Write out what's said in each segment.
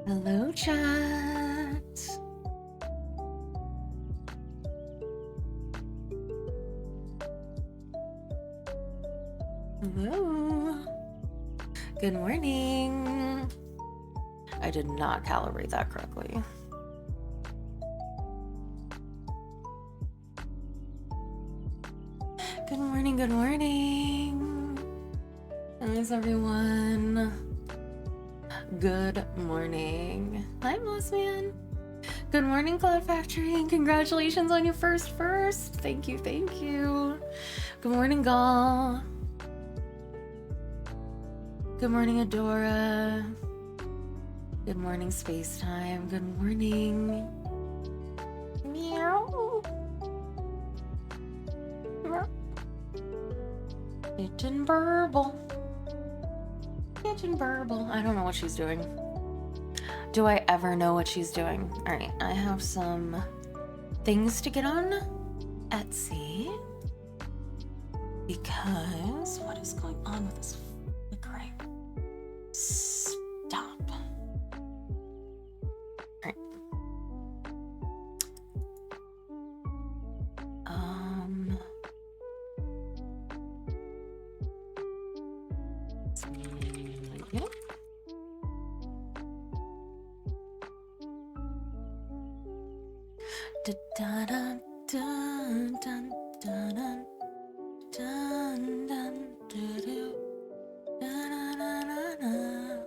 Hello, chat. Hello. Good morning. I did not calibrate that correctly. Good morning, good morning. How's everyone? Good morning. Hi, Moss Man. Good morning, Cloud Factory, and congratulations on your first. Thank you, thank you. Good morning, Gal. Good morning, Adora. Good morning, Spacetime. Good morning. Meow. Meow. Kitchen burble. Kitchen burble. I don't know what she's doing. Do I ever know what she's doing? All right, I have some things to get on Etsy because what is going on with this flickering? Stop. All right. Yep. Dun, dun, dun, dun, dun, dun, dun, dun, doo, dun, dun, dun, dun.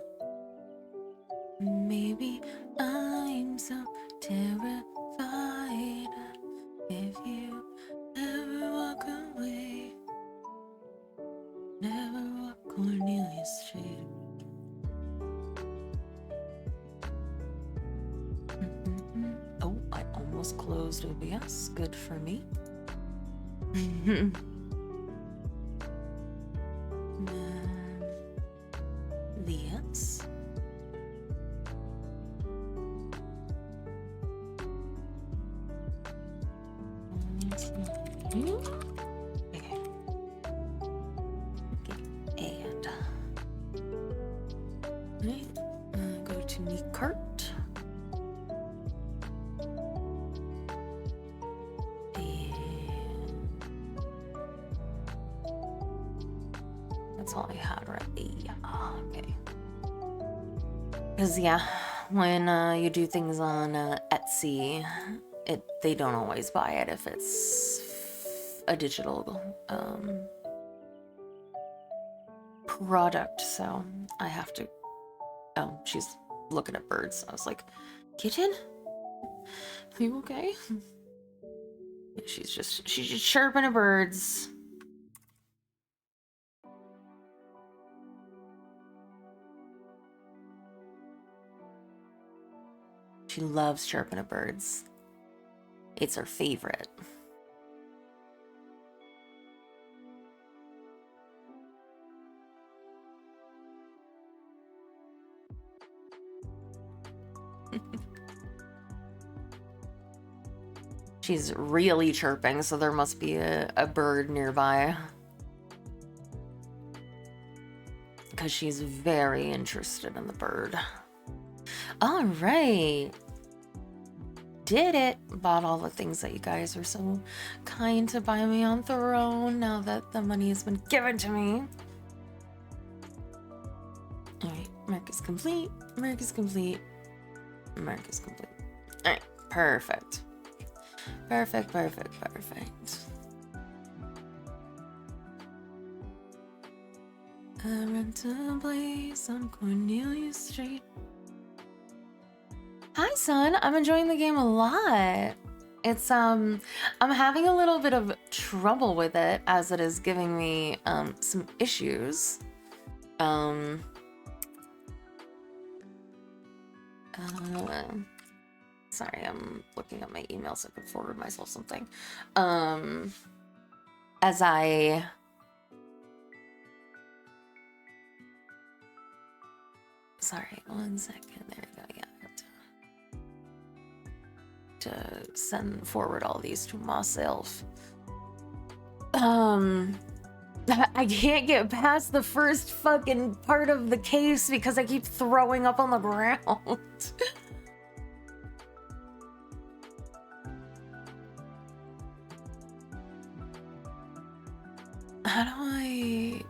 Maybe I'm so terrified if you ever walk away. Never walk Cornelia Street. Oh, I almost closed OBS. Good for me. Yes. Okay. And right, go to new cart. That's all I had, right? Yeah. Okay. Because yeah, when you do things on Etsy, they don't always buy it if it's a digital product. So I have to. Oh, she's looking at birds. I was like, "Kitten, are you okay?" She's just chirping at birds. She loves chirping at birds. It's her favorite. She's really chirping, so there must be a bird nearby. Because she's very interested in the bird. All right. Did it. Bought all the things that you guys are so kind to buy me on Throne now that the money has been given to me. All right. Mark is complete. Mark is complete. Mark is complete. All right. Perfect. Perfect, perfect, perfect. I rent a place on Cornelia Street. Hi, son. I'm enjoying the game a lot. It's I'm having a little bit of trouble with it as it is giving me some issues. Sorry, I'm looking at my email so I can forward myself something. As I sorry, 1 second. There we go. Yeah, I have to send forward all these to myself. I can't get past the first fucking part of the case because I keep throwing up on the ground. How do I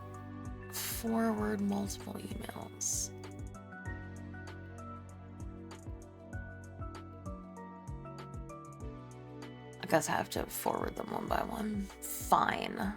forward multiple emails? I guess I have to forward them one by one. Fine.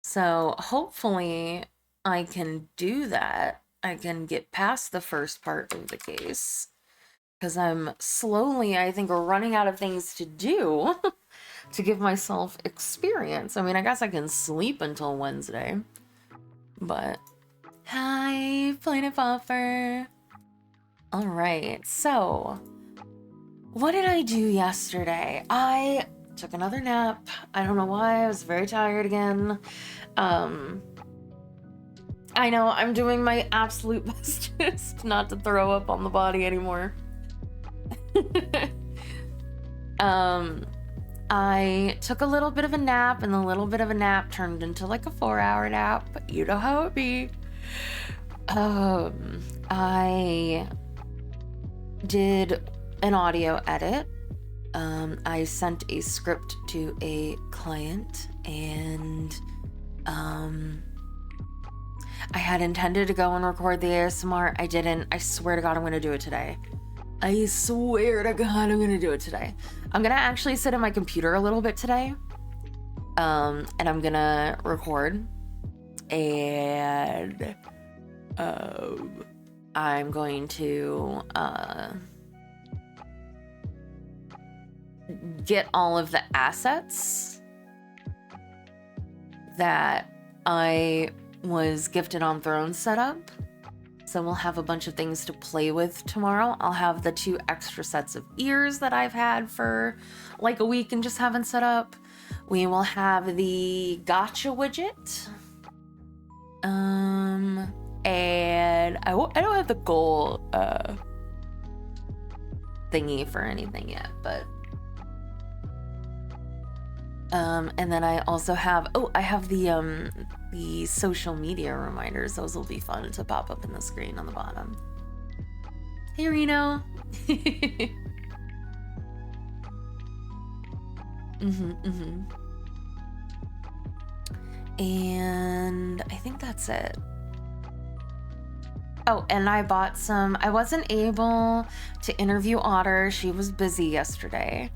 So hopefully I can do that. I can get past the first part of the case because I'm slowly, I think, running out of things to do to give myself experience. I mean, I guess I can sleep until Wednesday, but hi, Planet Popper. All right, so what did I do yesterday? I took another nap. I don't know why. I was very tired again. I know I'm doing my absolute best not to throw up on the body anymore. I took a little bit of a nap, and the little bit of a nap turned into like a 4-hour nap. You know how it be. I did an audio edit. I sent a script to a client, and I had intended to go and record the ASMR. I didn't. I swear to God, I'm going to do it today. I swear to God, I'm going to do it today. I'm going to actually sit at my computer a little bit today. And I'm going to record. And I'm going to get all of the assets that I was gifted on Thrones set up. So we'll have a bunch of things to play with tomorrow. I'll have the 2 extra sets of ears that I've had for like a week and just haven't set up. We will have the gotcha widget. And I don't have the goal thingy for anything yet, but and then I also have I have the social media reminders. Those will be fun to pop up in the screen on the bottom. Hey Reno. And I think that's it. Oh, and I bought some. I wasn't able to interview Otter. She was busy yesterday.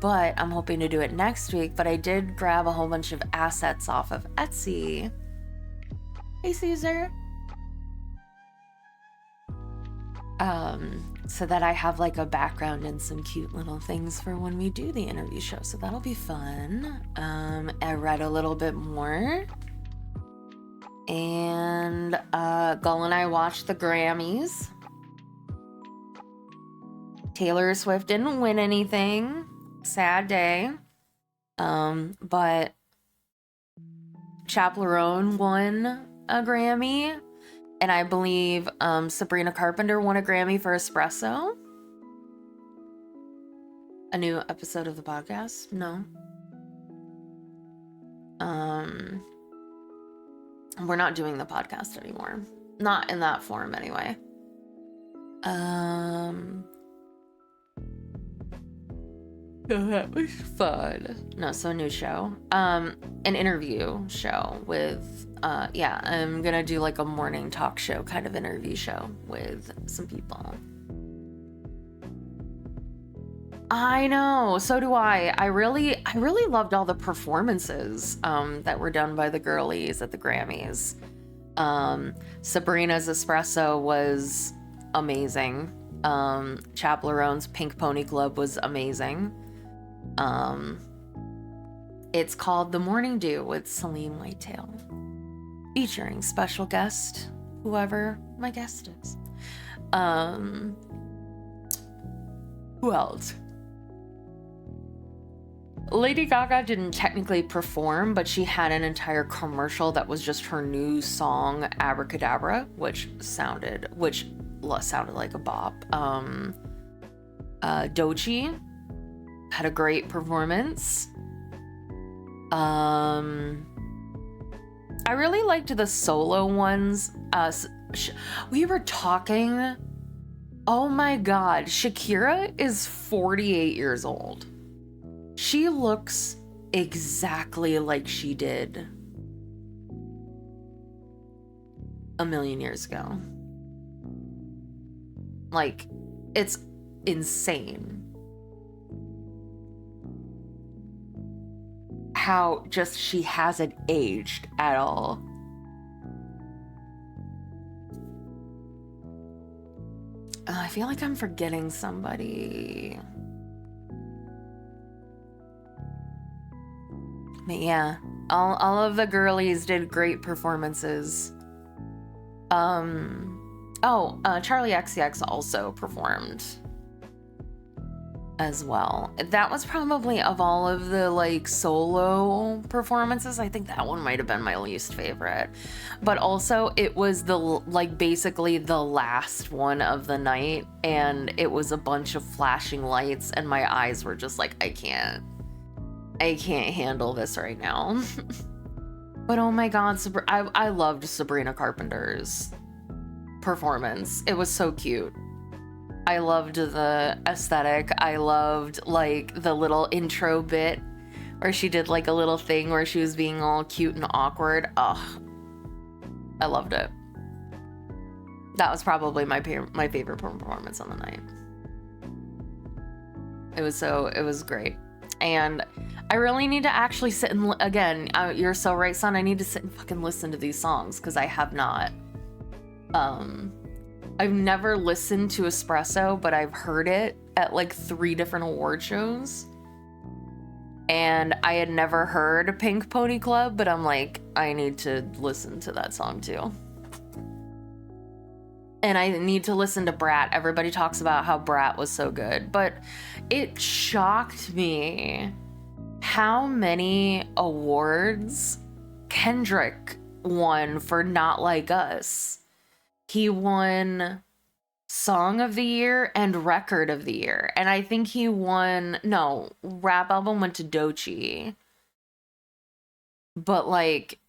But I'm hoping to do it next week. But I did grab a whole bunch of assets off of Etsy. Hey, Caesar. So that I have like a background and some cute little things for when we do the interview show. So that'll be fun. I read a little bit more. And Gull and I watched the Grammys. Taylor Swift didn't win anything. Sad day. But Chaperone won a Grammy. And I believe Sabrina Carpenter won a Grammy for Espresso. A new episode of the podcast? No. We're not doing the podcast anymore. Not in that form anyway. That was fun. No, so a new show. An interview show with I'm gonna do like a morning talk show kind of interview show with some people. I know, so do I. I really loved all the performances that were done by the girlies at the Grammys. Sabrina's Espresso was amazing. Chaperone's Pink Pony Club was amazing. It's called The Morning Dew with Celine Whitetail, featuring special guest, whoever my guest is. Who else? Lady Gaga didn't technically perform, but she had an entire commercial that was just her new song Abracadabra, which sounded like a bop. Doechii had a great performance. I really liked the solo ones. We were talking. Oh my God, Shakira is 48 years old. She looks exactly like she did a million years ago. Like, it's insane how just she hasn't aged at all. I feel like I'm forgetting somebody. But yeah, all of the girlies did great performances. Charlie XCX also performed as well. That was probably, of all of the like solo performances, I think that one might have been my least favorite. But also it was basically the last one of the night, and it was a bunch of flashing lights, and my eyes were just like, I can't handle this right now. But oh my God, I loved Sabrina Carpenter's performance. It was so cute. I loved the aesthetic. I loved like the little intro bit where she did like a little thing where she was being all cute and awkward. Ugh, I loved it. That was probably my favorite performance on the night. It was great. And I really need to actually sit and, again, you're so right, son. I need to sit and fucking listen to these songs, because I have not. I've never listened to Espresso, but I've heard it at like 3 different award shows. And I had never heard Pink Pony Club, but I'm like, I need to listen to that song too. And I need to listen to Brat. Everybody talks about how Brat was so good, but it shocked me how many awards Kendrick won for Not Like Us. He won Song of the Year and Record of the Year. And I think he won, no, Rap Album went to Doechii. But like,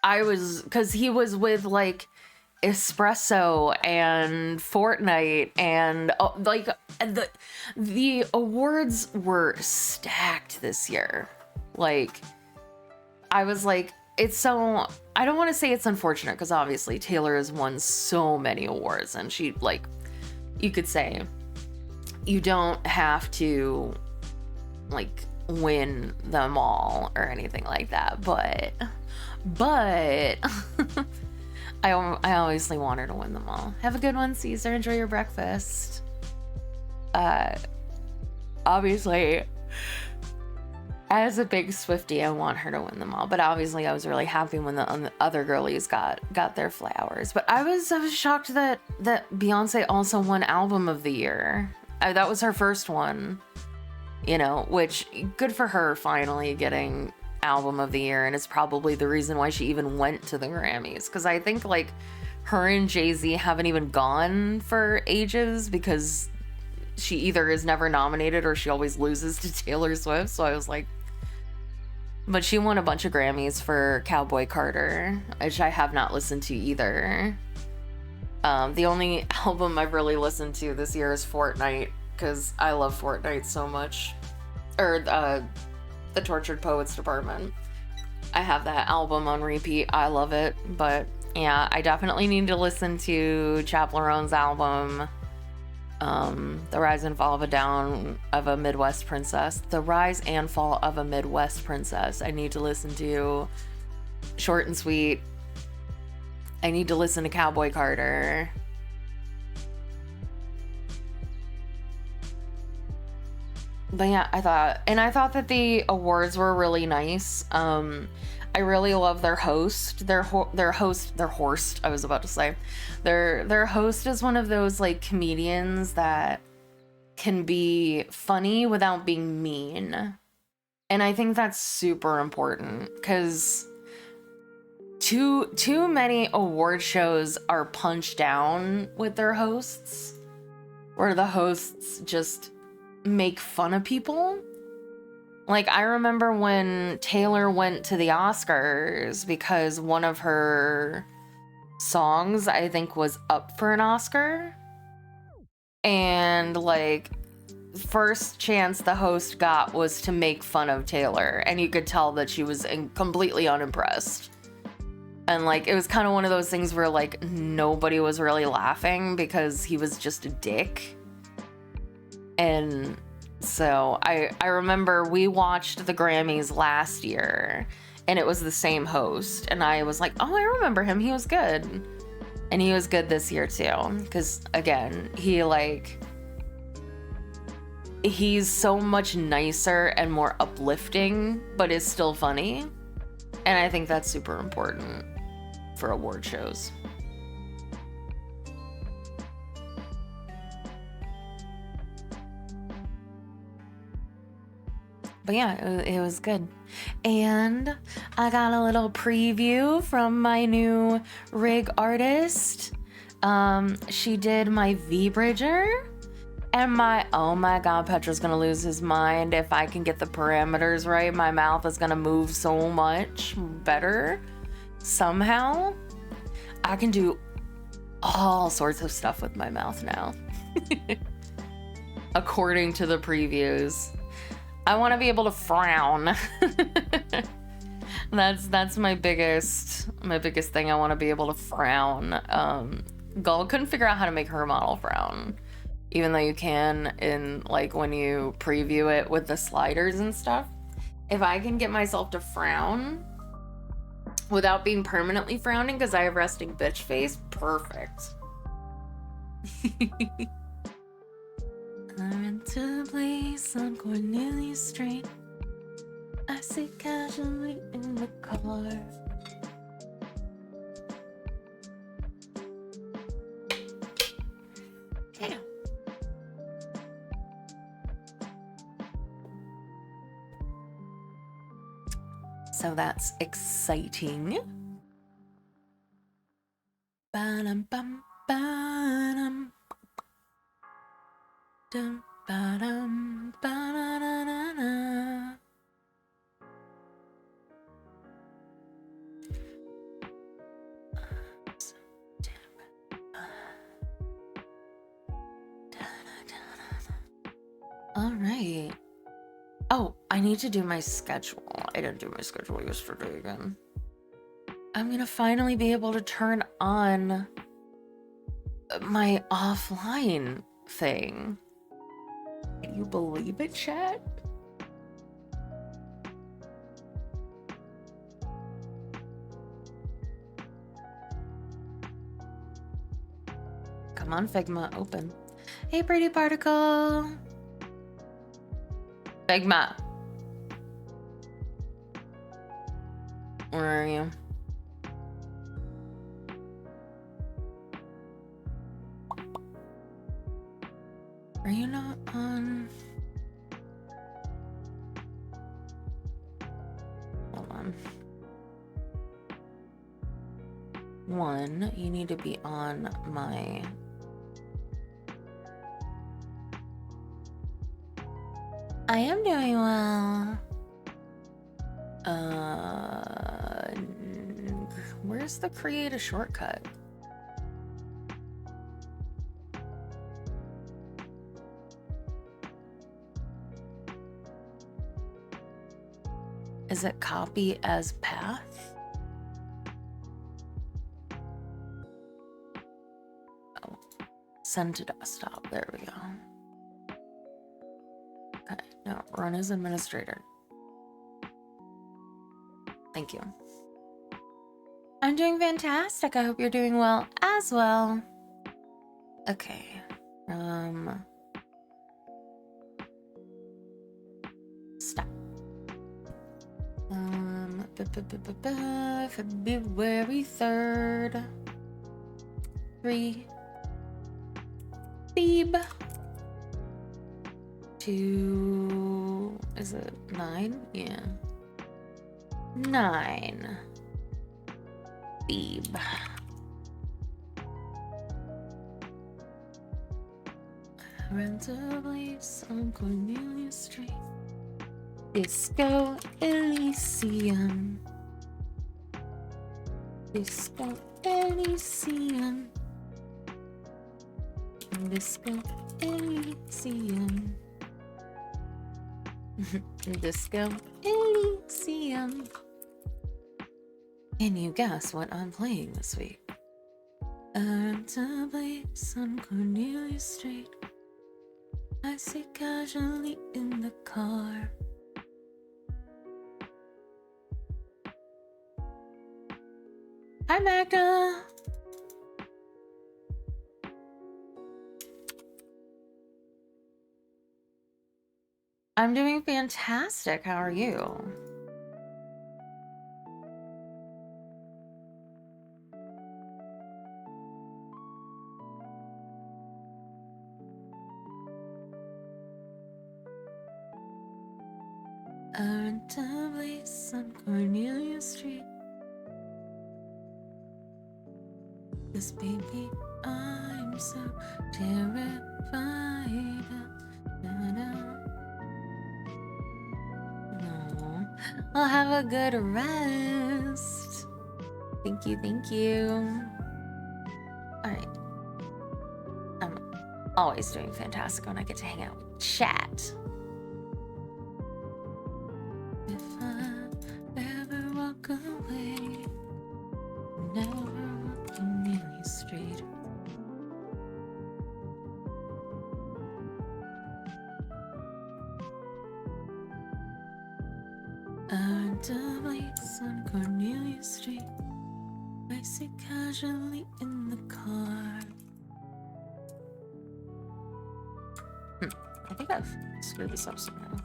because he was with like Espresso and Fortnite, and like the awards were stacked this year. Like, I was like, it's so, I don't want to say it's unfortunate, because obviously Taylor has won so many awards, and she, like, you could say you don't have to like win them all or anything like that, but I obviously want her to win them all. Have a good one, Caesar. Enjoy your breakfast. Obviously, as a big Swiftie, I want her to win them all. But obviously, I was really happy when the other girlies got their flowers. But I was shocked that Beyonce also won Album of the Year. That was her first one, you know, which, good for her finally getting Album of the Year, and it's probably the reason why she even went to the Grammys, because I think like her and Jay-Z haven't even gone for ages, because she either is never nominated or she always loses to Taylor Swift. So I was like, but she won a bunch of Grammys for Cowboy Carter, which I have not listened to either. The only album I've really listened to this year is Fortnite, because I love Fortnite so much. Or the Tortured Poets Department. I have that album on repeat. I love it. But yeah, I definitely need to listen to Chaperone's album, The Rise and Fall of a Midwest Princess. The Rise and Fall of a Midwest Princess. I need to listen to Short and Sweet. I need to listen to Cowboy Carter. But yeah, I thought that the awards were really nice. I really love their host. Their host. I was about to say, their host is one of those like comedians that can be funny without being mean, and I think that's super important because too many award shows are punched down with their hosts, where the hosts just make fun of people. Like, I remember when Taylor went to the Oscars because one of her songs, I think, was up for an Oscar. And, like, first chance the host got was to make fun of Taylor. And you could tell that she was completely unimpressed. And, like, it was kind of one of those things where, like, nobody was really laughing because he was just a dick. And so I remember we watched the Grammys last year and it was the same host. And I was like, oh, I remember him. He was good. And he was good this year too. Because again, he's so much nicer and more uplifting, but is still funny. And I think that's super important for award shows. But yeah, it was good. And I got a little preview from my new rig artist. She did my V-Bridger. And oh my God, Petra's gonna lose his mind. If I can get the parameters right, my mouth is gonna move so much better. Somehow, I can do all sorts of stuff with my mouth now. According to the previews. I want to be able to frown. That's my biggest thing. I want to be able to frown. Gull couldn't figure out how to make her model frown, even though you can in like when you preview it with the sliders and stuff. If I can get myself to frown without being permanently frowning because I have resting bitch face, perfect. I'm into a place on Cornelius Street. I sit casually in the car. Damn. So that's exciting. Ba-dum-bum, ba-dum. Dum, ba-dum, ba-da-da-da-da. All right. Oh, I need to do my schedule. I didn't do my schedule yesterday again. I'm gonna finally be able to turn on my offline thing. Can you believe it, chat? Come on, Figma, open. Hey, pretty particle. Figma. Where are you? Are you not on? Hold on. One, you need to be on my... I am doing well. Where's the create a shortcut? Is it copy as path? Oh, send to desktop. There we go. Okay, no, run as administrator. Thank you. I'm doing fantastic. I hope you're doing well as well. Okay. Stop. February 3rd. 3. Beeb. 2. Is it 9? Yeah. 9. Beeb. Rent a place on Cornelia Street. Disco Elysium. Disco Elysium. Disco Elysium. Disco Elysium. Can you guess what I'm playing this week? I rent a place on Cornelia Street. I sit casually in the car. Hi, Magda. I'm doing fantastic. How are you? I rent a place on Cornelia Street. 'Cause baby, I'm so terrified. No. Well, have a good rest. Thank you, thank you. Alright. I'm always doing fantastic when I get to hang out with chat. If I ever walk away, never walk Cornelia Street. I rent a place on Cornelia Street. I sit casually in the car. I think I've screwed this up somehow.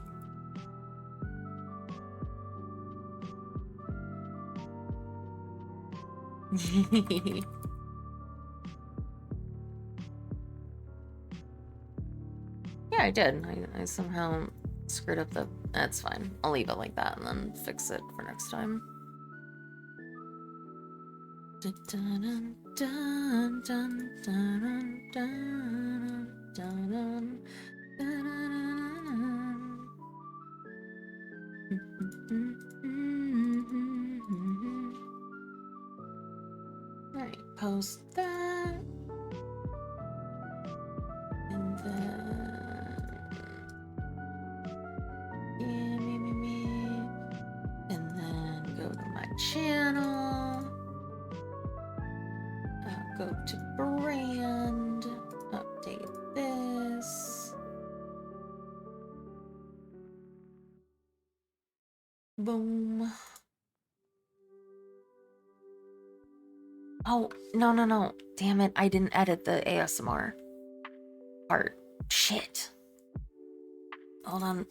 Yeah, I did. I somehow screwed up the... That's fine. I'll leave it like that and then fix it for next time. Dun, dun, dun, dun, dun, dun, dun, dun, Alright, post that. And then... And then go to my channel. Go to brand. Update this. Boom. Oh, no. Damn it, I didn't edit the ASMR part. Shit. Hold on.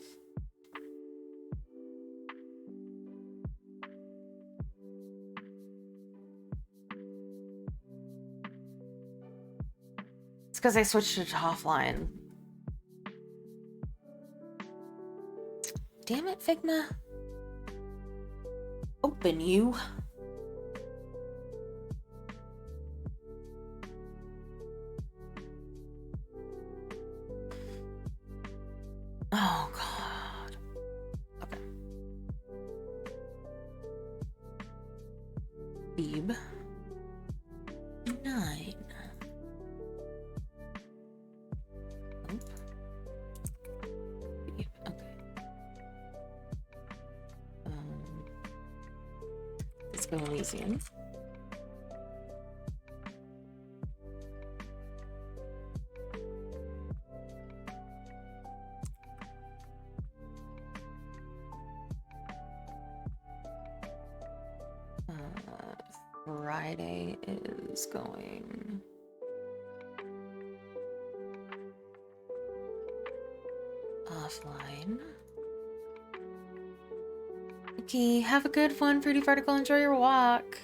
It's because I switched it to offline. Damn it, Figma. Open you. Oh, God. Okay. Beeb. 9. Nope. Beeb. Okay. Let's go Elysium. Friday is going offline. Okay, have a good one, Fruity Particle. Enjoy your walk.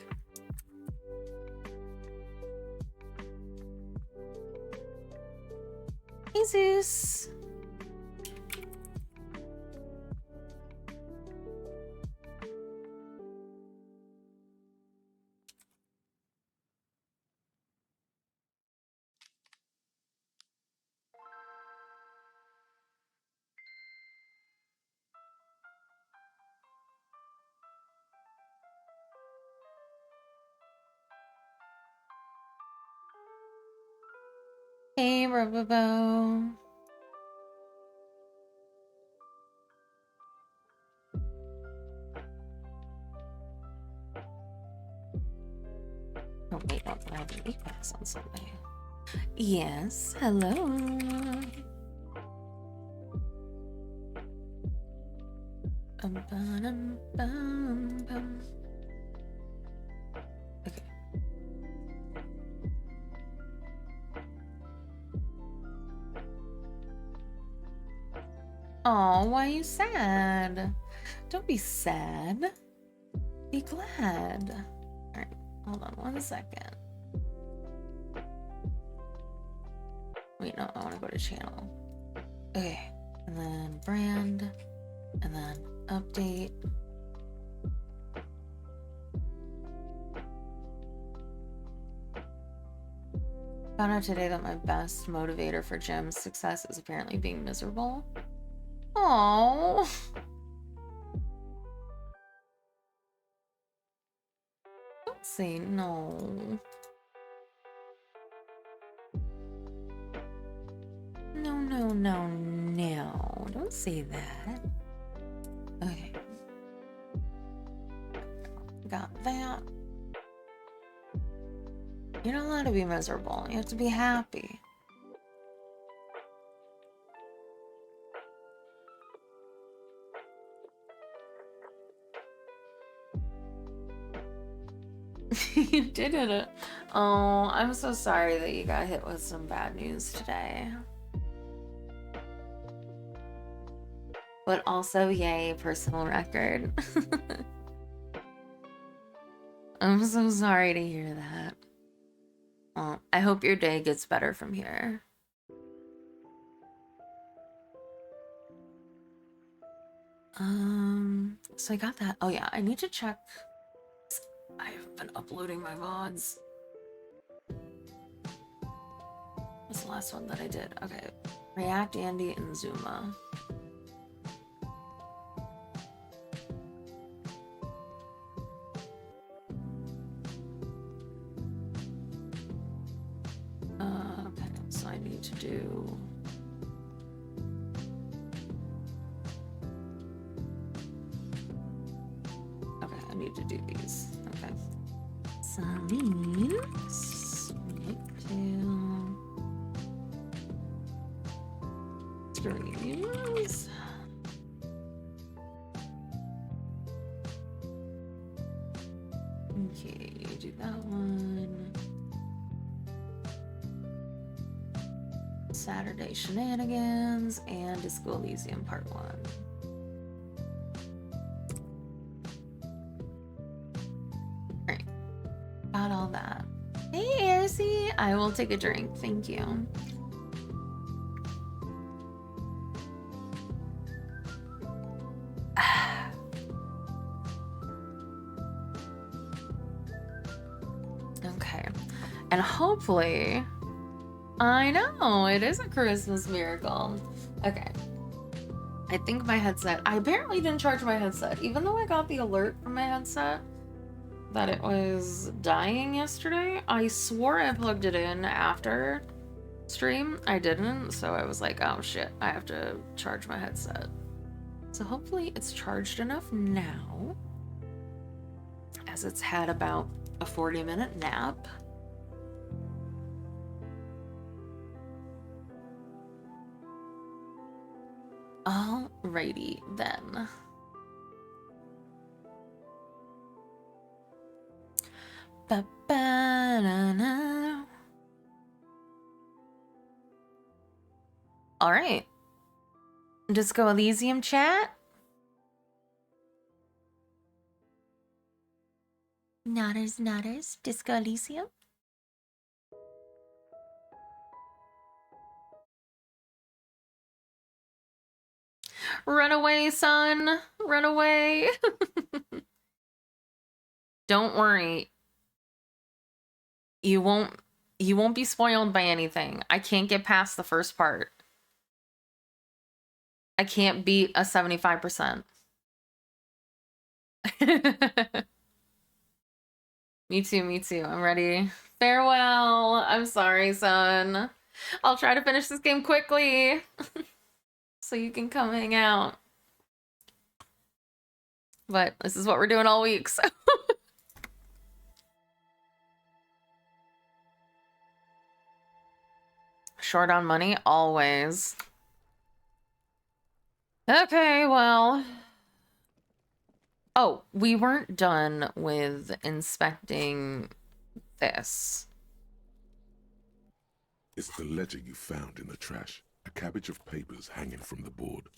Hey, Zeus. Hey, Robobo. Oh, wait, no, I have an Apex on Sunday. Yes, hello. Okay. Oh, why are you sad? Don't be sad. Be glad. All right, hold on 1 second. Wait, no, I want to go to channel. Okay, and then brand, and then update. Found out today that my best motivator for gym success is apparently being miserable. Oh. Don't say no. No, no, no, no. Don't say that. Okay. Got that. You're not allowed to be miserable. You have to be happy. You did it. Oh, I'm so sorry that you got hit with some bad news today. But also, yay, personal record. I'm so sorry to hear that. Well, I hope your day gets better from here. So I got that. Oh yeah, I need to check. I've been uploading my VODs. What's the last one that I did? Okay, React, Andy, and Zuma. Okay, so I need to do. Okay, I need to do these. Okay. Celine Whitetail. Streams. Okay, you do that one. Saturday Shenanigans and Disco Elysium Part 1. Alright. Got all that. Hey, Aircy! I will take a drink. Thank you. Okay. And hopefully... I know, it is a Christmas miracle. Okay. I think my headset... I apparently didn't charge my headset, even though I got the alert from my headset that it was dying yesterday. I swore I plugged it in after stream. I didn't, so I was like, oh shit, I have to charge my headset. So hopefully it's charged enough now, as it's had about a 40-minute nap. Alrighty then. Ba-ba-na-na. All right. Disco Elysium chat. Nodders, Disco Elysium. Run away, son. Run away. Don't worry. You won't be spoiled by anything. I can't get past the first part. I can't beat a 75%. Me too. I'm ready. Farewell. I'm sorry, son. I'll try to finish this game quickly. So you can come hang out. But this is what we're doing all week, so. Short on money? Always. Okay, well. Oh, we weren't done with inspecting this. It's the ledger you found in the trash. A cabbage of papers hanging from the board,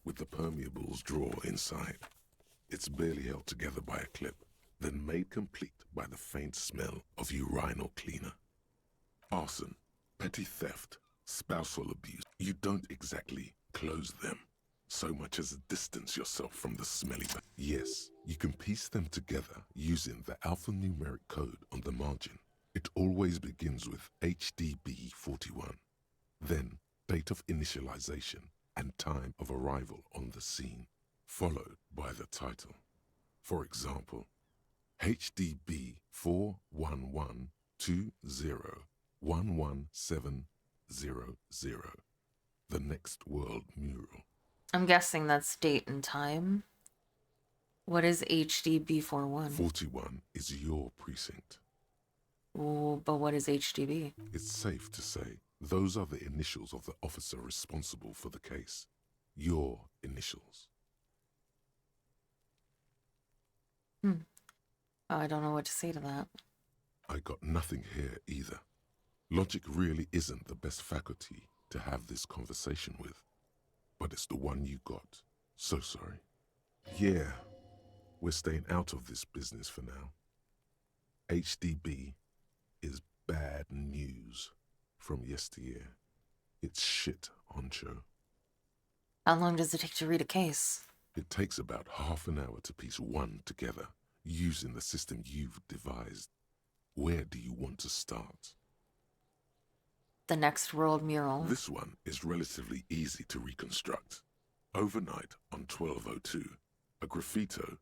with the permeables drawer inside. It's barely held together by a clip, then made complete by the faint smell of urinal cleaner. Arson, petty theft, spousal abuse. You don't exactly close them, so much as distance yourself from the smelly. Yes, you can piece them together using the alphanumeric code on the margin. It always begins with HDB 41, then date of initialization and time of arrival on the scene, followed by the title. For example, HDB 41120111700, the next world mural. I'm guessing that's date and time. What is HDB 41? 41 is your precinct. Ooh, but what is HDB? It's safe to say those are the initials of the officer responsible for the case. Your initials. Oh, I don't know what to say to that. I got nothing here either. Logic really isn't the best faculty to have this conversation with, but it's the one you got. So sorry. Yeah, we're staying out of this business for now. HDB is bad news from yesteryear. It's shit, honcho. How long does it take to read a case? It takes about half an hour to piece one together, using the system you've devised. Where do you want to start? The next world mural. This one is relatively easy to reconstruct. Overnight on 1202, a graffito,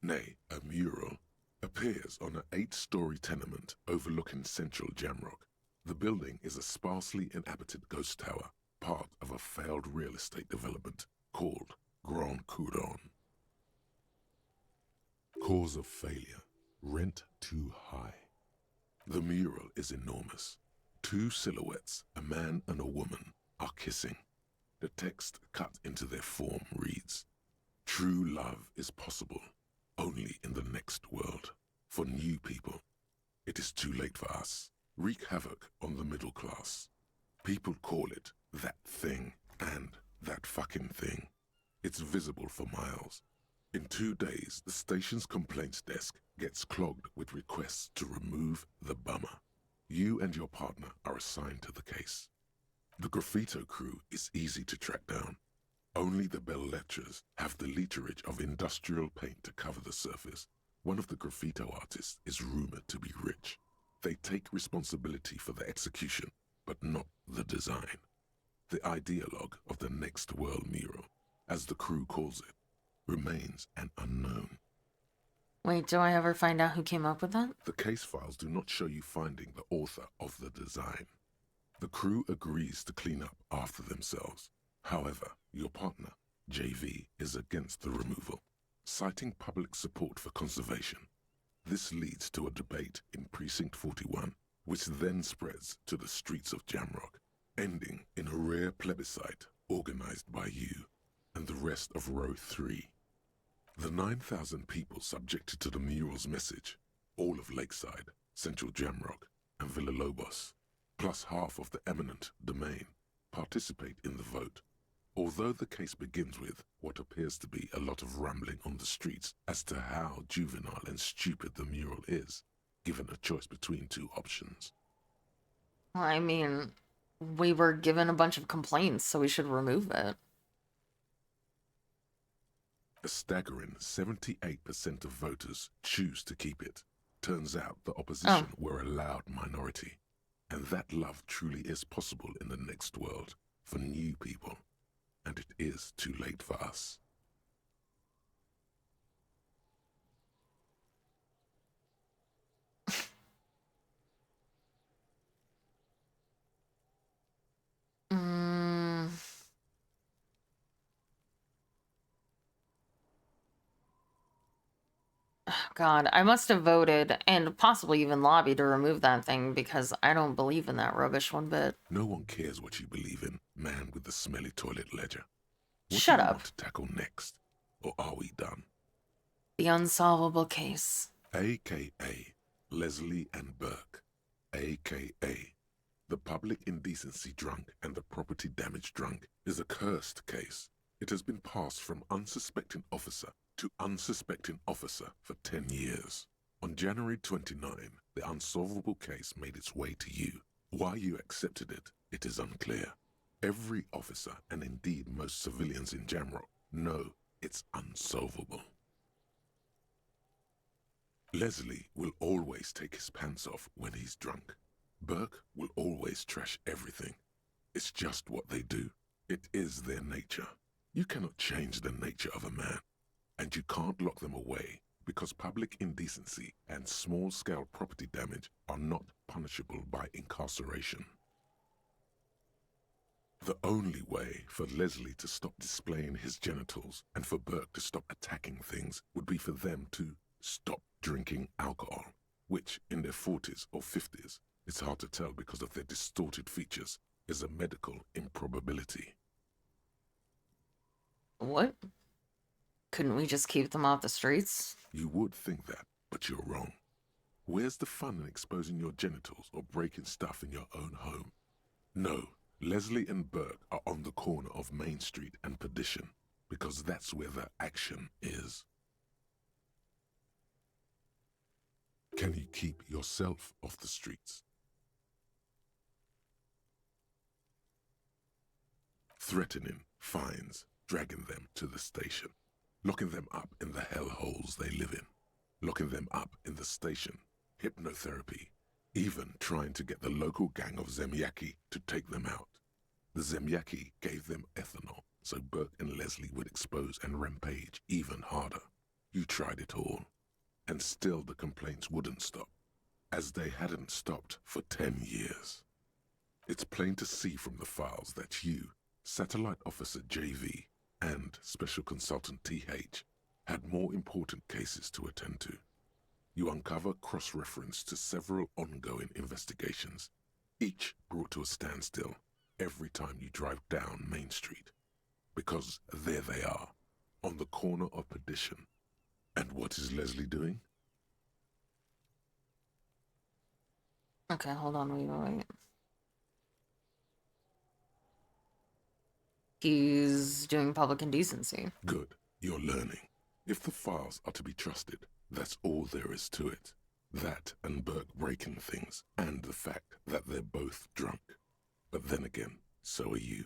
nay, a mural, appears on an 8-story tenement overlooking central Jamrock. The building is a sparsely inhabited ghost tower, part of a failed real estate development called Grand Couronne. Cause of failure: rent too high. The mural is enormous. 2 silhouettes, a man and a woman, are kissing. The text cut into their form reads, "True love is possible only in the next world. For new people, it is too late for us. Wreak havoc on the middle class. People call it that thing and that fucking thing. It's visible for miles. In 2 days, the station's complaints desk gets clogged with requests to remove the bummer. You and your partner are assigned to the case. The graffito crew is easy to track down. Only the belles lettres have the literage of industrial paint to cover the surface. One of the graffito artists is rumored to be rich. They take responsibility for the execution, but not the design. The ideologue of the next world mural, as the crew calls it, remains an unknown. Wait, do I ever find out who came up with that? The case files do not show you finding the author of the design. The crew agrees to clean up after themselves. However, your partner, JV, is against the removal, citing public support for conservation. This leads to a debate in Precinct 41, which then spreads to the streets of Jamrock, ending in a rare plebiscite organized by you and the rest of Row 3. The 9,000 people subjected to the mural's message, all of Lakeside, Central Jamrock, and Villalobos, plus half of the eminent domain, participate in the vote. Although the case begins with what appears to be a lot of rambling on the streets as to how juvenile and stupid the mural is, given a choice between two options. I mean, we were given a bunch of complaints, so we should remove it. A staggering 78% of voters choose to keep it. Turns out the opposition were a loud minority. And that love truly is possible in the next world for new people. And it is too late for us. God, I must have voted and possibly even lobbied to remove that thing because I don't believe in that rubbish one bit. No one cares what you believe in, man with the smelly toilet ledger. What Shut do you up. want to tackle next? Or are we done? The unsolvable case. AKA Leslie and Burke. AKA the public indecency drunk and the property damage drunk is a cursed case. It has been passed from unsuspecting officer to unsuspecting officer for 10 years. On January 29, the unsolvable case made its way to you. Why you accepted it, it is unclear. Every officer, and indeed most civilians in general, know it's unsolvable. Leslie will always take his pants off when he's drunk. Burke will always trash everything. It's just what they do. It is their nature. You cannot change the nature of a man, and you can't lock them away because public indecency and small-scale property damage are not punishable by incarceration. The only way for Leslie to stop displaying his genitals and for Burke to stop attacking things would be for them to stop drinking alcohol, which in their 40s or 50s, it's hard to tell because of their distorted features, is a medical improbability. What? Couldn't we just keep them off the streets? You would think that, but you're wrong. Where's the fun in exposing your genitals or breaking stuff in your own home? No, Leslie and Burke are on the corner of Main Street and Perdition, because that's where the action is. Can you keep yourself off the streets? Threatening fines, dragging them to the station, locking them up in the hellholes they live in, locking them up in the station, hypnotherapy, even trying to get the local gang of Zemyaki to take them out. The Zemyaki gave them ethanol, so Burke and Leslie would expose and rampage even harder. You tried it all, and still the complaints wouldn't stop, as they hadn't stopped for 10 years. It's plain to see from the files that you, Satellite Officer JV, and Special Consultant TH had more important cases to attend to. You uncover cross-reference to several ongoing investigations, each brought to a standstill every time you drive down Main Street. Because there they are, on the corner of Perdition. And what is Leslie doing? Okay, hold on, wait. He's doing public indecency. Good, you're learning. If the files are to be trusted, that's all there is to it. That and Burke breaking things, and the fact that they're both drunk. But then again, so are you.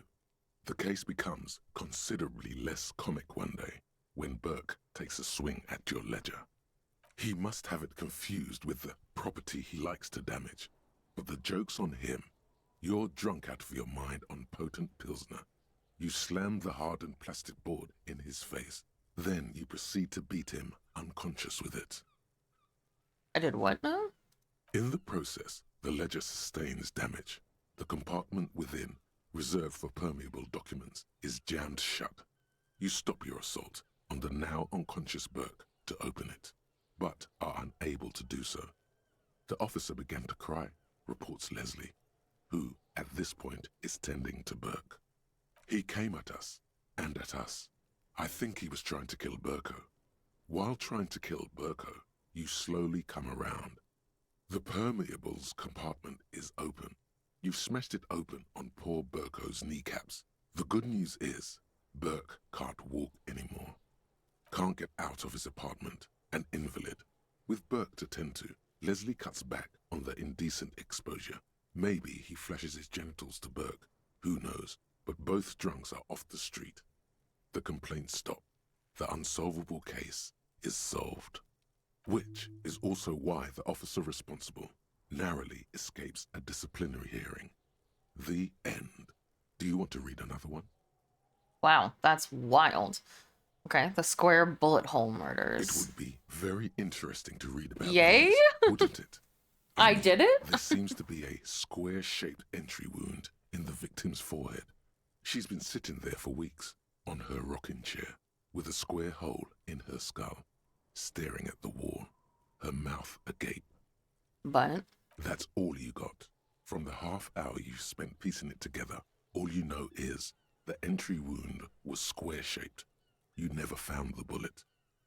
The case becomes considerably less comic one day when Burke takes a swing at your ledger. He must have it confused with the property he likes to damage. But the joke's on him. You're drunk out of your mind on potent Pilsner. You slam the hardened plastic board in his face. Then you proceed to beat him unconscious with it. I did what now? In the process, the ledger sustains damage. The compartment within, reserved for permeable documents, is jammed shut. You stop your assault on the now unconscious Burke to open it, but are unable to do so. The officer began to cry, reports Leslie, who, at this point, is tending to Burke. He came at us, and at us. I think he was trying to kill Burko. While trying to kill Burko, you slowly come around. The permeables compartment is open. You've smashed it open on poor Burko's kneecaps. The good news is, Burke can't walk anymore. Can't get out of his apartment. An invalid. With Burke to tend to, Leslie cuts back on the indecent exposure. Maybe he flashes his genitals to Burke. Who knows? But both drunks are off the street. The complaints stop. The unsolvable case is solved. Which is also why the officer responsible narrowly escapes a disciplinary hearing. The end. Do you want to read another one? Wow, that's wild. Okay, the square bullet hole murders. It would be very interesting to read about Yay? these, wouldn't it? I did it? There seems to be a square-shaped entry wound in the victim's forehead. She's been sitting there for weeks, on her rocking chair, with a square hole in her skull, staring at the wall, her mouth agape. But That's all you got. From the half hour you spent piecing it together, all you know is the entry wound was square-shaped. You never found the bullet.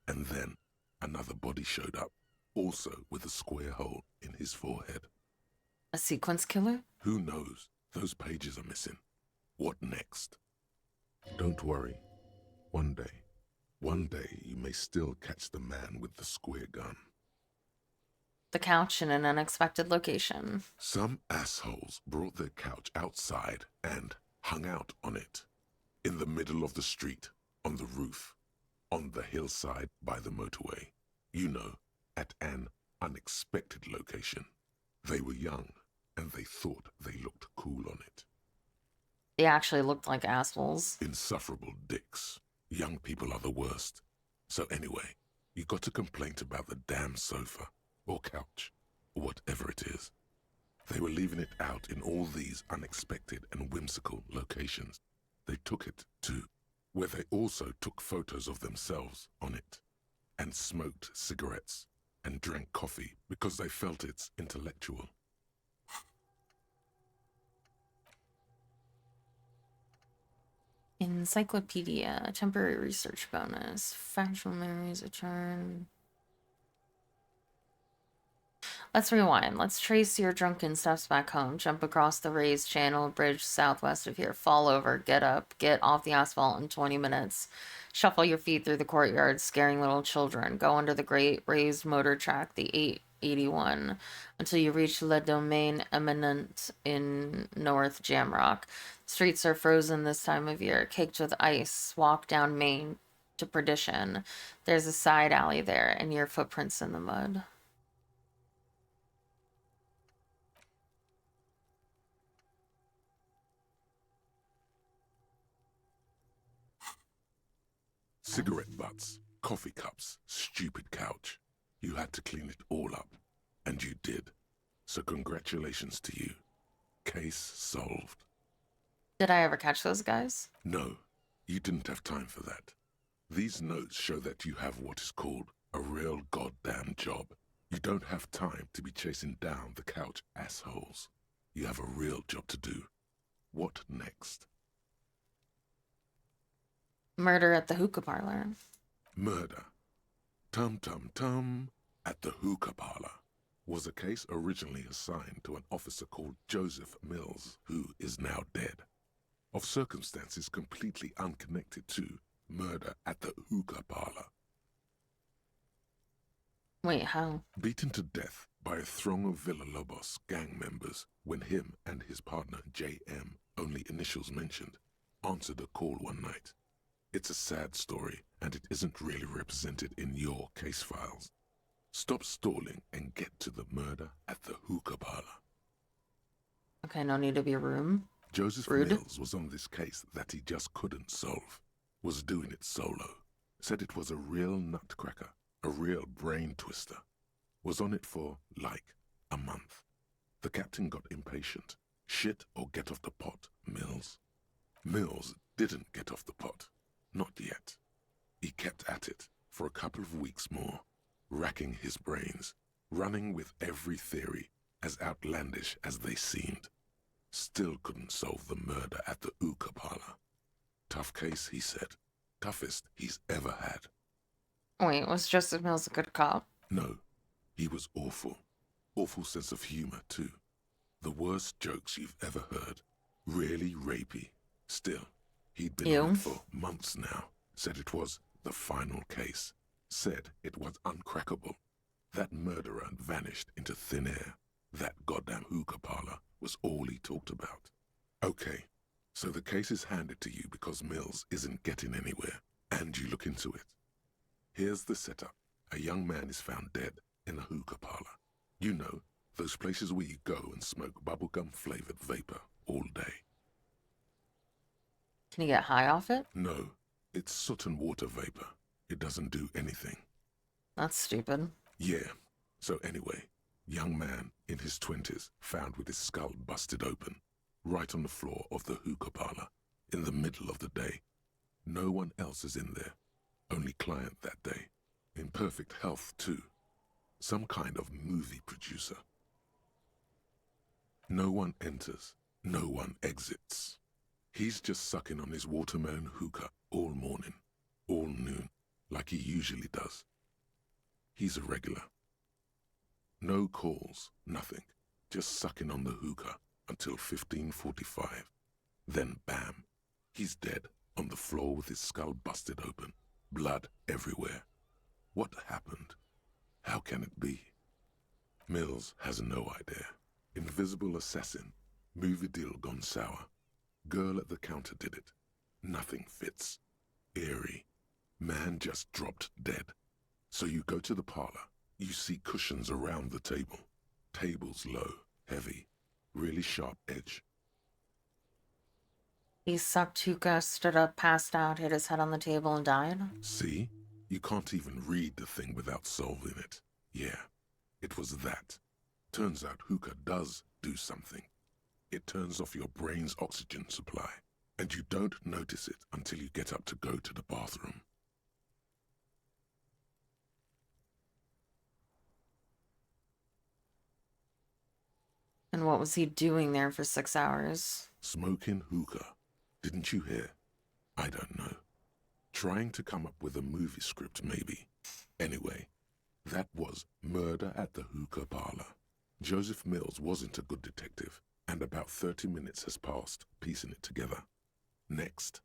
And then another body showed up, also with a square hole in his forehead. a sequence killer? Who knows? Those pages are missing. What next? Don't worry. One day you may still catch the man with the square gun. The couch in an unexpected location. Some assholes brought their couch outside and hung out on it. In the middle of the street, on the roof, on the hillside by the motorway. You know, at an unexpected location. They were young, and they thought they looked cool on it. They actually looked like assholes. Insufferable dicks. Young people are the worst. So anyway, you got a complaint about the damn sofa, or couch, or whatever it is. They were leaving it out in all these unexpected and whimsical locations. They took it to where they also took photos of themselves on it, and smoked cigarettes, and drank coffee because they felt it's intellectual. Encyclopedia, temporary research bonus, factual memories return. Let's rewind. Let's trace your drunken steps back home. Jump across the raised channel bridge southwest of here. Fall over. Get up. Get off the asphalt in 20 minutes. Shuffle your feet through the courtyard, scaring little children. Go under the great raised motor track, the 881, until you reach Le Domaine Eminent in North Jamrock. Streets are frozen this time of year, caked with ice. Walk down Main to Perdition. There's a side alley there, and your footprints in the mud. Cigarette butts, coffee cups, stupid couch. You had to clean it all up. And you did. So congratulations to you. Case solved. Did I ever catch those guys? No, you didn't have time for that. These notes show that you have what is called a real goddamn job. You don't have time to be chasing down the couch assholes. You have a real job to do. What next? Murder at the hookah parlor. Murder. Tum tum tum at the hookah parlor was a case originally assigned to an officer called Joseph Mills, who is now dead, of circumstances completely unconnected to murder at the hookah parlor. Wait, how? Beaten to death by a throng of Villalobos gang members when him and his partner J.M., only initials mentioned, answered a call one night. It's a sad story, and it isn't really represented in your case files. Stop stalling and get to the murder at the hookah parlor. Okay, no need to be rude. Joseph Mills was on this case that he just couldn't solve. Was doing it solo. Said it was a real nutcracker, a real brain twister. Was on it for, like, a month. The captain got impatient. Shit or get off the pot, Mills. Mills didn't get off the pot. Not yet. He kept at it for a couple of weeks more, racking his brains, running with every theory, as outlandish as they seemed. Still couldn't solve the murder at the hookah parlor. Tough case, he said. Toughest he's ever had. Wait, was Joseph Mills a good cop? No, he was awful. Awful sense of humor, too. The worst jokes you've ever heard. Really rapey. Still, He'd been on it for months now. Said it was the final case. Said it was uncrackable. That murderer had vanished into thin air. That goddamn hookah parlor was all he talked about. Okay, so the case is handed to you because Mills isn't getting anywhere, and you look into it. Here's the setup. A young man is found dead in a hookah parlor. You know, those places where you go and smoke bubblegum-flavored vapor all day. Can you get high off it? No, it's soot and water vapor. It doesn't do anything. That's stupid. Yeah. So anyway, young man in his 20s found with his skull busted open, right on the floor of the hookah parlor, in the middle of the day. No one else is in there. Only client that day. In perfect health, too. Some kind of movie producer. No one enters. No one exits. He's just sucking on his watermelon hookah all morning, all noon, like he usually does. He's a regular. No calls, nothing. Just sucking on the hookah until 15:45. Then bam, he's dead on the floor with his skull busted open, blood everywhere. What happened? How can it be? Mills has no idea. Invisible assassin, movie deal gone sour. Girl at the counter did it. Nothing fits. Eerie. Man just dropped dead. So you go to the parlor. You see cushions around the table. Tables low, heavy, really sharp edge. He sucked hookah, stood up, passed out, hit his head on the table, and died? See? You can't even read the thing without solving it. Yeah, it was that. Turns out hookah does do something. It turns off your brain's oxygen supply, and you don't notice it until you get up to go to the bathroom. And what was he doing there for 6 hours? Smoking hookah. Didn't you hear? I don't know. Trying to come up with a movie script, maybe. Anyway, that was Murder at the Hookah Parlor. Joseph Mills wasn't a good detective, and about 30 minutes has passed piecing it together. Next.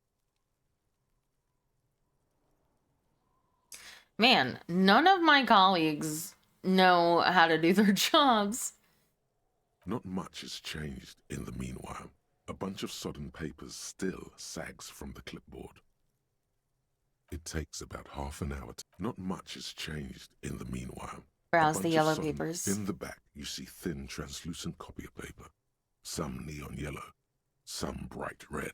Man, none of my colleagues know how to do their jobs. Not much has changed in the meanwhile. A bunch of sodden papers still sags from the clipboard. It takes about half an hour. Not much has changed in the meanwhile. Browse the yellow papers. In the back, you see thin, translucent copy of paper. Some neon yellow, some bright red,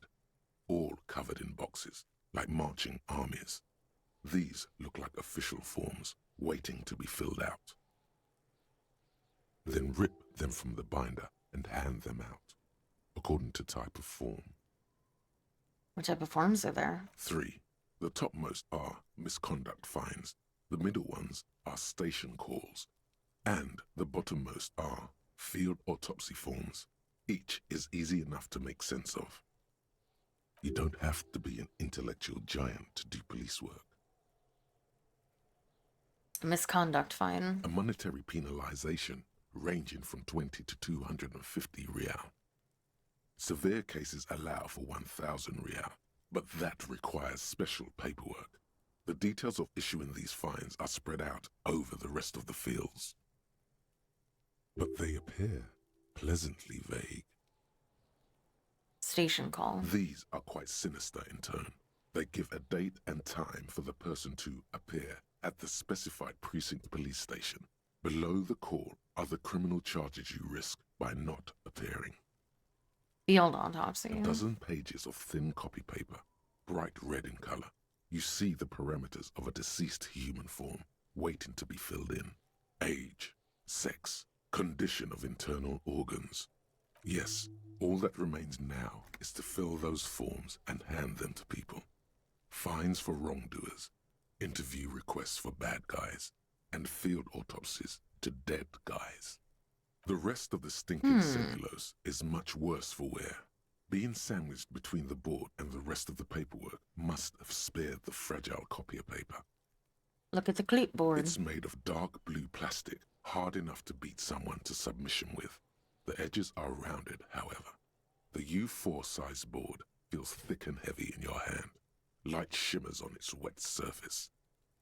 all covered in boxes, like marching armies. These look like official forms, waiting to be filled out. Then rip them from the binder and hand them out, according to type of form. What type of forms are there? 3. The topmost are misconduct fines, the middle ones are station calls, and the bottommost are field autopsy forms. Each is easy enough to make sense of. You don't have to be an intellectual giant to do police work. A misconduct fine. A monetary penalization ranging from 20 to 250 real. Severe cases allow for 1,000 real, but that requires special paperwork. The details of issuing these fines are spread out over the rest of the fields. But they appear pleasantly vague. Station call. These are quite sinister in tone. They give a date and time for the person to appear at the specified precinct police station. Below the call are the criminal charges you risk by not appearing. Field autopsy. A dozen pages of thin copy paper, bright red in color. You see the parameters of a deceased human form waiting to be filled in. Age, sex, condition of internal organs. Yes, all that remains now is to fill those forms and hand them to people. Fines for wrongdoers, interview requests for bad guys, and field autopsies to dead guys. The rest of the stinking cellulose is much worse for wear. Being sandwiched between the board and the rest of the paperwork must have spared the fragile copier paper. Look at the clipboard. It's made of dark blue plastic, hard enough to beat someone to submission with. The edges are rounded, however. The U4 size board feels thick and heavy in your hand. Light shimmers on its wet surface.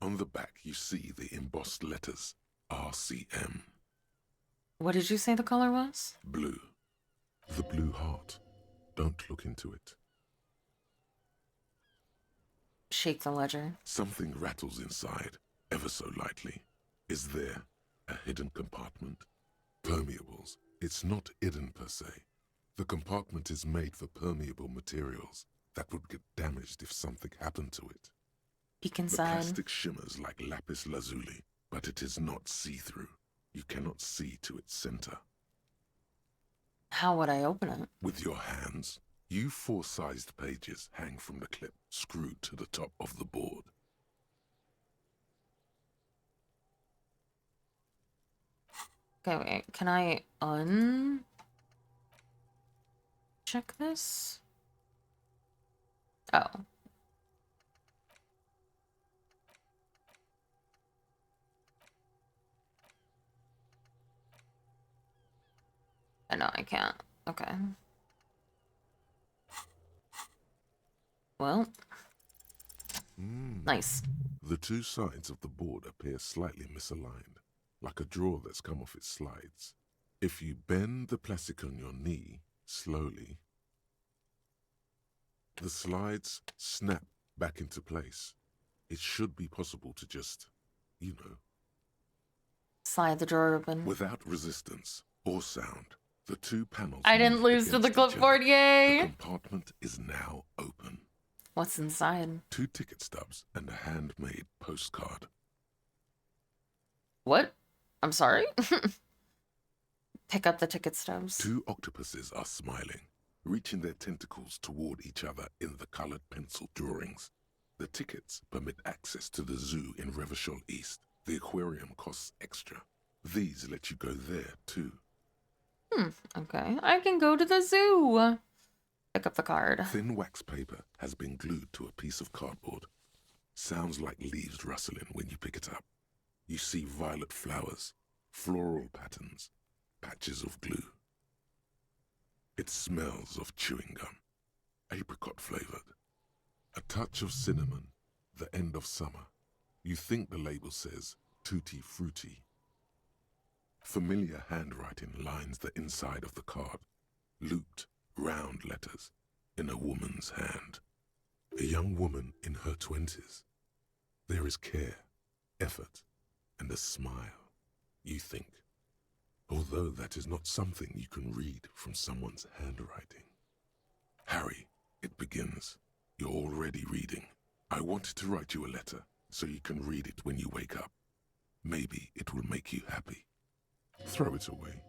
On the back, you see the embossed letters, RCM. What did you say the color was? Blue. The blue heart. Don't look into it. Shake the ledger. Something rattles inside, ever so lightly. Is there a hidden compartment? Permeables. It's not hidden per se. The compartment is made for permeable materials that would get damaged if something happened to it. Peek The inside. plastic shimmers like lapis lazuli, but it is not see-through. You cannot see to its center. How would I open it? With your hands, you 4-sized pages hang from the clip screwed to the top of the board. Okay, wait. Can I check this? Oh. No, I can't. Okay. Well. Nice. The two sides of the board appear slightly misaligned, like a drawer that's come off its slides. If you bend the plastic on your knee slowly, the slides snap back into place. It should be possible to just, Slide the drawer open. without resistance or sound. The two panels. I didn't move lose to the against each other. clipboard, yay! The compartment is now open. What's inside? 2 ticket stubs and a handmade postcard. What? I'm sorry? Pick up the ticket stubs. 2 octopuses are smiling, reaching their tentacles toward each other in the colored pencil drawings. The tickets permit access to the zoo in Revachol East. The aquarium costs extra. These let you go there, too. Okay. I can go to the zoo. Pick up the card. Thin wax paper has been glued to a piece of cardboard. Sounds like leaves rustling when you pick it up. You see violet flowers, floral patterns, patches of glue. It smells of chewing gum, apricot flavored. A touch of cinnamon, the end of summer. You think the label says tutti frutti. Familiar handwriting lines the inside of the card, looped, round letters in a woman's hand. A young woman in her 20s. There is care, effort, and a smile, you think. Although that is not something you can read from someone's handwriting. Harry, it begins. You're already reading. I wanted to write you a letter so you can read it when you wake up. Maybe it will make you happy. Throw it away,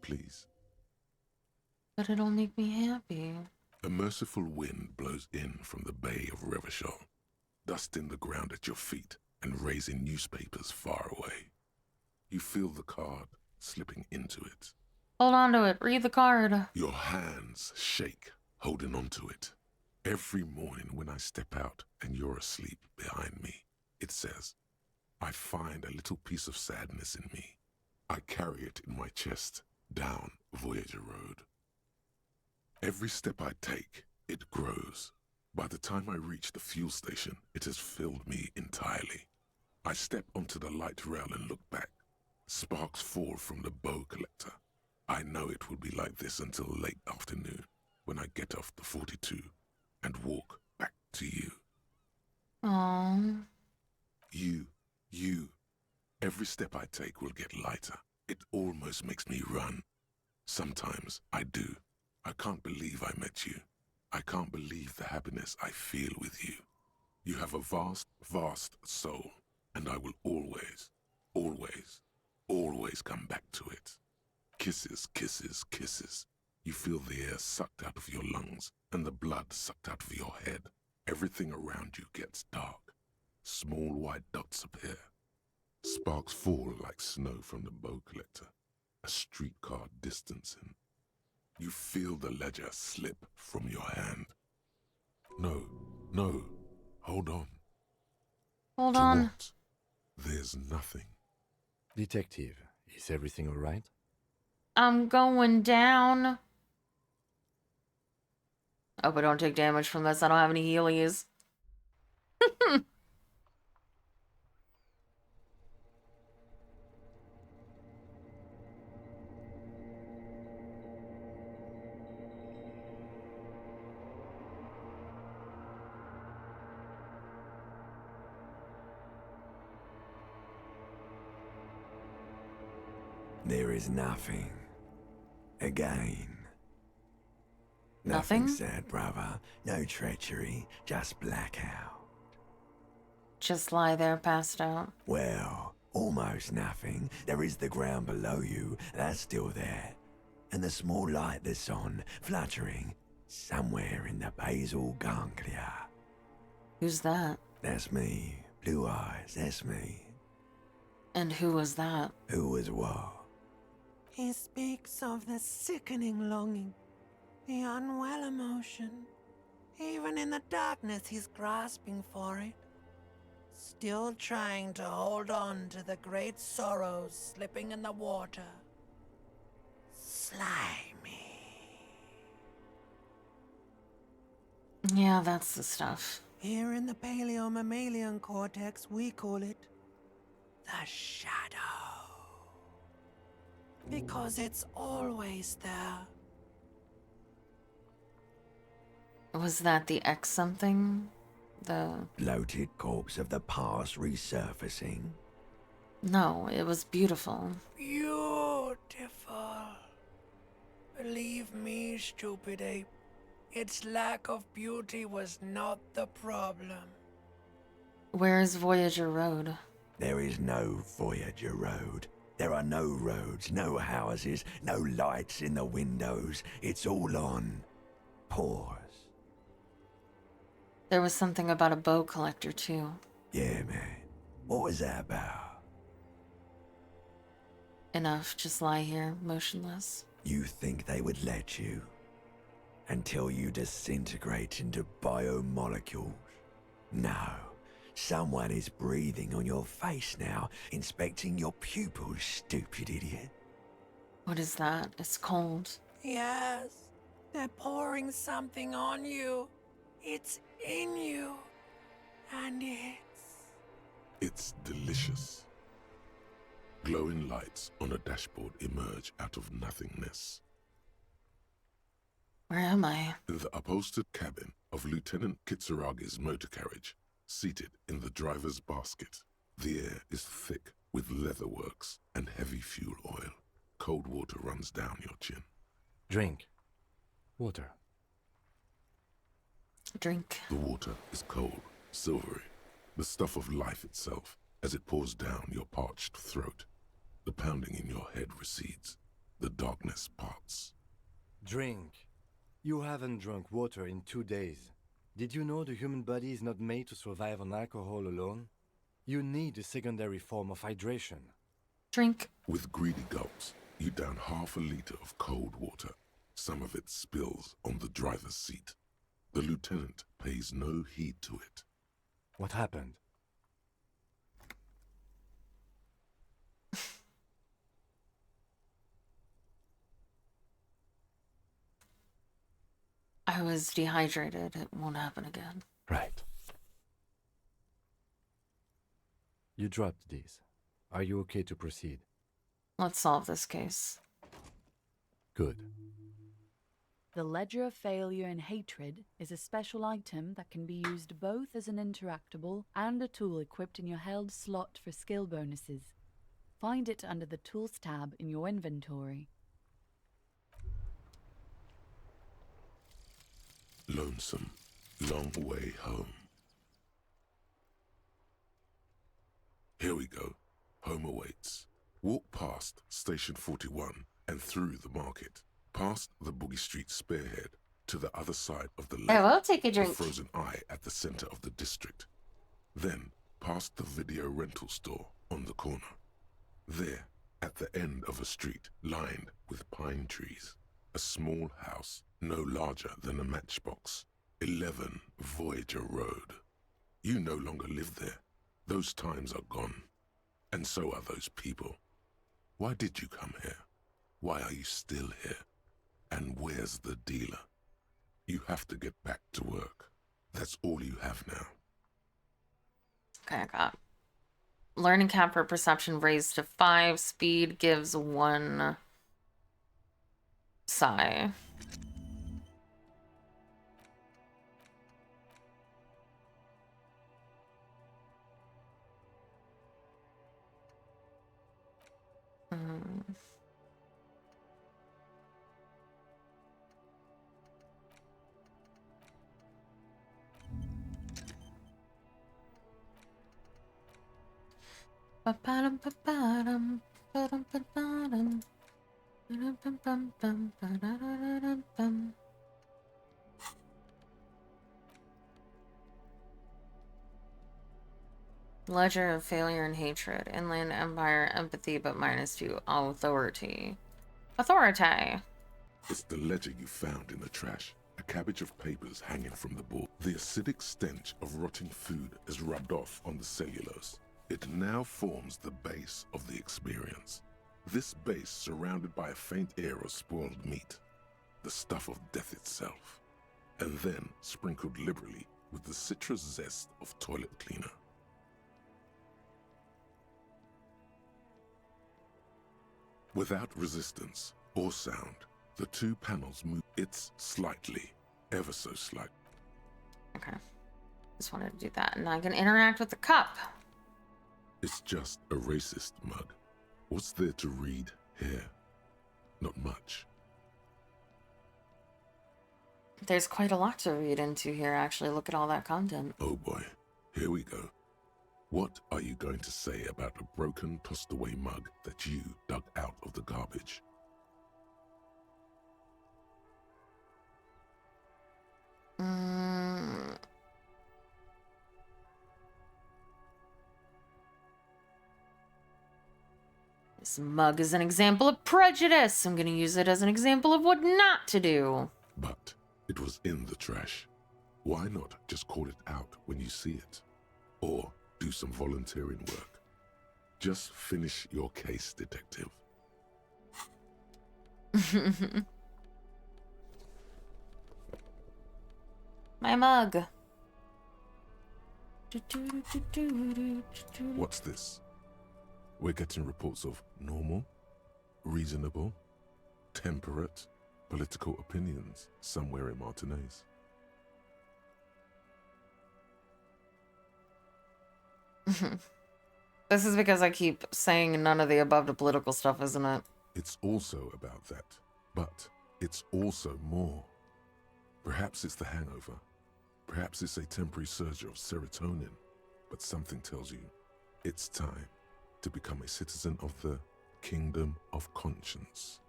please. But it'll make me happy. A merciful wind blows in from the bay of Revachol, dusting the ground at your feet and raising newspapers far away. You feel the card slipping into it. Hold on to it. Read the card. Your hands shake, holding onto it. Every morning when I step out and you're asleep behind me, it says, I find a little piece of sadness in me. I carry it in my chest down Voyager Road. Every step I take, it grows. By the time I reach the fuel station, it has filled me entirely. I step onto the light rail and look back. Sparks fall from the bow collector. I know it will be like this until late afternoon, when I get off the 42 and walk back to you. Aww. You. Every step I take will get lighter. It almost makes me run. Sometimes I do. I can't believe I met you. I can't believe the happiness I feel with you. You have a vast, vast soul, and I will always, always, always come back to it. Kisses, kisses, kisses. You feel the air sucked out of your lungs and the blood sucked out of your head. Everything around you gets dark. Small white dots appear. Sparks fall like snow from the bow collector. A streetcar distancing. You feel the ledger slip from your hand. No, hold on. Hold To on. what? There's nothing. Detective, is everything all right? I'm going down. Hope I don't take damage from this. I don't have any healies. There is nothing. Again. Nothing? Nothing said, brother. No treachery, just blackout. Just lie there, passed out. Well, almost nothing. There is the ground below you, that's still there. And the small light that's on, fluttering, somewhere in the basal ganglia. Who's that? That's me. Blue eyes, that's me. And who was that? Who was what? He speaks of the sickening longing, the unwell emotion. Even in the darkness, he's grasping for it. Still trying to hold on to the great sorrows slipping in the water. Slimy. Yeah, that's the stuff. Here in the paleo-mammalian cortex, we call it the shadow. Because it's always there. Was that the X something? The... Bloated corpse of the past resurfacing. No, it was beautiful. Beautiful. Believe me, stupid ape. Its lack of beauty was not the problem. Where is Voyager Road? There is no Voyager Road. There are no roads, no houses, no lights in the windows. It's all on pause. There was something about a bow collector, too. Yeah, man. What was that about? Enough, just lie here, motionless. You think they would let you? Until you disintegrate into biomolecules? No. Someone is breathing on your face now, inspecting your pupils, stupid idiot. What is that? It's cold. Yes, they're pouring something on you. It's in you. And It's delicious. Glowing lights on a dashboard emerge out of nothingness. Where am I? In the upholstered cabin of Lieutenant Kitsuragi's motor carriage, seated in the driver's basket. The air is thick with leatherworks and heavy fuel oil. Cold water runs down your chin. Drink. Water. Drink. The water is cold, silvery, the stuff of life itself as it pours down your parched throat. The pounding in your head recedes. The darkness parts. Drink. You haven't drunk water in 2 days. Did you know the human body is not made to survive on alcohol alone? You need a secondary form of hydration. Drink. With greedy gulps, you down half a liter of cold water. Some of it spills on the driver's seat. The lieutenant pays no heed to it. What happened? I was dehydrated. It won't happen again. Right. You dropped these. Are you okay to proceed? Let's solve this case. Good. The Ledger of Failure and Hatred is a special item that can be used both as an interactable and a tool equipped in your held slot for skill bonuses. Find it under the Tools tab in your inventory. Lonesome, long way home. Here we go. Home awaits. Walk past Station 41 and through the market, past the Boogie Street spearhead to the other side of the lake. I will take a The drink. frozen eye at the center of the district. Then past the video rental store on the corner. There, at the end of a street lined with pine trees, a small house no larger than a matchbox. 11 Voyager Road. You no longer live there. Those times are gone. And so are those people. Why did you come here? Why are you still here? And where's the dealer? You have to get back to work. That's all you have now. Okay, I got learning cap for perception raised to 5. Speed gives 1 psi. Ba-ba-dum, ba-ba-dum, ba-dum, ba-ba-dum, ba-dum, bum, bum, bum, ba-da-da-da-dum, bum. Ledger of failure and hatred. Inland Empire empathy, but -2. Authority. Authority. It's the ledger you found in the trash. A cabbage of papers hanging from the board. The acidic stench of rotting food is rubbed off on the cellulose. It now forms the base of the experience. This base surrounded by a faint air of spoiled meat, the stuff of death itself, and then sprinkled liberally with the citrus zest of toilet cleaner. Without resistance or sound, the 2 panels move. It's slightly, ever so slight. Okay. Just wanted to do that. And I can interact with the cup. It's just a racist mug. What's there to read here? Not much. There's quite a lot to read into here, actually. Look at all that content. Oh boy, here we go. What are you going to say about a broken, tossed-away mug that you dug out of the garbage? This mug is an example of prejudice. I'm going to use it as an example of what not to do. But it was in the trash. Why not just call it out when you see it? Or do some volunteering work. Just finish your case, detective. My mug. What's this? We're getting reports of normal, reasonable, temperate, political opinions somewhere in Martinez. This is because I keep saying none of the above to political stuff, isn't it? It's also about that, but it's also more. Perhaps it's the hangover. Perhaps it's a temporary surge of serotonin, but something tells you it's time to become a citizen of the Kingdom of Conscience.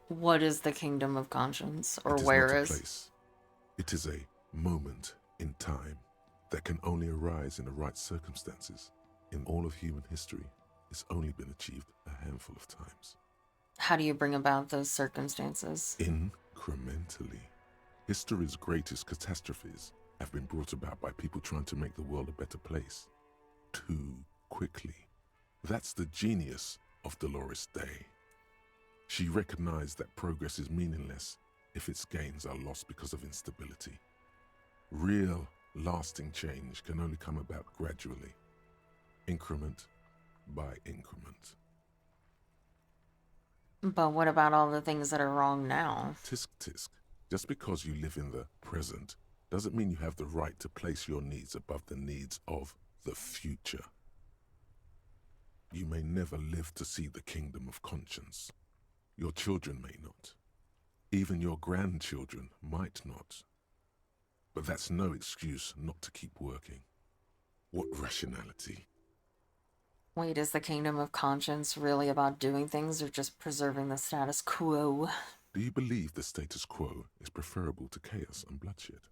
What is the Kingdom of Conscience? Or It is where not a is? place. It is a moment in time that can only arise in the right circumstances. In all of human history, it's only been achieved a handful of times. How do you bring about those circumstances? Incrementally. History's greatest catastrophes have been brought about by people trying to make the world a better place. Too quickly. That's the genius of Dolores Day. She recognized that progress is meaningless if its gains are lost because of instability. Real, lasting change can only come about gradually, increment by increment. But what about all the things that are wrong now? Tisk tisk. Just because you live in the present doesn't mean you have the right to place your needs above the needs of the future. You may never live to see the Kingdom of Conscience. Your children may not. Even your grandchildren might not. But that's no excuse not to keep working. What rationality? Wait, is the Kingdom of Conscience really about doing things or just preserving the status quo? Do you believe the status quo is preferable to chaos and bloodshed?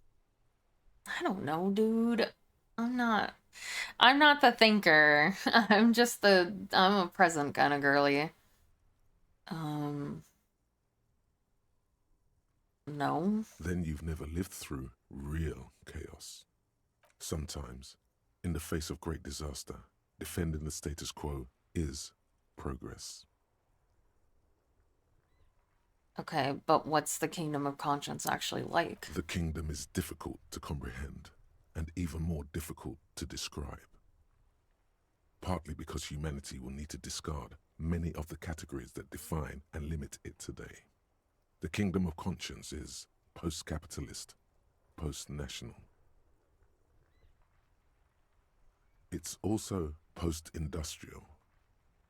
I don't know, dude. I'm not the thinker. I'm a present kind of girly. No. Then you've never lived through real chaos. Sometimes, in the face of great disaster, defending the status quo is progress. Okay, but what's the Kingdom of Conscience actually like? The kingdom is difficult to comprehend, and even more difficult to describe. Partly because humanity will need to discard many of the categories that define and limit it today. The Kingdom of Conscience is post-capitalist, post-national. It's also post-industrial,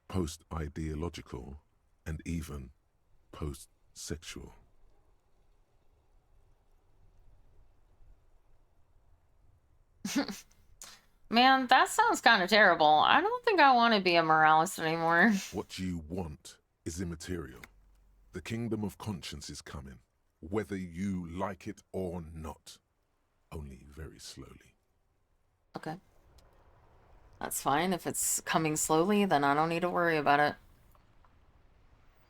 post-ideological, and even post-sexual. Man, that sounds kind of terrible. I don't think I want to be a moralist anymore. What you want is immaterial. The Kingdom of Conscience is coming, whether you like it or not. Only very slowly. Okay. That's fine. If it's coming slowly, then I don't need to worry about it.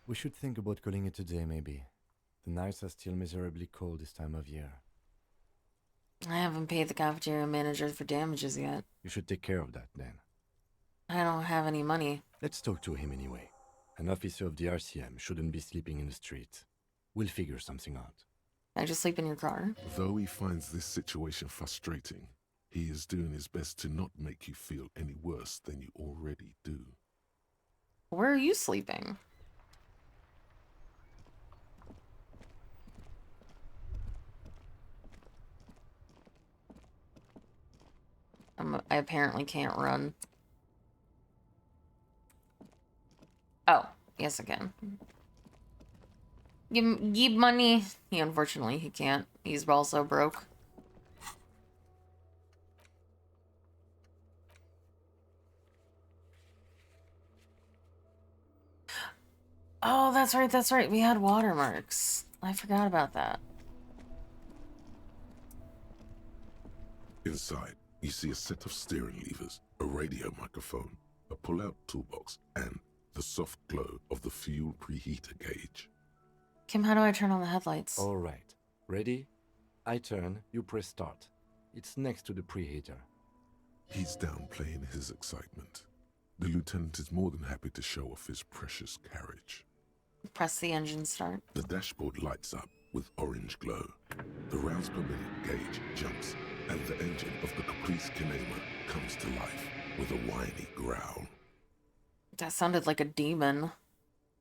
We should think about calling it a day, maybe. The nights are still miserably cold this time of year. I haven't paid the cafeteria manager for damages yet. You should take care of that, then. I don't have any money. Let's talk to him anyway. An officer of the RCM shouldn't be sleeping in the street. We'll figure something out. I just sleep in your car. Though he finds this situation frustrating, he is doing his best to not make you feel any worse than you already do. Where are you sleeping? I apparently can't run. Oh, yes I can. Give money. Unfortunately, he can't. He's also broke. Oh, that's right, that's right. We had watermarks. I forgot about that. Inside, you see a set of steering levers, a radio microphone, a pull-out toolbox, and the soft glow of the fuel preheater gauge. Kim, how do I turn on the headlights? All right. Ready? I turn, you press start. It's next to the preheater. He's downplaying his excitement. The lieutenant is more than happy to show off his precious carriage. Press the engine start. The dashboard lights up with orange glow. The rounds per minute gauge jumps, and the engine of the Caprice Kinema comes to life with a whiny growl. That sounded like a demon.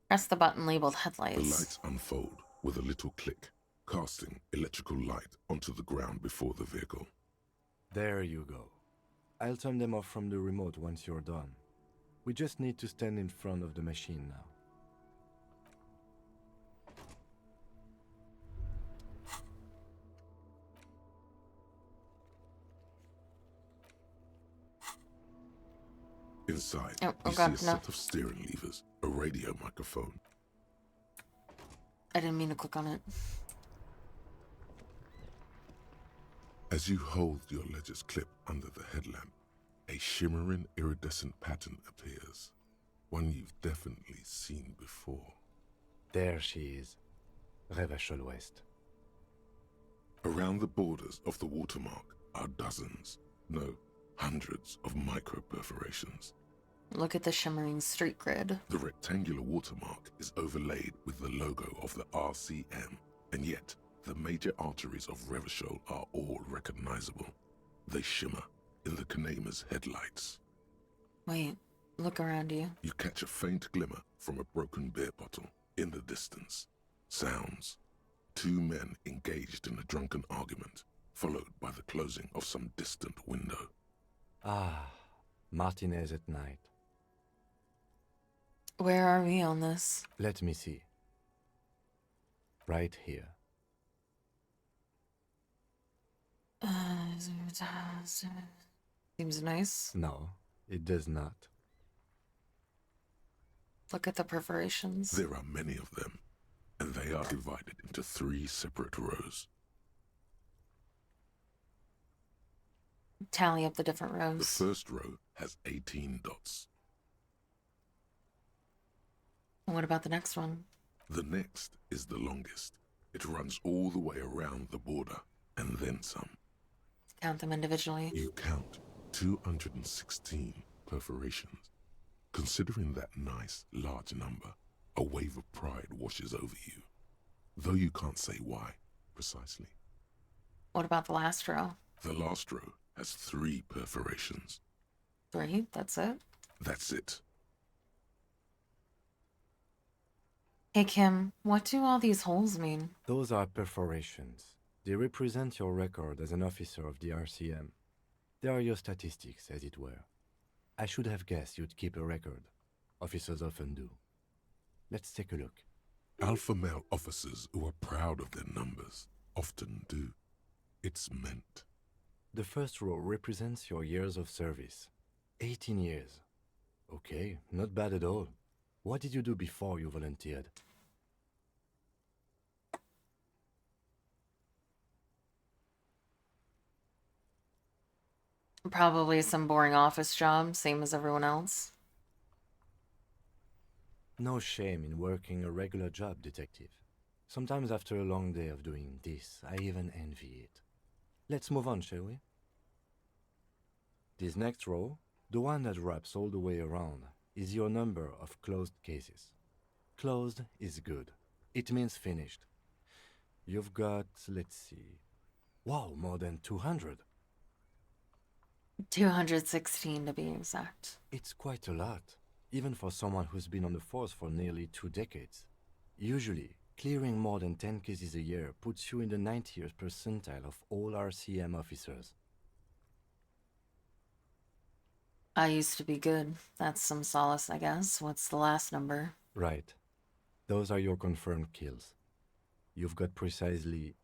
Press the button labeled The headlights. lights unfold with a little click, casting electrical light onto the ground before the vehicle. There you go. I'll turn them off from the remote once you're done. We just need to stand in front of the machine now. Inside, Oh you see God, a no. set of steering levers, a radio microphone. I didn't mean to click on it. As you hold your ledger's clip under the headlamp, a shimmering iridescent pattern appears. One you've definitely seen before. There she is. Revachol West. Around the borders of the watermark are dozens, no, hundreds of micro-perforations. Look at the shimmering street grid. The rectangular watermark is overlaid with the logo of the RCM, and yet the major arteries of Revachol are all recognizable. They shimmer in the Kinema's headlights. Wait, look around you. You catch a faint glimmer from a broken beer bottle in the distance. Sounds. Two men engaged in a drunken argument, followed by the closing of some distant window. Ah, Martinez at night. Where are we on this? Let me see. Right here. Seems nice. No, it does not. Look at the perforations. There are many of them, and they are divided into 3 separate rows. Tally up the different The rows. first row has 18 dots. What about the next one? The next is the longest. It runs all the way around the border, and then some. Count them individually. You count 216 perforations. Considering that nice, large number, a wave of pride washes over you. though you can't say why precisely. What about the last row? The last row has 3 perforations. 3, that's it? That's it. Hey Kim, what do all these holes mean? Those are perforations. They represent your record as an officer of the RCM. They are your statistics, as it were. I should have guessed you'd keep a record. Officers often do. Let's take a look. Alpha male officers who are proud of their numbers often do. It's meant. The first row represents your years of service. 18 years. Okay, not bad at all. What did you do before you volunteered? Probably some boring office job, same as everyone else. No shame in working a regular job, detective. Sometimes after a long day of doing this, I even envy it. Let's move on, shall we? This next row, the one that wraps all the way around, is your number of closed cases. Closed is good. It means finished. You've got, let's see... Wow, more than 200. 216 to be exact. It's quite a lot, even for someone who's been on the force for nearly 2 decades. Usually, clearing more than 10 cases a year puts you in the 90th percentile of all RCM officers. I used to be good. That's some solace, I guess. What's the last number? Right. Those are your confirmed kills. You've got precisely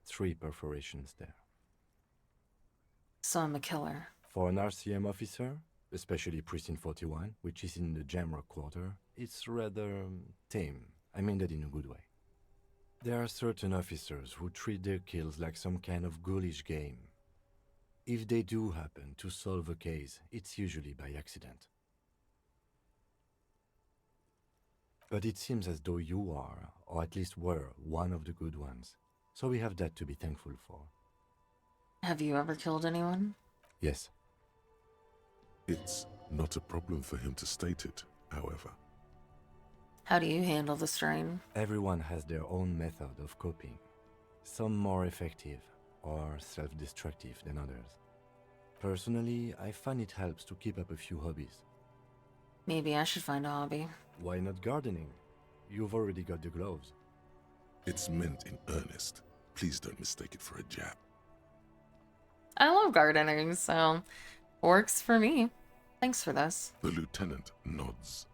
3 perforations there. So I'm a killer. For an RCM officer, especially Precinct 41, which is in the Jamrock Quarter, it's rather tame. I mean that in a good way. There are certain officers who treat their kills like some kind of ghoulish game. If they do happen to solve a case, it's usually by accident. But it seems as though you are, or at least were, one of the good ones. So we have that to be thankful for. Have you ever killed anyone? Yes. It's not a problem for him to state it, however. How do you handle the strain? Everyone has their own method of coping. Some more effective or self-destructive than others. Personally, I find it helps to keep up a few hobbies. Maybe I should find a hobby. Why not gardening? You've already got the gloves. It's meant in earnest. Please don't mistake it for a jab. I love gardening, so works for me. Thanks for this. The lieutenant nods.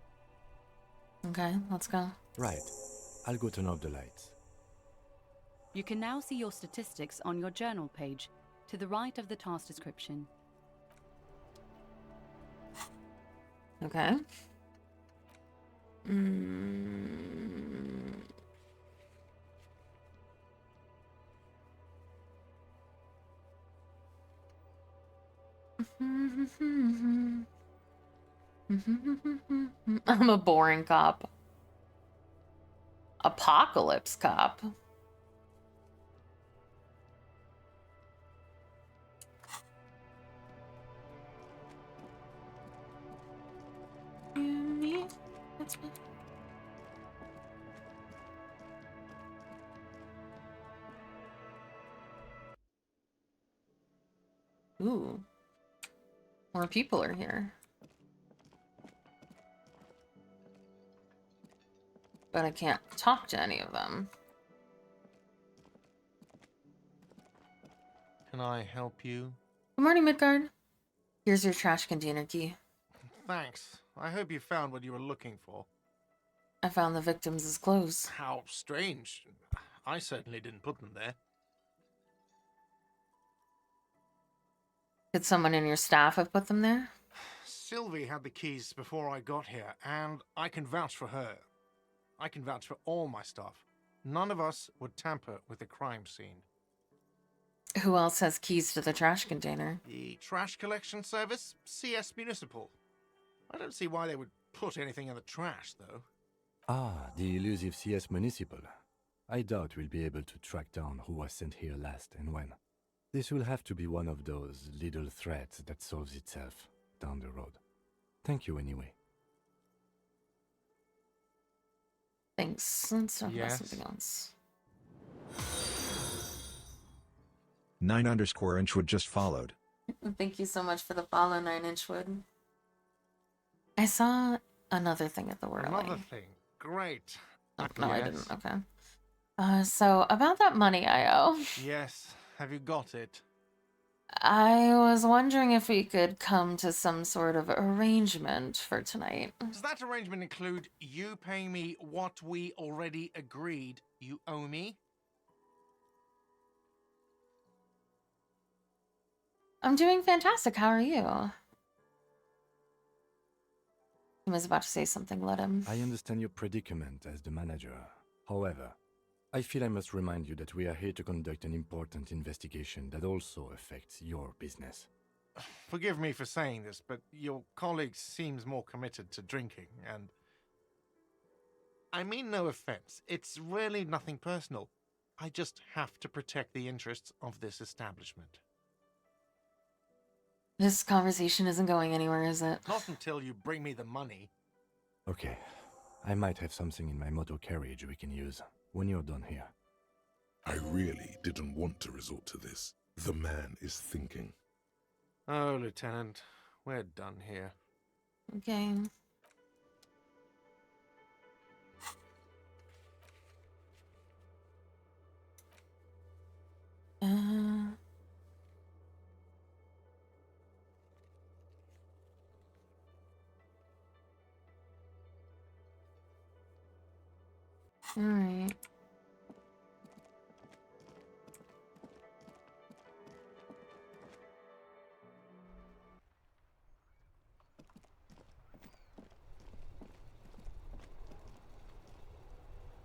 Okay, let's go. Right. I'll go turn off the lights. You can now see your statistics on your journal page, to the right of the task description. Okay. I'm a boring cop. Apocalypse cop. Ooh. More people are here. But I can't talk to any of them. Can I help you? Good morning, Midgard. Here's your trash container key. Thanks. I hope you found what you were looking for. I found the victims' clothes. How strange. I certainly didn't put them there. Did someone in your staff have put them there? Sylvie had the keys before I got here, and I can vouch for her. I can vouch for all my staff. None of us would tamper with the crime scene. Who else has keys to the trash container? The trash collection service? CS Municipal. I don't see why they would put anything in the trash, though. Ah, the elusive CS Municipal. I doubt we'll be able to track down who was sent here last and when. This will have to be one of those little threats that solves itself down the road. Thank you anyway. Thanks. Let's talk about Yes? something else. 9_Inchwood just followed. Thank you so much for the follow, 9-Inchwood. I saw another thing at the Whirling. Another thing. Great. Oh, Lucky no, I ass. didn't. Okay. So about that money I owe. Yes. Have you got it? I was wondering if we could come to some sort of arrangement for tonight. Does that arrangement include you paying me what we already agreed you owe me? I'm doing fantastic. How are you? He was about to say something. Let him. I understand your predicament as the manager. However, I feel I must remind you that we are here to conduct an important investigation that also affects your business. Forgive me for saying this, but your colleague seems more committed to drinking, and... I mean no offense. It's really nothing personal. I just have to protect the interests of this establishment. This conversation isn't going anywhere, is it? Not until you bring me the money. Okay, I might have something in my motor carriage we can use when you're done here. I really didn't want to resort to this. The man is thinking. Oh, Lieutenant, we're done here. Okay. All right.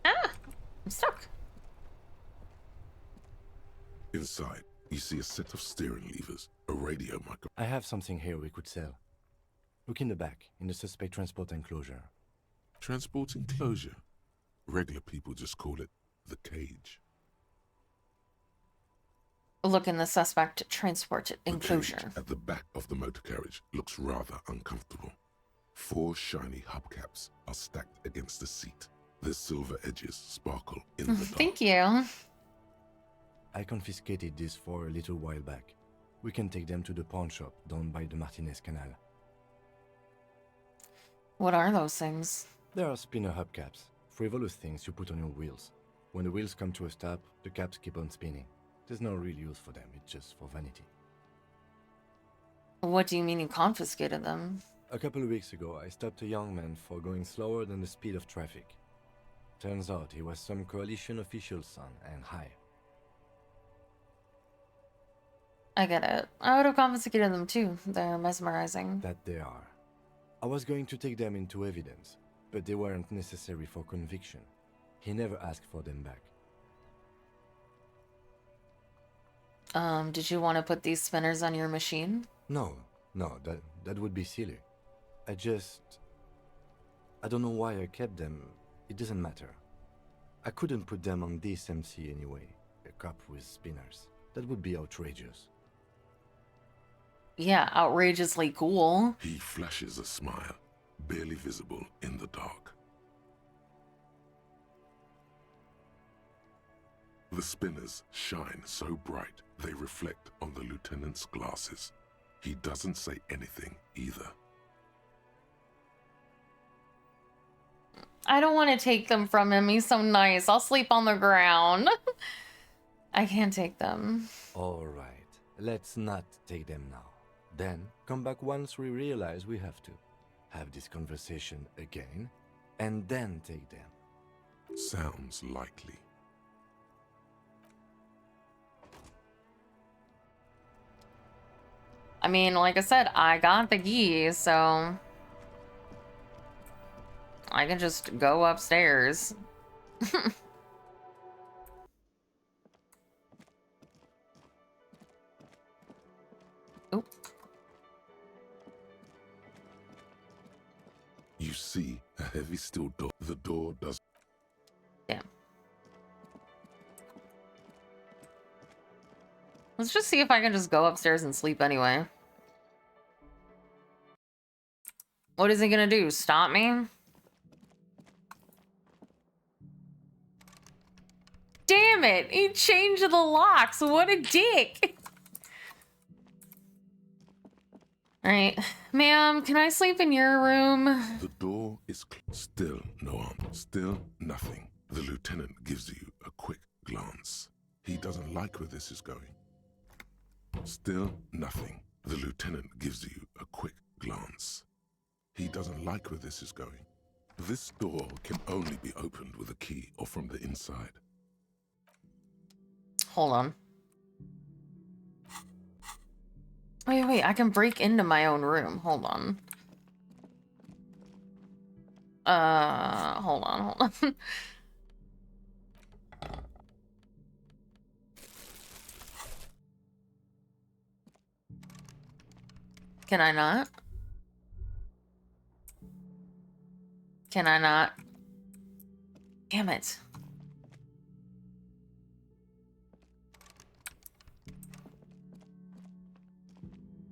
Ah! I'm stuck. Inside, you see a set of steering levers, a radio microphone. I have something here we could sell. Look in the back, in the suspect transport enclosure. Transport enclosure. Regular people just call it the cage. Look in the suspect transport The enclosure. cage at the back of the motor carriage looks rather uncomfortable. 4 shiny hubcaps are stacked against the seat. Their silver edges sparkle in the dark. Thank you. I confiscated these for a little while back. We can take them to the pawn shop down by the Martinez Canal. What are those things? There are spinner hubcaps, frivolous things you put on your wheels. When the wheels come to a stop, the caps keep on spinning. There's no real use for them, it's just for vanity. What do you mean you confiscated them? A couple of weeks ago, I stopped a young man for going slower than the speed of traffic. Turns out he was some coalition official's son and high. I get it. I would have confiscated them too. They're mesmerizing. That they are. I was going to take them into evidence, but they weren't necessary for conviction. He never asked for them back. Did you want to put these spinners on your machine? No, that would be silly. I don't know why I kept them. It doesn't matter. I couldn't put them on this MC anyway. A cop with spinners. That would be outrageous. Yeah, outrageously cool. He flashes a smile, barely visible in the dark. The spinners shine so bright they reflect on the lieutenant's glasses. He doesn't say anything either. I don't want to take them from him. He's so nice. I'll sleep on the ground. I can't take them. All right, let's not take them now. Then come back once we realize we have to. Have this conversation again, and then take them. Sounds likely. I mean, like I said, I got the keys, so I can just go upstairs. Oop. You see a heavy steel door. The door does. Damn. Let's just see if I can just go upstairs and sleep anyway. What is he gonna do? Stop me? Damn damn it! He changed the locks. What a dick. Alright. Ma'am, can I sleep in your room? The door is still no answer. Still nothing. The lieutenant gives you a quick glance. He doesn't like where this is going. Still nothing. The lieutenant gives you a quick glance. He doesn't like where this is going. This door can only be opened with a key or from the inside. Hold on. Wait, I can break into my own room. Hold on. Hold on. Can I not? Can I not? Damn it.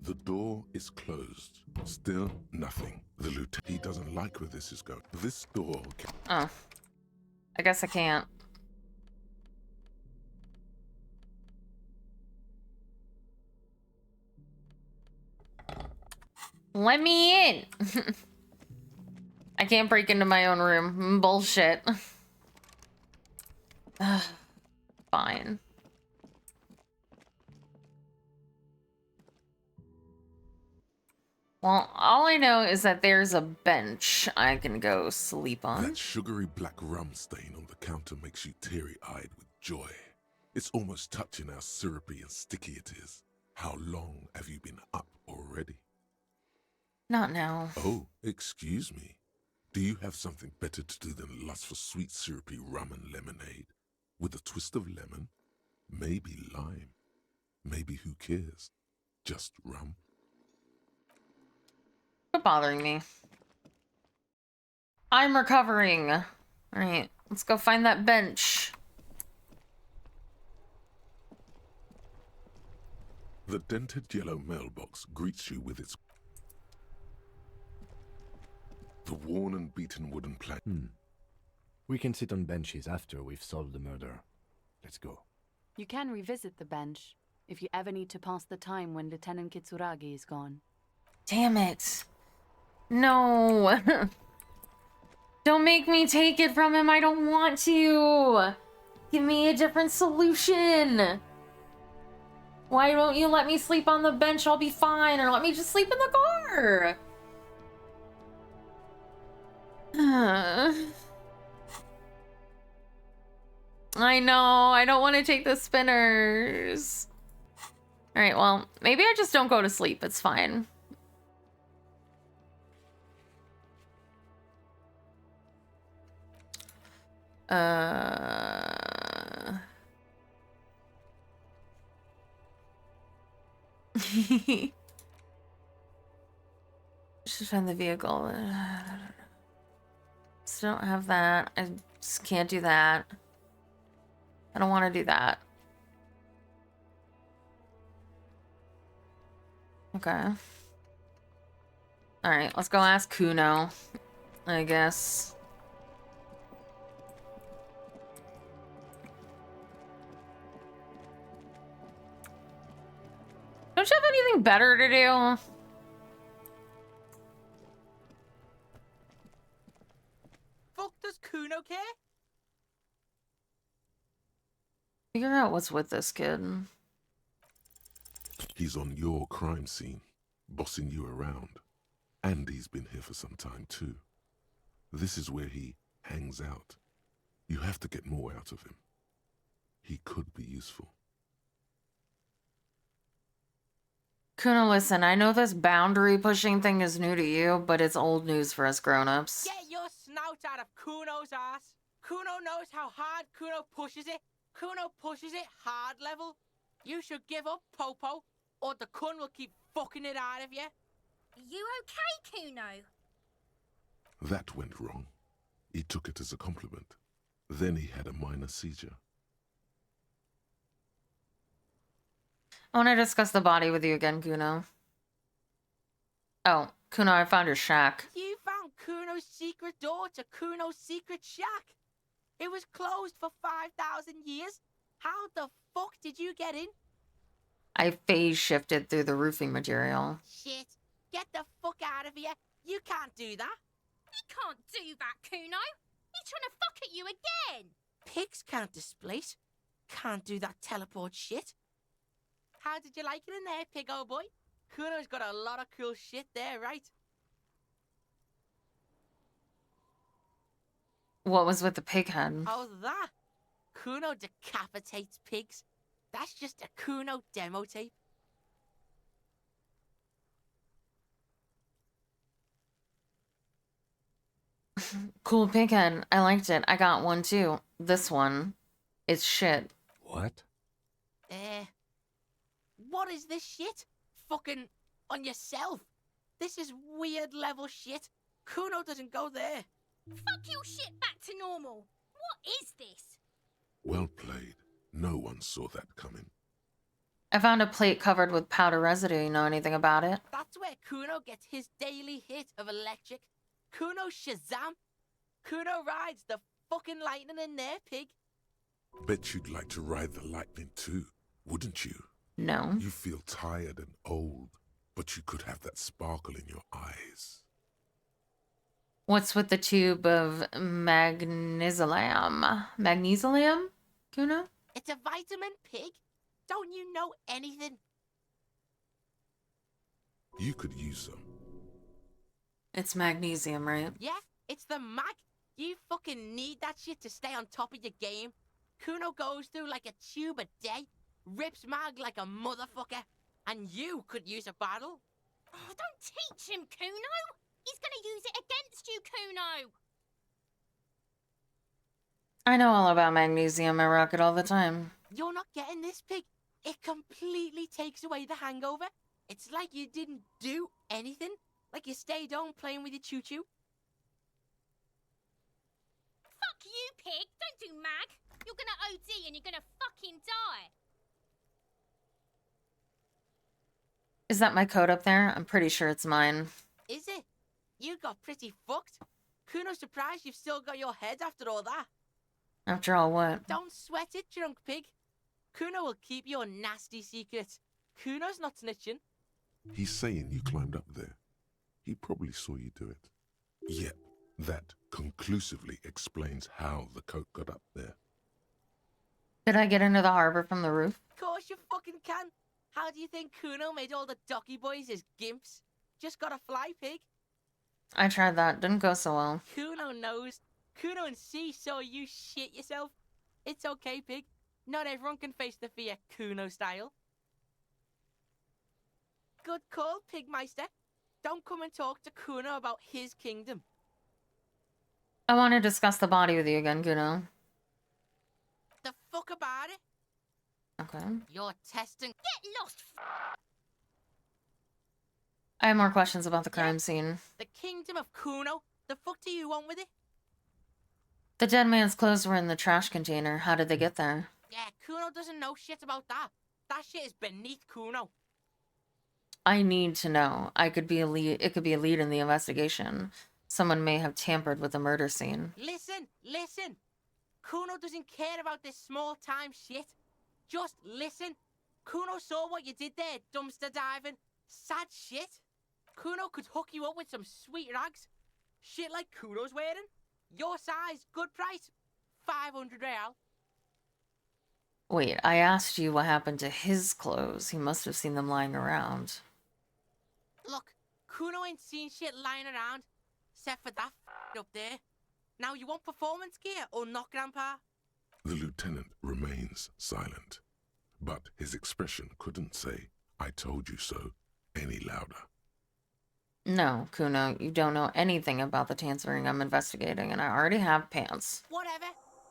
The door is closed. Still nothing. The lieutenant, he doesn't like where this is going. This door can... Oh. I guess I can't. Let me in! I can't break into my own room. Bullshit. Fine. Well, all I know is that there's a bench I can go sleep on. That sugary black rum stain on the counter makes you teary-eyed with joy. It's almost touching how syrupy and sticky it is. How long have you been up already? Not now. Oh, excuse me. Do you have something better to do than lust for sweet syrupy rum and lemonade? With a twist of lemon? Maybe lime. Maybe who cares? Just rum. Quit bothering me. I'm recovering. Alright, let's go find that bench. The dented yellow mailbox greets you with its... The worn and beaten wooden plank. We can sit on benches after we've solved the murder. Let's go. You can revisit the bench if you ever need to pass the time when Lieutenant Kitsuragi is gone. Damn it. No. Don't make me take it from him. I don't want to. Give me a different solution. Why don't you let me sleep on the bench? I'll be fine. Or let me just sleep in the car. I know. I don't want to take the spinners. Alright, well, maybe I just don't go to sleep. It's fine. Just find the vehicle. Still don't have that. I just can't do that. I don't want to do that. Okay. Alright, let's go ask Kuno, I guess. Don't you have anything better to do? Fuck does Kuno care? Figure out what's with this kid. He's on your crime scene, bossing you around. And he's been here for some time too. This is where he hangs out. You have to get more out of him. He could be useful. Kuno, listen, I know this boundary pushing thing is new to you, but it's old news for us grown-ups. Get your snout out of Kuno's ass. Kuno knows how hard Kuno pushes it. Kuno pushes it hard level. You should give up, Popo, or the Kun will keep fucking it out of you. You okay, Kuno? That went wrong. He took it as a compliment. Then he had a minor seizure. I want to discuss the body with you again, Kuno. Oh, Kuno, I found your shack. You found Kuno's secret door to Kuno's secret shack. It was closed for 5,000 years, How the fuck did you get in? I phase shifted through the roofing material. Shit. Get the fuck out of here. You can't do that. He can't do that, Kuno. He's trying to fuck at you again. Pigs can't displace. Can't do that teleport shit. How did you like it in there, pig old boy? Kuno's got a lot of cool shit there, right? What was with the pig head? How's that? Kuno decapitates pigs. That's just a Kuno demo tape. Cool pig head. I liked it. I got one too. This one. It's shit. What? What is this shit? Fucking on yourself. This is weird level shit. Kuno doesn't go there. Fuck your shit back to normal. What is this? Well played. No one saw that coming. I found a plate covered with powder residue. You know anything about it? That's where Kuno gets his daily hit of electric. Kuno Shazam. Kuno rides the fucking lightning in there, pig. Bet you'd like to ride the lightning too, wouldn't you? No. You feel tired and old, but you could have that sparkle in your eyes. What's with the tube of magnesium? Magnesium? Kuno? It's a vitamin, pig. Don't you know anything? You could use some. It's magnesium, right? Yeah, it's the mag. You fucking need that shit to stay on top of your game. Kuno goes through like a tube a day, rips mag like a motherfucker, and you could use a bottle. Oh, don't teach him, Kuno. He's gonna use it against you, Kuno. I know all about magnesium. I rock it all the time. You're not getting this, pig. It completely takes away the hangover. It's like you didn't do anything. Like you stayed home playing with your choo-choo. Fuck you, pig. Don't do mag. You're gonna OD and you're gonna fucking die. Is that my coat up there? I'm pretty sure it's mine. Is it? You got pretty fucked. Kuno's surprised you've still got your head after all that. After all, what? Don't sweat it, drunk pig. Kuno will keep your nasty secrets. Kuno's not snitching. He's saying you climbed up there. He probably saw you do it. Yep, that conclusively explains how the coat got up there. Did I get into the harbor from the roof? Of course you fucking can. How do you think Kuno made all the docky boys his gimps? Just gotta fly, pig. I tried that. Didn't go so well. Kuno knows. Kuno and C saw you shit yourself. It's okay, pig. Not everyone can face the fear Kuno style. Good call, Pigmeister. Don't come and talk to Kuno about his kingdom. I want to discuss the body with you again, Kuno. The fuck about it? Okay. You're testing. Get lost. I have more questions about the crime scene. The kingdom of Kuno. The fuck do you want with it? The dead man's clothes were in the trash container. How did they get there? Yeah, Kuno doesn't know shit about that. That shit is beneath Kuno. I need to know. I could be a lead. It could be a lead in the investigation. Someone may have tampered with the murder scene. Listen. Kuno doesn't care about this small-time shit. Just listen. Kuno saw what you did there, dumpster diving. Sad shit. Kuno could hook you up with some sweet rags. Shit like Kuno's wearing. Your size, good price. 500 real. Wait, I asked you what happened to his clothes. He must have seen them lying around. Look, Kuno ain't seen shit lying around, except for that up there. Now you want performance gear or not, Grandpa? The lieutenant remains silent, but his expression couldn't say, "I told you so," any louder. No, Kuno, you don't know anything about the tampering I'm investigating, and I already have pants. Whatever.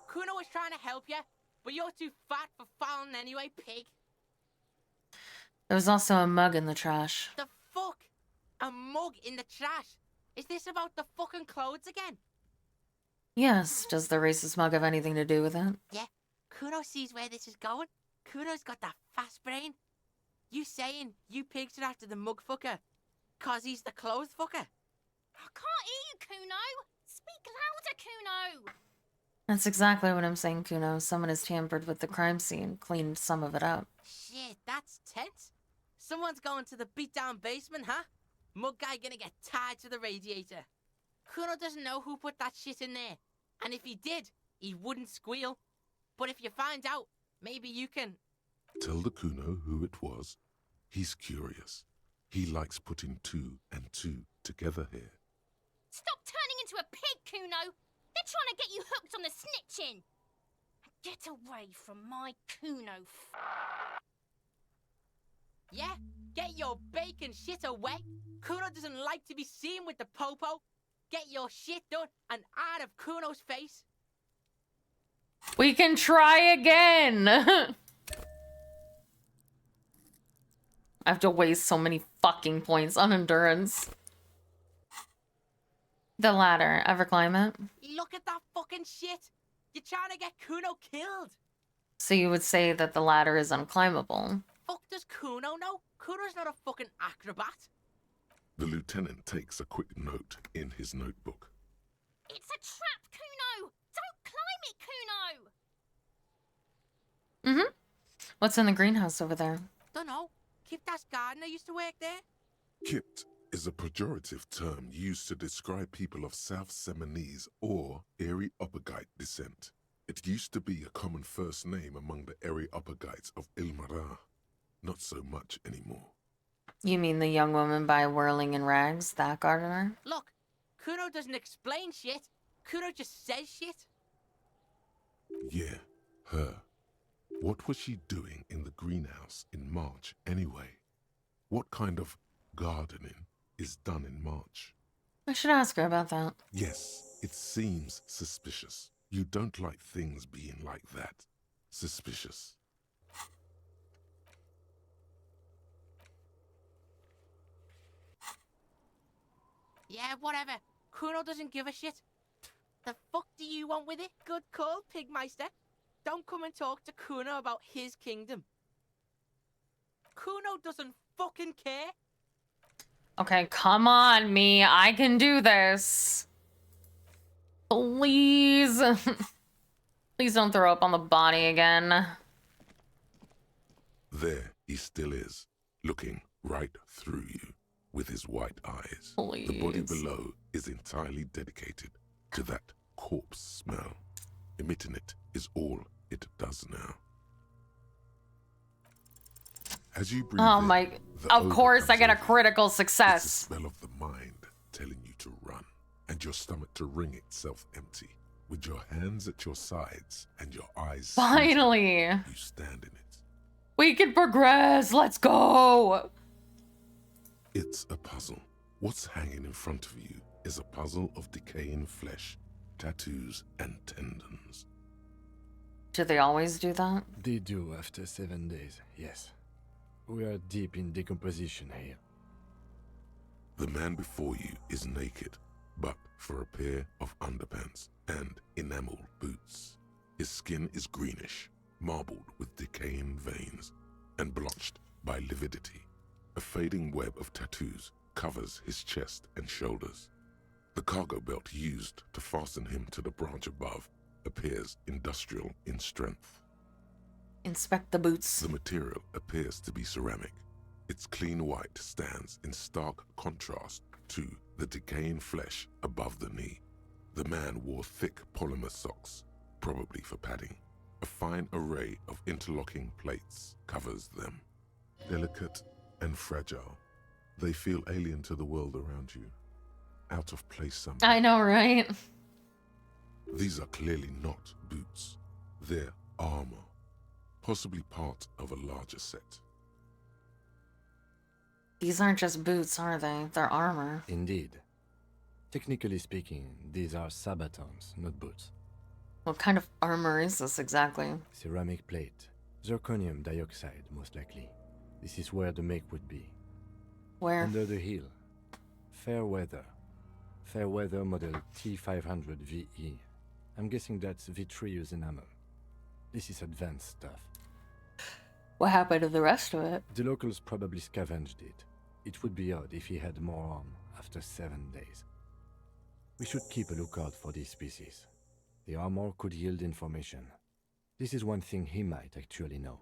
Kuno was trying to help you, but you're too fat for falling anyway, pig. There was also a mug in the trash. The fuck? A mug in the trash? Is this about the fucking clothes again? Yes, does the racist mug have anything to do with it? Yeah, Kuno sees where this is going. Kuno's got that fast brain. You saying you pigs are after the mug fucker, 'cause he's the clothes fucker? I can't hear you, Kuno. Speak louder, Kuno. That's exactly what I'm saying, Kuno. Someone has tampered with the crime scene, cleaned some of it up. Shit, that's tense. Someone's going to the beat-down basement, huh? Mug guy gonna get tied to the radiator. Kuno doesn't know who put that shit in there. And if he did, he wouldn't squeal. But if you find out, maybe you can... Tell the Kuno who it was. He's curious. He likes putting 2 and 2 together here. Stop turning into a pig, Kuno! They're trying to get you hooked on the snitching! Get away from my Kuno. Yeah? Get your bacon shit away! Kuno doesn't like to be seen with the popo. Get your shit done and out of Kuno's face. We can try again! I have to waste so many fucking points on endurance. The ladder. Ever climb it? Look at that fucking shit! You're trying to get Kuno killed! So you would say that the ladder is unclimbable. Fuck does Kuno know? Kuno's not a fucking acrobat. The lieutenant takes a quick note in his notebook. It's a trap, Kuno! Don't climb it, Kuno! Mm-hmm. What's in the greenhouse over there? Dunno. Kiptas gardener used to work there. Kipt is a pejorative term used to describe people of South Seminese or Areopagite descent. It used to be a common first name among the Areopagites of Ilmara. Not so much anymore. You mean the young woman by Whirling in Rags, that gardener? Look, Kuno doesn't explain shit. Kuno just says shit. Yeah, her. What was she doing in the greenhouse in March anyway? What kind of gardening is done in March? I should ask her about that. Yes, it seems suspicious. You don't like things being like that. Suspicious. Yeah, whatever. Kuno doesn't give a shit. The fuck do you want with it? Good call, Pigmeister. Don't come and talk to Kuno about his kingdom. Kuno doesn't fucking care. Okay, come on, me. I can do this. Please. Please don't throw up on the body again. There he still is, looking right through you with his white eyes. Please. The body below is entirely dedicated to that corpse smell. Emitting it is all it does now. As you breathe Oh in, my... the Of odor course I comes get a over. critical It's the success. smell of the mind telling you to run, and your stomach to wring itself empty. With your hands at your sides and your eyes Finally. seized, you stand in it. We can progress. Let's go. It's a puzzle. What's hanging in front of you is a puzzle of decaying flesh, tattoos, and tendons. Do they always do that? They do after 7 days, yes. We are deep in decomposition here. The man before you is naked, but for a pair of underpants and enameled boots. His skin is greenish, marbled with decaying veins, and blotched by lividity. A fading web of tattoos covers his chest and shoulders. The cargo belt used to fasten him to the branch above appears industrial in strength. Inspect the boots. The material appears to be ceramic. Its clean white stands in stark contrast to the decaying flesh above the knee. The man wore thick polymer socks, probably for padding. A fine array of interlocking plates covers them. Delicate and fragile, they feel alien to the world around you. Out of place somewhere. I know, right? These are clearly not boots. They're armor, possibly part of a larger set. These aren't just boots, are they? They're armor. Indeed. Technically speaking, these are sabatons, not boots. What kind of armor is this exactly? Ceramic plate. Zirconium dioxide, most likely. This is where the make would be. Where? Under the heel. Fair weather. Fair weather model T500 VE. I'm guessing that's vitreous enamel. This is advanced stuff. What happened to the rest of it? The locals probably scavenged it. It would be odd if he had more on after 7 days. We should keep a lookout for this species. The armor could yield information. This is one thing he might actually know.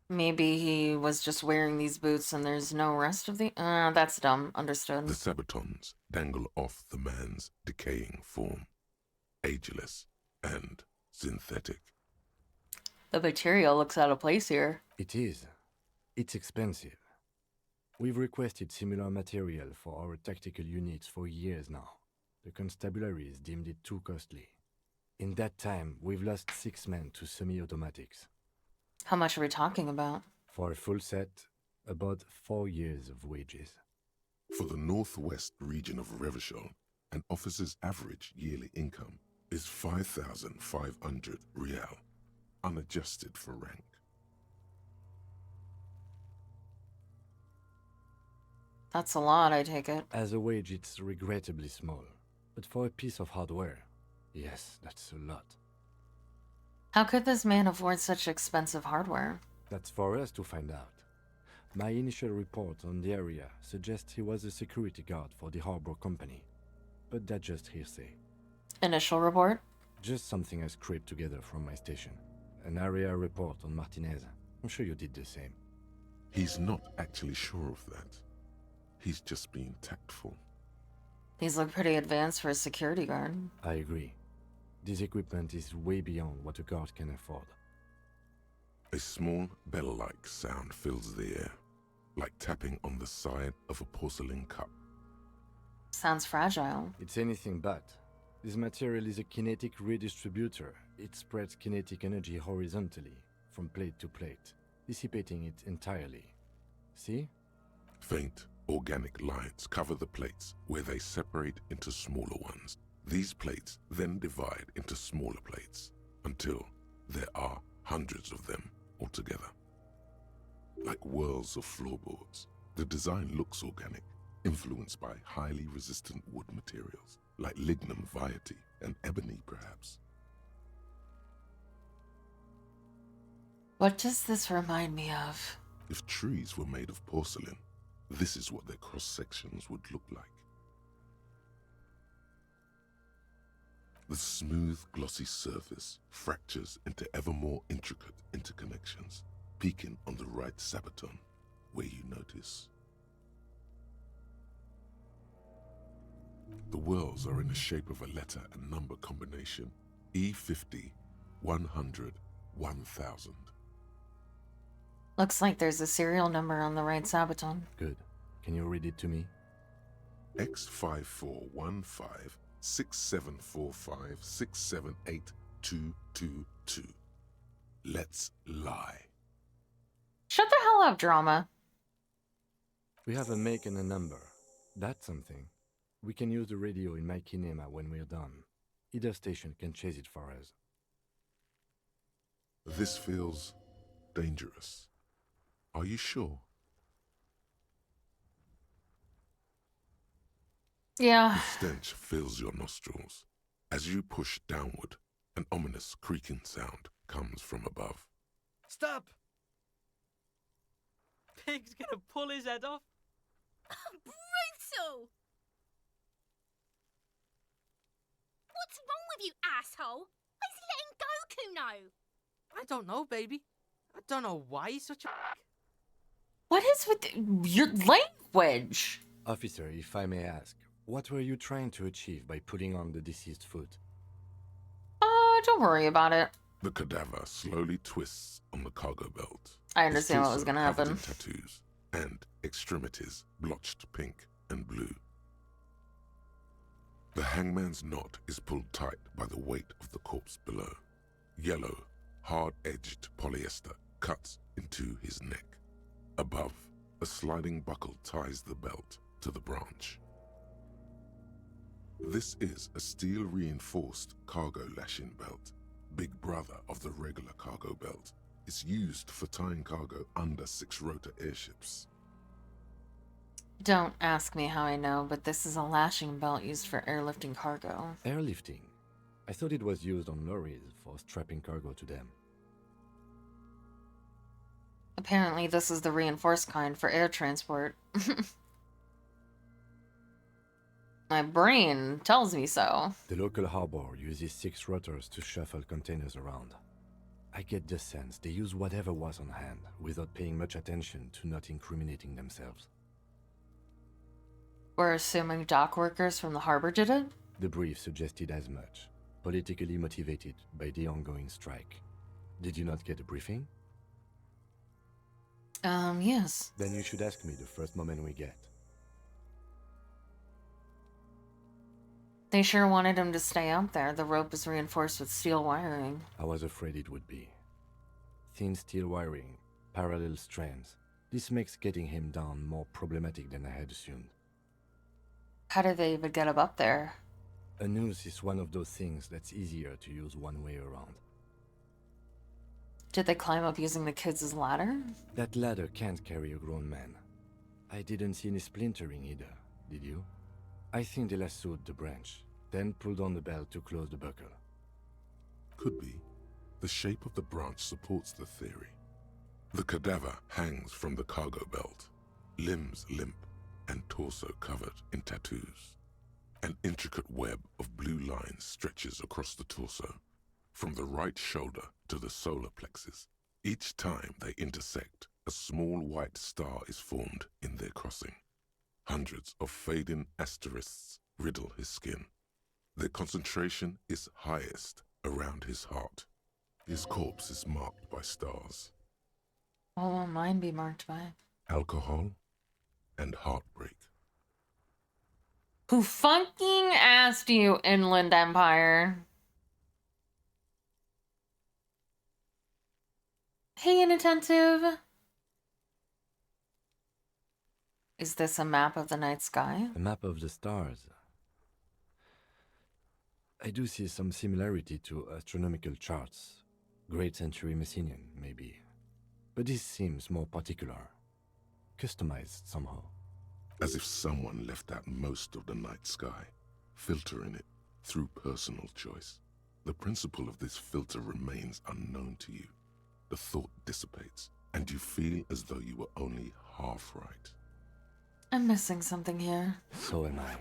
Maybe he was just wearing these boots and there's no rest of the... that's dumb. Understood. The sabatons dangle off the man's decaying form, ageless and synthetic. The material looks out of place here. It is. It's expensive. We've requested similar material for our tactical units for years now. The constabularies deemed it too costly. In that time, we've lost 6 men to semi-automatics. How much are we talking about? For a full set, about 4 years of wages. For the northwest region of Revachol, an officer's average yearly income is 5,500 rial, unadjusted for rank. That's a lot, I take it. As a wage, it's regrettably small. But for a piece of hardware, yes, that's a lot. How could this man afford such expensive hardware? That's for us to find out. My initial report on the area suggests he was a security guard for the harbor company. But that's just hearsay. Initial report? Just something I scraped together from my station. An area report on Martinez. I'm sure you did the same. He's not actually sure of that. He's just being tactful. These look pretty advanced for a security guard. I agree. This equipment is way beyond what a guard can afford. A small bell-like sound fills the air, like tapping on the side of a porcelain cup. Sounds fragile. It's anything but. This material is a kinetic redistributor. It spreads kinetic energy horizontally, from plate to plate, dissipating it entirely. See? Faint, organic lines cover the plates where they separate into smaller ones. These plates then divide into smaller plates until there are hundreds of them altogether. Like whirls of floorboards, the design looks organic, influenced by highly resistant wood materials, like lignum vitae and ebony perhaps. What does this remind me of? If trees were made of porcelain, this is what their cross-sections would look like. The smooth, glossy surface fractures into ever more intricate interconnections, peaking on the right sabaton, where you notice. The whirls are in the shape of a letter and number combination, E50, 100, 1000. Looks like there's a serial number on the right sabaton. Good. Can you read it to me? X5415 6745 678222. Let's lie. Shut the hell up, drama. We have a make and a number. That's something. We can use the radio in my kinema when we're done. Either station can chase it for us. This feels dangerous. Are you sure? Yeah. The stench fills your nostrils. As you push downward, an ominous creaking sound comes from above. Stop! Pig's gonna pull his head off. Brutal! What's wrong with you, asshole? Why is he letting go, Kuno? I don't know, baby. I don't know why he's such a... What is with your language? Officer, if I may ask, what were you trying to achieve by putting on the deceased foot? Don't worry about it. The cadaver slowly twists on the cargo belt. I understand His what was torso gonna covered happen. in tattoos and extremities blotched pink and blue. The hangman's knot is pulled tight by the weight of the corpse below. Yellow, hard-edged polyester cuts into his neck. Above, a sliding buckle ties the belt to the branch. This is a steel-reinforced cargo lashing belt, big brother of the regular cargo belt. It's used for tying cargo under 6-rotor airships. Don't ask me how I know, but this is a lashing belt used for airlifting cargo. Airlifting? I thought it was used on lorries for strapping cargo to them. Apparently, this is the reinforced kind for air transport. My brain tells me so. The local harbor uses 6 rotors to shuffle containers around. I get the sense they use whatever was on hand without paying much attention to not incriminating themselves. We're assuming dock workers from the harbor did it? The brief suggested as much, politically motivated by the ongoing strike. Did you not get a briefing? Yes. Then you should ask me the first moment we get. They sure wanted him to stay out there. The rope is reinforced with steel wiring. I was afraid it would be. Thin steel wiring, parallel strands. This makes getting him down more problematic than I had assumed. How did they even get him up there? A noose is one of those things that's easier to use one way around. Did they climb up using the kids' ladder? That ladder can't carry a grown man. I didn't see any splintering either, did you? I think they lassoed the branch, then pulled on the belt to close the buckle. Could be. The shape of the branch supports the theory. The cadaver hangs from the cargo belt, limbs limp and torso covered in tattoos. An intricate web of blue lines stretches across the torso, from the right shoulder to the solar plexus. Each time they intersect, a small white star is formed in their crossing. Hundreds of fading asterisks riddle his skin. Their concentration is highest around his heart. His corpse is marked by stars. What will mine be marked by? Alcohol and heartbreak. Who fucking asked you, Inland Empire? Hey, Inattentive. Is this a map of the night sky? A map of the stars. I do see some similarity to astronomical charts. Great Century Messinian, maybe. But this seems more particular. Customized somehow. As if someone left out most of the night sky, filtering it through personal choice. The principle of this filter remains unknown to you. The thought dissipates, and you feel as though you were only half right. I'm missing something here. So am I.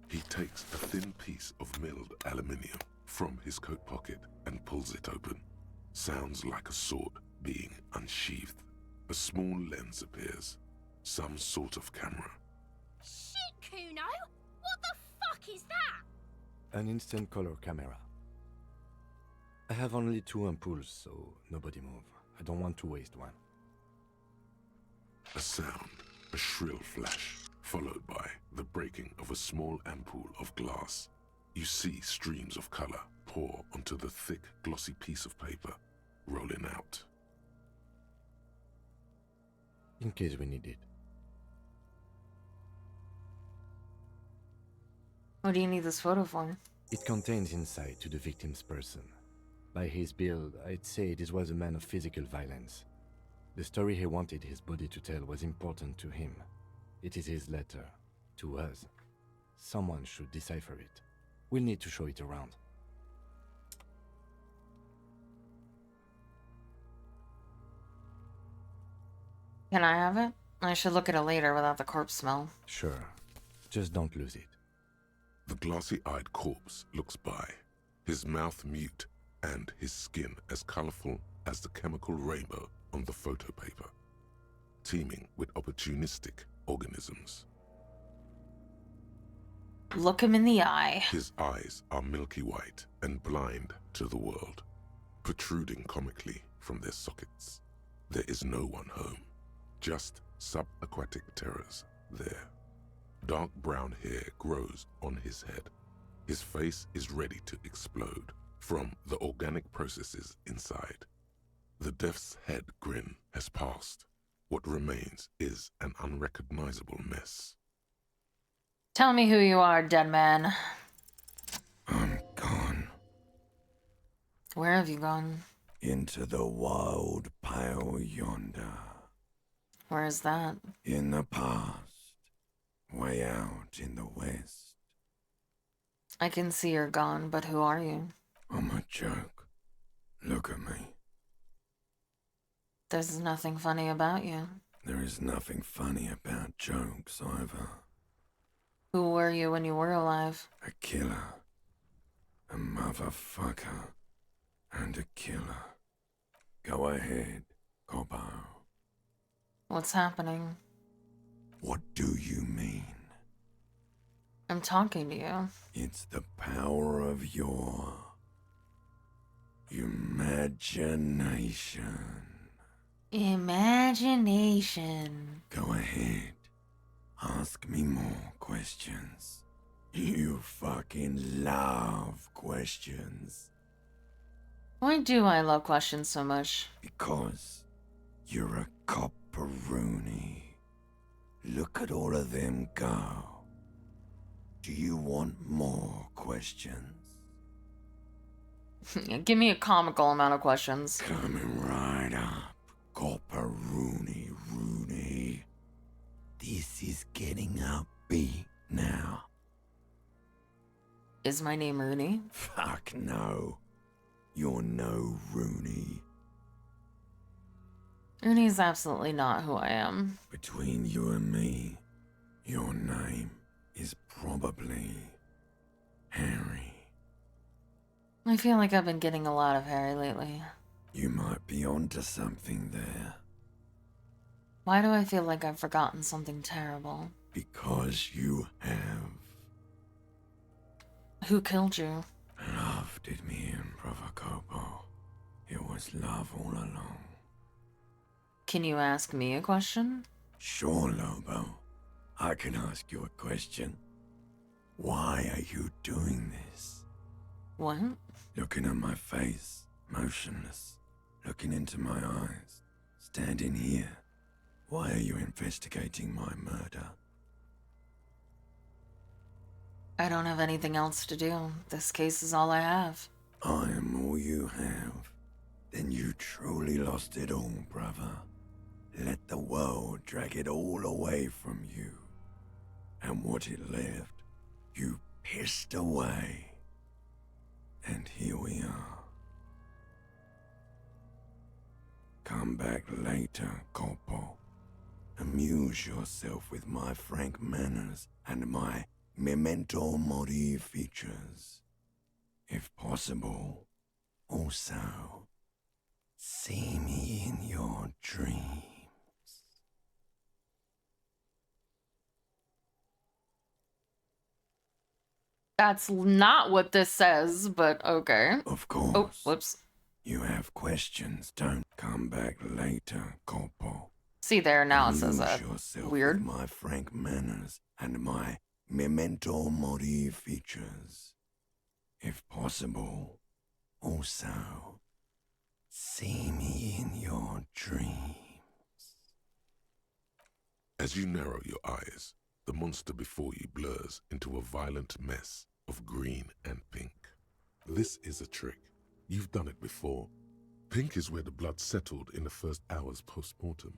He takes a thin piece of milled aluminium from his coat pocket and pulls it open. Sounds like a sword being unsheathed. A small lens appears. Some sort of camera. Shit, Kuno! What the fuck is that? An instant color camera. I have only 2 ampoules, so nobody move. I don't want to waste one. A sound, a shrill flash, followed by the breaking of a small ampoule of glass. You see streams of color pour onto the thick, glossy piece of paper, rolling out. In case we need it. What do you need this photo for? It contains insight to the victim's person. By his build, I'd say this was a man of physical violence. The story he wanted his body to tell was important to him. It is his letter. To us. Someone should decipher it. We'll need to show it around. Can I have it? I should look at it later without the corpse smell. Sure. Just don't lose it. The glossy-eyed corpse looks by, his mouth mute and his skin as colorful as the chemical rainbow on the photo paper, teeming with opportunistic organisms. Look him in the eye. His eyes are milky white and blind to the world, protruding comically from their sockets. There is no one home, just subaquatic terrors there. Dark brown hair grows on his head. His face is ready to explode from the organic processes inside. The death's head grin has passed. What remains is an unrecognizable mess. Tell me who you are, dead man. I'm gone. Where have you gone? Into the wild pale yonder. Where is that? In the past. Way out in the west. I can see you're gone, but who are you? I'm a joke. Look at me. There's nothing funny about you. There is nothing funny about jokes either. Who were you when you were alive? A killer. A motherfucker. And a killer. Go ahead, Cobbo. What's happening? What do you mean? I'm talking to you. It's the power of your imagination. Imagination. Go ahead. Ask me more questions. You fucking love questions. Why do I love questions so much? Because you're a copperoonie. Look at all of them go. Do you want more questions? Give me a comical amount of questions. Coming right up, Rooney. This is getting upbeat now. Is my name Rooney? Fuck no. You're no Rooney. Rooney's absolutely not who I am. Between you and me, your name is probably Harry. I feel like I've been getting a lot of Harry lately. You might be onto something there. Why do I feel like I've forgotten something terrible? Because you have. Who killed you? Love did me in, Brother Copo. It was love all along. Can you ask me a question? Sure, Lobo. I can ask you a question. Why are you doing this? What? Looking at my face, motionless. Looking into my eyes, standing here. Why are you investigating my murder? I don't have anything else to do. This case is all I have. I am all you have. Then you truly lost it all, brother. Let the world drag it all away from you. And what it left, you pissed away. And here we are. Come back later, Corpo. Amuse yourself with my frank manners and my memento mori features. If possible, also, see me in your dreams. That's not what this says, but okay. Of course. Oh, whoops. You have questions, don't come back later, Corpo. See there, now it says Amuse that. yourself Weird. with my frank manners and my memento mori features. If possible, also, see me in your dreams. As you narrow your eyes, the monster before you blurs into a violent mess of green and pink. This is a trick. You've done it before. Pink is where the blood settled in the first hours post-mortem.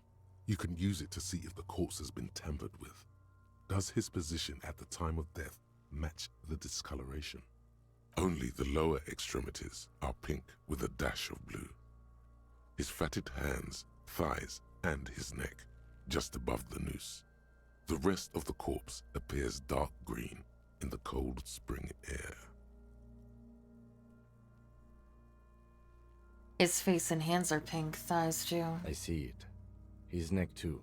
You can use it to see if the corpse has been tampered with. Does his position at the time of death match the discoloration? Only the lower extremities are pink with a dash of blue. His fatted hands, thighs, and his neck, just above the noose. The rest of the corpse appears dark green in the cold spring air. His face and hands are pink, thighs too. I see it. His neck too.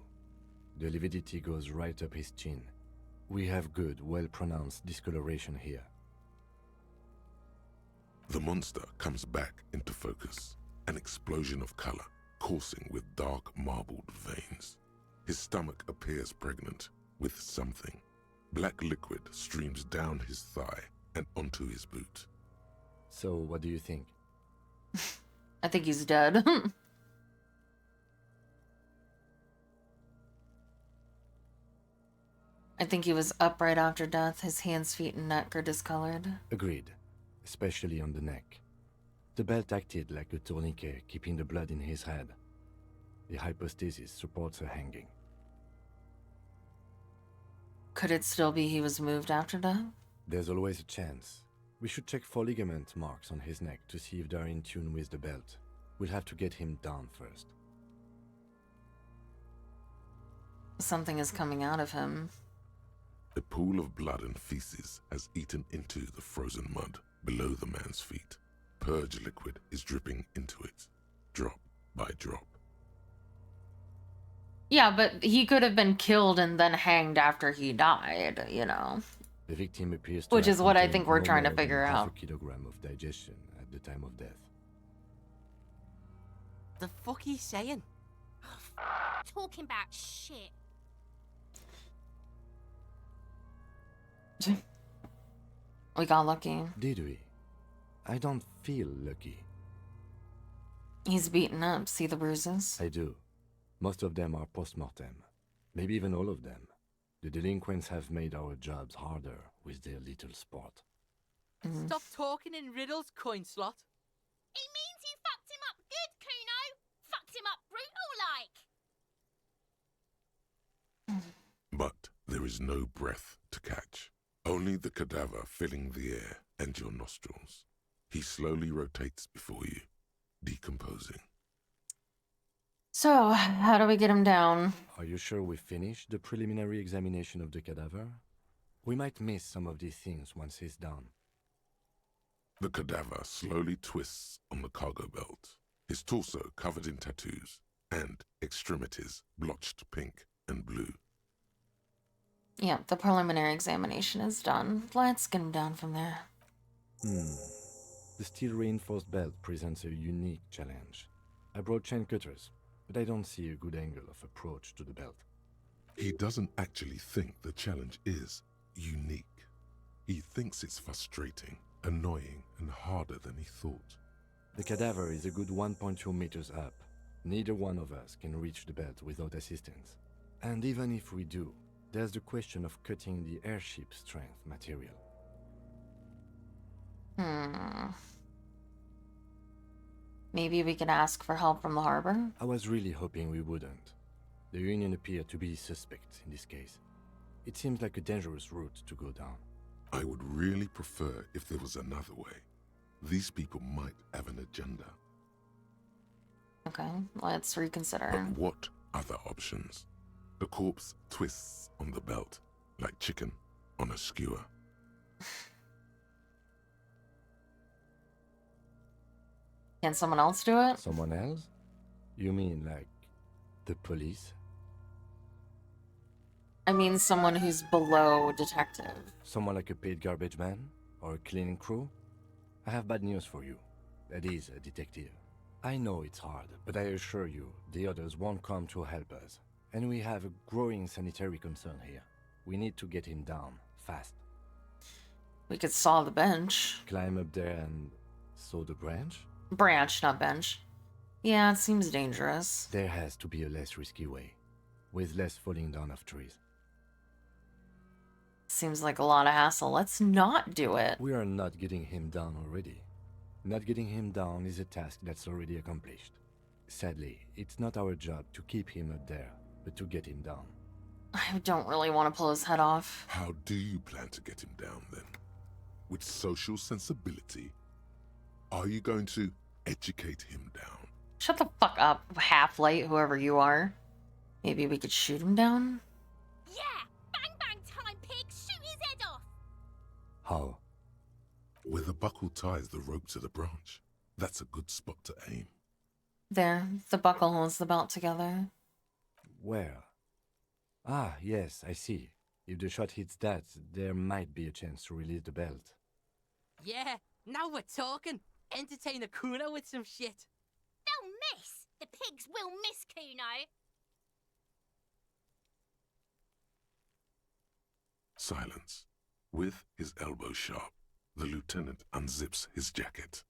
The lividity goes right up his chin. We have good, well-pronounced discoloration here. The monster comes back into focus, an explosion of color, coursing with dark marbled veins. His stomach appears pregnant with something. Black liquid streams down his thigh and onto his boot. So, what do you think? I think he's dead. I think he was up right after death. His hands, feet, and neck are discolored. Agreed, especially on the neck. The belt acted like a tourniquet, keeping the blood in his head. The hypostasis supports a hanging. Could it still be he was moved after death? There's always a chance. We should check for ligament marks on his neck to see if they're in tune with the belt. We'll have to get him down first. something is coming out of him. A pool of blood and feces has eaten into the frozen mud below the man's feet. Purge liquid is dripping into it, drop by drop. Yeah, but he could have been killed and then hanged after he died, you know. The victim appears to Which have is what I contained think we're no trying to more than figure half out. a kilogram of digestion at the time of death. The fuck he's saying? Talking about shit. We got lucky. Did we? I don't feel lucky. He's beaten up. See the bruises? I do. Most of them are post-mortem. Maybe even all of them. The delinquents have made our jobs harder with their little sport. Stop talking in riddles, coin slot. It means you fucked him up good, Kuno. Fucked him up brutal like. But there is no breath to catch. Only the cadaver filling the air and your nostrils. He slowly rotates before you, decomposing. So, how do we get him down? Are you sure we finished the preliminary examination of the cadaver? We might miss some of these things once he's done. The cadaver slowly twists on the cargo belt, his torso covered in tattoos, and extremities blotched pink and blue. Yeah, the preliminary examination is done. Let's get him down from there. The steel-reinforced belt presents a unique challenge. I brought chain cutters, but I don't see a good angle of approach to the belt. He doesn't actually think the challenge is unique. He thinks it's frustrating, annoying, and harder than he thought. The cadaver is a good 1.2 meters up. Neither one of us can reach the belt without assistance. And even if we do, there's the question of cutting the airship strength material. Maybe we can ask for help from the harbor? I was really hoping we wouldn't. The Union appeared to be suspect in this case. It seems like a dangerous route to go down. I would really prefer if there was another way. These people might have an agenda. Okay, let's reconsider. But what other options? The corpse twists on the belt, like chicken on a skewer. Can someone else do it? Someone else? You mean like the police? I mean someone who's below detective. Someone like a paid garbage man? Or a cleaning crew? I have bad news for you. That is a detective. I know it's hard, but I assure you, the others won't come to help us. And we have a growing sanitary concern here. We need to get him down, fast. We could saw the bench. Climb up there and saw the branch? Branch, not bench. Yeah, it seems dangerous. There has to be a less risky way, with less falling down of trees. Seems like a lot of hassle. Let's not do it. We are not getting him down already. Not getting him down is a task that's already accomplished. Sadly, it's not our job to keep him up there, but to get him down. I don't really want to pull his head off. How do you plan to get him down then? With social sensibility? Are you going to educate him down? Shut the fuck up, half-light, whoever you are. Maybe we could shoot him down? Yeah! Bang bang time, pig! Shoot his head off! How? Where the buckle ties the rope to the branch. That's a good spot to aim. There, the buckle holds the belt together. Where? Ah, yes, I see. If the shot hits that, there might be a chance to release the belt. Yeah, now we're talking. Entertain the Kuno with some shit. They'll miss! The pigs will miss Kuno! Silence. With his elbow sharp, the lieutenant unzips his jacket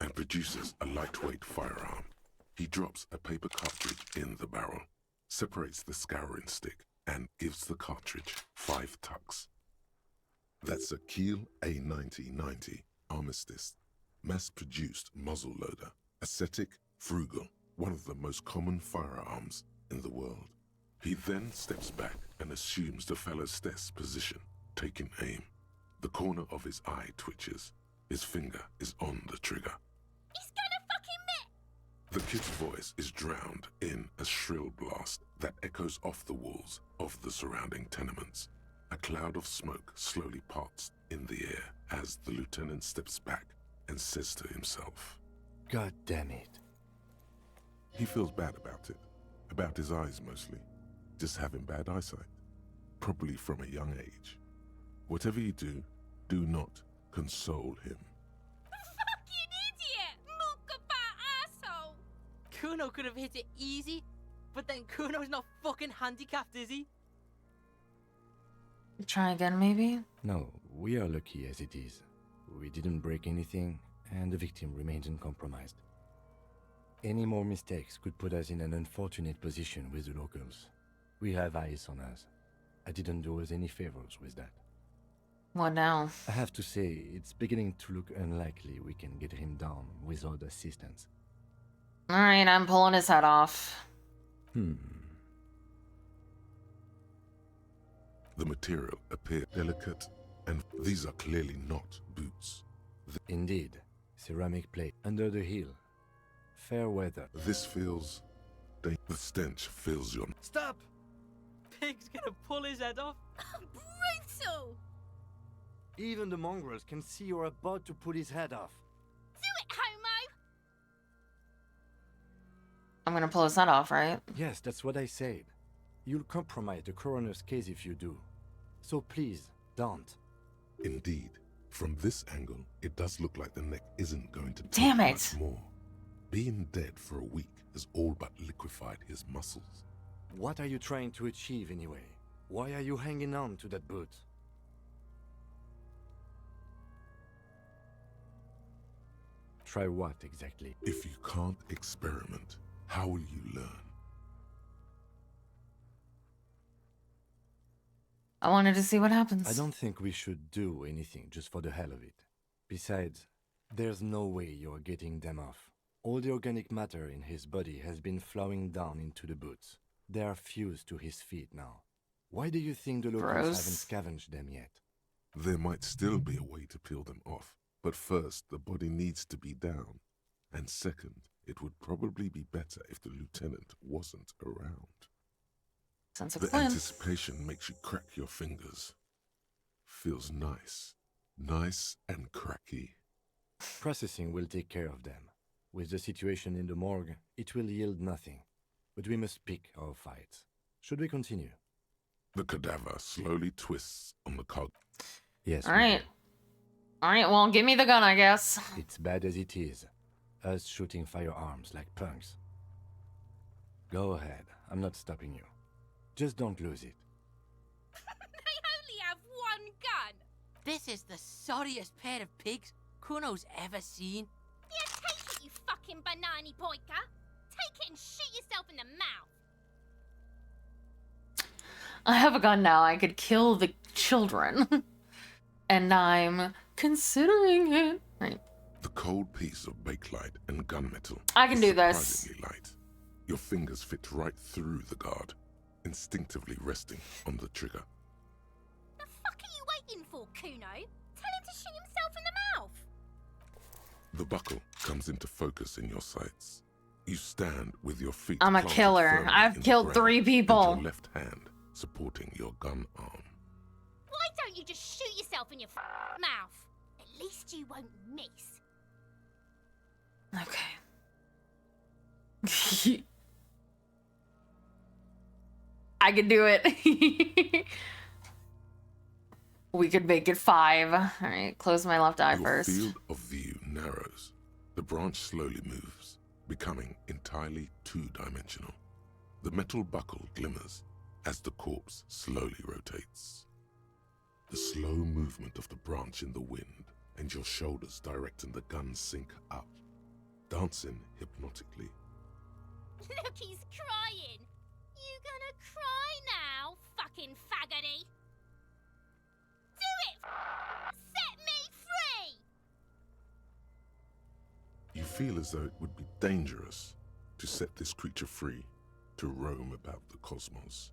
and produces a lightweight firearm. He drops a paper cartridge in the barrel, separates the scouring stick, and gives the cartridge 5 tucks. That's a Kiel A9090 Armistice, mass-produced muzzle loader, ascetic, frugal, one of the most common firearms in the world. He then steps back and assumes the fellow's test position, taking aim. The corner of his eye twitches. His finger is on the trigger. He's gonna fucking miss! The kid's voice is drowned in a shrill blast that echoes off the walls of the surrounding tenements. A cloud of smoke slowly parts in the air as the lieutenant steps back and says to himself, God damn it. he feels bad about it. About his eyes mostly. Just having bad eyesight. Probably from a young age. Whatever you do, do not console him. Fucking idiot! Mookabat asshole! Kuno could have hit it easy, but then Kuno's not fucking handicapped, is he? Try again, maybe? No, we are lucky as it is. We didn't break anything, and the victim remains uncompromised. Any more mistakes could put us in an unfortunate position with the locals. We have eyes on us. I didn't do us any favors with that. What now? I have to say, it's beginning to look unlikely we can get him down without assistance. Alright, I'm pulling his head off. The material appears delicate, and these are clearly not boots. Indeed, ceramic plate under the heel. Fair weather. This feels... the stench fills your... Stop! Pig's gonna pull his head off. Brutal! Even the mongrels can see you're about to pull his head off. Do it, homo! I'm gonna pull his head off, right? Yes, that's what I said. You'll compromise the coroner's case if you do. So please, don't. Indeed, from this angle, it does look like the neck isn't going to Damn take it. much more. Being dead for a week has all but liquefied his muscles. What are you trying to achieve anyway? Why are you hanging on to that boot? Try what exactly? If you can't experiment, how will you learn? I wanted to see what happens. I don't think we should do anything just for the hell of it. Besides, there's no way you're getting them off. All the organic matter in his body has been flowing down into the boots. They are fused to his feet now. Why do you think the locals Gross. haven't scavenged them yet? There might still be a way to peel them off, but first the body needs to be down. And second, it would probably be better if the lieutenant wasn't around. Sense of The Clint. anticipation makes you crack your fingers. Feels nice. Nice and cracky. Processing will take care of them. With the situation in the morgue, it will yield nothing. But we must pick our fights. Should we continue? The cadaver slowly twists on the cog. Yes. Alright. Alright, well, give me the gun, I guess. It's bad as it is. Us shooting firearms like punks. Go ahead. I'm not stopping you. Just don't lose it. They only have one gun! This is the sorriest pair of pigs Kuno's ever seen. Yeah, take it, you fucking banani boyka! Take it and shoot yourself in the mouth! I have a gun now. I could kill the children. And I'm considering it. Right. The cold piece of bakelite and gunmetal. I can is do this. surprisingly light. Your fingers fit right through the guard, instinctively resting on the trigger. The fuck are you waiting for, Kuno? Tell him to shoot himself in the mouth! The buckle comes into focus in your sights. You stand with your feet. I'm a planted killer. firmly I've in the killed ground 3 and people. Your left hand supporting your gun arm. Why don't you just shoot yourself in your mouth? At least you won't miss. Okay. I can do it. We could make it 5. Alright, close my left eye Your first. field of view narrows. The branch slowly moves, becoming entirely two-dimensional. The metal buckle glimmers as the corpse slowly rotates. The slow movement of the branch in the wind and your shoulders directing the gun sync up, dancing hypnotically. Look, he's crying! You gonna cry now, fucking faggoty? Do it! Set me free! You feel as though it would be dangerous to set this creature free to roam about the cosmos.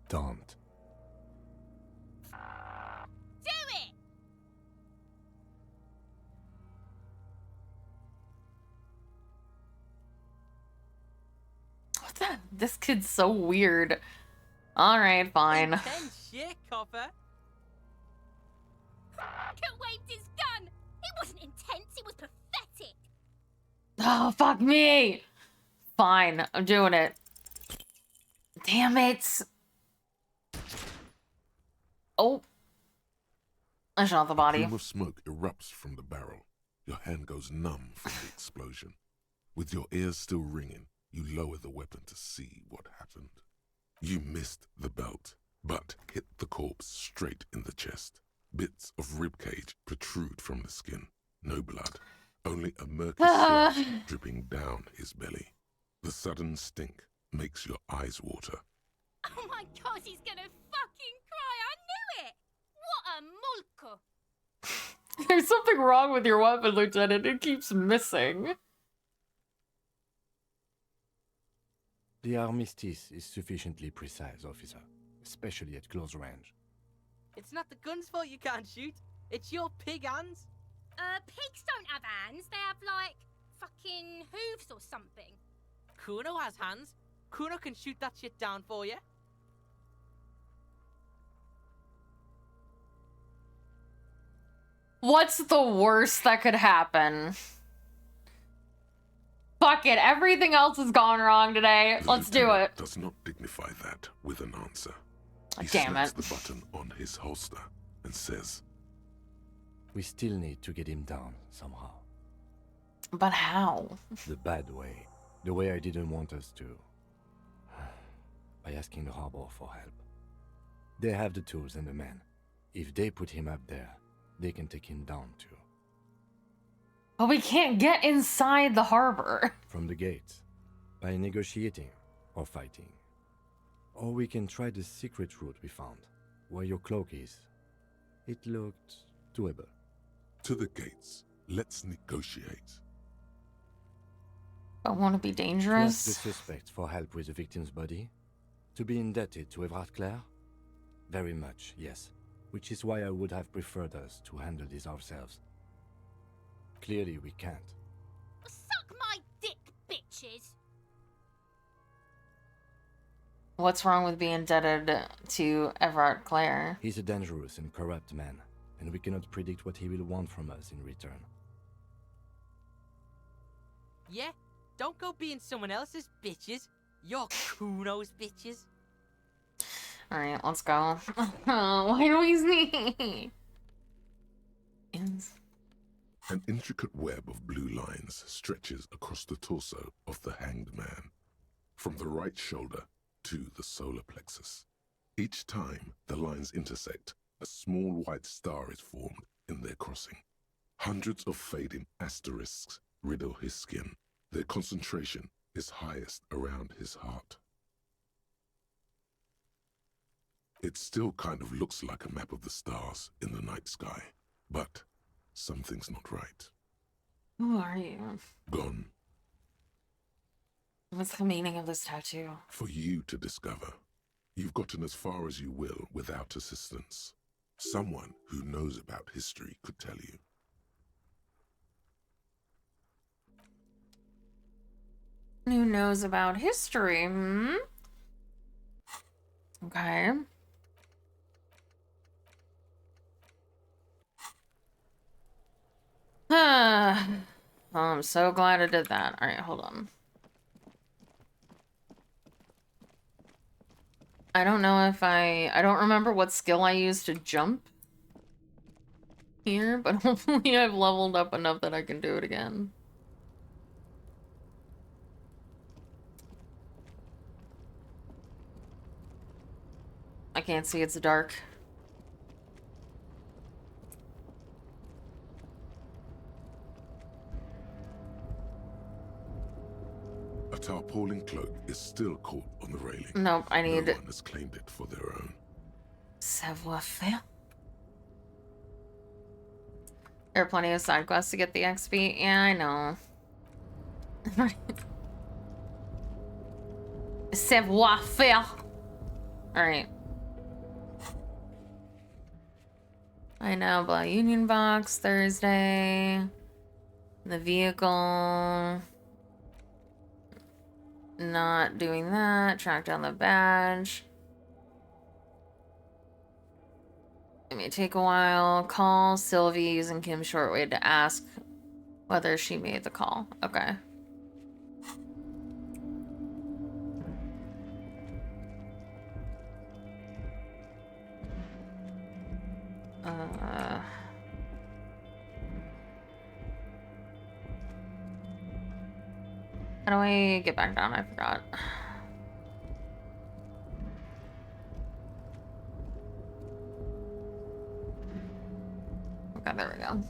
Don't. Do it! This kid's so weird. Alright, fine. Intense shit, copper. Could waved his gun. It wasn't intense, it was pathetic. Oh, fuck me! Fine, I'm doing it. Damn it! Oh. I shot the A body. plume of smoke erupts from the barrel. Your hand goes numb from the explosion. With your ears still ringing, you lower the weapon to see what happened. You missed the belt, but hit the corpse straight in the chest. Bits of ribcage protrude from the skin. No blood, only a murky slush dripping down his belly. The sudden stink makes your eyes water. Oh my god, he's gonna fucking cry. I knew it. What a mulka. There's something wrong with your weapon, Lieutenant. It keeps missing. The armistice is sufficiently precise, officer, especially at close range. It's not the gun's fault you can't shoot. It's your pig hands. Pigs don't have hands. They have, like, fucking hooves or something. Kuno has hands. Kuno can shoot that shit down for you. What's the worst that could happen? Fuck it, everything else has gone wrong today. Let's do it. Does not dignify that with an answer. He Damn slaps it. the button on his holster and says, We still need to get him down somehow. But how? The bad way. The way I didn't want us to. By asking the harbor for help. They have the tools and the men. If they put him up there, they can take him down too. But we can't get inside the harbor. From the gates. By negotiating or fighting. Or we can try the secret route we found, where your cloak is. It looked doable. to the gates. Let's negotiate. I want to be To ask the dangerous. suspect for help with the victim's body? To be indebted to Everard Clare? Very much, yes. Which is why I would have preferred us to handle this ourselves. Clearly we can't. Suck my dick, bitches. What's wrong with being indebted to Everard Clare? He's a dangerous and corrupt man, and we cannot predict what he will want from us in return. Yeah, don't go being someone else's bitches. You're Kuno's bitches. Alright, let's go. Why do we sneak? An intricate web of blue lines stretches across the torso of the hanged man, from the right shoulder to the solar plexus. Each time the lines intersect, a small white star is formed in their crossing. Hundreds of fading asterisks riddle his skin. Their concentration is highest around his heart. It still kind of looks like a map of the stars in the night sky, but something's not right. Who are you? Gone. What's the meaning of this tattoo? For you to discover. You've gotten as far as you will without assistance. Someone who knows about history could tell you. Who knows about history, hmm? Okay. Oh, I'm so glad I did that. Alright, hold on. I don't know if I don't remember what skill I used to jump here, but hopefully I've leveled up enough that I can do it again. I can't see, it's dark. A tarpaulin cloak is still caught on the railing. Nope, I need No one has claimed it for their own. savoir-faire. There are plenty of side quests to get the XP. Yeah, I know. Savoir-faire. Alright. I know, but Union Box Thursday. The vehicle. not doing that. Track down the badge. It may take a while. Call Sylvie using Kim's shortwave to ask whether she made the call. Okay. How do I get back down? I forgot. Okay, there we go.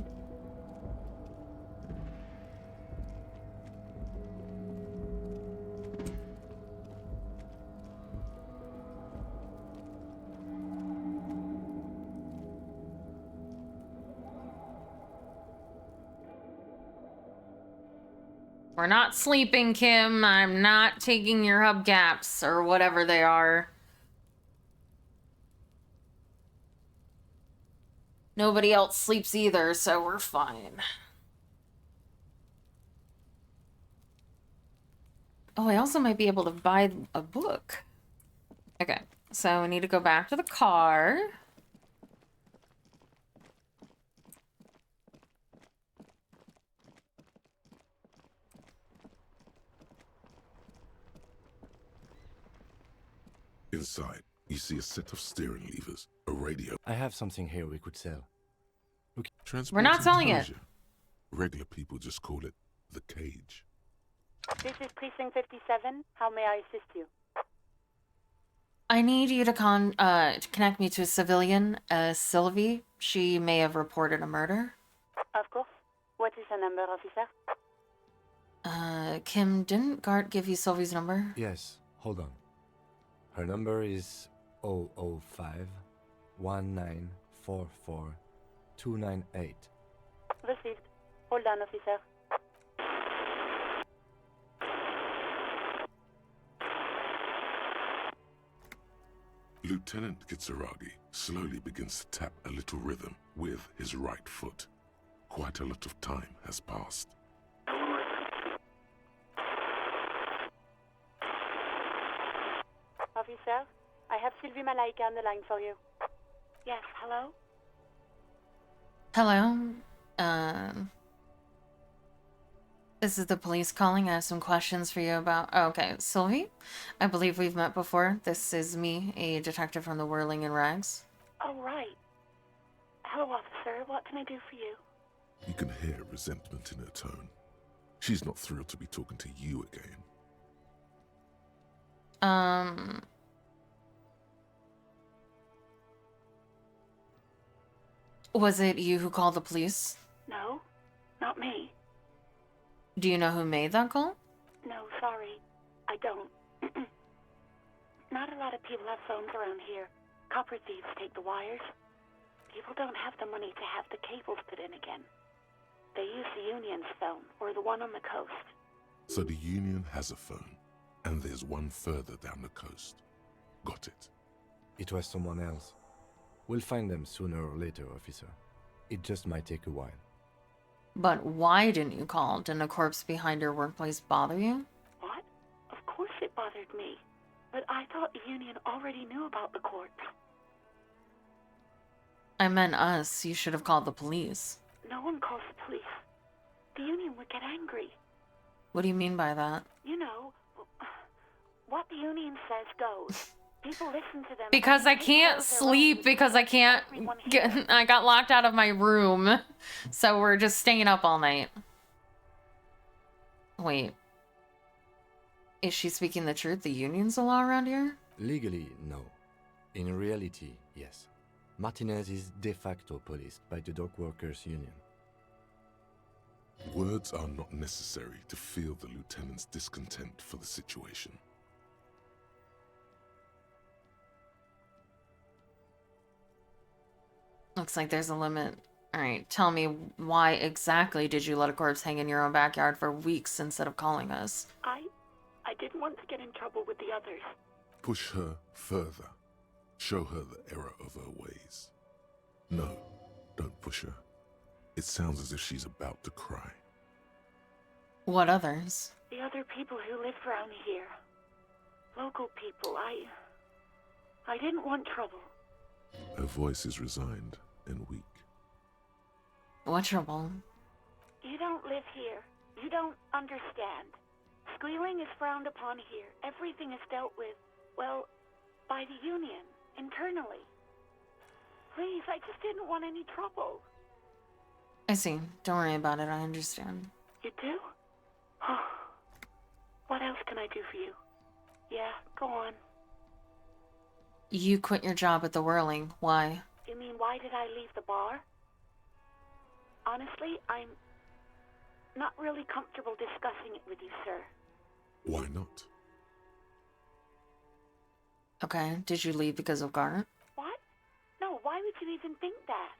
We're not sleeping, Kim. I'm not taking your hubcaps or whatever they are. Nobody else sleeps either, so we're fine. Oh, I also might be able to buy a book. Okay, so we need to go back to the car. Inside, you see a set of steering levers, a radio. I have something here we could sell. Look, We're not selling it. Regular people just call it the cage. This is Precinct 57. How may I assist you? I need you to connect me to a civilian, Sylvie. She may have reported a murder. Of course. What is her number, officer? Kim, didn't Gart give you Sylvie's number? yes, hold on. Her number is 005 1944 298. Received. Hold on, officer. Lieutenant Kitsuragi slowly begins to tap a little rhythm with his right foot. Quite a lot of time has passed. Officer, I have Sylvie Malaika on the line for you. Yes, hello? Hello? This is the police calling. I have some questions for you about... Oh, okay, Sylvie? I believe we've met before. This is me, a detective from the Whirling in Rags. Oh, right. Hello, officer. What can I do for you? You can hear resentment in her tone. She's not thrilled to be talking to you again. Was it you who called the police? No, not me. Do you know who made that call? No, sorry. I don't. Not a lot of people have phones around here. Copper thieves take the wires. People don't have the money to have the cables put in again. They use the Union's phone, or the one on the coast. So the Union has a phone, and there's one further down the coast. Got it. It was someone else. We'll find them sooner or later, officer. It just might take a while. But why didn't you call? Didn't a corpse behind your workplace bother you? What? Of course it bothered me. But I thought the Union already knew about the corpse. I meant us. You should have called the police. No one calls the police. The Union would get angry. What do you mean by that? You know, what the Union says goes. People listen to them. Because I can't sleep because I can't get... I got locked out of my room. So we're just staying up all night. Wait. Is she speaking the truth? The Union's the law around here? Legally, no. In reality, yes. Martinez is de facto policed by the Dock Workers Union. Words are not necessary to feel the lieutenant's discontent for the situation. Looks like there's a limit. Alright, tell me, why exactly did you let a corpse hang in your own backyard for weeks instead of calling us? I didn't want to get in trouble with the others. Push her further. Show her the error of her ways. No, don't push her. It sounds as if she's about to cry. What others? The other people who live around here. Local people. I didn't want trouble. Her voice is resigned and weak. What trouble? You don't live here. You don't understand. Squealing is frowned upon here. Everything is dealt with, well, by the union, internally. Please, I just didn't want any trouble. I see. Don't worry about it. I understand. You do? What else can I do for you? Yeah, go on. You quit your job at the Whirling. Why? You mean, why did I leave the bar? Honestly, I'm not really comfortable discussing it with you, sir. Why not? Okay, did you leave because of Garnet? What? No, why would you even think that?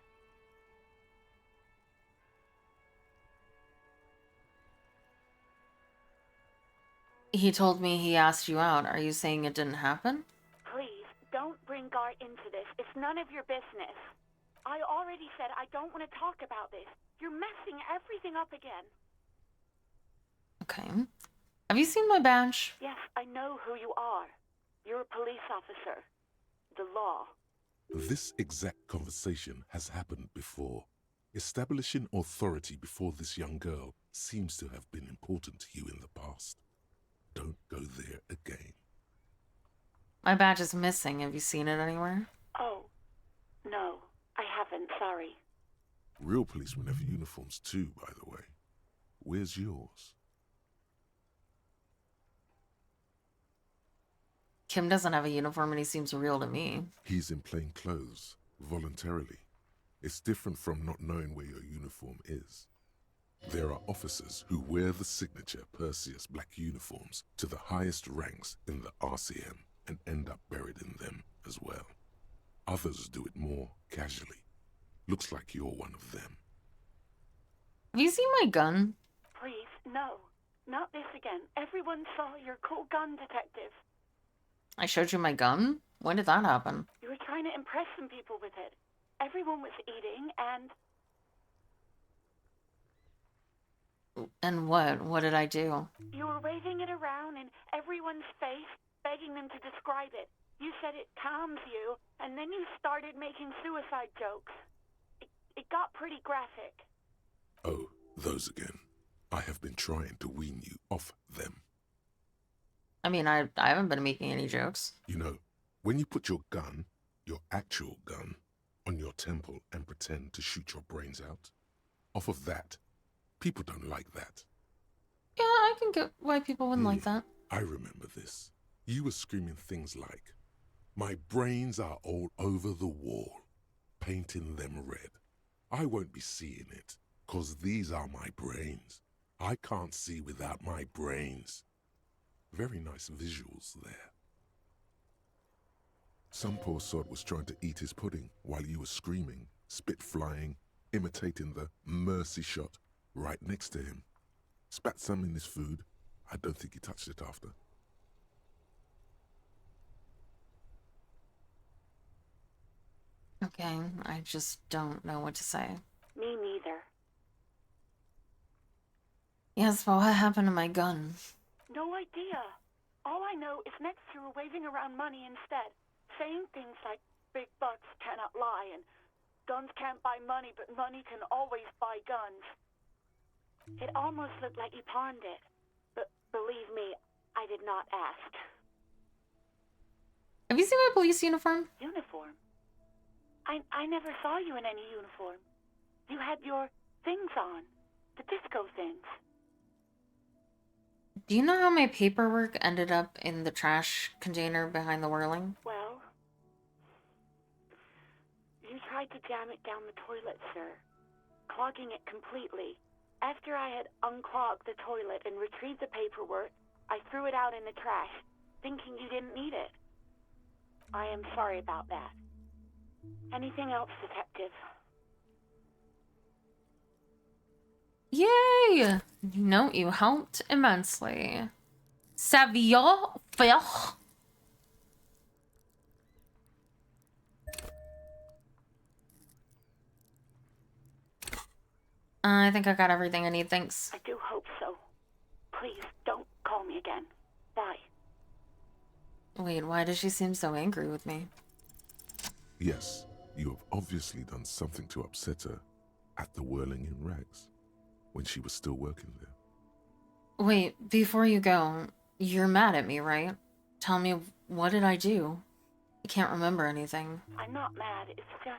He told me he asked you out. Are you saying it didn't happen? Please, don't bring Gar into this. It's none of your business. I already said I don't want to talk about this. You're messing everything up again. Okay. Have you seen my badge? Yes, I know who you are. You're a police officer. The law. This exact conversation has happened before. Establishing authority before this young girl seems to have been important to you in the past. Don't go there again. My badge is missing. Have you seen it anywhere? Oh, no, I haven't, sorry. Real policemen have uniforms too, by the way. Where's yours? Kim doesn't have a uniform and he seems real to me. He's in plain clothes, voluntarily. It's different from not knowing where your uniform is. There are officers who wear the signature Perseus black uniforms to the highest ranks in the RCM and end up buried in them as well. Others do it more casually. Looks like you're one of them. Have you seen my gun? Please, no. Not this again. Everyone saw your cool gun, detective. I showed you my gun? When did that happen? You were trying to impress some people with it. Everyone was eating, and... And what? What did I do? You were waving it around in everyone's face, begging them to describe it. You said it calms you, and then you started making suicide jokes. It got pretty graphic. Oh, those again. I have been trying to wean you off them. I mean, I haven't been making any jokes. You know, when you put your gun, your actual gun, on your temple and pretend to shoot your brains out, off of that, people don't like that. Yeah, I can get why people wouldn't like that. I remember this. You were screaming things like, "My brains are all over the wall, painting them red. I won't be seeing it, 'cause these are my brains. I can't see without my brains." Very nice visuals there. Some poor sod was trying to eat his pudding while you were screaming, spit flying, imitating the mercy shot right next to him. Spat some in his food. I don't think he touched it after. Okay, I just don't know what to say. Me neither. Yes, but what happened to my gun? No idea. All I know is next you were waving around money instead, saying things like, "Big bucks cannot lie," and "Guns can't buy money, but money can always buy guns." It almost looked like you pawned it, but believe me, I did not ask. Have you seen my police uniform? Uniform? I never saw you in any uniform. You had your things on, the disco things. Do you know how my paperwork ended up in the trash container behind the Whirling? Well, you tried to jam it down the toilet, sir, clogging it completely. After I had unclogged the toilet and retrieved the paperwork, I threw it out in the trash, thinking you didn't need it. I am sorry about that. Anything else, detective? Yay! No, you helped immensely. Savoir-faire. I think I got everything I need, thanks. I do hope so. Please, don't call me again. Bye. Wait, why does she seem so angry with me? Yes, you have obviously done something to upset her at the Whirling in Rags when she was still working there. Wait, before you go, you're mad at me, right? Tell me, what did I do? I can't remember anything. I'm not mad, it's just...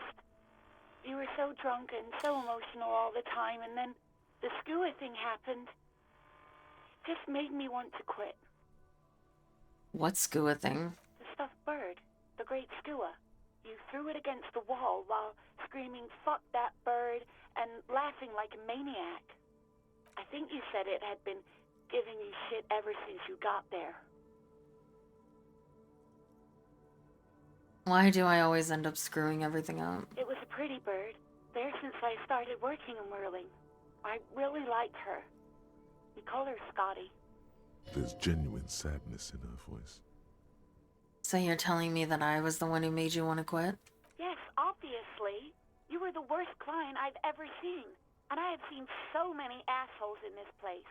You were so drunk and so emotional all the time, and then the skua thing happened. It just made me want to quit. What skua thing? The stuffed bird. The great skua. You threw it against the wall while screaming, "Fuck that bird," and laughing like a maniac. I think you said it had been giving you shit ever since you got there. Why do I always end up screwing everything up? It was a pretty bird. There since I started working in whirling. I really liked her. We call her Scotty. There's genuine sadness in her voice. So you're telling me that I was the one who made you want to quit? Yes, obviously. You were the worst client I've ever seen. And I have seen so many assholes in this place.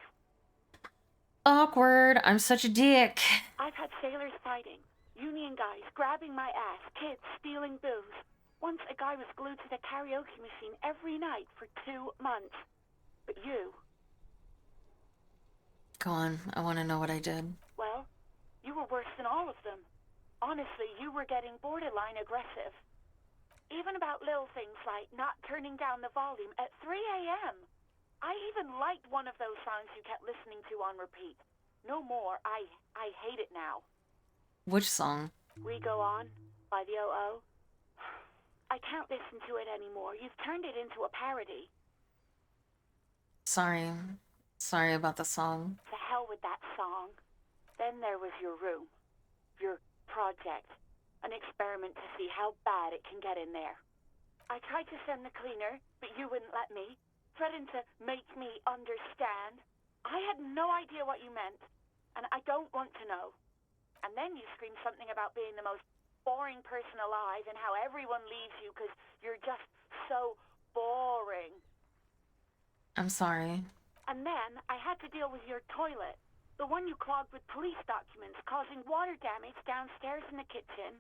Awkward. I'm such a dick. I've had sailors fighting, union guys grabbing my ass, kids stealing booze. Once a guy was glued to the karaoke machine every night for 2 months. But you... Go on. I want to know what I did. Well, you were worse than all of them. Honestly, you were getting borderline aggressive. Even about little things like not turning down the volume at 3 a.m. I even liked one of those songs you kept listening to on repeat. No more. I hate it now. Which song? We Go On by the O.O. I can't listen to it anymore. You've turned it into a parody. Sorry. Sorry about the song. To hell with that song. Then there was your room. Your project. An experiment to see how bad it can get in there. I tried to send the cleaner, but you wouldn't let me. Threatened to make me understand. I had no idea what you meant, and I don't want to know. And then you screamed something about being the most boring person alive and how everyone leaves you because you're just so boring. I'm sorry. And then I had to deal with your toilet. The one you clogged with police documents, causing water damage downstairs in the kitchen.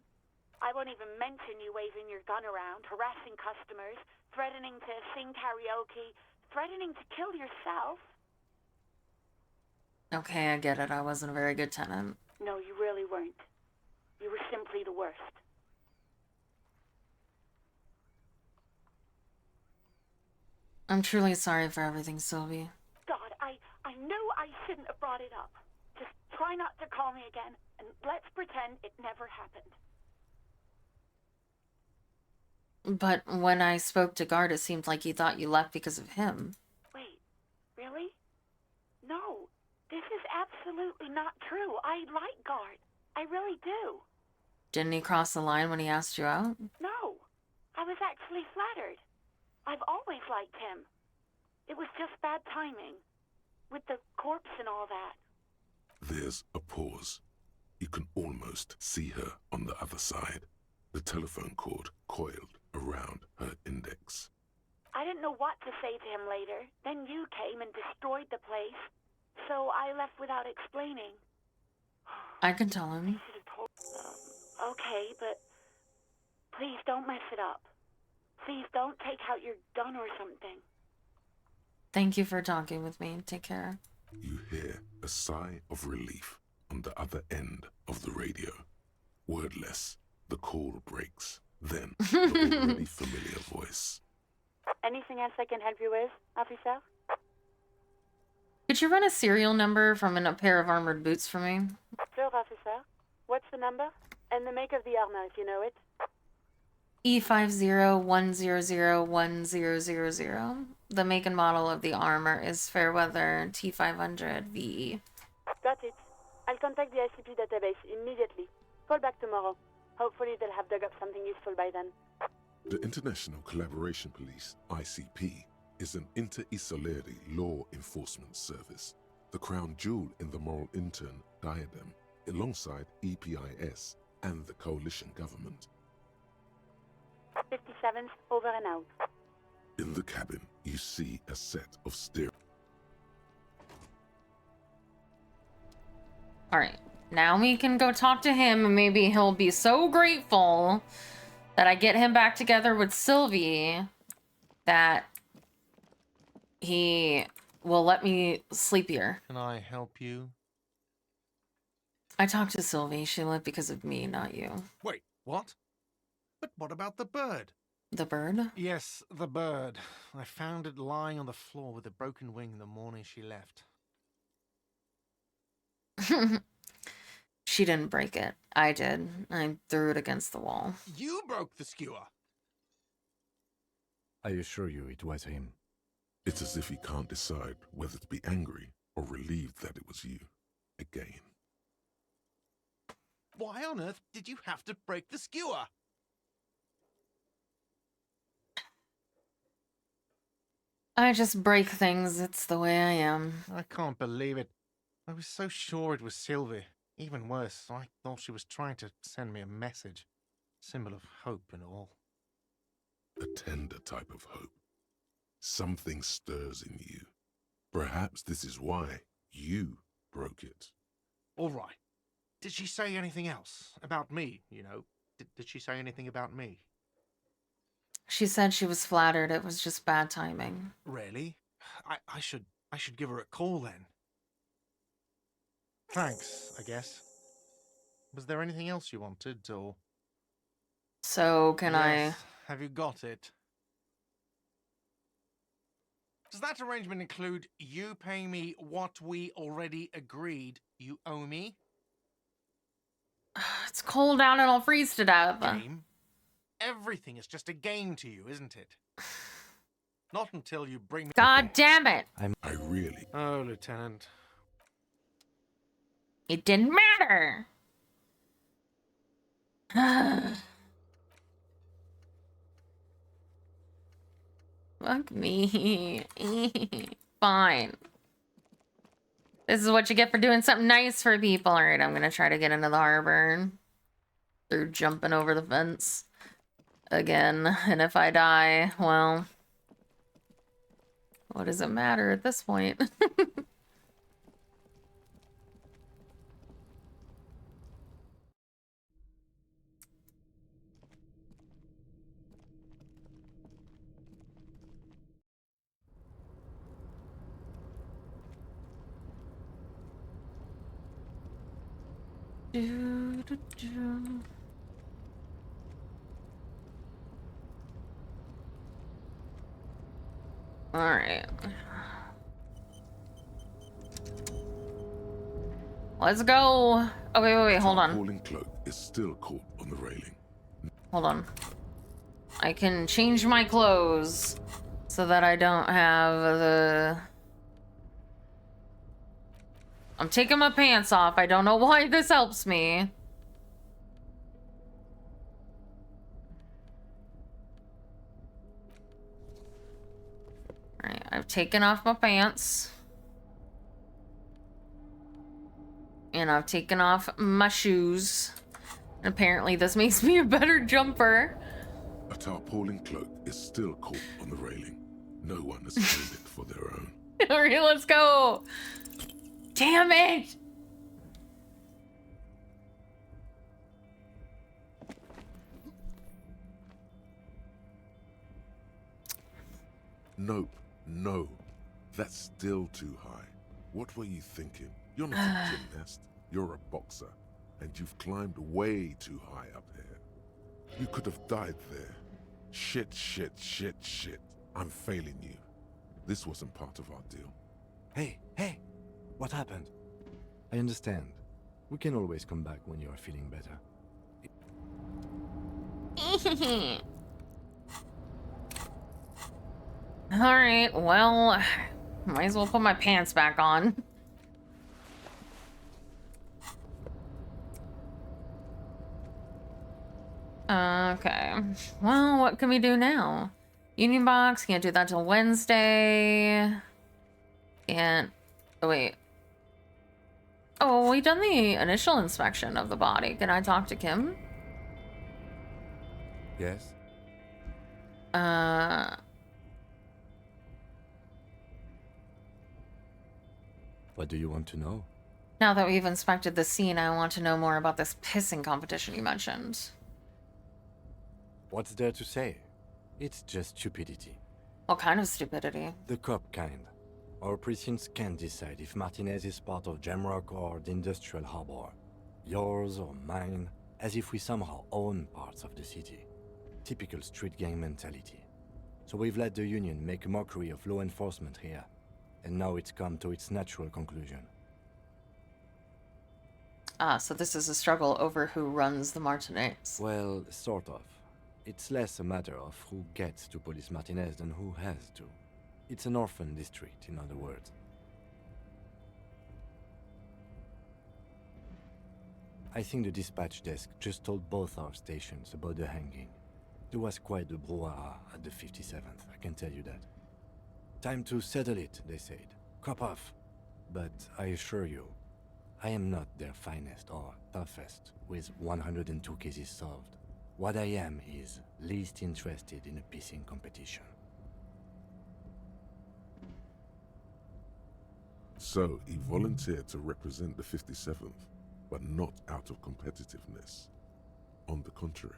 I won't even mention you waving your gun around, harassing customers, threatening to sing karaoke, threatening to kill yourself. Okay, I get it. I wasn't a very good tenant. No, you really weren't. You were simply the worst. I'm truly sorry for everything, Sylvie. God, I knew I shouldn't have brought it up. Just try not to call me again, and let's pretend it never happened. But when I spoke to Guard, it seemed like he thought you left because of him. Wait, really? No, this is absolutely not true. I like Guard. I really do. Didn't he cross the line when he asked you out? No, I was actually flattered. I've always liked him. It was just bad timing. With the corpse and all that. There's a pause. You can almost see her on the other side. The telephone cord coiled around her index. I didn't know what to say to him later. Then you came and destroyed the place. So I left without explaining. I can tell him. I should have told... okay, but please don't mess it up. Please don't take out your gun or something. Thank you for talking with me. Take care. You hear a sigh of relief on the other end of the radio. Wordless, the call breaks. Then, the already familiar voice. Anything else I can help you with, officer? Could you run a serial number from a pair of armored boots for me? Sure, officer. What's the number? And the make of the armor, if you know it. E5010010000. The make and model of the armor is Fairweather T500 VE. Got it. I'll contact the ICP database immediately. Call back tomorrow. Hopefully they'll have dug up something useful by then. The International Collaboration Police, ICP, is an inter-Isoleri law enforcement service, the crown jewel in the moral intern diadem, alongside EPIS and the coalition government. 57th, over and out. In the cabin, you see a set of steering. Alright. Now we can go talk to him, and maybe he'll be so grateful that I get him back together with Sylvie that he will let me sleep here. Can I help you? I talked to Sylvie. She left because of me, not you. Wait, what? But what about the bird? The bird? Yes, the bird. I found it lying on the floor with a broken wing the morning she left. She didn't break it. I did. I threw it against the wall. You broke the skewer! I assure you it was him. It's as if he can't decide whether to be angry or relieved that it was you. Again. Why on earth did you have to break the skewer? I just break things. It's the way I am. I can't believe it. I was so sure it was Sylvie. Even worse, I thought she was trying to send me a message. Symbol of hope and all. A tender type of hope. Something stirs in you. Perhaps this is why you broke it. All right. Did she say anything else? About me, you know? Did she say anything about me? She said she was flattered. It was just bad timing. Really? I should give her a call then. Thanks, I guess. Was there anything else you wanted, or...? So, can Yes. Have you got it? Does that arrangement include you paying me what we already agreed you owe me? It's cold out and I'll freeze to death. Game? Everything is just a game to you, isn't it? Not until you bring me... God damn it! I really... Oh, Lieutenant. It didn't matter! Fuck me. Fine. This is what you get for doing something nice for people. Alright, I'm gonna try to get into the harbor. Through jumping over the fence. Again. And if I die, well... what does it matter at this point? Alright. Let's go. Oh, wait, hold on. Tarpaulin cloak is still caught on the railing. Hold on. I can change my clothes so that I don't have the... I'm taking my pants off. I don't know why this helps me. Alright, I've taken off my pants. And I've taken off my shoes. And apparently this makes me a better jumper. A tarpaulin cloak is still caught on the railing. No one has claimed it for their own. Alright, let's go. Damn it! Nope, no. That's still too high. What were you thinking? You're not a gymnast. You're a boxer. And you've climbed way too high up here. You could have died there. Shit. I'm failing you. This wasn't part of our deal. Hey, what happened? I understand. We can always come back when you are feeling better. Alright, well, might as well put my pants back on. Okay. Well, what can we do now? Union box, can't do that till Wednesday. Can't... oh, wait. Oh, we done the initial inspection of the body. Can I talk to Kim? Yes? What do you want to know? Now that we've inspected the scene, I want to know more about this pissing competition you mentioned. What's there to say? It's just stupidity. What kind of stupidity? The cop kind. Our precincts can't decide if Martinez is part of Jamrock or the Industrial Harbor. Yours or mine, as if we somehow own parts of the city. Typical street gang mentality. So we've let the Union make a mockery of law enforcement here. And now it's come to its natural conclusion. Ah, so this is a struggle over who runs the Martinez. Well, sort of. It's less a matter of who gets to police Martinez than who has to. It's an orphan district, in other words. I think the dispatch desk just told both our stations about the hanging. There was quite the brouhaha at the 57th, I can tell you that. Time to settle it, they said. Cop off. But I assure you, I am not their finest or toughest with 102 cases solved. What I am is least interested in a pissing competition. So, he volunteered to represent the 57th, but not out of competitiveness. On the contrary.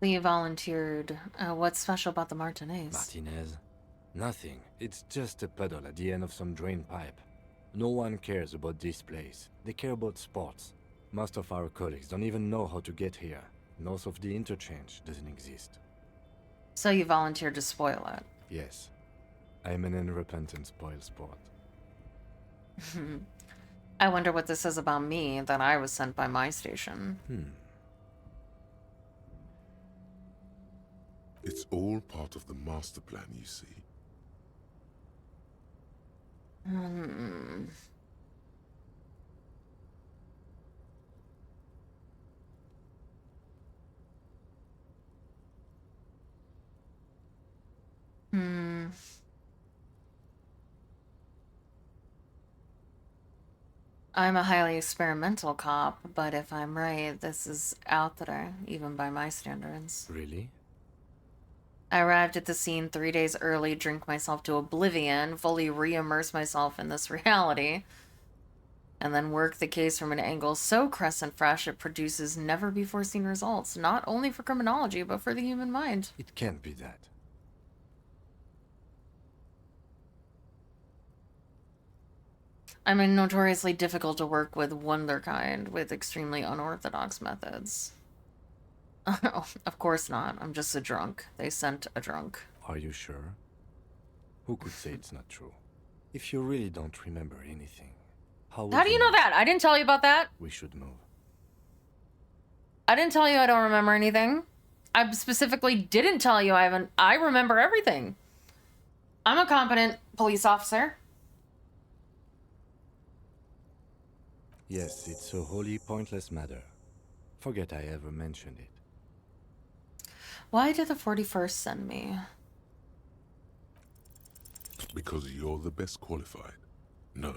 Lee volunteered. What's special about the Martinez? Martinez? Nothing. It's just a puddle at the end of some drain pipe. No one cares about this place. They care about sports. Most of our colleagues don't even know how to get here. North of the interchange doesn't exist. So you volunteered to spoil it? Yes. I'm an unrepentant spoil sport. I wonder what this says about me, that I was sent by my station. It's all part of the master plan, you see. I'm a highly experimental cop, but if I'm right, this is out there, even by my standards. Really? I arrived at the scene 3 days early, drink myself to oblivion, fully re-immerse myself in this reality, and then work the case from an angle so crescent fresh it produces never-before-seen results, not only for criminology, but for the human mind. It can't be that. I mean, notoriously difficult to work with wonderkind with extremely unorthodox methods. Oh, of course not. I'm just a drunk. They sent a drunk. Are you sure? Who could say it's not true? If you really don't remember anything, how do you know that? I didn't tell you about that. We should move. I didn't tell you I don't remember anything. I specifically didn't tell you I remember everything. I'm a competent police officer. Yes, it's a wholly pointless matter. Forget I ever mentioned it. Why did the 41st send me? Because you're the best qualified. No,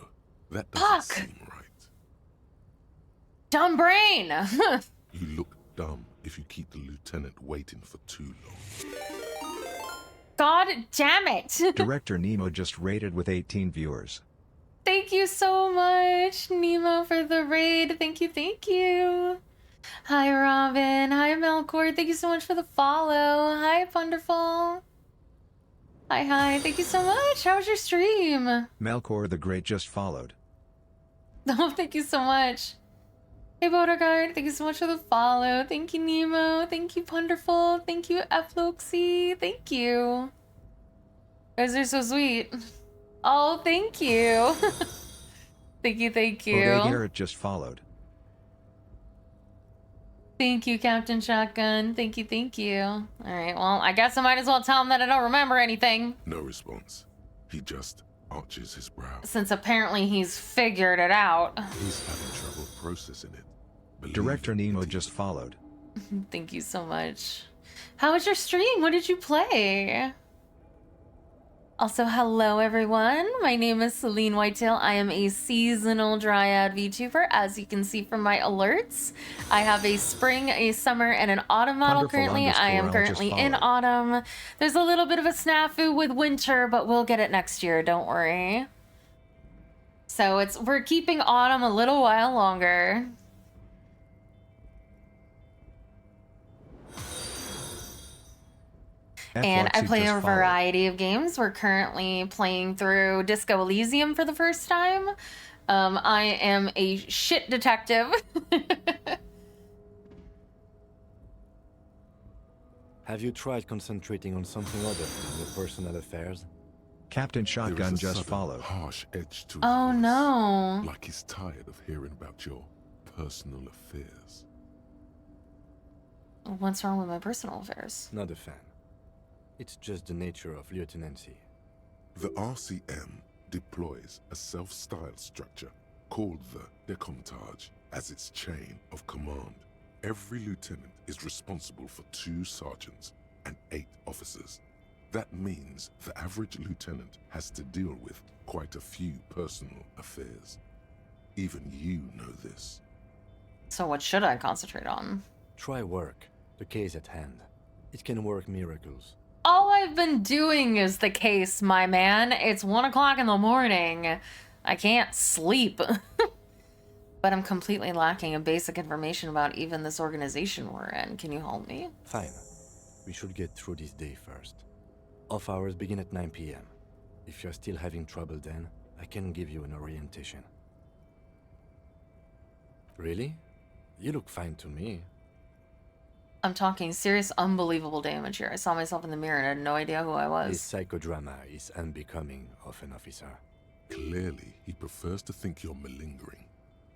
that doesn't seem right. Dumb brain! You look dumb if you keep the lieutenant waiting for too long. God damn it! Director Nemo just rated with 18 viewers. Thank you so much, Nemo, for the raid. Thank you, thank you. Hi, Robin. Hi, Melkor. Thank you so much for the follow. Hi, Wonderful. Hi. Thank you so much. How was your stream? Melkor the Great just followed. Oh, thank you so much. Hey, Bodegard. Thank you so much for the follow. Thank you, Nemo. Thank you, Wonderful. Thank you, Efloxy. Thank you. You guys are so sweet. Oh, thank you. Thank you. Bodega Garrett just followed. Thank you, Captain Shotgun. Thank you. All right, well, I guess I might as well tell him that I don't remember anything. No response. He just arches his brow. Since apparently he's figured it out. He's having trouble processing it. Believe Director it. Nemo just followed. Thank you so much. How was your stream? What did you play? Also, hello everyone. My name is Celine Whitetail. I am a seasonal dryad VTuber, as you can see from my alerts. I have a spring, a summer, and an autumn model Wonderful currently. I am underscore L just currently in followed. autumn. There's a little bit of a snafu with winter, but we'll get it next year, don't worry. So we're keeping autumn a little while longer. And I F-Luxy play just a followed. variety of games. We're currently playing through Disco Elysium for the first time. I am a shit detective. Have you tried concentrating on something other than your personal affairs? Captain There is Shotgun a just sudden, followed. harsh edge to his Oh voice, no. like he's tired of hearing about your personal affairs. What's wrong with my personal affairs? Not a fan. It's just the nature of lieutenancy. The RCM deploys a self-styled structure called the Decomptage as its chain of command. Every lieutenant is responsible for 2 sergeants and 8 officers. That means the average lieutenant has to deal with quite a few personal affairs. Even you know this. So what should I concentrate on? Try work. The case at hand. It can work miracles. All I've been doing is the case, my man. It's 1 o'clock in the morning. I can't sleep. But I'm completely lacking in basic information about even this organization we're in. Can you help me? Fine. We should get through this day first. Off hours begin at 9 p.m. If you're still having trouble then, I can give you an orientation. Really? You look fine to me. I'm talking serious, unbelievable damage here. I saw myself in the mirror and I had no idea who I This was. psychodrama is unbecoming of an officer. Clearly, he prefers to think you're malingering.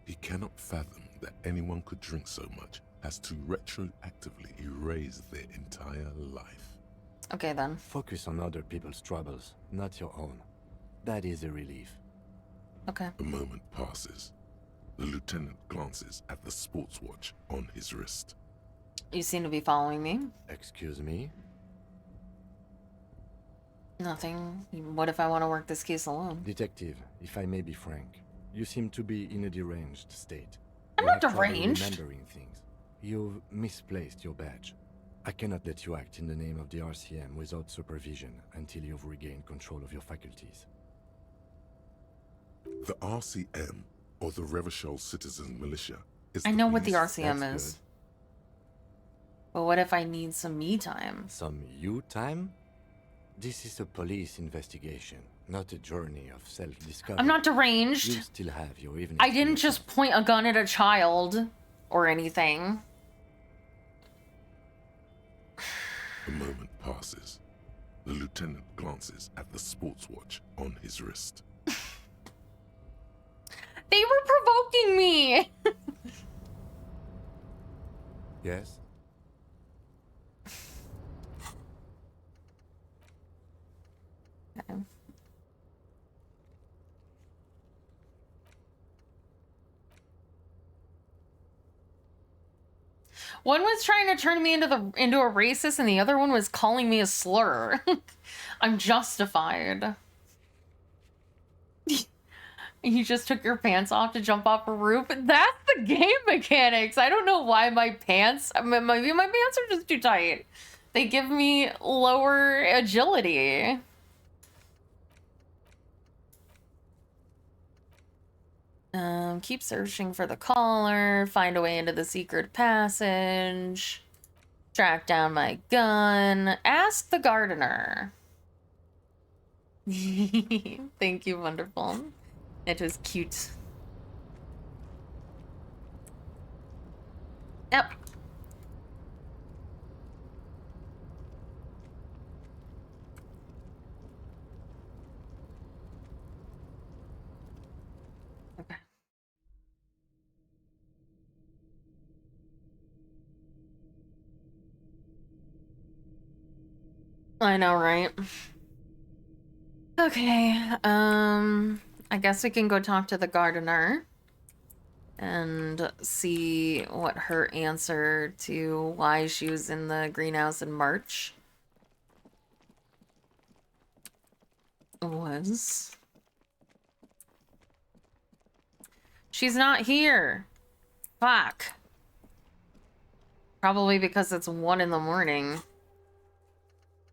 He cannot fathom that anyone could drink so much as to retroactively erase their entire life. Okay then. Focus on other people's troubles, not your own. That is a relief. Okay. A moment passes. The lieutenant glances at the sports watch on his wrist. You seem to be following me. Excuse me? Nothing. What if I want to work this case alone? Detective, if I may be frank, you seem to be in a deranged state. I'm You not have trouble deranged. remembering things. You've misplaced your badge. I cannot let you act in the name of the RCM without supervision until you've regained control of your faculties. The RCM, or the Revachol Citizen Militia, is I know what the police. RCM That's is. But what if I need some me time? Some you time? This is a police investigation, not a journey of self-discovery. I'm not deranged. You still have your evening. I didn't just point a gun at a child or anything. A moment passes. The lieutenant glances at the sports watch on his wrist. They were provoking me. Yes? Okay. One was trying to turn me into a racist, and the other one was calling me a slur. I'm justified. You just took your pants off to jump off a roof. That's the game mechanics. I don't know why my pants. Maybe my pants are just too tight. They give me lower agility. Keep searching for the caller, find a way into the secret passage, track down my gun, ask the gardener. Thank you, wonderful. It was cute. Yep. Okay. I know, right? Okay, I guess we can go talk to the gardener and see what her answer to why she was in the greenhouse in March. was... She's not here. Fuck. Probably because it's 1 in the morning.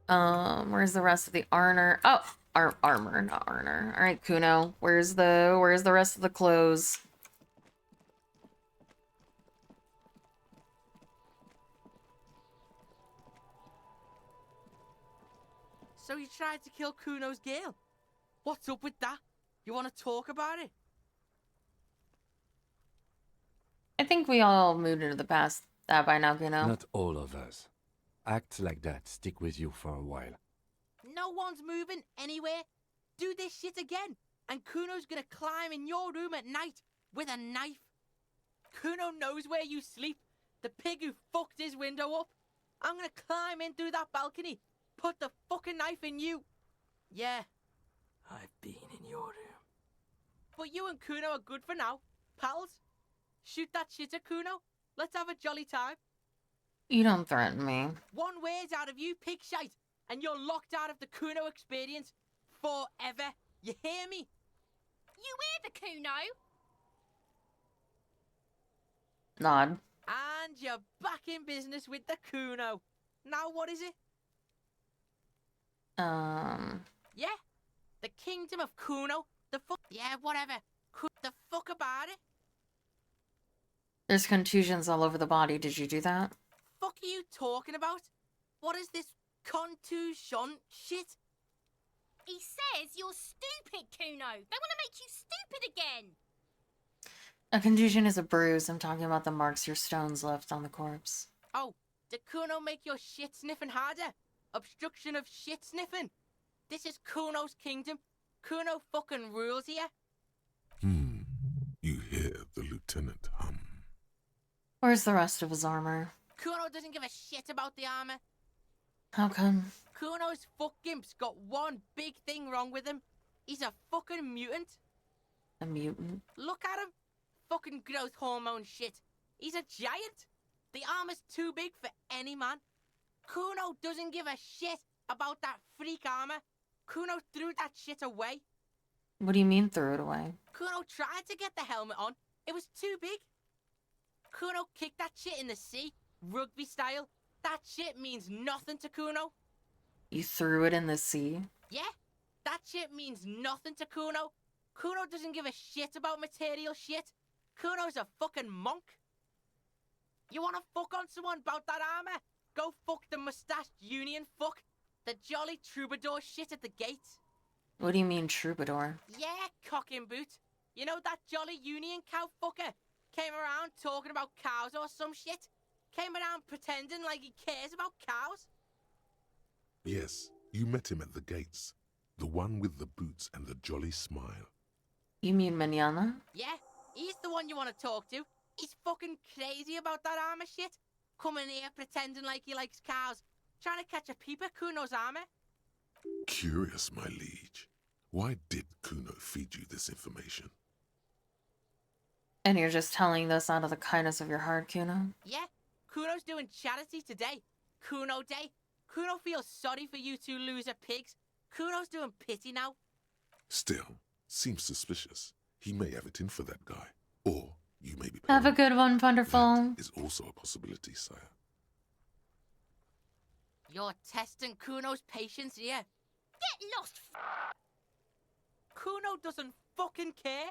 Where's the rest of the armor? Oh, armor, not armor. All right, Kuno. Where's the rest of the clothes? So you tried to kill Kuno's girl? What's up with that? You want to talk about it? I think we all moved into the past that by now, Kuno. Not all of us. Acts like that stick with you for a while. No one's moving anywhere. Do this shit again, and Kuno's gonna climb in your room at night with a knife. Kuno knows where you sleep. The pig who fucked his window up. I'm gonna climb in through that balcony. Put the fucking knife in you. Yeah. I've been in your room. But you and Kuno are good for now. Pals. Shoot that shit at Kuno. Let's have a jolly time. You don't threaten me. One word out of you, pig shite, and you're locked out of the Kuno experience forever. You hear me? You hear the Kuno? Nod. And you're back in business with the Kuno. Now what is it? Yeah? The kingdom of Kuno? The fuck? Yeah, whatever. The fuck about it? There's contusions all over the body. Did you do that? Fuck are you talking about? What is this contusion shit? He says you're stupid, Kuno. They want to make you stupid again. A contusion is a bruise. I'm talking about the marks your stones left on the corpse. Oh, did Kuno make your shit sniffing harder? Obstruction of shit sniffing? This is Kuno's kingdom. Kuno fucking rules here. You hear the lieutenant hum. Where's the rest of his armor? Kuno doesn't give a shit about the armor. How come? Kuno's fuck gimp's got one big thing wrong with him. He's a fucking mutant. A mutant? Look at him. Fucking growth hormone shit. He's a giant. The armor's too big for any man. Kuno doesn't give a shit about that freak armor. Kuno threw that shit away. What do you mean threw it away? Kuno tried to get the helmet on. It was too big. Kuno kicked that shit in the sea, rugby style. That shit means nothing to Kuno. You threw it in the sea? Yeah, that shit means nothing to Kuno. Kuno doesn't give a shit about material shit. Kuno's a fucking monk. You wanna fuck on someone about that armor? Go fuck the mustached union fuck. The jolly troubadour shit at the gate. What do you mean, troubadour? Yeah, cock and boot. You know that jolly union cow fucker? Came around talking about cows or some shit? Came around pretending like he cares about cows? Yes, you met him at the gates. The one with the boots and the jolly smile. You mean Manana? Yeah, he's the one you want to talk to. He's fucking crazy about that armor shit. Coming here pretending like he likes cows. Trying to catch a peep at Kuno's armor. Curious, my liege. Why did Kuno feed you this information? And you're just telling this out of the kindness of your heart, Kuno? Yeah, Kuno's doing charity today. Kuno Day. Kuno feels sorry for you two loser pigs. Kuno's doing pity now. Still, seems suspicious. He may have it in for that guy. Or you may be Have a paranoid. good one, Wonderful. That is also a possibility, sire. You're testing Kuno's patience here. Get lost. Kuno doesn't fucking care.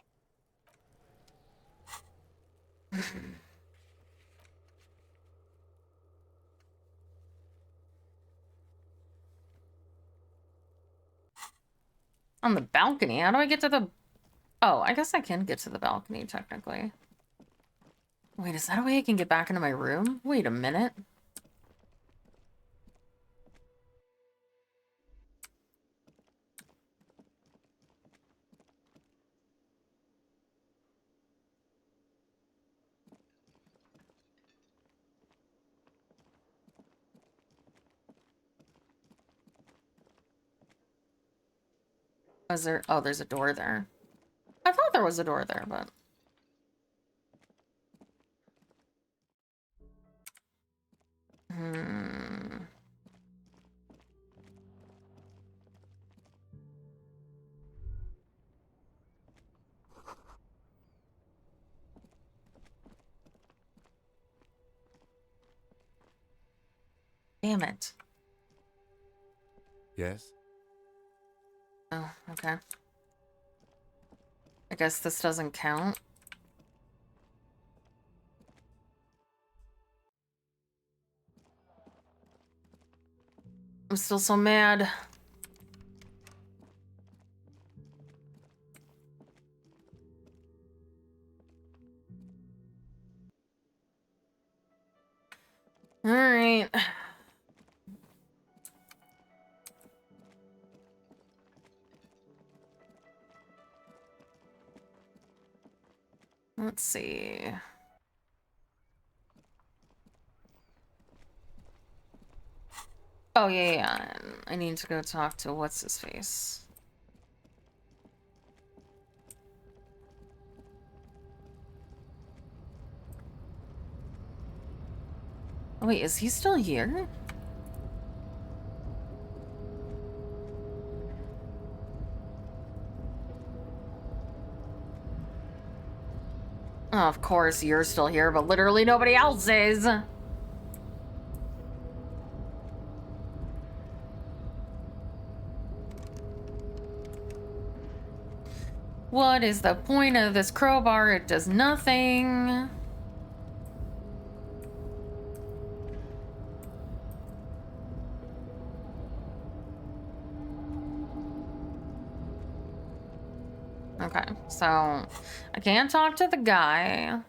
On the balcony? How do I get to the... Oh, I guess I can get to the balcony, technically. Wait, is that a way I can get back into my room? Wait a minute. Is there... Oh, there's a door there. I thought there was a door there, but... Damn it. Yes? Oh, okay. I guess this doesn't count. I'm still so mad. All right. Let's see. Oh, yeah. I need to go talk to what's his face. Oh, wait, is he still here? Oh, of course you're still here, but literally nobody else is. What is the point of this crowbar? It does nothing. Okay, so I can't talk to the guy.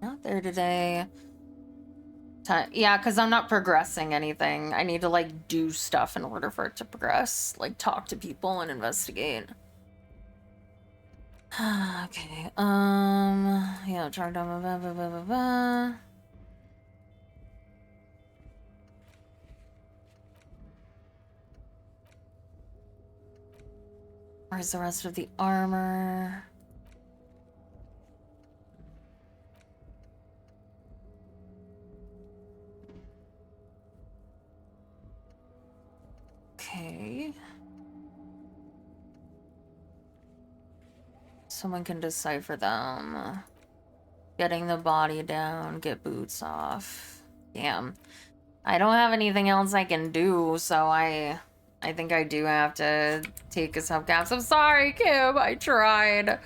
Not there today. Yeah, because I'm not progressing anything. I need to, like, do stuff in order for it to progress. Like, talk to people and investigate. Okay, yeah, try down, blah, blah, blah, blah, blah. Where's the rest of the armor? Okay. Someone can decipher them. Getting the body down, get boots off. Damn. I don't have anything else I can do, so I think I do have to take a subcaps. I'm sorry, Kim. I tried.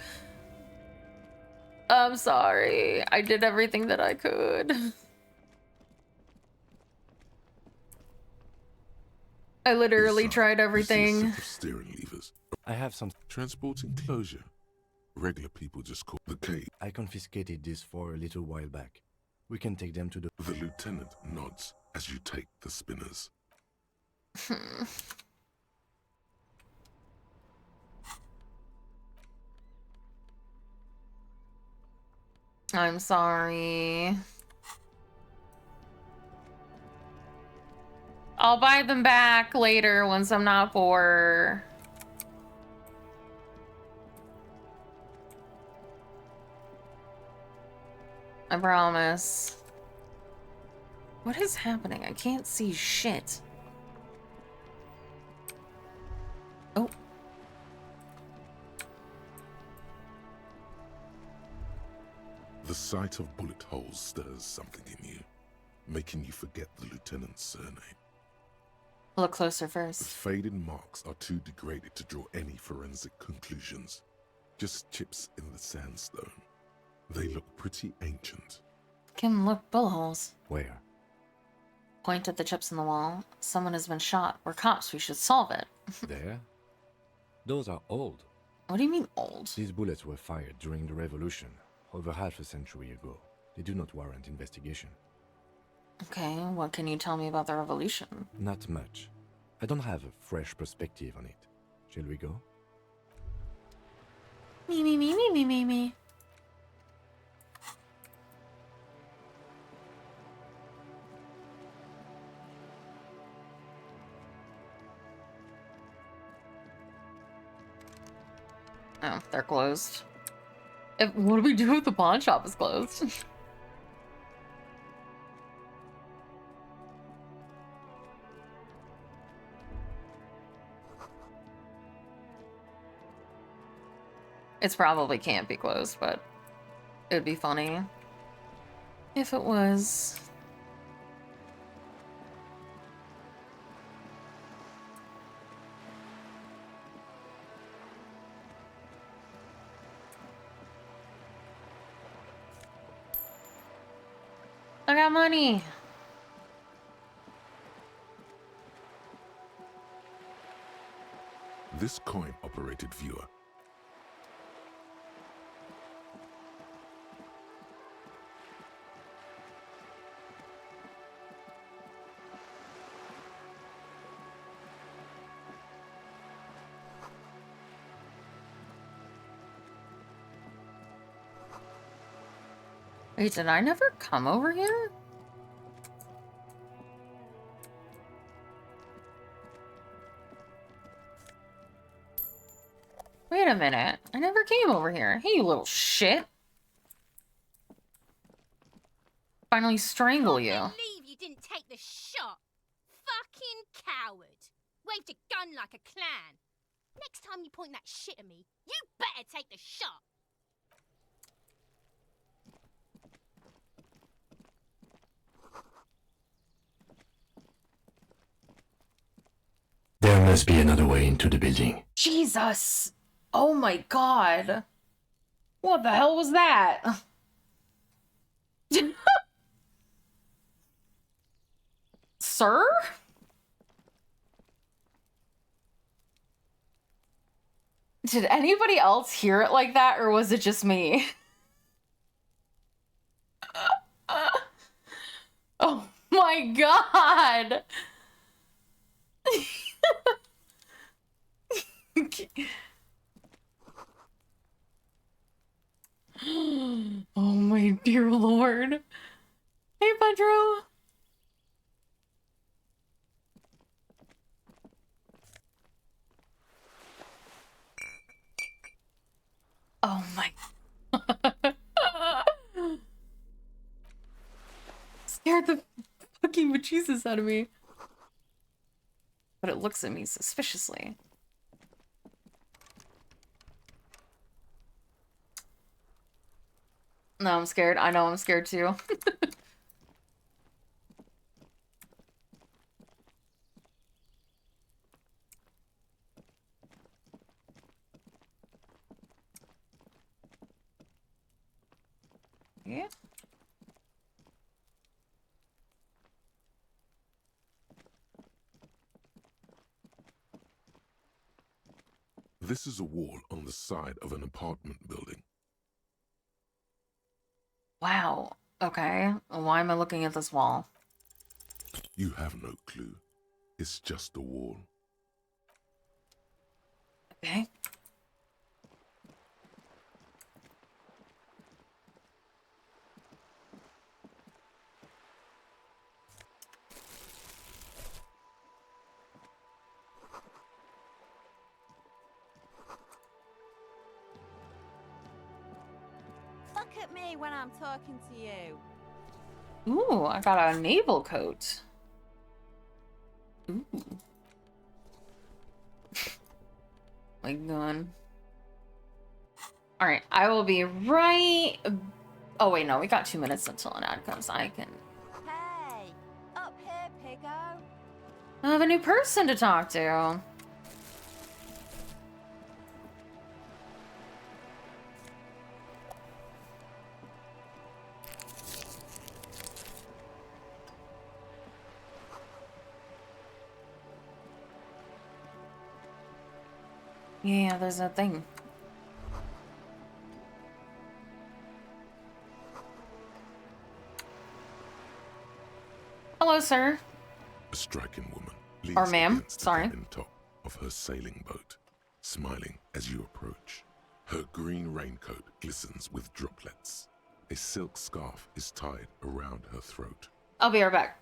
I'm sorry. I did everything that I could. I literally Inside, tried you see a everything. set of steering levers. I have some. Transporting closure. Regular people just call the cave. I confiscated this for a little while back. We can take them to the. The lieutenant nods as you take the spinners. I'm sorry. I'll buy them back later once I'm not poor. I promise. What is happening? I can't see shit. Oh. The sight of bullet holes stirs something in you, making you forget the lieutenant's surname. Look closer The first. faded marks are too degraded to draw any forensic conclusions. Just chips in the sandstone. They look pretty ancient. Kim, look, bullet holes. Where? Point at the chips in the wall. Someone has been shot. We're cops. We should solve it. There? Those are old. What do you mean old? These bullets were fired during the Revolution, over half a century ago. They do not warrant investigation. Okay, what can you tell me about the revolution? Not much. I don't have a fresh perspective on it. Shall we go? Me. Oh, they're closed. What do we do if the pawn shop is closed? It's probably can't be closed, but it'd be funny. If it was. I got money. This coin-operated viewer Wait, did I never come over here? Wait a minute. I never came over here. Hey, you little shit. Finally strangle you. I can't believe you didn't take the shot. Fucking coward. Waved a gun like a clown. Next time you point that shit at me, you better take the shot. There must be another way into the building. Jesus. Oh my god. What the hell was that? Sir? Did anybody else hear it like that, or was it just me? Oh my god! Oh my dear lord. Hey, Pedro. Oh my. Scared the fucking bejesus out of me. But it looks at me suspiciously. No, I'm scared. I know I'm scared too. Yeah. This is a wall on the side of an apartment building. Wow. Okay. Why am I looking at this wall? You have no clue. It's just a wall. Okay. Look at me when I'm talking to you. Ooh, I got a naval coat. Ooh. My gun. Alright, I will be right... Oh wait, no, we got 2 minutes until an ad comes. I can... Hey, up here, piggo. I have a new person to talk to. Yeah, there's a thing. Hello, sir. A striking woman Or leans ma'am, against the sorry. cabin top of her sailing boat, smiling as you approach. Her green raincoat glistens with droplets. A silk scarf is tied around her throat. I'll be right back.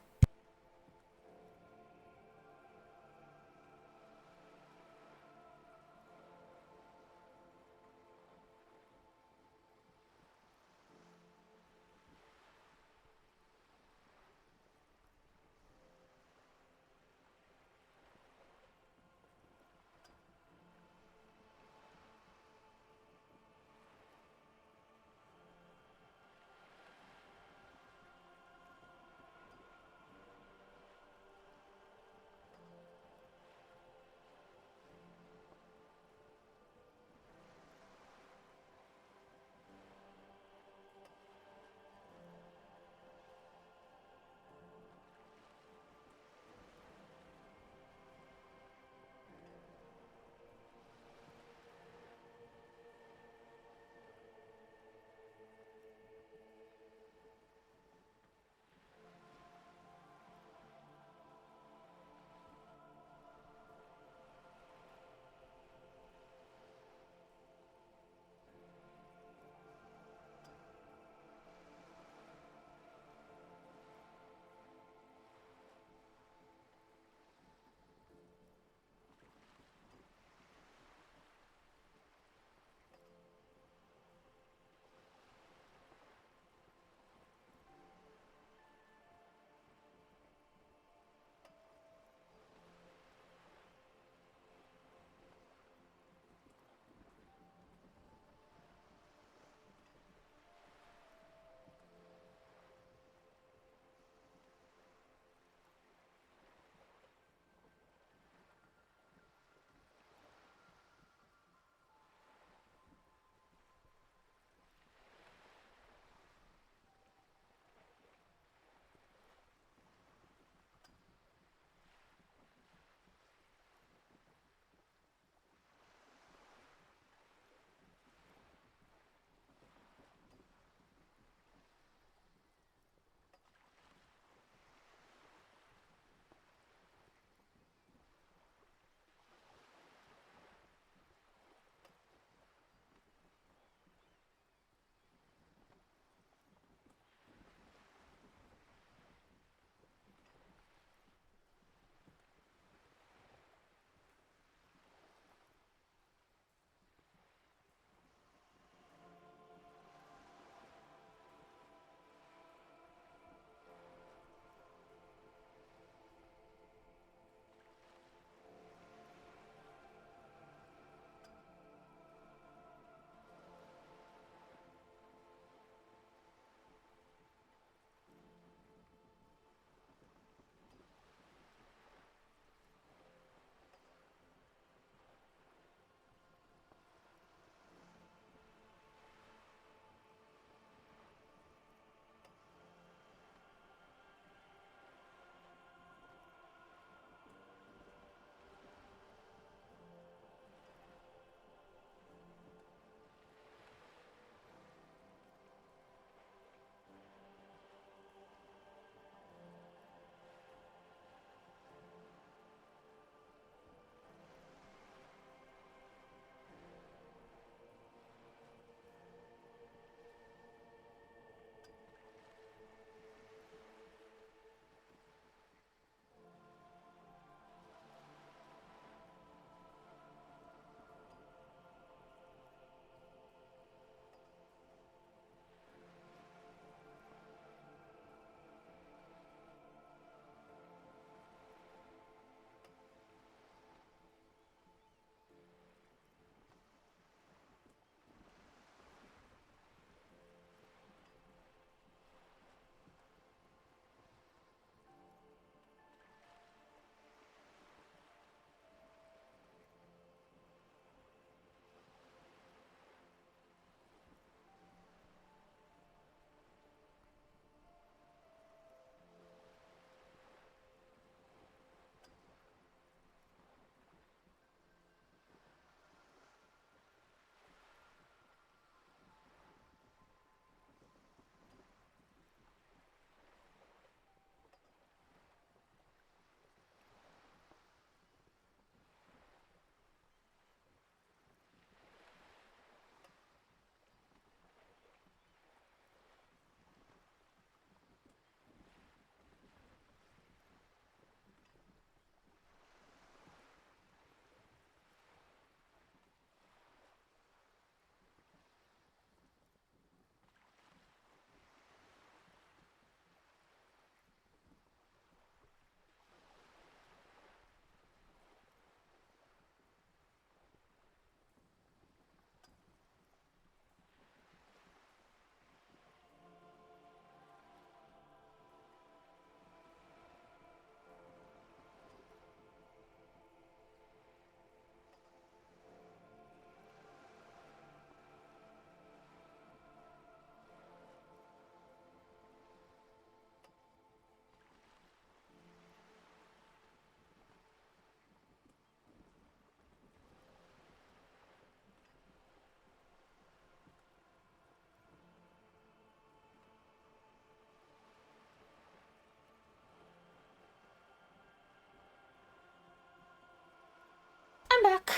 back.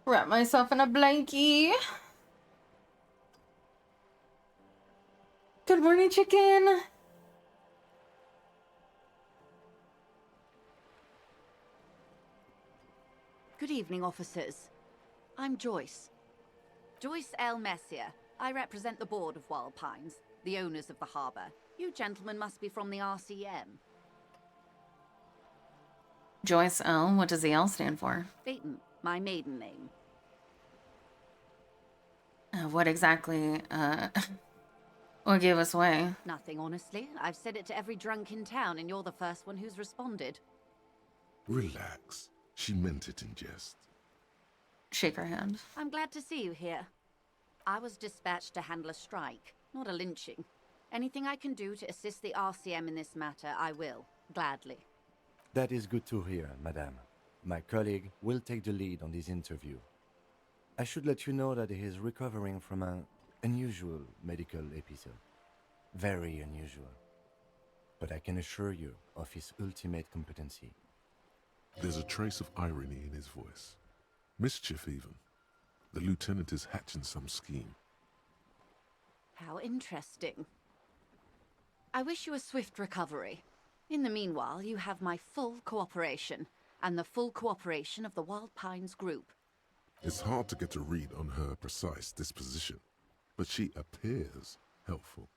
Wrap myself in a blankie. Good morning, chicken. Good evening, officers. I'm Joyce. Joyce L. Messier. I represent the board of Wild Pines, the owners of the harbour. You gentlemen must be from the RCM. Joyce L. What does the L stand for? Phaeton, my maiden name. What exactly, what gave us away? Nothing, honestly. I've said it to every drunk in town, and you're the first one who's responded. Relax. She meant it in jest. Shake her hand. I'm glad to see you here. I was dispatched to handle a strike, not a lynching. Anything I can do to assist the RCM in this matter, I will, gladly. That is good to hear, madame. My colleague will take the lead on this interview. I should let you know that he is recovering from an unusual medical episode. Very unusual. But I can assure you of his ultimate competency. There's a trace of irony in his voice. Mischief, even. The lieutenant is hatching some scheme. How interesting. I wish you a swift recovery. In the meanwhile, you have my full cooperation, and the full cooperation of the Wild Pines group. It's hard to get a read on her precise disposition, but she appears helpful.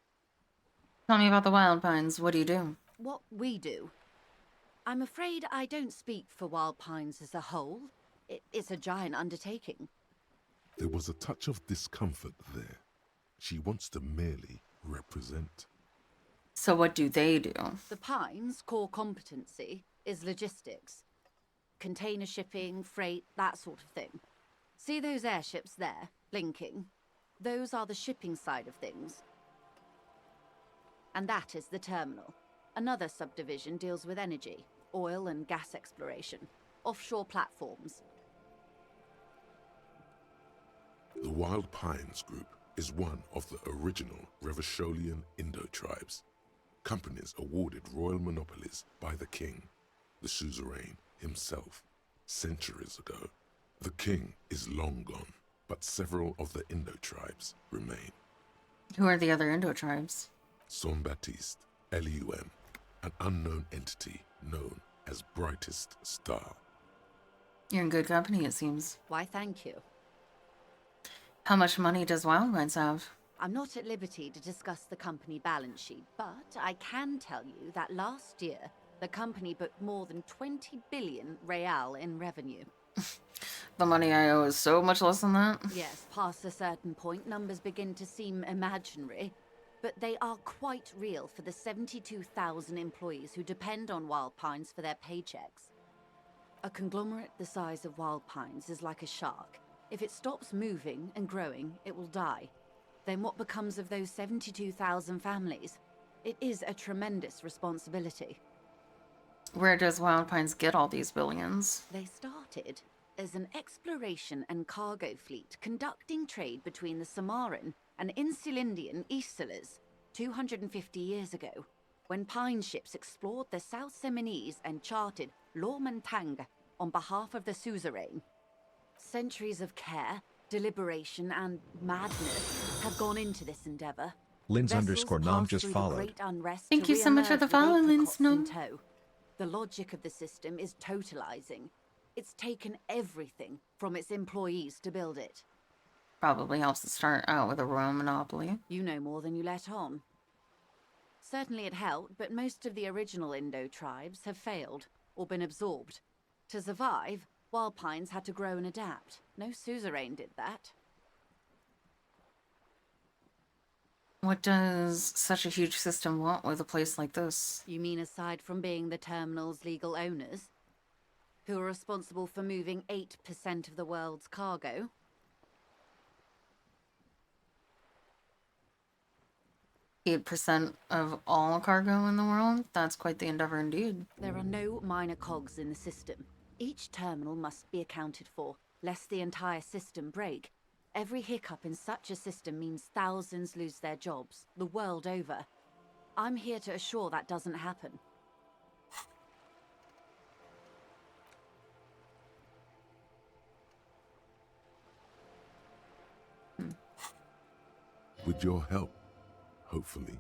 Tell me about the Wild Pines. What do you do? What we do? I'm afraid I don't speak for Wild Pines as a whole. It's a giant undertaking. There was a touch of discomfort there. She wants to merely represent. So what do they do? The Pines' core competency is logistics. Container shipping, freight, that sort of thing. See those airships there, blinking? Those are the shipping side of things. And that is the terminal. Another subdivision deals with energy, oil and gas exploration, offshore platforms. The Wild Pines Group is one of the original Revacholian Indo-tribes. Companies awarded royal monopolies by the king, the suzerain himself, centuries ago. The king is long gone, but several of the Indo-tribes remain. Who are the other Indo-tribes? Saint-Baptiste, Elysium, an unknown entity known as Brightest Star. You're in good company, it seems. Why, thank you. How much money does Wild Pines have? I'm not at liberty to discuss the company balance sheet, but I can tell you that last year, the company booked more than 20 billion real in revenue. The money I owe is so much less than that? Yes, past a certain point, numbers begin to seem imaginary, but they are quite real for the 72,000 employees who depend on Wild Pines for their paychecks. A conglomerate the size of Wild Pines is like a shark. If it stops moving and growing, it will die. Then what becomes of those 72,000 families? It is a tremendous responsibility. Where does Wild Pines get all these billions? They started as an exploration and cargo fleet conducting trade between the Samaran and Insulindian Isolas 250 years ago, when pine ships explored the South Seminese and charted Lomantang on behalf of the suzerain. Centuries of care, deliberation, and madness have gone into this endeavor. Lins_nom just followed. Thank you so much for the follow, Lins_nom. The logic of the system is totalizing. It's taken everything from its employees to build it. Probably helps to start out with a royal monopoly. You know more than you let on. Certainly it helped, but most of the original Indo tribes have failed or been absorbed. To survive, Wild Pines had to grow and adapt. No suzerain did that. What does such a huge system want with a place like this? You mean aside from being the terminal's legal owners, who are responsible for moving 8% of the world's cargo? 8% of all cargo in the world? That's quite the endeavor indeed. There are no minor cogs in the system. Each terminal must be accounted for, lest the entire system break. Every hiccup in such a system means thousands lose their jobs, the world over. I'm here to assure that doesn't happen. With your help, hopefully,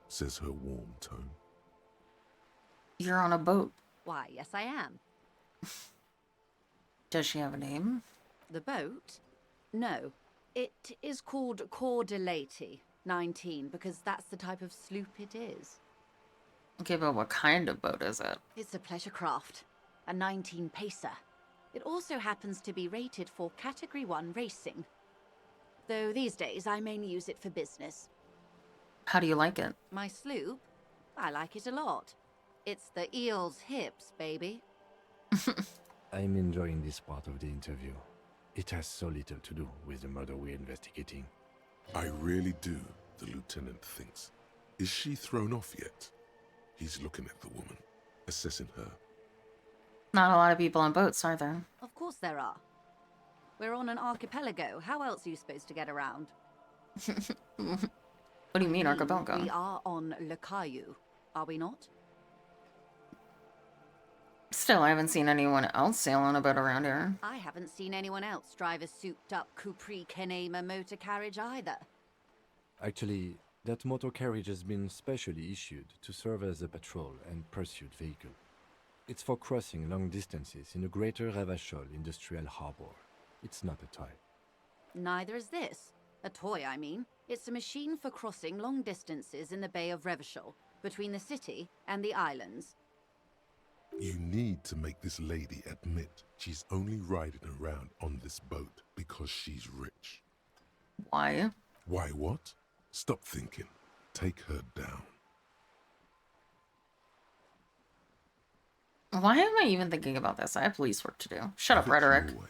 says her warm tone. You're on a boat. Why, yes, I am. Does she have a name? The boat? No. It is called Cordelati 19 because that's the type of sloop it is. Okay, but what kind of boat is it? It's a pleasure craft, a 19 pacer. It also happens to be rated for Category 1 racing. Though these days I mainly use it for business. How do you like it? My sloop? I like it a lot. It's the eel's hips, baby. I'm enjoying this part of the interview. It has so little to do with the murder we're investigating. I really do, the lieutenant thinks. Is she thrown off yet? He's looking at the woman, assessing her. Not a lot of people on boats, are there? Of course there are. We're on an archipelago. How else are you supposed to get around? What do you mean, archipelago? We are on Le Caillou, are we not? Still, I haven't seen anyone else sail on a boat around here. I haven't seen anyone else drive a souped-up Capri Kenema motor carriage either. Actually, that motor carriage has been specially issued to serve as a patrol and pursuit vehicle. It's for crossing long distances in the greater Ravachol industrial harbor. It's not a toy. Neither is this. A toy, I mean. It's a machine for crossing long distances in the Bay of Revachol, between the city and the islands. You need to make this lady admit she's only riding around on this boat because she's rich. Why? Why what? Stop thinking. Take her down. Why am I even thinking about this? I have police work to do. Shut up, Have it rhetoric. your way.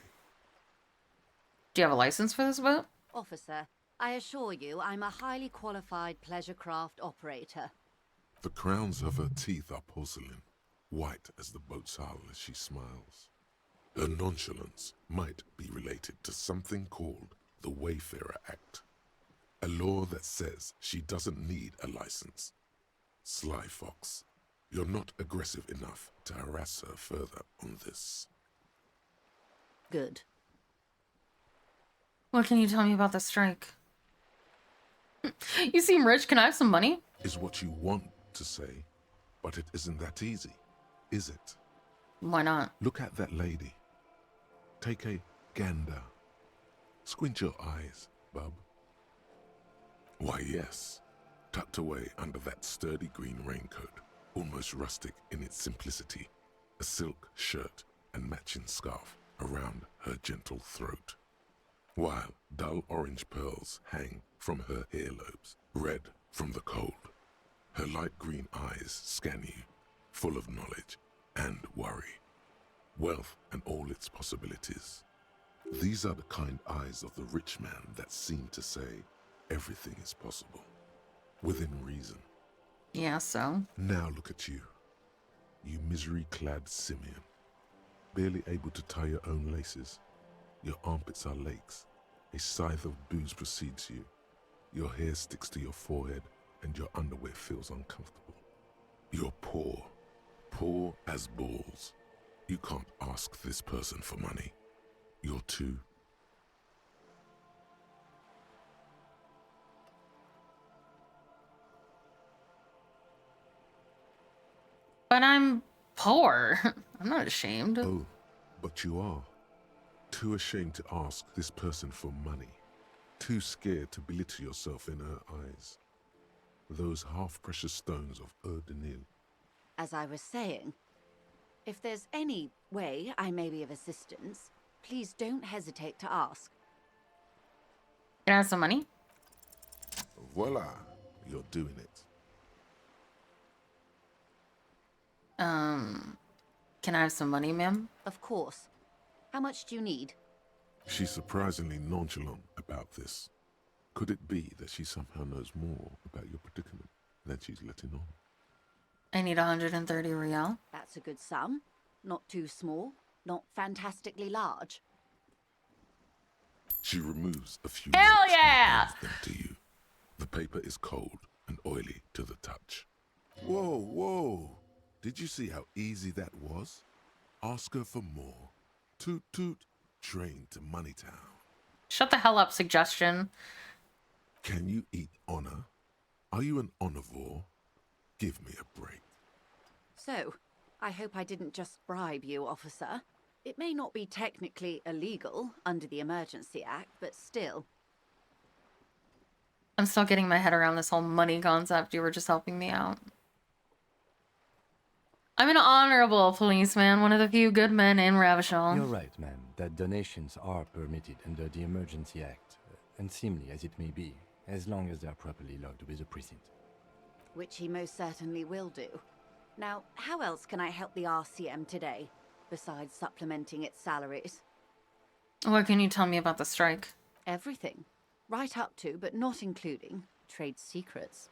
Do you have a license for this boat? Officer, I assure you I'm a highly qualified pleasure craft operator. The crowns of her teeth are porcelain, white as the boat's hull as she smiles. Her nonchalance might be related to something called the Wayfarer Act, a law that says she doesn't need a license. Sly fox, you're not aggressive enough to harass her further on this. Good. What can you tell me about the strike? You seem rich. Can I have some money? Is what you want to say, but it isn't that easy, is it? Why not? Look at that lady. Take a gander. Squint your eyes, bub. Why, yes. Tucked away under that sturdy green raincoat, almost rustic in its simplicity, a silk shirt and matching scarf around her gentle throat, while dull orange pearls hang from her earlobes, red from the cold. Her light green eyes scan you, full of knowledge and worry, wealth and all its possibilities. These are the kind eyes of the rich man that seem to say everything is possible, within reason. Yeah, so? Now look at you, you misery-clad simian, barely able to tie your own laces. Your armpits are lakes. A scythe of booze precedes you. Your hair sticks to your forehead and your underwear feels uncomfortable. You're poor, poor as balls. You can't ask this person for money. You're too... But I'm poor. I'm not ashamed. Oh, but you are. Too ashamed to ask this person for money. Too scared to belittle yourself in her eyes. Those half-precious stones of Eau de Nil. As I was saying, if there's any way I may be of assistance, please don't hesitate to ask. Can I have some money? Voila, you're doing it. Can I have some money, ma'am? Of course. How much do you need? She's surprisingly nonchalant about this. Could it be that she somehow knows more about your predicament than she's letting on? I need 130 real. That's a good sum. Not too small, not fantastically large. She removes a few Hell notes yeah! and hands them to you. The paper is cold and oily to the touch. Whoa, whoa! Did you see how easy that was? Ask her for more. Toot toot, train to Moneytown. Shut the hell up, suggestion. Can you eat honor? Are you an omnivore? Give me a break. So, I hope I didn't just bribe you, officer. It may not be technically illegal under the Emergency Act, but still. I'm still getting my head around this whole money concept. You were just helping me out. I'm an honorable policeman, one of the few good men in Ravishal. You're right, ma'am, that donations are permitted under the Emergency Act, unseemly as it may be, as long as they are properly logged with the precinct. Which he most certainly will do. Now, how else can I help the RCM today, besides supplementing its salaries? What can you tell me about the strike? Everything. Right up to, but not including, trade secrets.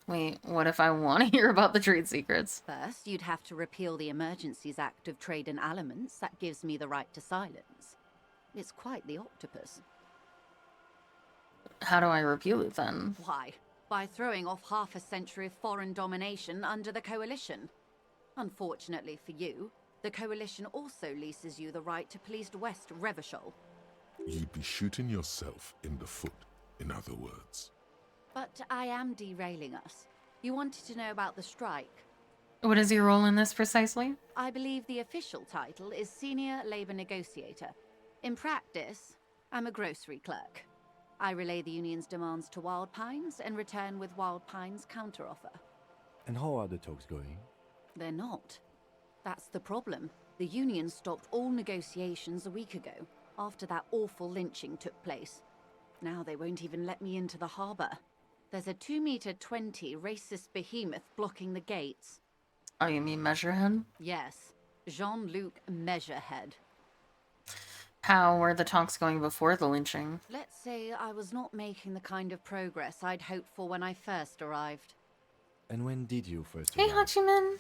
Wait, what if I want to hear about the trade secrets? First, you'd have to repeal the Emergencies Act of Trade in Aliments. That gives me the right to silence. It's quite the octopus. How do I repeal it then? Why? By throwing off half a century of foreign domination under the Coalition. Unfortunately for you, the Coalition also leases you the right to police West Revachol. You'd be shooting yourself in the foot, in other words. But I am derailing us. You wanted to know about the strike. What is your role in this precisely? I believe the official title is Senior Labor Negotiator. In practice, I'm a grocery clerk. I relay the union's demands to Wild Pines and return with Wild Pines' counteroffer. And how are the talks going? They're not. That's the problem. The union stopped all negotiations a week ago, after that awful lynching took place. Now they won't even let me into the harbour. There's a 2-meter-20 racist behemoth blocking the gates. Oh, you mean Measurehead? Yes, Jean-Luc Measurehead. How were the talks going before the lynching? Let's say I was not making the kind of progress I'd hoped for when I first arrived. And when did you first Hey, arrive? Hachiman.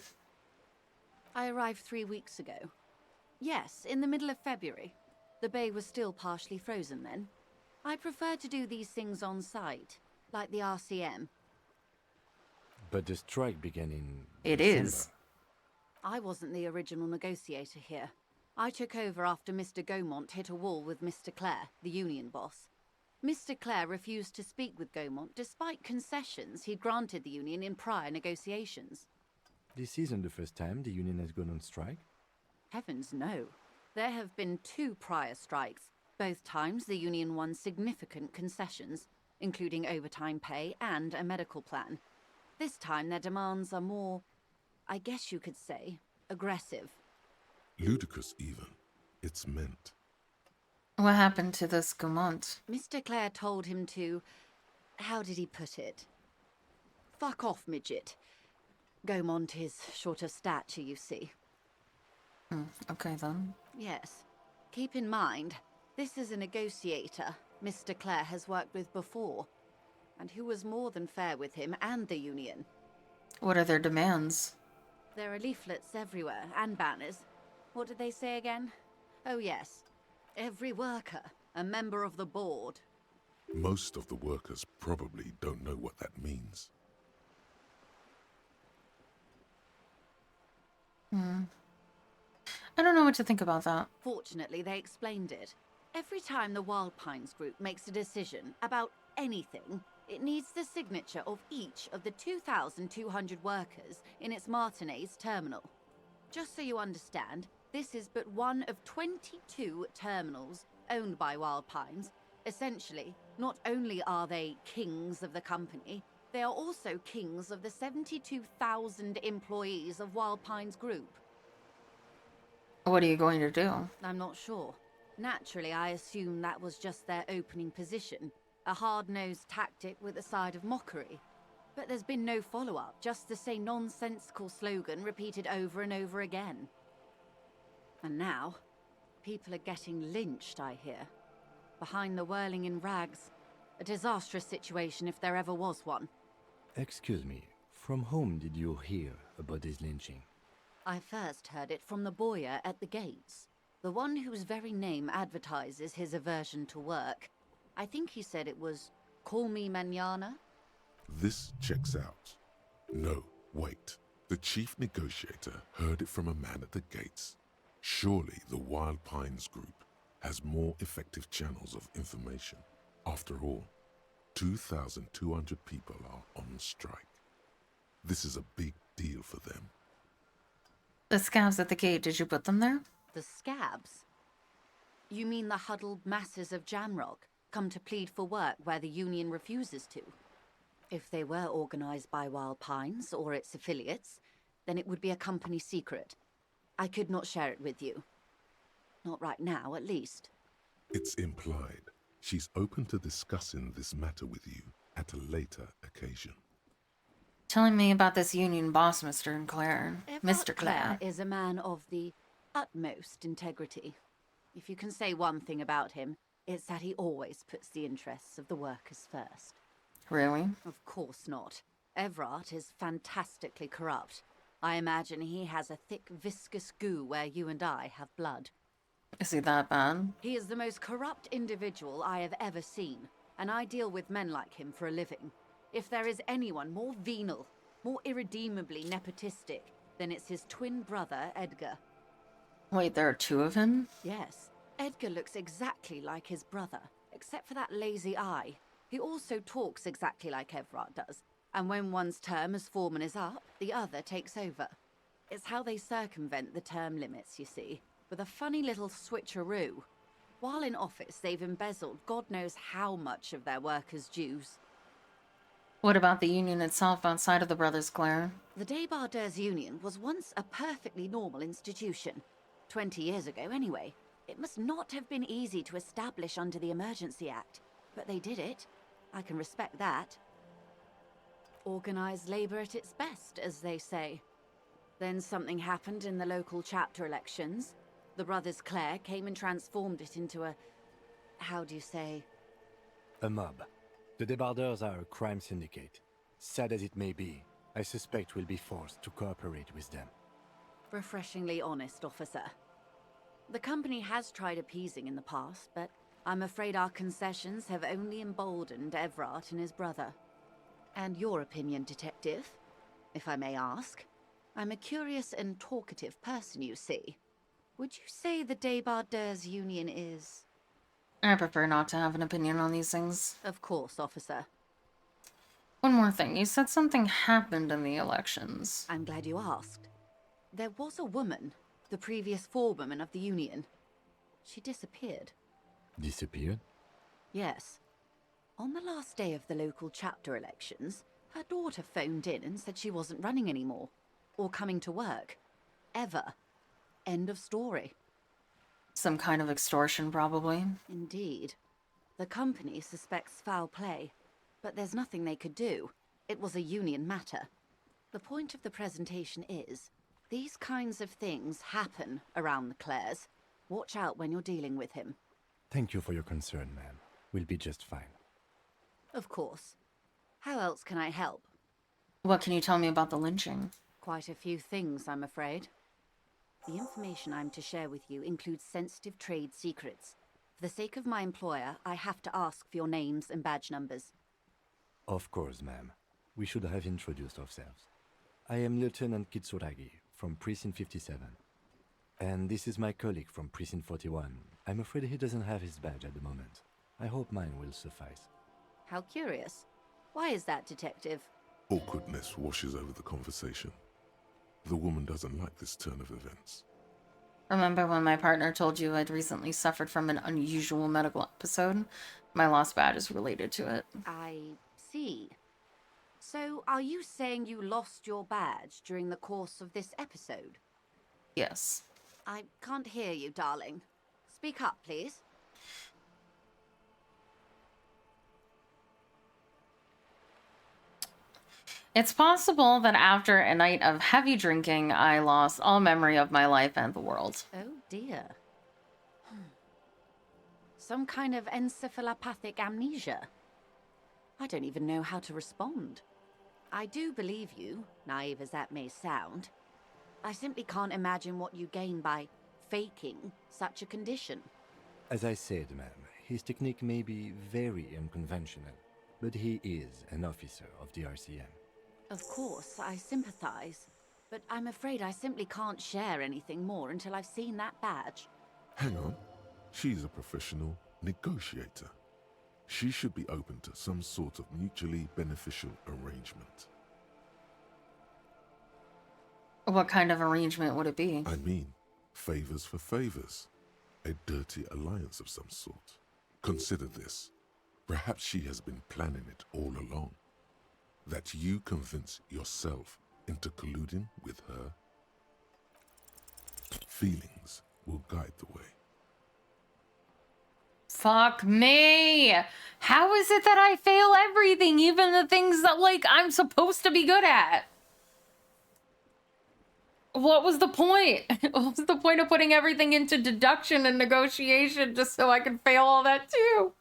I arrived 3 weeks ago. Yes, in the middle of February. The bay was still partially frozen then. I prefer to do these things on site, like the RCM. But the strike began in It December. is. I wasn't the original negotiator here. I took over after Mr. Gaumont hit a wall with Mr. Clare, the union boss. Mr. Clare refused to speak with Gaumont despite concessions he'd granted the union in prior negotiations. This isn't the first time the union has gone on strike? Heavens no. There have been 2 prior strikes. Both times the union won significant concessions, including overtime pay and a medical plan. This time their demands are more, I guess you could say, aggressive. Ludicrous even. It's meant. What happened to this Gaumont? Mr. Clare told him to... how did he put it? Fuck off, midget. Gaumont is short of stature, you see. Okay then. Yes. Keep in mind, this is a negotiator Mr. Clare has worked with before, and who was more than fair with him and the union. What are their demands? There are leaflets everywhere, and banners. What did they say again? Oh yes. Every worker, a member of the board. Most of the workers probably don't know what that means. I don't know what to think about that. Fortunately, they explained it. Every time the Wild Pines group makes a decision about anything, it needs the signature of each of the 2,200 workers in its Martinez terminal. Just so you understand, this is but one of 22 terminals owned by Wild Pines. Essentially, not only are they kings of the company, they are also kings of the 72,000 employees of Wild Pines Group. What are you going to do? I'm not sure. Naturally, I assume that was just their opening position, a hard-nosed tactic with a side of mockery. But there's been no follow-up, just the same nonsensical slogan repeated over and over again. And now, people are getting lynched, I hear. Behind the whirling in rags. A disastrous situation if there ever was one. Excuse me, from whom did you hear about this lynching? I first heard it from the boyer at the gates. The one whose very name advertises his aversion to work. I think he said it was, "Call me mañana." This checks out. No, wait. The chief negotiator heard it from a man at the gates. Surely the Wild Pines Group has more effective channels of information. After all, 2,200 people are on strike. This is a big deal for them. The scabs at the gate, did you put them there? The scabs? You mean the huddled masses of Jamrock, come to plead for work where the Union refuses to? If they were organized by Wild Pines or its affiliates, then it would be a company secret. I could not share it with you. Not right now, at least. It's implied. She's open to discussing this matter with you at a later occasion. Telling me about this Union boss, Mr. Clare. Mr. Clare Clare. is a man of the utmost integrity. If you can say one thing about him, it's that he always puts the interests of the workers first. Really? Of course not. Everard is fantastically corrupt. I imagine he has a thick, viscous goo where you and I have blood. Is he that bad? He is the most corrupt individual I have ever seen, and I deal with men like him for a living. If there is anyone more venal, more irredeemably nepotistic, then it's his twin brother, Edgar. Wait, there are two of him? Yes. Edgar looks exactly like his brother, except for that lazy eye. He also talks exactly like Everard does, and when one's term as foreman is up, the other takes over. It's how they circumvent the term limits, you see, with a funny little switcheroo. While in office, they've embezzled God knows how much of their workers' dues. What about the Union itself outside of the Brothers Clare? The Débardeurs Union was once a perfectly normal institution. 20 years ago, anyway. It must not have been easy to establish under the Emergency Act, but they did it. I can respect that. Organized labor at its best, as they say. Then something happened in the local chapter elections. The Brothers Clare came and transformed it into a... how do you say? A mob. The Débardeurs are a crime syndicate. Sad as it may be, I suspect we'll be forced to cooperate with them. Refreshingly honest, officer. The company has tried appeasing in the past, but I'm afraid our concessions have only emboldened Everard and his brother. And your opinion, Detective, if I may ask? I'm a curious and talkative person, you see. Would you say the Débardeurs Union is... I prefer not to have an opinion on these things. Of course, officer. One more thing. You said something happened in the elections. I'm glad you asked. There was a woman, the previous forewoman of the Union. She disappeared. Disappeared? Yes. On the last day of the local chapter elections, her daughter phoned in and said she wasn't running anymore. Or coming to work. Ever. End of story. Some kind of extortion, probably. Indeed. The company suspects foul play, but there's nothing they could do. It was a Union matter. The point of the presentation is, these kinds of things happen around the Clares. Watch out when you're dealing with him. Thank you for your concern, ma'am. We'll be just fine. Of course. How else can I help? What can you tell me about the lynching? Quite a few things, I'm afraid. The information I'm to share with you includes sensitive trade secrets. For the sake of my employer, I have to ask for your names and badge numbers. Of course, ma'am. We should have introduced ourselves. I am Lieutenant Kitsuragi, from Precinct 57. And this is my colleague from Precinct 41. I'm afraid he doesn't have his badge at the moment. I hope mine will suffice. How curious. Why is that, Detective? Awkwardness washes over the conversation. The woman doesn't like this turn of events. Remember when my partner told you I'd recently suffered from an unusual medical episode? My lost badge is related to it. I see. So, are you saying you lost your badge during the course of this episode? Yes. I can't hear you, darling. Speak up, please. It's possible that after a night of heavy drinking, I lost all memory of my life and the world. Oh dear. Some kind of encephalopathic amnesia. I don't even know how to respond. I do believe you, naive as that may sound. I simply can't imagine what you gain by faking such a condition. As I said, ma'am, his technique may be very unconventional, but he is an officer of the RCM. Of course, I sympathize, but I'm afraid I simply can't share anything more until I've seen that badge. Hang on. She's a professional negotiator. She should be open to some sort of mutually beneficial arrangement. What kind of arrangement would it be? I mean, favors for favors. A dirty alliance of some sort. Consider this. Perhaps she has been planning it all along. That you convince yourself into colluding with her. Feelings will guide the way. Fuck me! How is it that I fail everything, even the things that, like, I'm supposed to be good at? What was the point? What was the point of putting everything into deduction and negotiation just so I could fail all that too?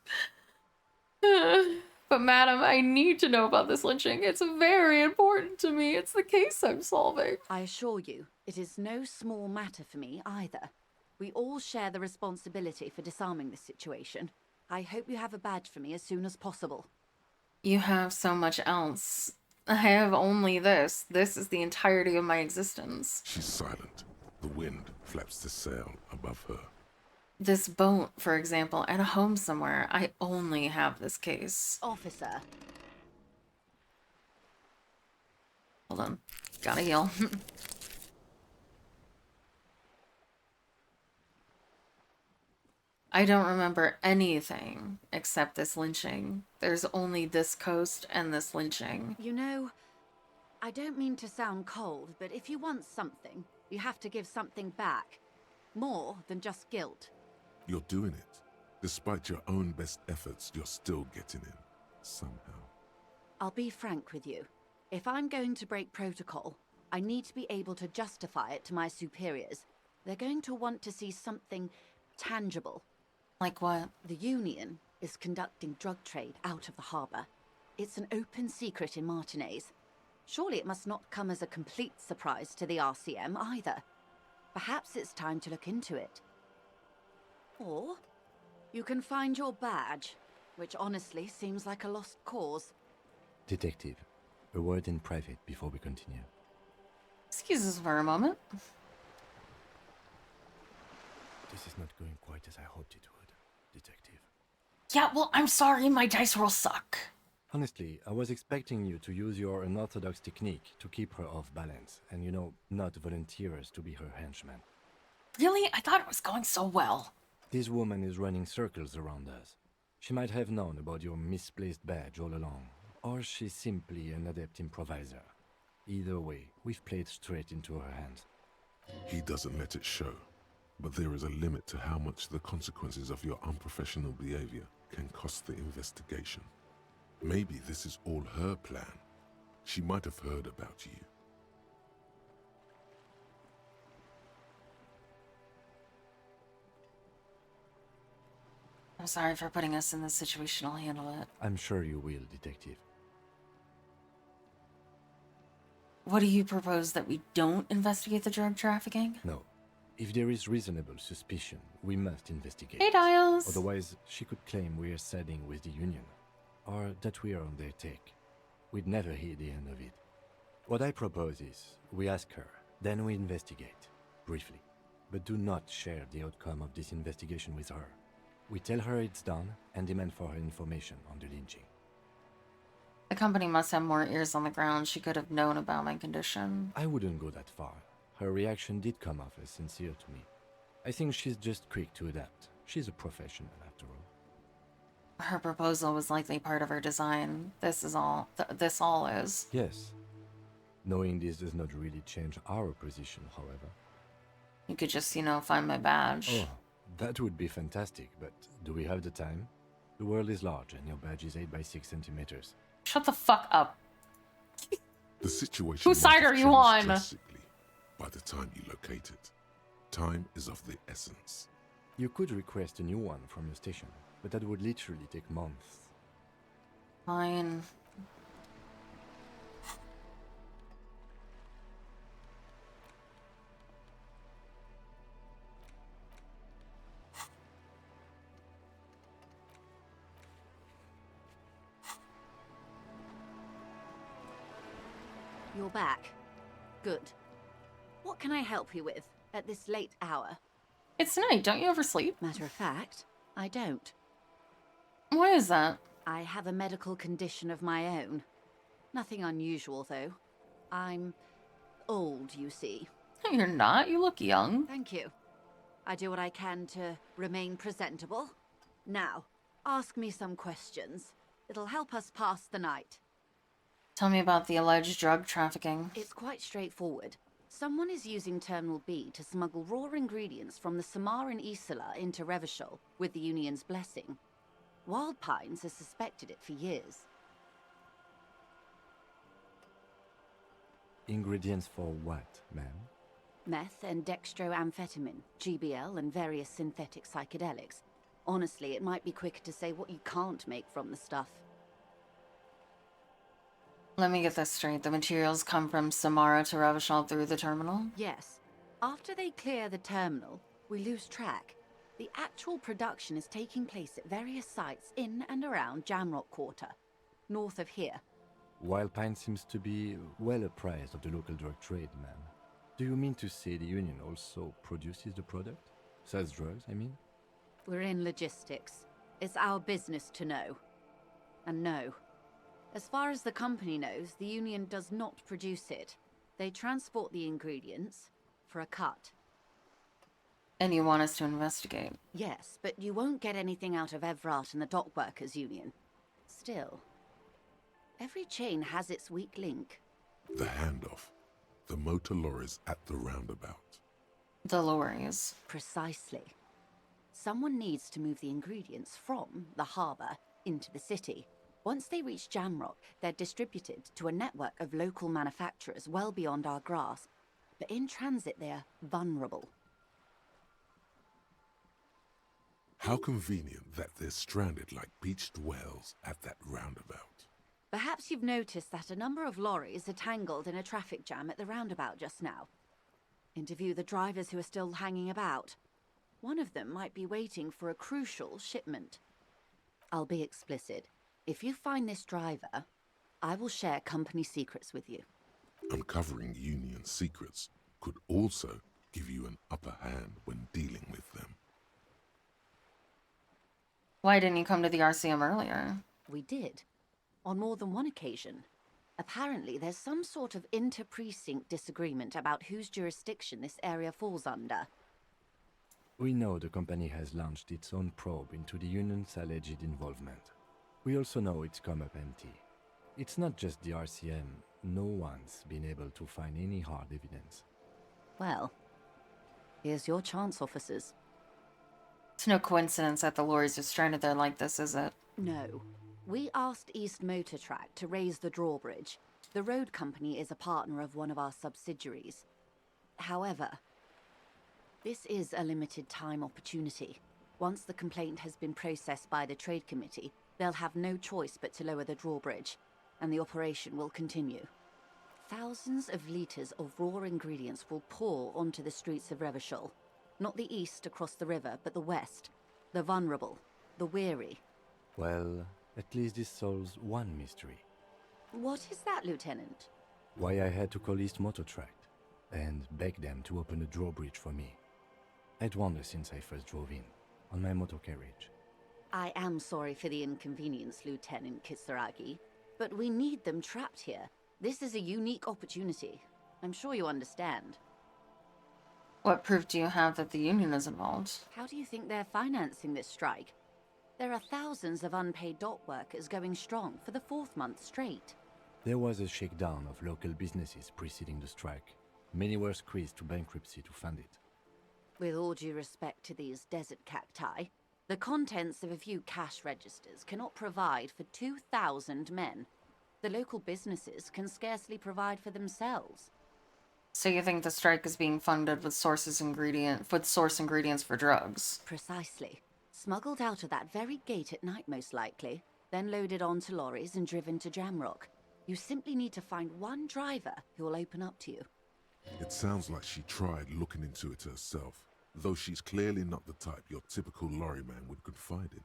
But madam, I need to know about this lynching. It's very important to me. It's the case I'm solving. I assure you, it is no small matter for me either. We all share the responsibility for disarming this situation. I hope you have a badge for me as soon as possible. You have so much else. I have only this. This is the entirety of my existence. She's silent. The wind flaps the sail above her. This boat, for example, at a home somewhere. I only have this case. Officer. Hold on. Gotta heal. I don't remember anything except this lynching. There's only this coast and this lynching. You know, I don't mean to sound cold, but if you want something, you have to give something back. More than just guilt. You're doing it. Despite your own best efforts, you're still getting in. Somehow. I'll be frank with you. If I'm going to break protocol, I need to be able to justify it to my superiors. They're going to want to see something tangible. Like what? The Union is conducting drug trade out of the harbor. It's an open secret in Martinez. Surely it must not come as a complete surprise to the RCM either. Perhaps it's time to look into it. Or you can find your badge, which honestly seems like a lost cause. Detective, a word in private before we continue. Excuse us for a moment. This is not going quite as I hoped it would, Detective. Yeah, well, I'm sorry, my dice rolls suck. Honestly, I was expecting you to use your unorthodox technique to keep her off balance, and not volunteer us to be her henchman. Really? I thought it was going so well. This woman is running circles around us. She might have known about your misplaced badge all along, or she's simply an adept improviser. Either way, we've played straight into her hands. He doesn't let it show, but there is a limit to how much the consequences of your unprofessional behavior can cost the investigation. Maybe this is all her plan. She might have heard about you. I'm sorry for putting us in this situation. I'll handle it. I'm sure you will, Detective. What do you propose, that we don't investigate the drug trafficking? No. If there is reasonable suspicion, we must investigate. Hey, Dials! Otherwise, she could claim we're siding with the Union, or that we're on their take. We'd never hear the end of it. What I propose is, we ask her, then we investigate, briefly. But do not share the outcome of this investigation with her. We tell her it's done, and demand for her information on the lynching. The company must have more ears on the ground. She could have known about my condition. I wouldn't go that far. Her reaction did come off as sincere to me. I think she's just quick to adapt. She's a professional, after all. Her proposal was likely part of her design. This is all. This all is. Yes. Knowing this does not really change our position, however. You could just, find my badge. Oh, that would be fantastic, but do we have the time? The world is large, and your badge is 8 by 6 centimeters. Shut the fuck up. The situation. Whose side are you on? Drastically by the time you locate it. Time is of the essence. You could request a new one from your station, but that would literally take months. Fine. You're back. Good. What can I help you with at this late hour? It's night. Don't you ever sleep? Matter of fact, I don't. Why is that? I have a medical condition of my own. Nothing unusual, though. I'm old, you see. No, you're not. You look young. Thank you. I do what I can to remain presentable. Now, ask me some questions. It'll help us pass the night. Tell me about the alleged drug trafficking. It's quite straightforward. Someone is using Terminal B to smuggle raw ingredients from the Samaran Isla into Revachol with the Union's blessing. Wild Pines has suspected it for years. Ingredients for what, ma'am? Meth and dextroamphetamine, GBL, and various synthetic psychedelics. Honestly, it might be quicker to say what you can't make from the stuff. Let me get this straight. The materials come from Samara to Revachol through the terminal? Yes. After they clear the terminal, we lose track. The actual production is taking place at various sites in and around Jamrock Quarter, north of here. Wild Pine seems to be well apprised of the local drug trade, ma'am. Do you mean to say the Union also produces the product? Sells drugs, I mean? We're in logistics. It's our business to know. And no. As far as the company knows, the Union does not produce it. They transport the ingredients for a cut. And you want us to investigate? Yes, but you won't get anything out of Evrat and the Dock Workers Union. Still, every chain has its weak link. The handoff. The motor lorries at the roundabout. The lorries. Precisely. Someone needs to move the ingredients from the harbour into the city. Once they reach Jamrock, they're distributed to a network of local manufacturers well beyond our grasp. But in transit, they're vulnerable. How convenient that they're stranded like beached whales at that roundabout. Perhaps you've noticed that a number of lorries are tangled in a traffic jam at the roundabout just now. Interview the drivers who are still hanging about. One of them might be waiting for a crucial shipment. I'll be explicit. If you find this driver, I will share company secrets with you. Uncovering Union secrets could also give you an upper hand when dealing with them. Why didn't you come to the RCM earlier? We did. On more than one occasion. Apparently, there's some sort of inter-precinct disagreement about whose jurisdiction this area falls under. We know the company has launched its own probe into the Union's alleged involvement. We also know it's come up empty. It's not just the RCM. No one's been able to find any hard evidence. Well, here's your chance, officers. It's no coincidence that the lorries are stranded there like this, is it? No. We asked East Motor Track to raise the drawbridge. The road company is a partner of one of our subsidiaries. However, this is a limited time opportunity. Once the complaint has been processed by the Trade Committee, they'll have no choice but to lower the drawbridge, and the operation will continue. Thousands of litres of raw ingredients will pour onto the streets of Revachol. Not the east across the river, but the west. The vulnerable, the weary. Well, at least this solves one mystery. What is that, Lieutenant? Why I had to call East Motor Track and beg them to open a drawbridge for me. I'd wondered since I first drove in, on my motor carriage. I am sorry for the inconvenience, Lieutenant Kisaragi, but we need them trapped here. This is a unique opportunity. I'm sure you understand. What proof do you have that the Union is involved? How do you think they're financing this strike? There are thousands of unpaid dock workers going strong for the 4th month straight. There was a shakedown of local businesses preceding the strike. Many were squeezed to bankruptcy to fund it. With all due respect to these desert cacti, the contents of a few cash registers cannot provide for 2,000 men. The local businesses can scarcely provide for themselves. So you think the strike is being funded with source ingredients for drugs? Precisely. Smuggled out of that very gate at night, most likely, then loaded onto lorries and driven to Jamrock. You simply need to find one driver who will open up to you. It sounds like she tried looking into it herself, though she's clearly not the type your typical lorryman would confide in.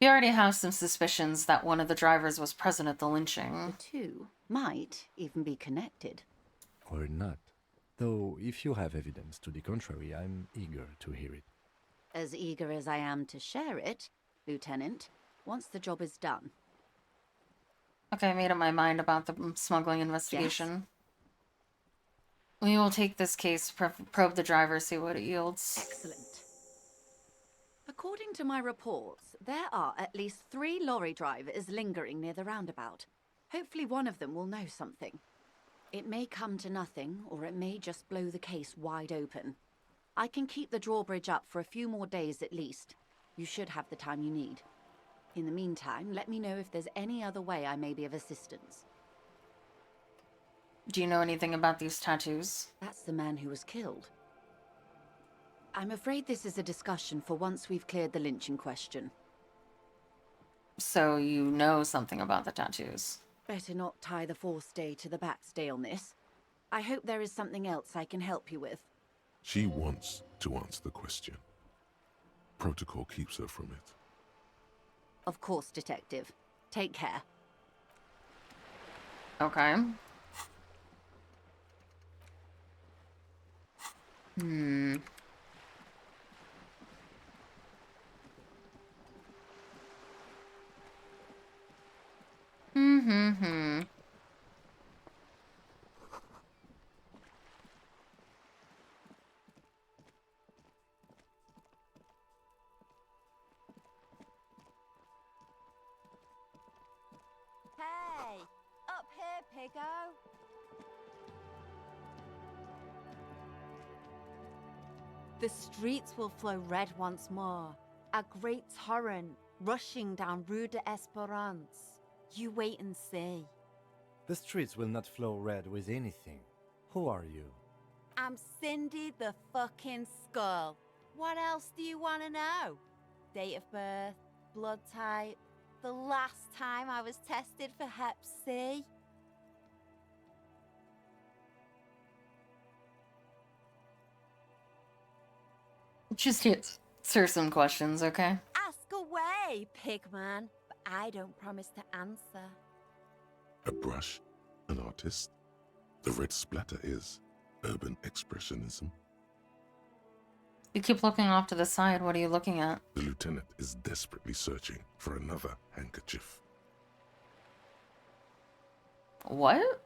You already have some suspicions that one of the drivers was present at the lynching. The two might even be connected. Or not. Though, if you have evidence to the contrary, I'm eager to hear it. As eager as I am to share it, Lieutenant, once the job is done. Okay, I made up my mind about the smuggling investigation. We will take this case, probe the driver, see what it yields. Excellent. According to my reports, there are at least 3 lorry drivers lingering near the roundabout. Hopefully one of them will know something. It may come to nothing, or it may just blow the case wide open. I can keep the drawbridge up for a few more days at least. You should have the time you need. In the meantime, let me know if there's any other way I may be of assistance. Do you know anything about these tattoos? That's the man who was killed. I'm afraid this is a discussion for once we've cleared the lynching question. So you know something about the tattoos? Better not tie the forestay to the backstay on this. I hope there is something else I can help you with. She wants to answer the question. Protocol keeps her from it. Of course, Detective. Take care. Okay. Hey, up here, piggo. The streets will flow red once more. A great torrent rushing down Rue d'Esperance. You wait and see. The streets will not flow red with anything. Who are you? I'm Cindy the fucking Skull. What else do you want to know? Date of birth, blood type, the last time I was tested for Hep C. Just answer some questions, okay? Ask away, pigman, but I don't promise to answer. A brush, an artist. The red splatter is urban expressionism. You keep looking off to the side. What are you looking at? The lieutenant is desperately searching for another handkerchief. What?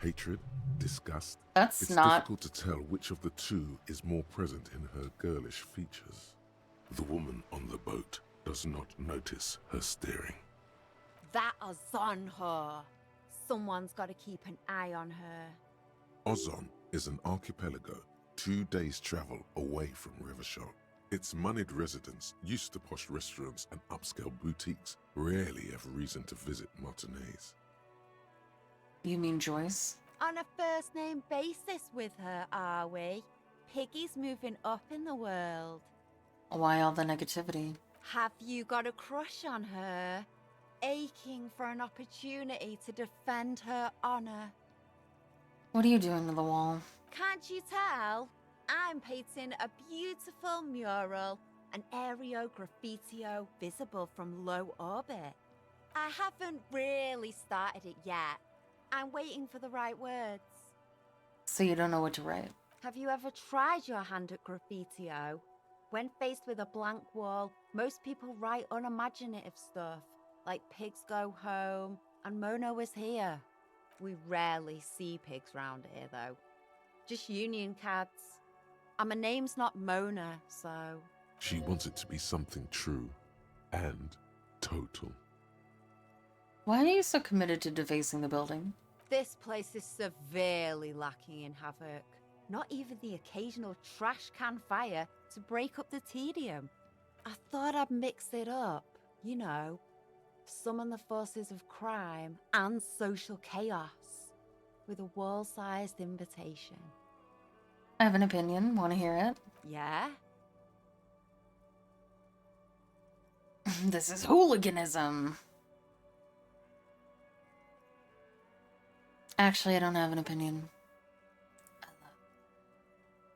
Hatred, disgust. That's it's not... difficult to tell which of the two is more present in her girlish features. The woman on the boat does not notice her staring. That is on her. Someone's got to keep an eye on her. Ozon is an archipelago 2 days' travel away from Rivershore. Its moneyed residents, used to posh restaurants and upscale boutiques, rarely have reason to visit Martinez. You mean Joyce? On a first-name basis with her, are we? Piggy's moving up in the world. Why all the negativity? Have you got a crush on her? Aching for an opportunity to defend her honor. What are you doing to the wall? Can't you tell? I'm painting a beautiful mural, an aereo graffitio visible from low orbit. I haven't really started it yet. I'm waiting for the right words. So you don't know what to write? Have you ever tried your hand at graffitio? When faced with a blank wall, most people write unimaginative stuff, like pigs go home and Mona was here. We rarely see pigs round here, though. Just union cats. And my name's not Mona, so... She wants it to be something true and total. Why are you so committed to defacing the building? This place is severely lacking in havoc. Not even the occasional trash can fire to break up the tedium. I thought I'd mix it up, you know. Summon the forces of crime and social chaos with a wall-sized invitation. I have an opinion. Want to hear it? Yeah? This is hooliganism. Actually, I don't have an opinion.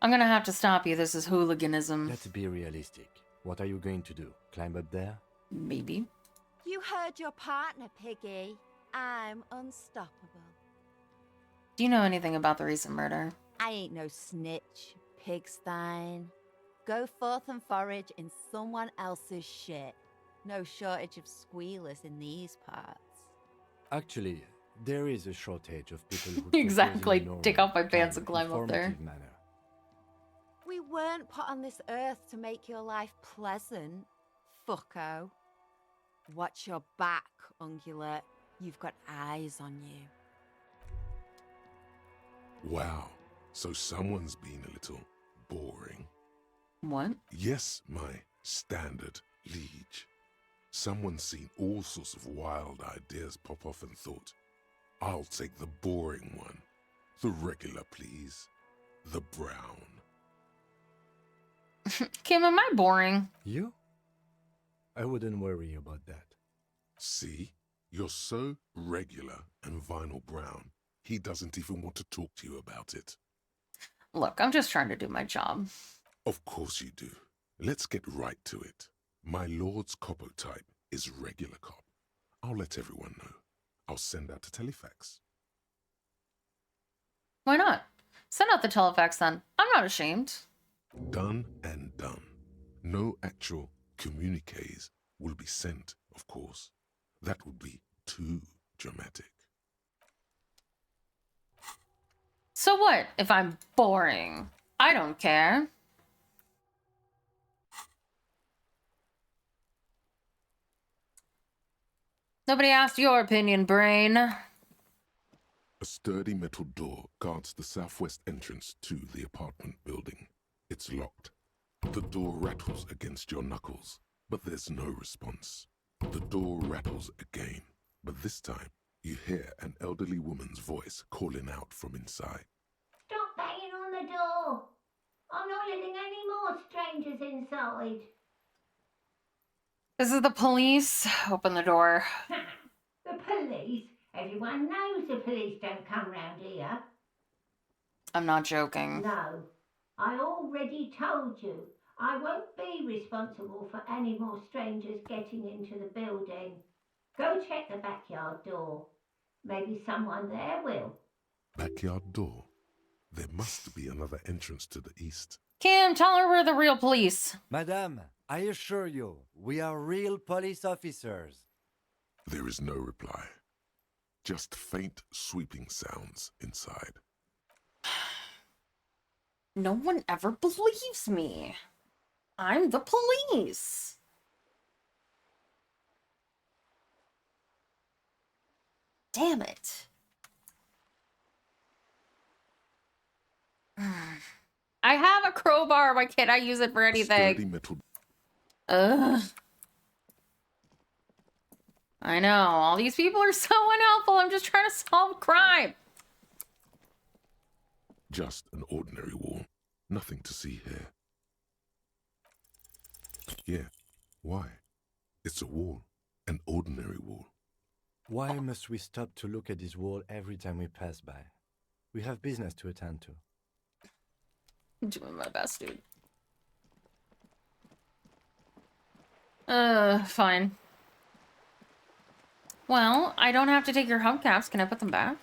I'm gonna have to stop you. This is hooliganism. Let's be realistic. What are you going to do? Climb up there? Maybe. You heard your partner, Piggy. I'm unstoppable. Do you know anything about the recent murder? I ain't no snitch, Pigstein. go forth and forage in someone else's shit. No shortage of squealers in these parts. Actually, there is a shortage of people who Exactly. propose in a Take normal, off my pants calm, and climb up there. informative manner. We weren't put on this earth to make your life pleasant, fucko. Watch your back, Ungulate. You've got eyes on you. Wow, so someone's been a little boring. What? Yes, my standard liege. Someone's seen all sorts of wild ideas pop off and thought, I'll take the boring one. The regular, please. The brown. Kim, am I boring? You? I wouldn't worry about that. See? You're so regular and vinyl brown, he doesn't even want to talk to you about it. Look, I'm just trying to do my job. Of course you do. Let's get right to it. My lord's copotype is regular cop. I'll let everyone know. I'll send out a telefax. Why not? Send out the telefax then. I'm not ashamed. Done and done. No actual communiques will be sent, of course. That would be too dramatic. So what if I'm boring? I don't care. Nobody asked your opinion, brain. A sturdy metal door guards the southwest entrance to the apartment building. It's locked. The door rattles against your knuckles, but there's no response. The door rattles again, but this time you hear an elderly woman's voice calling out from inside. Stop banging on the door! I'm not letting any more strangers inside. This is the police. Open the door. The police? Everyone knows the police don't come round here. I'm not joking. No, I already told you. I won't be responsible for any more strangers getting into the building. Go check the backyard door. Maybe someone there will. Backyard door? There must be another entrance to the east. Kim, tell her we're the real police. Madame, I assure you, we are real police officers. There is no reply. Just faint sweeping sounds inside. No one ever believes me. I'm the police. Damn it. I have a crowbar. Why can't I use it for anything? Ugh. I know. All these people are so unhelpful. I'm just trying to solve crime. Just an ordinary wall. Nothing to see here. Yeah. Why? It's a wall. An ordinary wall. Why must we stop to look at this wall every time we pass by? We have business to attend to. I'm doing my best, dude. Fine. Well, I don't have to take your hubcaps. Can I put them back?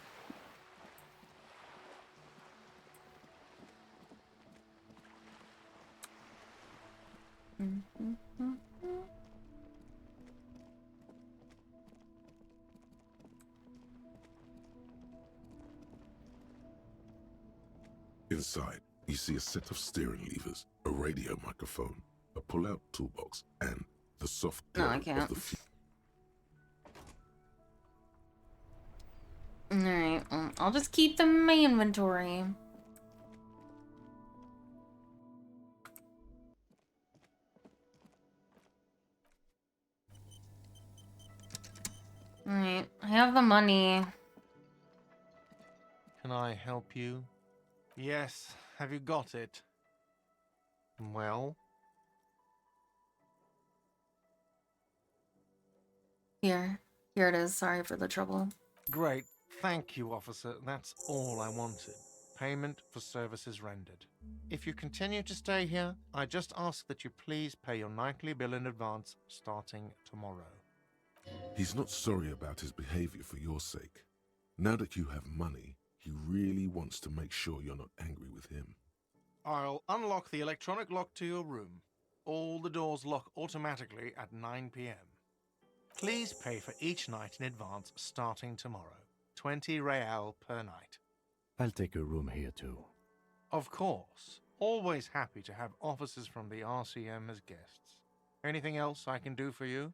Inside, you see a set of steering levers, a radio microphone, a pull-out toolbox, and the soft No, I glow can't. of the fuel. Alright, I'll just keep them in my inventory. Alright, I have the money. Can I help you? Yes. Have you got it? Well? Here it is. Sorry for the trouble. Great. Thank you, officer. That's all I wanted. Payment for services rendered. If you continue to stay here, I just ask that you please pay your nightly bill in advance starting tomorrow. He's not sorry about his behavior for your sake. Now that you have money, he really wants to make sure you're not angry with him. I'll unlock the electronic lock to your room. All the doors lock automatically at 9 p.m. Please pay for each night in advance starting tomorrow. 20 real per night. I'll take a room here too. Of course. Always happy to have officers from the RCM as guests. Anything else I can do for you?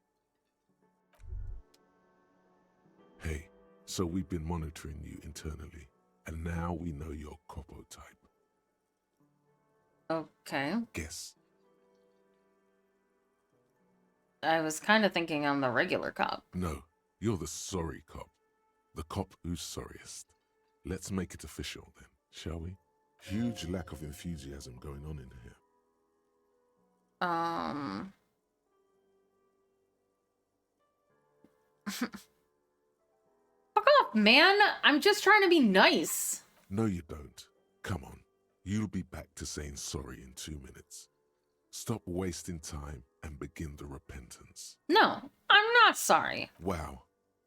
Hey, so we've been monitoring you internally, and now we know your Copo type. Okay. Guess. I was kind of thinking I'm the regular cop. No, you're the sorry cop. The cop who's sorriest. Let's make it official then, shall we? Huge lack of enthusiasm going on in here. Fuck off, man. I'm just trying to be nice. No, you don't. Come on. You'll be back to saying sorry in 2 minutes. Stop wasting time and begin the repentance. No, I'm not sorry. Wow.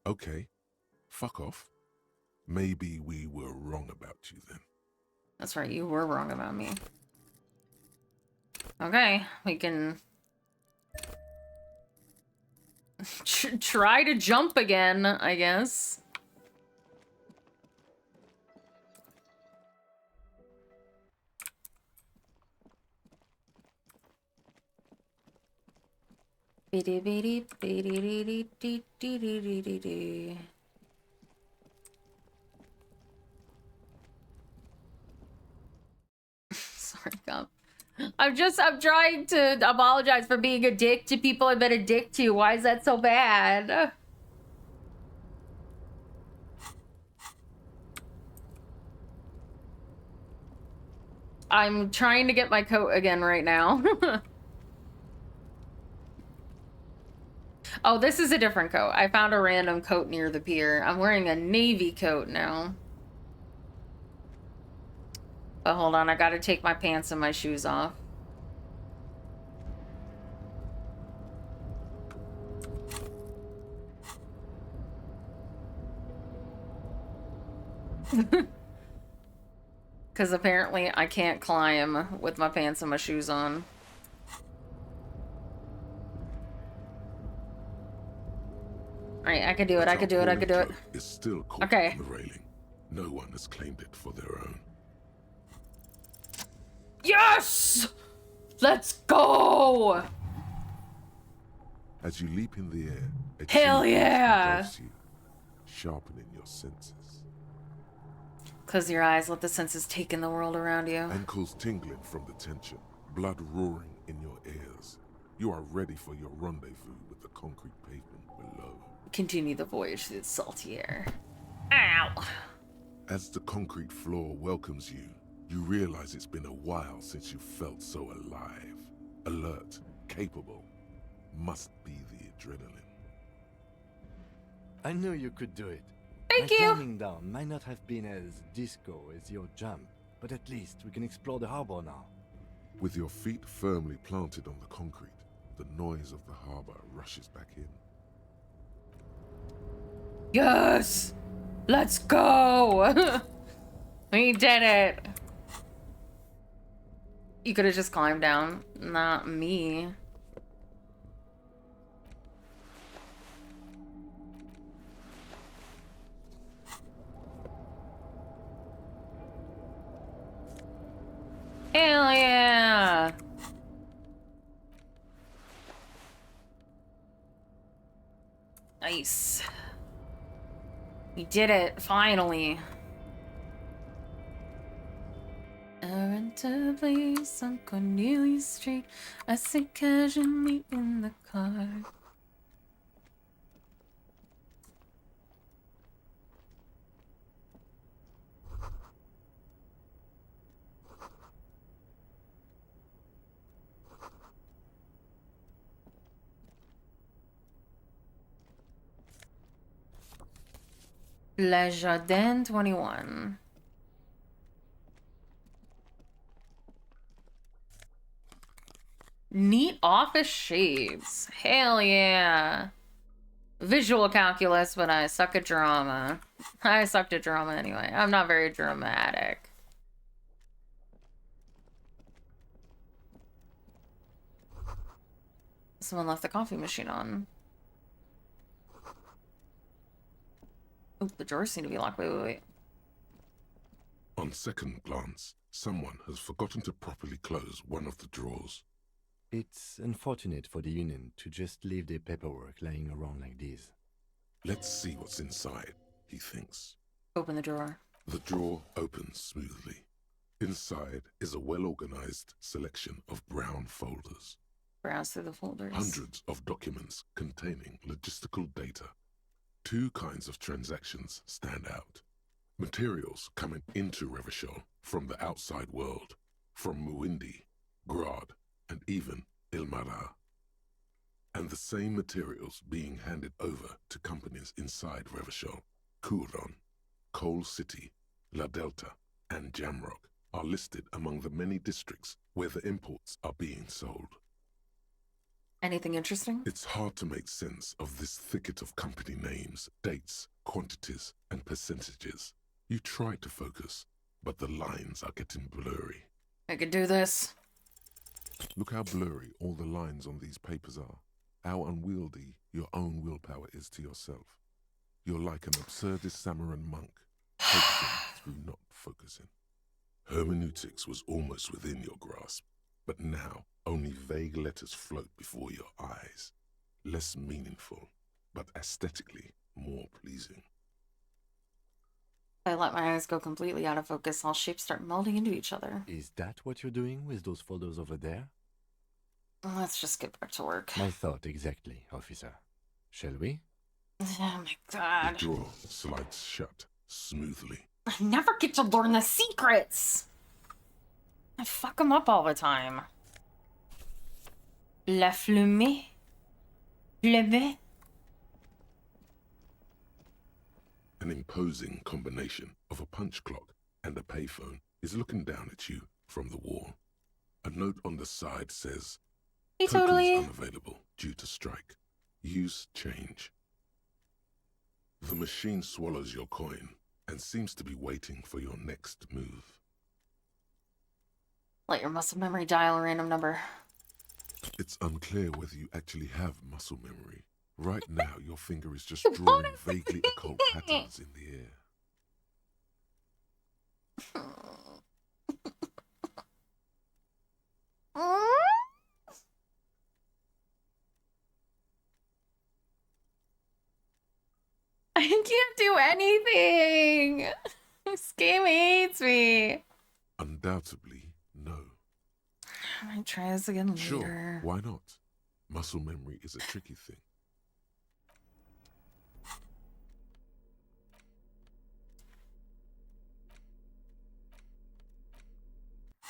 Okay. Fuck off. Maybe we were wrong about you then. That's right, you were wrong about me. Okay, we can... try to jump again, I guess. Sorry, Gump. I'm trying to apologize for being a dick to people I've been a dick to. Why is that so bad? I'm trying to get my coat again right now. Oh, this is a different coat. I found a random coat near the pier. I'm wearing a navy coat now. But hold on, I gotta take my pants and my shoes off. Because apparently I can't climb with my pants and my shoes on. Alright, I could do it, I could do it, I could do it. It's still caught Okay. on the railing. No one has claimed it for their own. Yes! Let's go! As you leap in the air, a Hell chill yeah! engulfs you, sharpening your senses. Close your eyes, let the senses take in the world around you. Ankles tingling from the tension, blood roaring in your ears. You are ready for your rendezvous with the concrete pavement below. Continue the voyage through the salty air. Ow! As the concrete floor welcomes you, you realize it's been a while since you felt so alive, alert, capable. Must be the adrenaline. I knew you could do it. Thank My you. climbing down might not have been as disco as your jump, but at least we can explore the harbor now. With your feet firmly planted on the concrete, the noise of the harbor rushes back in. Yes! Let's go! We did it! You could have just climbed down. Not me. Hell yeah! Nice. We did it, finally. I rent a place on Cornelia Street. I sit casually in the car. Le Jardin 21. Neat office shades. Hell yeah. Visual calculus, but I suck at drama. I sucked at drama anyway. I'm not very dramatic. Someone left the coffee machine on. Oh, the drawers seem to be locked. Wait. On second glance, someone has forgotten to properly close one of the drawers. It's unfortunate for the union to just leave their paperwork lying around like this. Let's see what's inside, he thinks. Open the drawer. The drawer opens smoothly. Inside is a well-organized selection of brown folders. Browse through the folders. Hundreds of documents containing logistical data. 2 kinds of transactions stand out. Materials coming into Revachol from the outside world, from Muindi, Grad, and even Ilmara. And the same materials being handed over to companies inside Revachol, Kuron, Coal City, La Delta, and Jamrock are listed among the many districts where the imports are being sold. Anything interesting? It's hard to make sense of this thicket of company names, dates, quantities, and percentages. You try to focus, but the lines are getting blurry. I could do this. Look how blurry all the lines on these papers are. How unwieldy your own willpower is to yourself. You're like an absurdist Samaran monk, focusing through not focusing. Hermeneutics was almost within your grasp, but now only vague letters float before your eyes. Less meaningful, but aesthetically more pleasing. If I let my eyes go completely out of focus, all shapes start melding into each other. Is that what you're doing with those folders over there? Let's just get back to work. My thought exactly, officer. Shall we? Oh my god. The drawer slides shut smoothly. I never get to learn the secrets! I fuck them up all the time. La fumée. Plebe. An imposing combination of a punch clock and a payphone is looking down at you from the wall. A note on the side says, Hey, tokens totally. unavailable due to strike. Use change. The machine swallows your coin and seems to be waiting for your next move. Let your muscle memory dial a random number. It's unclear whether you actually have muscle memory. Right now, your finger is just You drawing wanna vaguely occult patterns in the air. I can't do anything. This game hates me. Undoubtedly, no. I might try this again later. Sure, why not? Muscle memory is a tricky thing.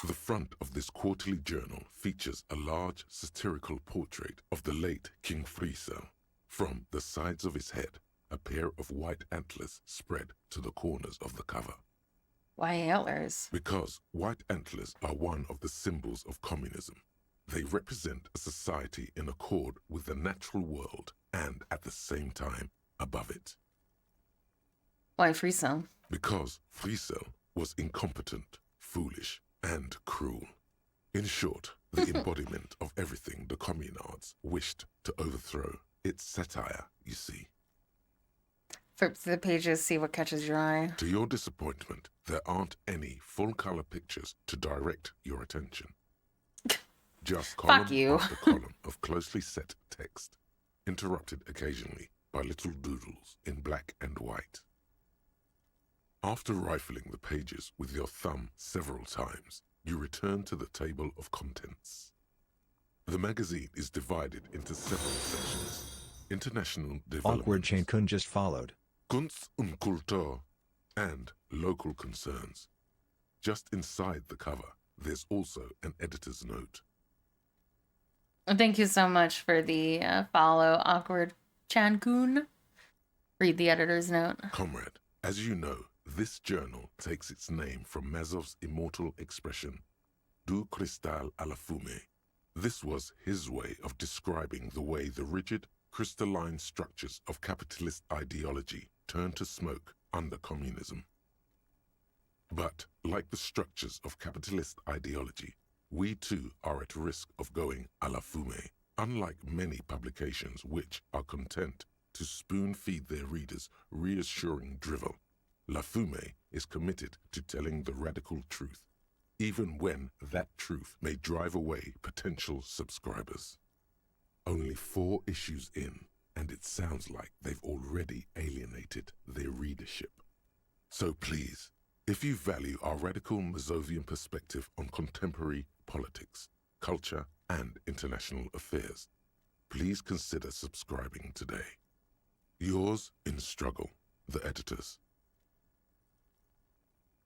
The front of this quarterly journal features a large satirical portrait of the late King Friesel. From the sides of his head, a pair of white antlers spread to the corners of the cover. Why antlers? Because white antlers are one of the symbols of communism. They represent a society in accord with the natural world and, at the same time, above it. Why Friesel? Because Friesel was incompetent, foolish, and cruel. In short, the embodiment of everything the communards wished to overthrow. It's satire, you see. Flip through the pages, see what catches your eye. To your disappointment, there aren't any full-color pictures to direct your attention. Just column after column of closely set text, interrupted occasionally by little doodles in black and white. After rifling the pages with your thumb several times, you return to the table of contents. The magazine is divided into several sections. International development, Awkward Chain Kun just followed. Kunst und Kultur, and local concerns. Just inside the cover, there's also an editor's note. Thank you so much for the follow, Awkward Chankun. Read the editor's note. Comrade, as you know, this journal takes its name from Mazov's immortal expression, du cristal à la fumée. This was his way of describing the way the rigid, crystalline structures of capitalist ideology turn to smoke under communism. But, like the structures of capitalist ideology, we too are at risk of going à la fumée. Unlike many publications which are content to spoon-feed their readers reassuring drivel, La Fume is committed to telling the radical truth, even when that truth may drive away potential subscribers. Only 4 issues in, and it sounds like they've already alienated their readership. So please, if you value our radical Mazovian perspective on contemporary politics, culture, and international affairs, please consider subscribing today. Yours in struggle, the editors.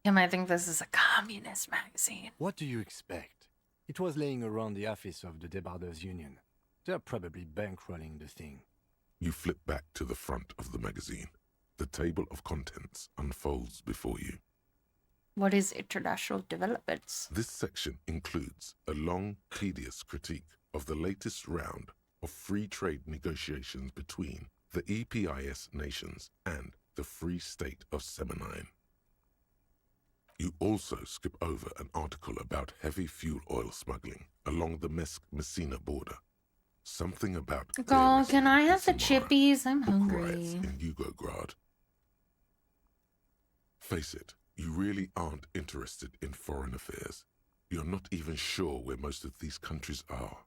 You might think this is a communist magazine. What do you expect? It was laying around the office of the Debarders Union. They're probably bankrolling the thing. You flip back to the front of the magazine. The table of contents unfolds before you. What is international developments? This section includes a long, tedious critique of the latest round of free trade negotiations between the EPIS nations and the Free State of Semenine. You also skip over an article about heavy fuel oil smuggling along the Messina border. Something about... Oh, can I have the Samara, chippies? I'm book hungry. riots in Yugograd. Face it, you really aren't interested in foreign affairs. You're not even sure where most of these countries are.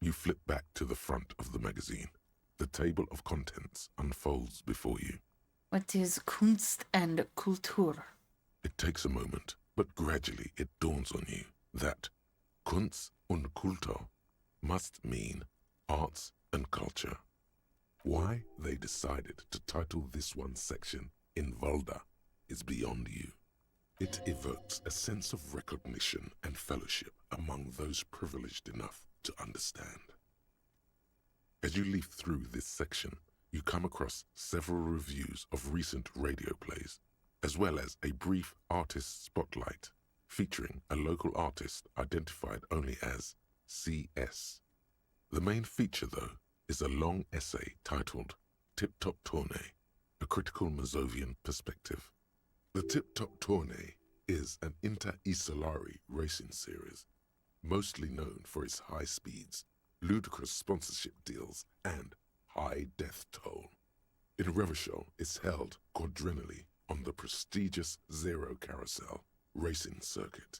You flip back to the front of the magazine. The table of contents unfolds before you. What is Kunst and Kultur? It takes a moment, but gradually it dawns on you that Kunst und Kultur must mean arts and culture. Why they decided to title this one section in Volda is beyond you. It evokes a sense of recognition and fellowship among those privileged enough to understand. As you leaf through this section, you come across several reviews of recent radio plays, as well as a brief artist spotlight featuring a local artist identified only as CS. The main feature, though, is a long essay titled Tip Top Tournée, a critical Mazovian perspective. The Tip Top Tournée is an inter-Isolari racing series, mostly known for its high speeds, ludicrous sponsorship deals, and high death toll. In Revachol, it's held quadrennially on the prestigious Zero Carousel racing circuit.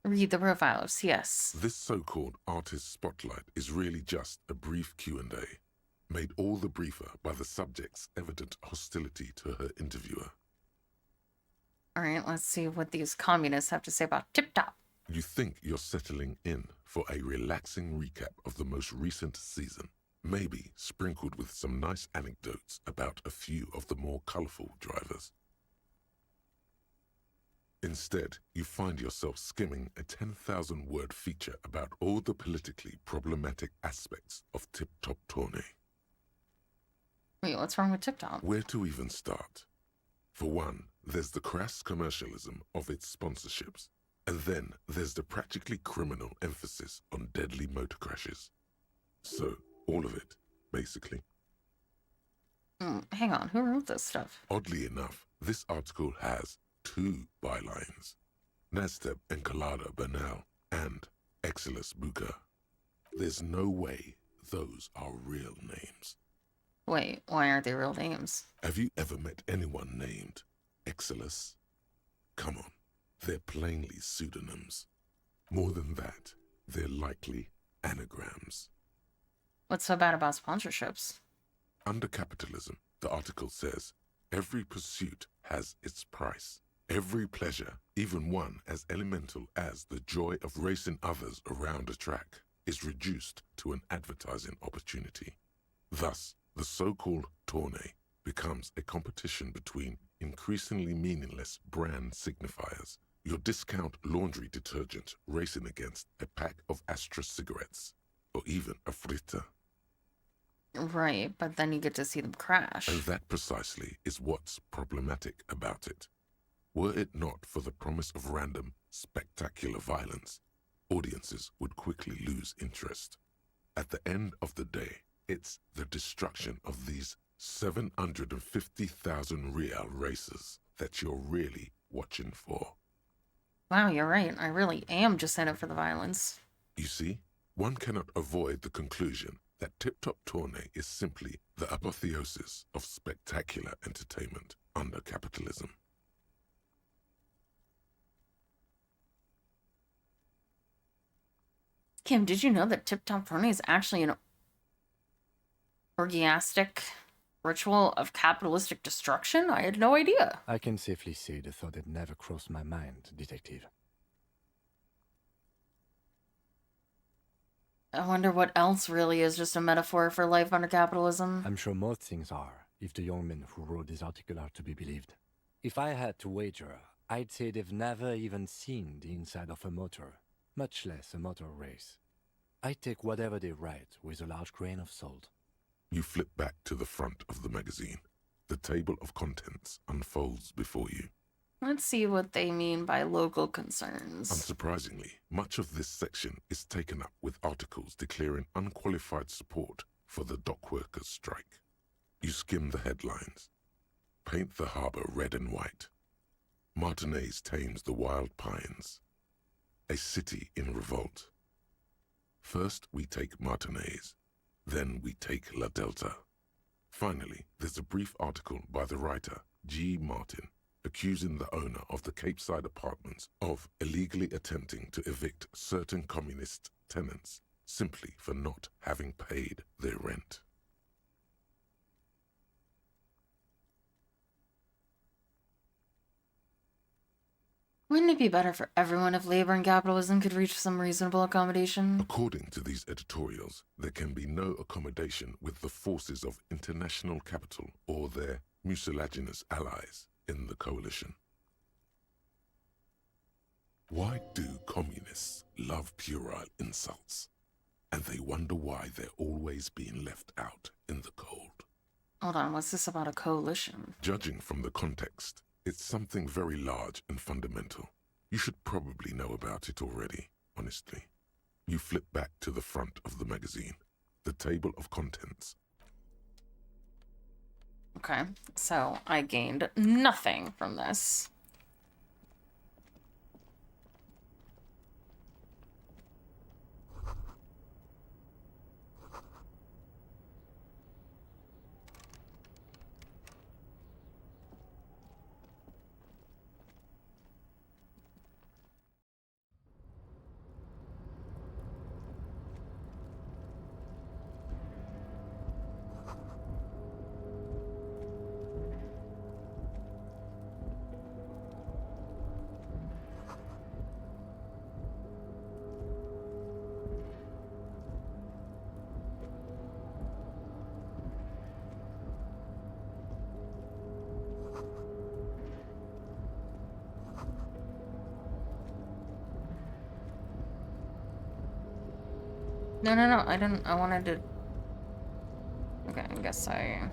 Read the profiles, yes. This so-called artist spotlight is really just a brief Q&A, made all the briefer by the subject's evident hostility to her interviewer. All right, let's see what these communists have to say about Tip Top. You think you're settling in for a relaxing recap of the most recent season, maybe sprinkled with some nice anecdotes about a few of the more colorful drivers. Instead, you find yourself skimming a 10,000-word feature about all the politically problematic aspects of Tip Top Tournée. Wait, what's wrong with Tip Top? Where to even start? For one, there's the crass commercialism of its sponsorships, and then there's the practically criminal emphasis on deadly motor crashes. So, all of it, basically. Hang on, who wrote this stuff? Oddly enough, this article has 2 bylines: Nasteb Encolada Bernal and Exilus Buka. There's no way those are real names. Wait, why aren't they real names? Have you ever met anyone named Exilus? Come on, they're plainly pseudonyms. More than that, they're likely anagrams. What's so bad about sponsorships? Under capitalism, the article says, every pursuit has its price. Every pleasure, even one as elemental as the joy of racing others around a track, is reduced to an advertising opportunity. Thus, the so-called tournée becomes a competition between increasingly meaningless brand signifiers. Your discount laundry detergent racing against a pack of Astra cigarettes, or even a Fritta. Right, but then you get to see them crash. And that precisely is what's problematic about it. Were it not for the promise of random, spectacular violence, audiences would quickly lose interest. At the end of the day, it's the destruction of these 750,000 real races that you're really watching for. Wow, you're right. I really am just in it for the violence. You see, one cannot avoid the conclusion that Tip Top Tourney is simply the apotheosis of spectacular entertainment under capitalism. Kim, did you know that Tip Top Tourney is actually an orgiastic ritual of capitalistic destruction? I had no idea. I can safely say the thought had never crossed my mind, Detective. I wonder what else really is just a metaphor for life under capitalism. I'm sure most things are, if the young men who wrote this article are to be believed. If I had to wager, I'd say they've never even seen the inside of a motor, much less a motor race. I take whatever they write with a large grain of salt. You flip back to the front of the magazine. The table of contents unfolds before you. Let's see what they mean by local concerns. Unsurprisingly, much of this section is taken up with articles declaring unqualified support for the dock workers' strike. You skim the headlines. Paint the harbor red and white. Martinez tames the wild pines. A city in revolt. First we take Martinez, then we take La Delta. Finally, there's a brief article by the writer, G. Martin, accusing the owner of the Capeside Apartments of illegally attempting to evict certain communist tenants simply for not having paid their rent. Wouldn't it be better for everyone if labor and capitalism could reach some reasonable accommodation? According to these editorials, there can be no accommodation with the forces of international capital or their mucilaginous allies in the coalition. Why do communists love puerile insults? And they wonder why they're always being left out in the cold. Hold on, what's this about a coalition? Judging from the context, it's something very large and fundamental. You should probably know about it already, honestly. You flip back to the front of the magazine, the table of contents. Okay, so I gained nothing from this. No, I didn't, I wanted to... Okay, I guess I...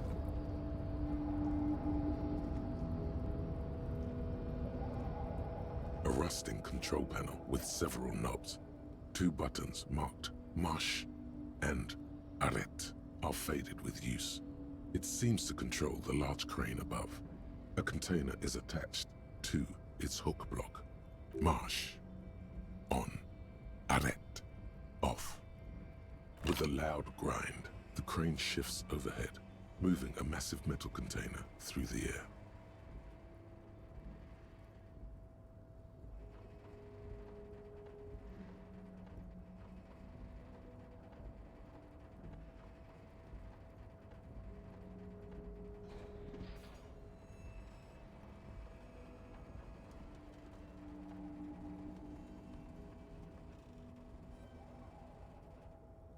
A rusting control panel with several knobs. 2 buttons marked Marche and Arrête are faded with use. It seems to control the large crane above. A container is attached to its hook block. Marche. On. Arrête. Off. With a loud grind, the crane shifts overhead, moving a massive metal container through the air.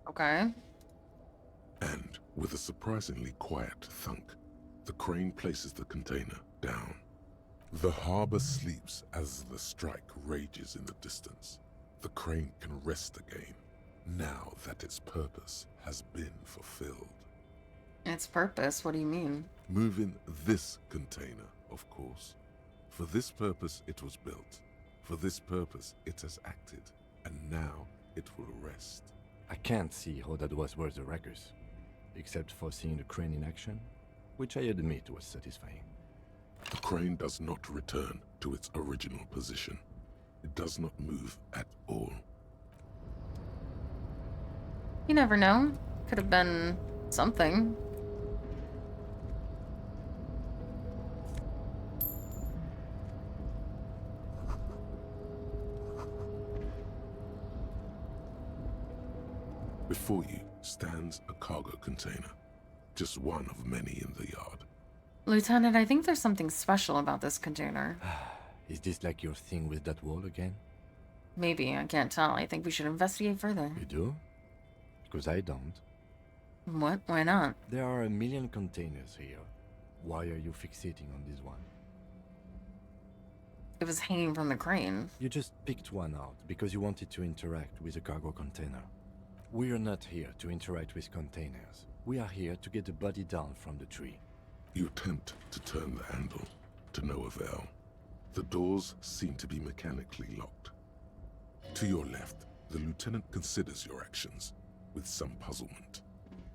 Okay. And, with a surprisingly quiet thunk, the crane places the container down. The harbor sleeps as the strike rages in the distance. The crane can rest again, now that its purpose has been fulfilled. Its purpose? What do you mean? Moving this container, of course. For this purpose it was built. For this purpose it has acted. And now it will rest. I can't see how that was worth the wreckers, except for seeing the crane in action, which I admit was satisfying. The crane does not return to its original position. It does not move at all. You never know. Could have been something. Before you stands a cargo container, just one of many in the yard. Lieutenant, I think there's something special about this container. Is this like your thing with that wall again? Maybe, I can't tell. I think we should investigate further. You do? Because I don't. What? Why not? There are a million containers here. Why are you fixating on this one? It was hanging from the crane. You just picked one out because you wanted to interact with a cargo container. We are not here to interact with containers. We are here to get the body down from the tree. You attempt to turn the handle, to no avail. The doors seem to be mechanically locked. To your left, the lieutenant considers your actions with some puzzlement.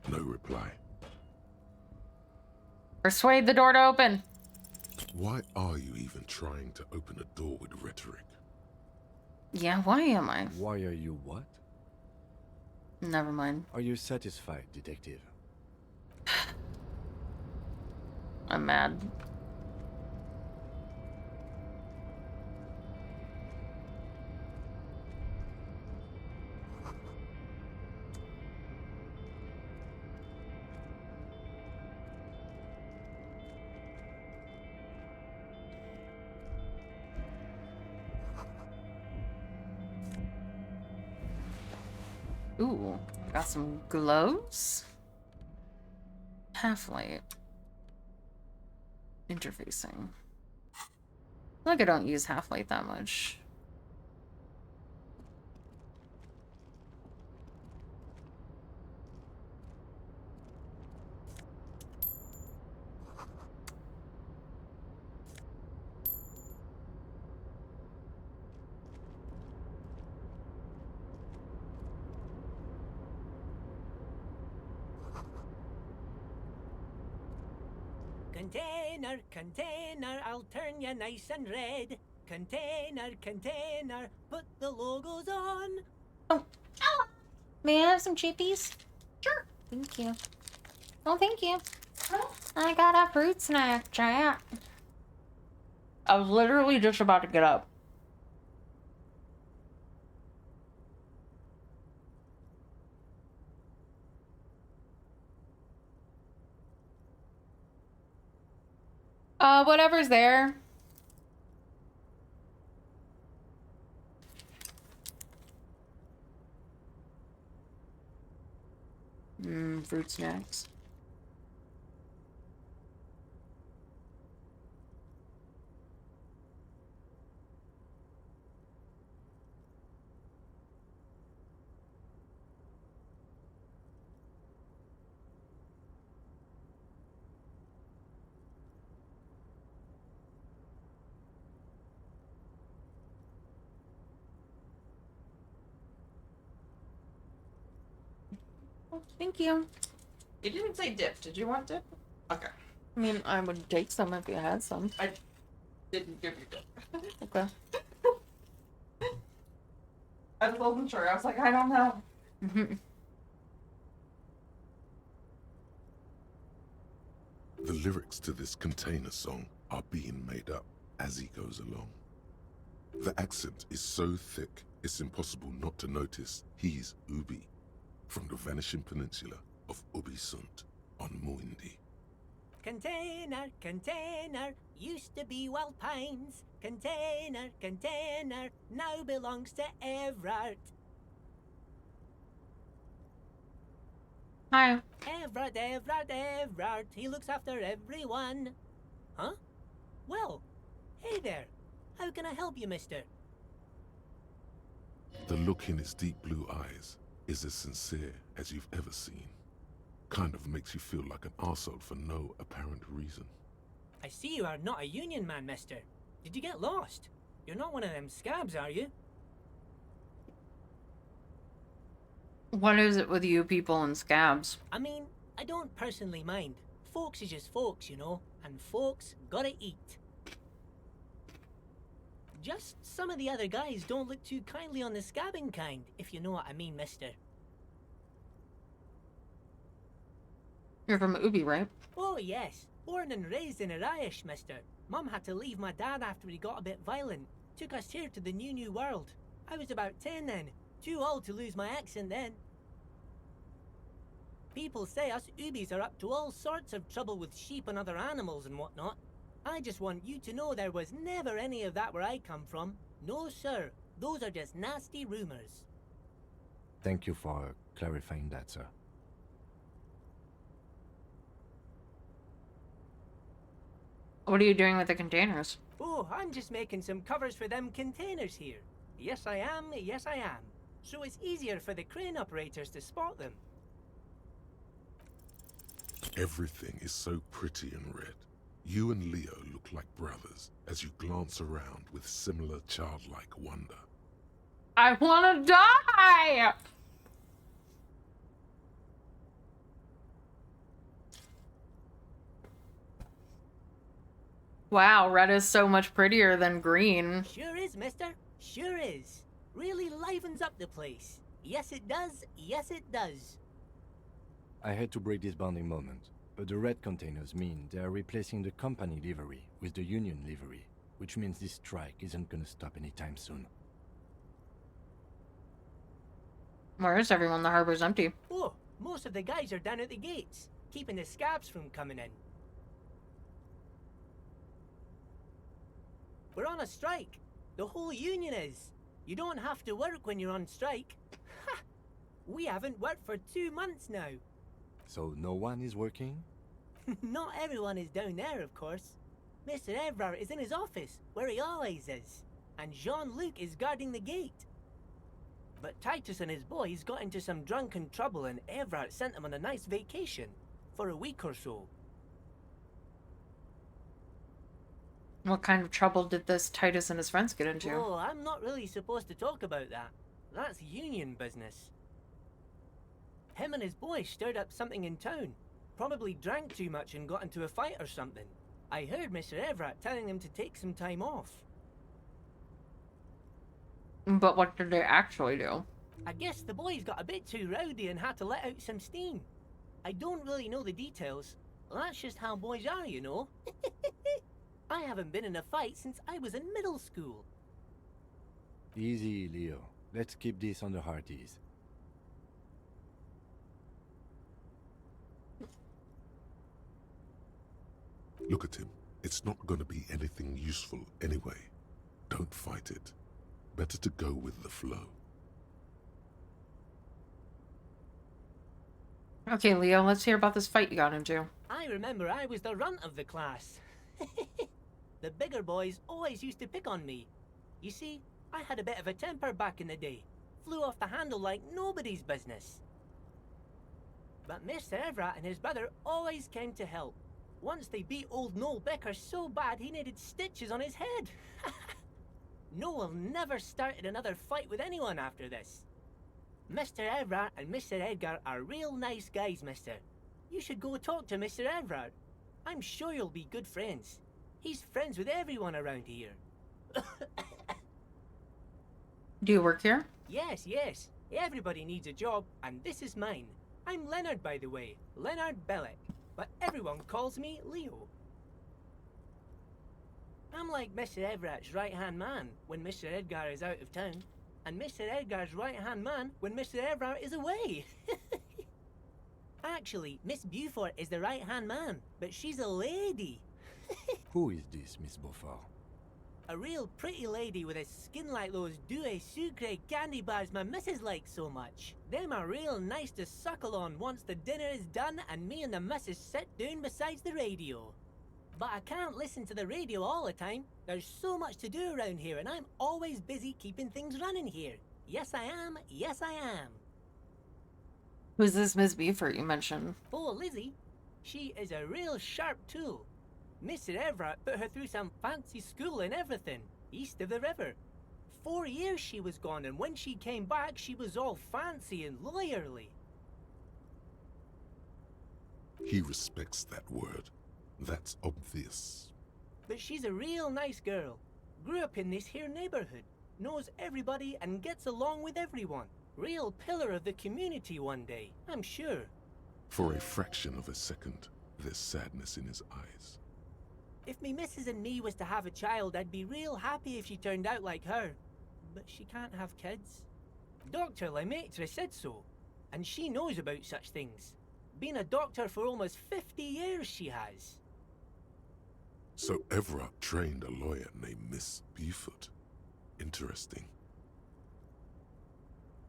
No reply. Persuade the door to open. Why are you even trying to open a door with rhetoric? Yeah, why am I? Why are you what? Never mind. Are you satisfied, detective? I'm mad. Ooh, got some gloves? Half-light. Interfacing. I feel like I don't use half-light that much. Container, container, I'll turn you nice and red. Container, container, put the logos on. Oh, may I have some chippies? Sure. Thank you. Oh, thank you. I got a fruit snack, chat. I was literally just about to get up. Whatever's there. Fruit snacks. Oh, thank you. You didn't say dip. Did you want dip? Okay. I mean, I would take some if you had some. I didn't give you dip. Okay. I wasn't sure. I was like, I don't know. The lyrics to this container song are being made up as he goes along. The accent is so thick, it's impossible not to notice he's Ubi, from the vanishing peninsula of Ubisunt on Muindi. Container, container, used to be Wild Pines. Container, container, now belongs to Everard. Hi. Everard, Everard, Everard, he looks after everyone. Huh? Well, hey there. How can I help you, mister? The look in his deep blue eyes is as sincere as you've ever seen. Kind of makes you feel like an arsehole for no apparent reason. I see you are not a union man, mister. Did you get lost? You're not one of them scabs, are you? What is it with you people and scabs? I mean, I don't personally mind. Folks is just folks, you know, and folks gotta eat. Just some of the other guys don't look too kindly on the scabbing kind, if you know what I mean, mister. You're from Ubi, right? Oh, yes. Born and raised in Arish, mister. Mum had to leave my dad after he got a bit violent. Took us here to the new world. I was about 10 then. Too old to lose my accent then. People say us Ubis are up to all sorts of trouble with sheep and other animals and whatnot. I just want you to know there was never any of that where I come from. No, sir. Those are just nasty rumors. Thank you for clarifying that, sir. What are you doing with the containers? Oh, I'm just making some covers for them containers here. Yes, I am. Yes, I am. So it's easier for the crane operators to spot them. Everything is so pretty and red. You and Leo look like brothers as you glance around with similar childlike wonder. I want to die! Wow, red is so much prettier than green. Sure is, mister. Sure is. Really livens up the place. Yes, it does. Yes, it does. I hate to break this bonding moment, but the red containers mean they are replacing the company livery with the union livery, which means this strike isn't gonna stop anytime soon. Where is everyone? The harbor's empty. Oh, most of the guys are down at the gates, keeping the scabs from coming in. We're on a strike. The whole union is. You don't have to work when you're on strike. Ha! We haven't worked for 2 months now. So no one is working? Not everyone is down there, of course. Mr. Evrard is in his office, where he always is. And Jean-Luc is guarding the gate. But Titus and his boys got into some drunken trouble and Evrard sent them on a nice vacation. For a week or so. What kind of trouble did this Titus and his friends get into? Oh, I'm not really supposed to talk about that. That's union business. Him and his boys stirred up something in town. Probably drank too much and got into a fight or something. I heard Mr. Evrard telling them to take some time off. But what did they actually do? I guess the boys got a bit too rowdy and had to let out some steam. I don't really know the details. That's just how boys are, you know. I haven't been in a fight since I was in middle school. Easy, Leo. Let's keep this on the hearties. Look at him. It's not going to be anything useful anyway. Don't fight it. Better to go with the flow. Okay, Leo, let's hear about this fight you got into. I remember I was the runt of the class. The bigger boys always used to pick on me. You see, I had a bit of a temper back in the day. Flew off the handle like nobody's business. But Mr. Evrard and his brother always came to help. Once they beat old Noel Becker so bad he needed stitches on his head. Noel never started another fight with anyone after this. Mr. Evrard and Mr. Edgar are real nice guys, mister. You should go talk to Mr. Evrard. I'm sure you'll be good friends. He's friends with everyone around here. Do you work here? Yes, yes. Everybody needs a job, and this is mine. I'm Leonard, by the way. Leonard Bellick. But everyone calls me Leo. I'm like Mr. Everett's right-hand man when Mr. Edgar is out of town, and Mr. Edgar's right-hand man when Mr. Everett is away. Actually, Miss Beaufort is the right-hand man, but she's a lady. Who is this, Miss Beaufort? A real pretty lady with a skin like those douce sucre candy bars my missus likes so much. Them are real nice to suckle on once the dinner is done and me and the missus sit down besides the radio. But I can't listen to the radio all the time. There's so much to do around here and I'm always busy keeping things running here. Yes I am, yes I am. Who's this Miss Beaufort you mentioned? Oh, Lizzie. She is a real sharp tool. Mr. Everett put her through some fancy school and everything, east of the river. 4 years she was gone, and when she came back, she was all fancy and lawyerly. He respects that word. That's obvious. But she's a real nice girl. Grew up in this here neighborhood, knows everybody and gets along with everyone. Real pillar of the community one day, I'm sure. For a fraction of a second, there's sadness in his eyes. If me missus and me was to have a child, I'd be real happy if she turned out like her. But she can't have kids. Dr. Lemaitre said so, and she knows about such things. Been a doctor for almost 50 years, she has. So Evra trained a lawyer named Miss Buford. Interesting.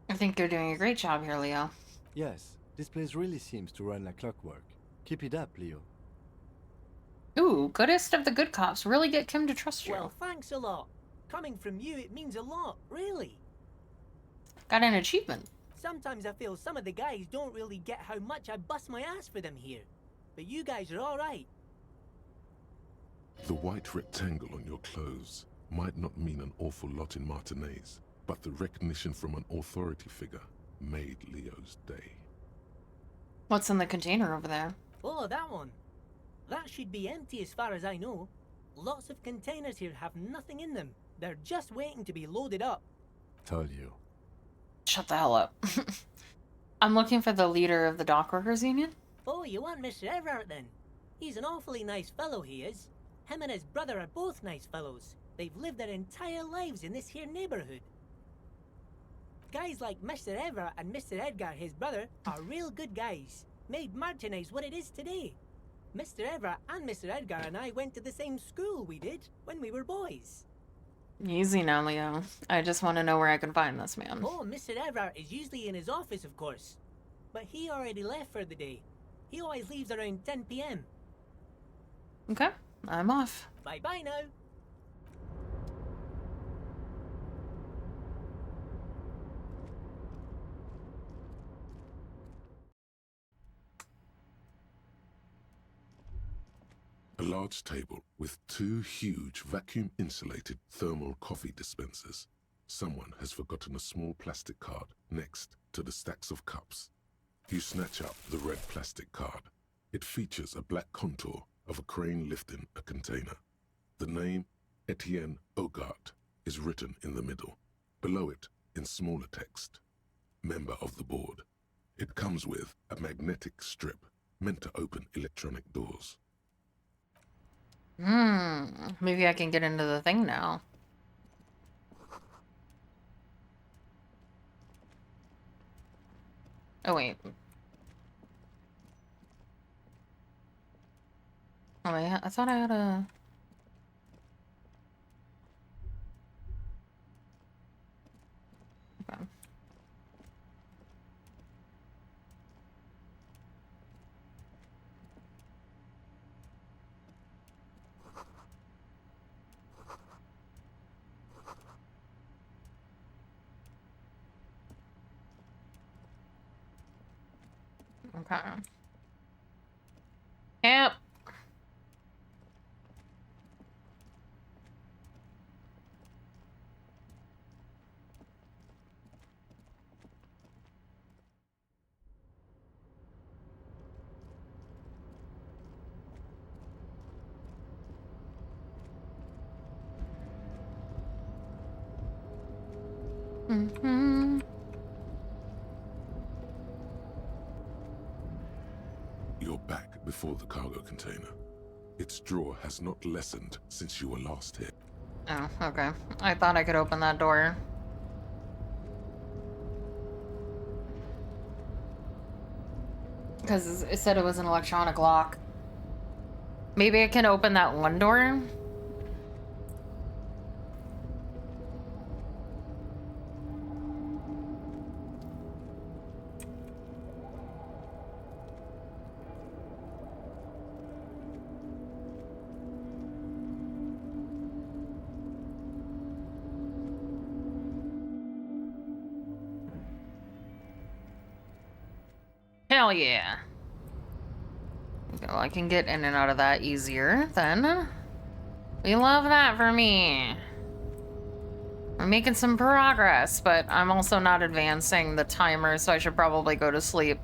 I think you're doing a great job here, Leo. Yes, this place really seems to run like clockwork. Keep it up, Leo. Ooh, goodest of the good cops. Really get Kim to trust you. Well, thanks a lot. Coming from you, it means a lot, really. Got an achievement. Sometimes I feel some of the guys don't really get how much I bust my ass for them here. But you guys are alright. The white rectangle on your clothes might not mean an awful lot in Martinez, but the recognition from an authority figure made Leo's day. What's in the container over there? Oh, that one. That should be empty as far as I know. Lots of containers here have nothing in them. They're just waiting to be loaded up. Told you. Shut the hell up. I'm looking for the leader of the dock workers union. Oh, you want Mr. Everett then? He's an awfully nice fellow, he is. Him and his brother are both nice fellows. They've lived their entire lives in this here neighborhood. Guys like Mr. Everett and Mr. Edgar, his brother, are real good guys. Made Martinez what it is today. Mr. Everett and Mr. Edgar and I went to the same school we did when we were boys. Easy now, Leo. I just want to know where I can find this man. Oh, Mr. Everett is usually in his office, of course. But he already left for the day. He always leaves around 10 p.m. Okay, I'm off. Bye-bye now. A large table with two huge vacuum-insulated thermal coffee dispensers. Someone has forgotten a small plastic card next to the stacks of cups. You snatch up the red plastic card. It features a black contour of a crane lifting a container. The name, Etienne Hogarth, is written in the middle. Below it, in smaller text, member of the board. It comes with a magnetic strip meant to open electronic doors. Maybe I can get into the thing now. Oh, wait. Oh, wait, I thought I had a... Okay. Okay. Yep. Mm-hmm. You're back before the cargo container. Its drawer has not lessened since you were last here. Oh, okay. I thought I could open that door. Because it said it was an electronic lock. Maybe I can open that one door? Hell yeah. Okay, well, I can get in and out of that easier then. We love that for me. I'm making some progress, but I'm also not advancing the timer, so I should probably go to sleep.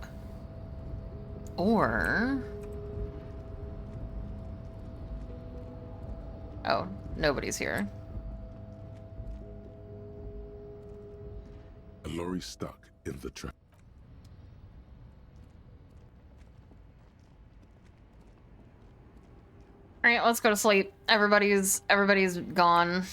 Or... Oh, nobody's here. A lorry stuck in the traffic. Alright, let's go to sleep. Everybody's gone.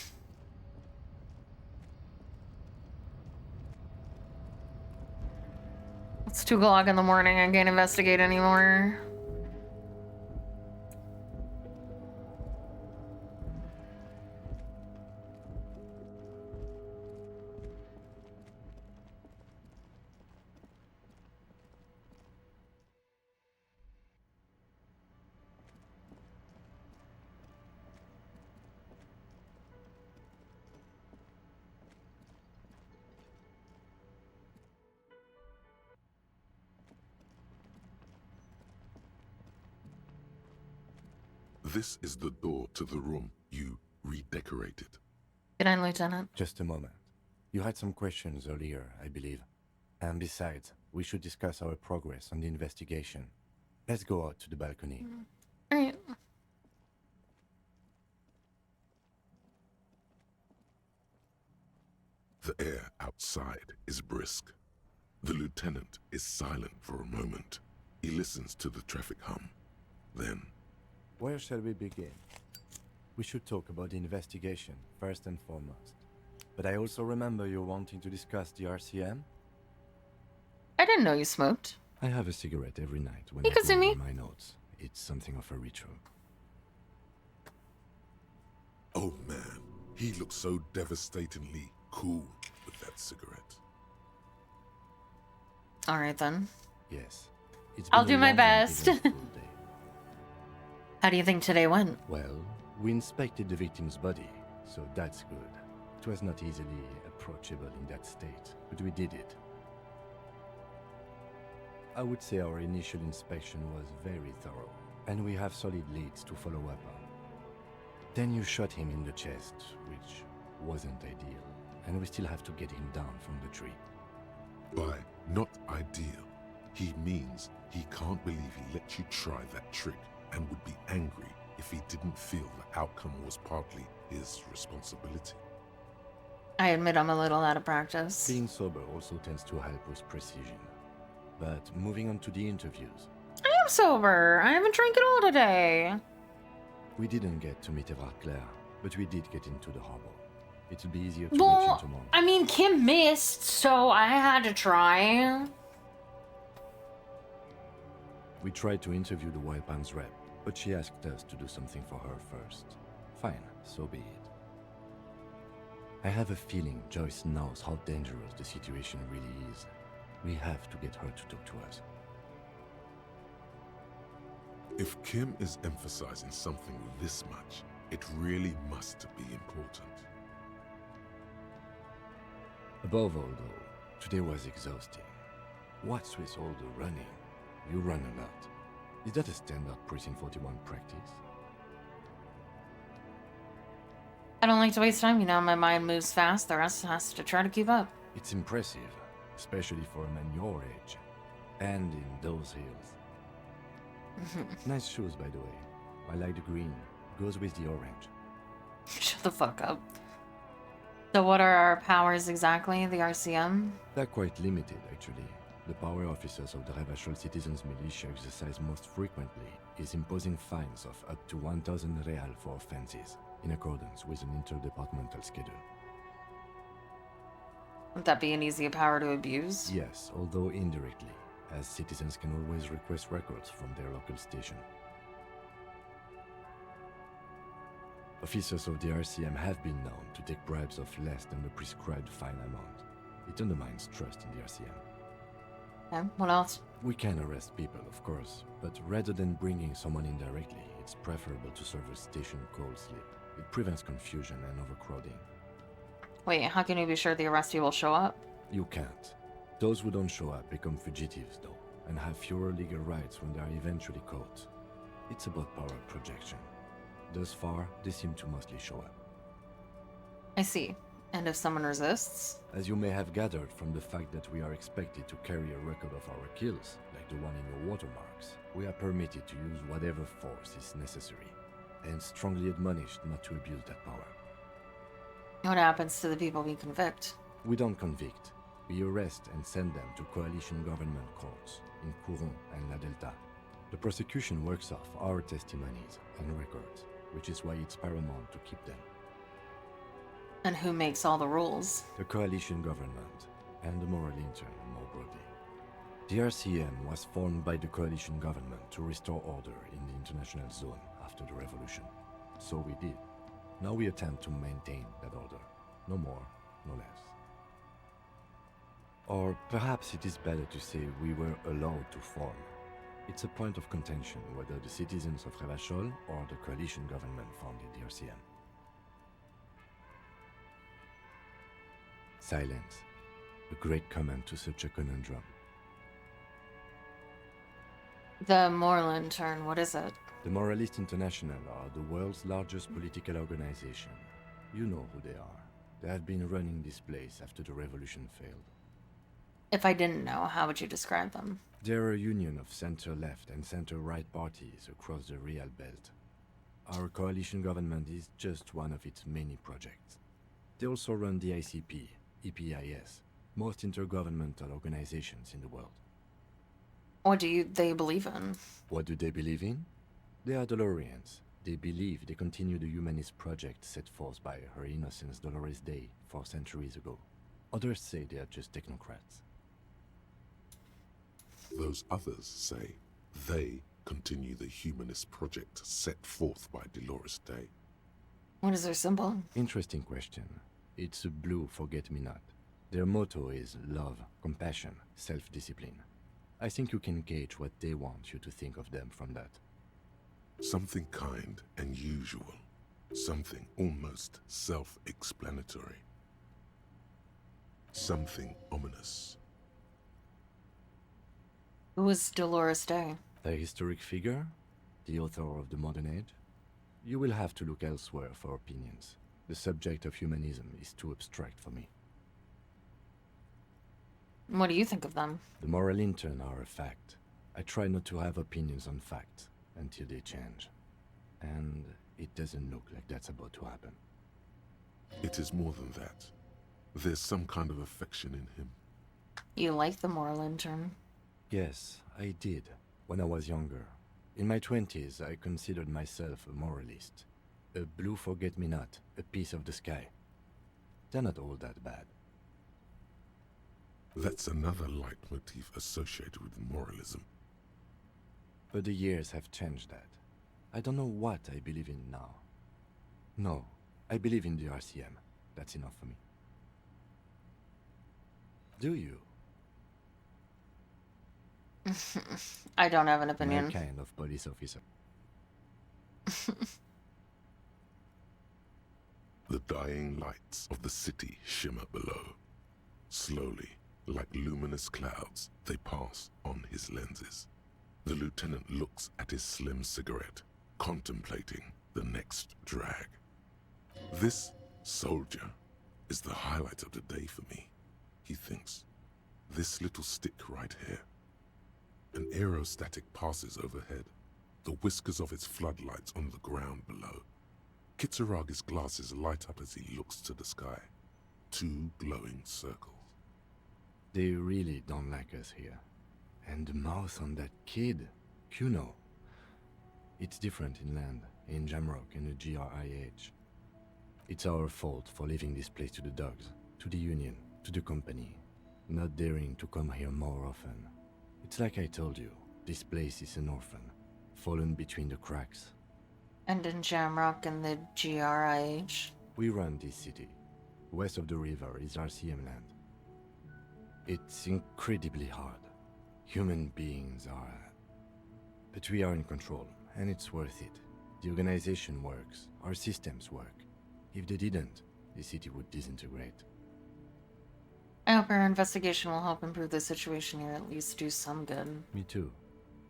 It's 2 o'clock in the morning. I can't investigate anymore. This is the door to the room you redecorated. Good night, Lieutenant. Just a moment. You had some questions earlier, I believe. And besides, we should discuss our progress on the investigation. Let's go out to the balcony. Alright. The air outside is brisk. The lieutenant is silent for a moment. He listens to the traffic hum. Then, where shall we begin? We should talk about the investigation, first and foremost. But I also remember you wanting to discuss the RCM? I didn't know you smoked. I have a cigarette every night when You I can go see over me. my notes. It's something of a ritual. oh man, he looks so devastatingly cool with that cigarette. Alright then. Yes. It's I'll been a do my long and best. eventful day. How do you think today went? Well, we inspected the victim's body, so that's good. It was not easily approachable in that state, but we did it. I would say our initial inspection was very thorough, and we have solid leads to follow up on. Then you shot him in the chest, which wasn't ideal, and we still have to get him down from the tree. By not ideal, he means he can't believe he let you try that trick and would be angry if he didn't feel the outcome was partly his responsibility. I admit I'm a little out of practice. Being sober also tends to help with precision. But moving on to the interviews. I am sober. I haven't drank at all today. We didn't get to meet Eva Claire, but we did get into the harbor. It'll be easier to reach Well, him tomorrow. I mean, Kim missed, so I had to try. We tried to interview the Wild Palms rep, but she asked us to do something for her first. Fine, so be it. I have a feeling Joyce knows how dangerous the situation really is. We have to get her to talk to us. If Kim is emphasizing something this much, it really must be important. Above all, though, today was exhausting. What's with all the running? You run a lot. Is that a standard Precinct 41 practice? I don't like to waste time, you know, my mind moves fast, the rest has to try to keep up. It's impressive, especially for a man your age. And in those heels. Nice shoes, by the way. I like the green. Goes with the orange. Shut the fuck up. So what are our powers exactly, the RCM? They're quite limited, actually. The power officers of the Ravachol Citizens Militia exercise most frequently is imposing fines of up to 1,000 real for offenses, in accordance with an interdepartmental schedule. Would that be an easy power to abuse? Yes, although indirectly, as citizens can always request records from their local station. Officers of the RCM have been known to take bribes of less than the prescribed fine amount. It undermines trust in the RCM. Okay, what else? We can arrest people, of course, but rather than bringing someone in directly, it's preferable to serve a station call slip. It prevents confusion and overcrowding. Wait, how can you be sure the arrestee will show up? You can't. Those who don't show up become fugitives, though, and have fewer legal rights when they are eventually caught. It's about power projection. Thus far, they seem to mostly show up. I see. And if someone resists? As you may have gathered from the fact that we are expected to carry a record of our kills, like the one in your watermarks, we are permitted to use whatever force is necessary, and strongly admonished not to abuse that power. What happens to the people we convict? We don't convict. We arrest and send them to coalition government courts in Courant and La Delta. The prosecution works off our testimonies and records, which is why it's paramount to keep them. And who makes all the rules? The coalition government and the moral intern more broadly. The RCM was formed by the coalition government to restore order in the international zone after the revolution. So we did. Now we attempt to maintain that order. No more, no less. Or perhaps it is better to say we were allowed to form. It's a point of contention whether the citizens of Revachol or the coalition government founded the RCM. Silence. A great comment to such a conundrum. The moral intern, what is it? The Moralist International are the world's largest political organization. You know who they are. They have been running this place after the revolution failed. If I didn't know, how would you describe them? They're a union of center-left and center-right parties across the Real Belt. Our coalition government is just one of its many projects. They also run the ICP, EPIS, most intergovernmental organizations in the world. What do they believe in? What do they believe in? They are Dolorians. They believe they continue the humanist project set forth by Her Innocence Dolores Day 4 centuries ago. Others say they are just technocrats. Those others say they continue the humanist project set forth by Dolores Day. What is their symbol? Interesting question. It's a blue forget-me-not. Their motto is love, compassion, self-discipline. I think you can gauge what they want you to think of them from that. Something kind and usual. Something almost self-explanatory. Something ominous. Who is Dolores Day? A historic figure? The author of the modern age? You will have to look elsewhere for opinions. The subject of humanism is too abstract for me. What do you think of them? The moral intern are a fact. I try not to have opinions on facts until they change. And it doesn't look like that's about to happen. It is more than that. There's some kind of affection in him. You like the moral intern? Yes, I did, when I was younger. In my 20s, I considered myself a moralist. A blue forget-me-not, a piece of the sky. They're not all that bad. That's another leitmotif associated with moralism. But the years have changed that. I don't know what I believe in now. No, I believe in the RCM. That's enough for me. Do you? I don't have an opinion. My kind of police officer. The dying lights of the city shimmer below. Slowly, like luminous clouds, they pass on his lenses. The lieutenant looks at his slim cigarette, contemplating the next drag. This soldier is the highlight of the day for me, he thinks. This little stick right here. An aerostatic passes overhead, the whiskers of its floodlights on the ground below. Kitsuragi's glasses light up as he looks to the sky. 2 glowing circles. They really don't like us here. And the mouth on that kid, Kuno. It's different inland, in Jamrock and the GRIH. It's our fault for leaving this place to the dogs, to the Union, to the company, not daring to come here more often. It's like I told you, this place is an orphan, fallen between the cracks. And in Jamrock and the GRIH? We run this city. West of the river is RCM land. It's incredibly hard. Human beings are... But we are in control, and it's worth it. The organization works, our systems work. If they didn't, the city would disintegrate. I hope our investigation will help improve the situation here, at least do some good. Me too.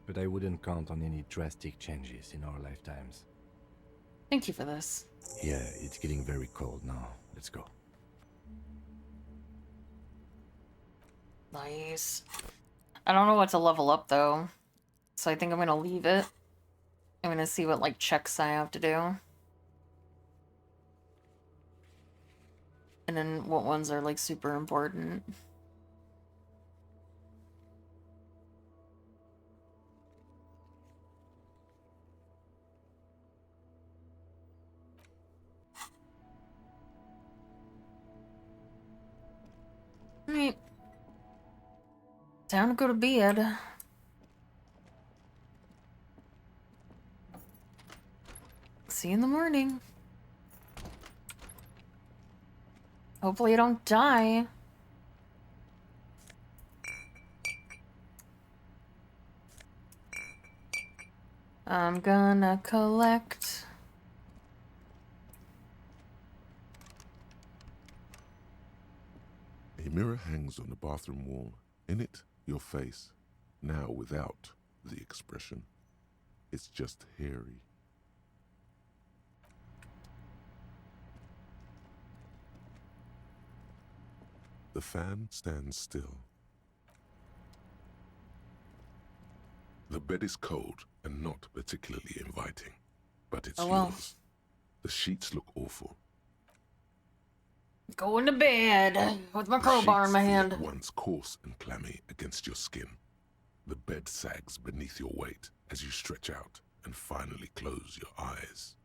But I wouldn't count on any drastic changes in our lifetimes. Thank you for this. Yeah, it's getting very cold now. Let's go. Nice. I don't know what to level up, though. So I think I'm gonna leave it. I'm gonna see what, like, checks I have to do. And then what ones are, like, super important. Alright. Time to go to bed. See you in the morning. Hopefully you don't die. I'm gonna collect. A mirror hangs on the bathroom wall. In it, your face, now without the expression. It's just hairy. The fan stands still. The bed is cold and not particularly inviting, but it's yours. The sheets look awful. Going to bed with my crowbar in my hand. Feel at once coarse and clammy against your skin. The bed sags beneath your weight as you stretch out and finally close your eyes.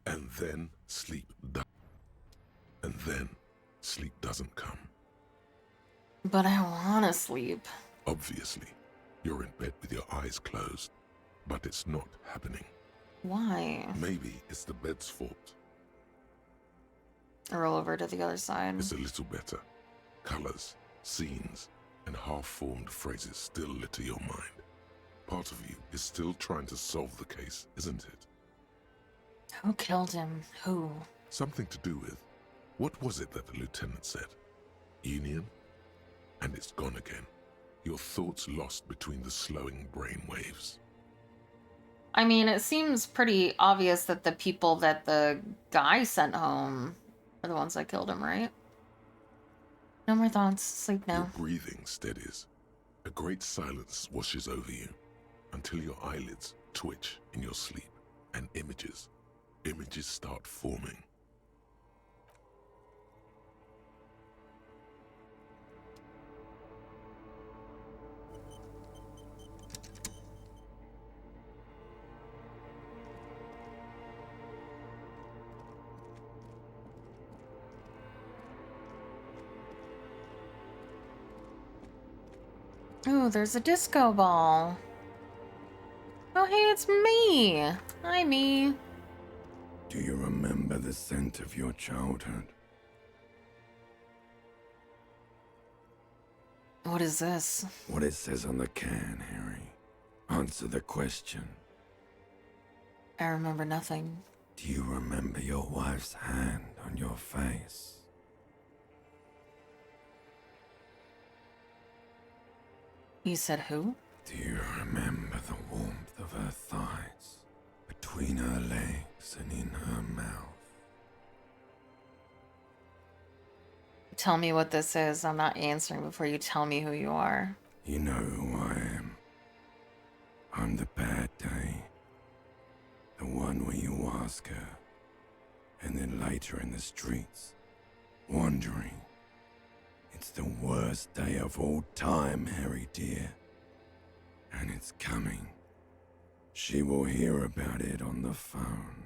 And then sleep doesn't come. But I want to sleep. Obviously, you're in bed with your eyes closed, but it's not happening. Why? Maybe it's the bed's fault. I roll over to the other side. It's a little better. Colors, scenes, and half-formed phrases still litter your mind. Part of you is still trying to solve the case, isn't it? Who killed him? Who? Something to do with, what was it that the lieutenant said? Union? And it's gone again. Your thoughts lost between the slowing brain waves. I mean, it seems pretty obvious that the people that the guy sent home are the ones that killed him, right? No more thoughts. Sleep now. Your breathing steadies. A great silence washes over you until your eyelids twitch in your sleep and images start forming. Ooh, there's a disco ball. Oh, hey, it's me. Hi, me. Do you remember the scent of your childhood? What is this? What it says on the can, Harry. Answer the question. I remember nothing. Do you remember your wife's hand on your face? You said who? Do you remember the warmth of her thighs, between her legs and in her mouth? Tell me what this is. I'm not answering before you tell me who you are. You know who I am. I'm the bad day. The one where you ask her, and then later in the streets, wandering. It's the worst day of all time, Harry dear. And it's coming. She will hear about it on the phone.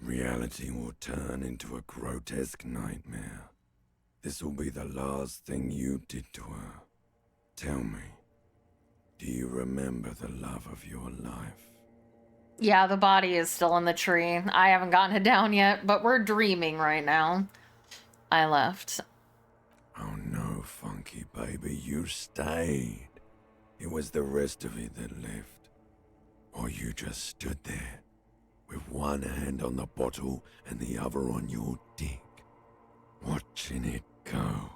Reality will turn into a grotesque nightmare. This will be the last thing you did to her. Tell me, do you remember the love of your life? Yeah, the body is still in the tree. I haven't gotten it down yet, but we're dreaming right now. I left. Oh no, Funky baby, you stayed. It was the rest of it that left. Or you just stood there, with one hand on the bottle and the other on your dick, watching it go.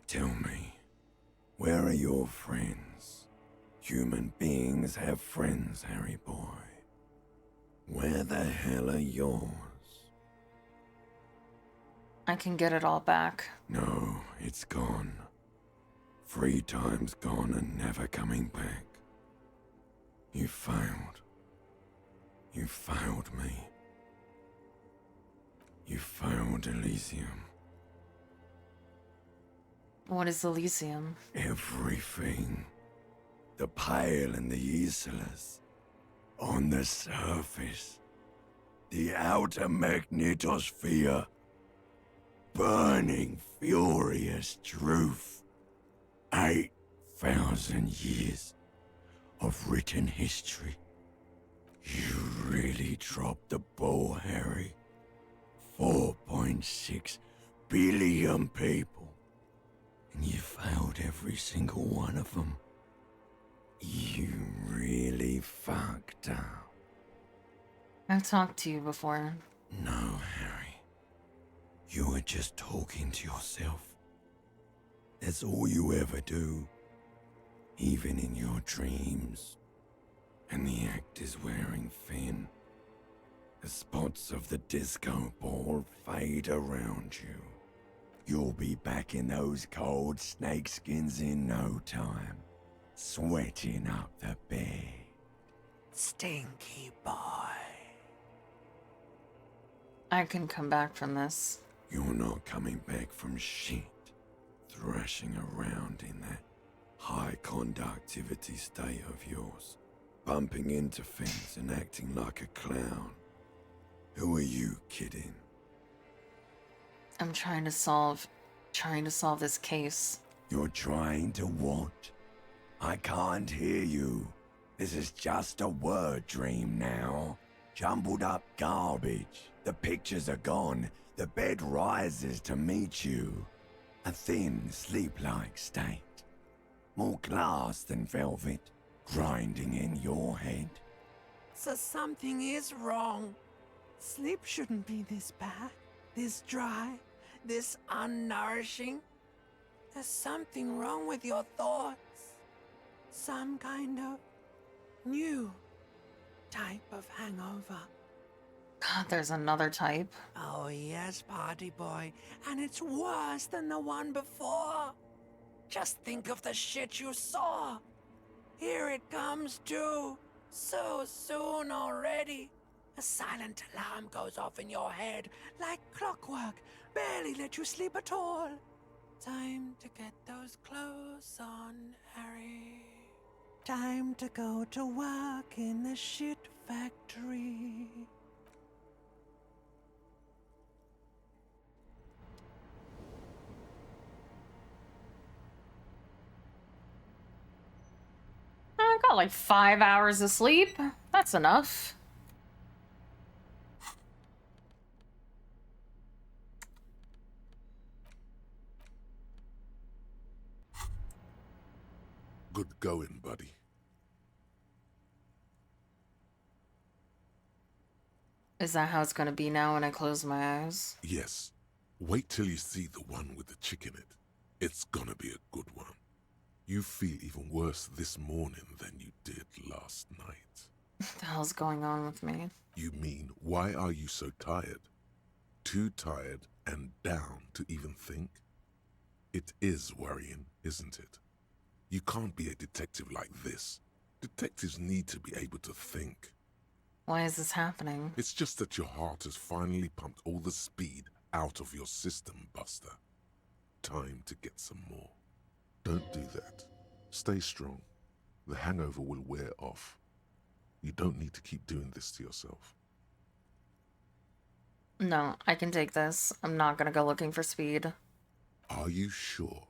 Tell me, where are your friends? Human beings have friends, Harry boy. Where the hell are yours? I can get it all back. No, it's gone. 3 times gone and never coming back. You failed. You failed me. You failed Elysium. What is Elysium? Everything. The Pale and the Isolas. On the surface. The outer magnetosphere. burning, furious truth. 8,000 years of written history. You really dropped the ball, Harry. 4.6 billion people. And you failed every single one of them. You really fucked up. I've talked to you before. No, Harry. You were just talking to yourself. That's all you ever do. Even in your dreams. And the act is wearing thin. The spots of the disco ball fade around you. You'll be back in those cold snakeskins in no time. Sweating up the bed. Stinky boy. I can come back from this. You're not coming back from shit. Thrashing around in that high conductivity state of yours. Bumping into things and acting like a clown. Who are you kidding? I'm trying to solve this case. You're trying to what? I can't hear you. This is just a word dream now. Jumbled up garbage. The pictures are gone. The bed rises to meet you. A thin, sleep-like state. More glass than velvet. Grinding in your head. So something is wrong. Sleep shouldn't be this bad, this dry, this unnourishing. There's something wrong with your thoughts. Some kind of new type of hangover. God, there's another type. Oh yes, party boy, and it's worse than the one before. Just think of the shit you saw. Here it comes too, so soon already. A silent alarm goes off in your head like clockwork, barely let you sleep at all. Time to get those clothes on, Harry. Time to go to work in the shit factory. I got like 5 hours of sleep. That's enough. Good going, buddy. Is that how it's gonna be now when I close my eyes? Yes. Wait till you see the one with the chick in it. It's gonna be a good one. You feel even worse this morning than you did last night. What the hell's going on with me? You mean, why are you so tired? Too tired and down to even think? It is worrying, isn't it? You can't be a detective like this. Detectives need to be able to think. Why is this happening? It's just that your heart has finally pumped all the speed out of your system, Buster. Time to get some more. Don't do that. Stay strong. The hangover will wear off. You don't need to keep doing this to yourself. No, I can take this. I'm not gonna go looking for speed. Are you sure?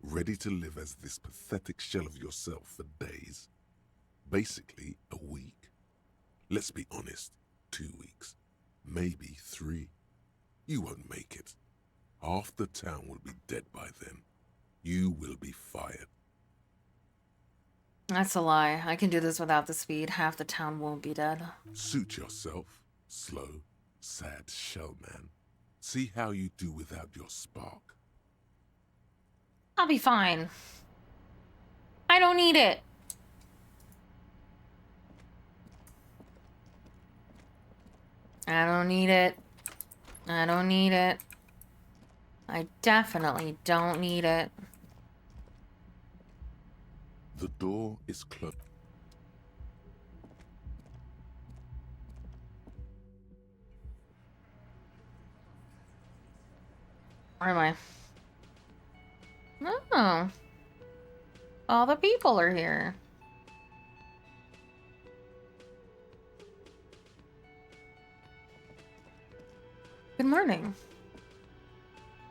Ready to live as this pathetic shell of yourself for days? Basically, a week. Let's be honest, 2 weeks. Maybe 3. You won't make it. Half the town will be dead by then. You will be fired. That's a lie. I can do this without the speed. Half the town won't be dead. Suit yourself, slow, sad shell man. See how you do without your spark. I'll be fine. I don't need it. I don't need it. I don't need it. I definitely don't need it. The door is closed. Where am I? Oh. All the people are here. Good morning.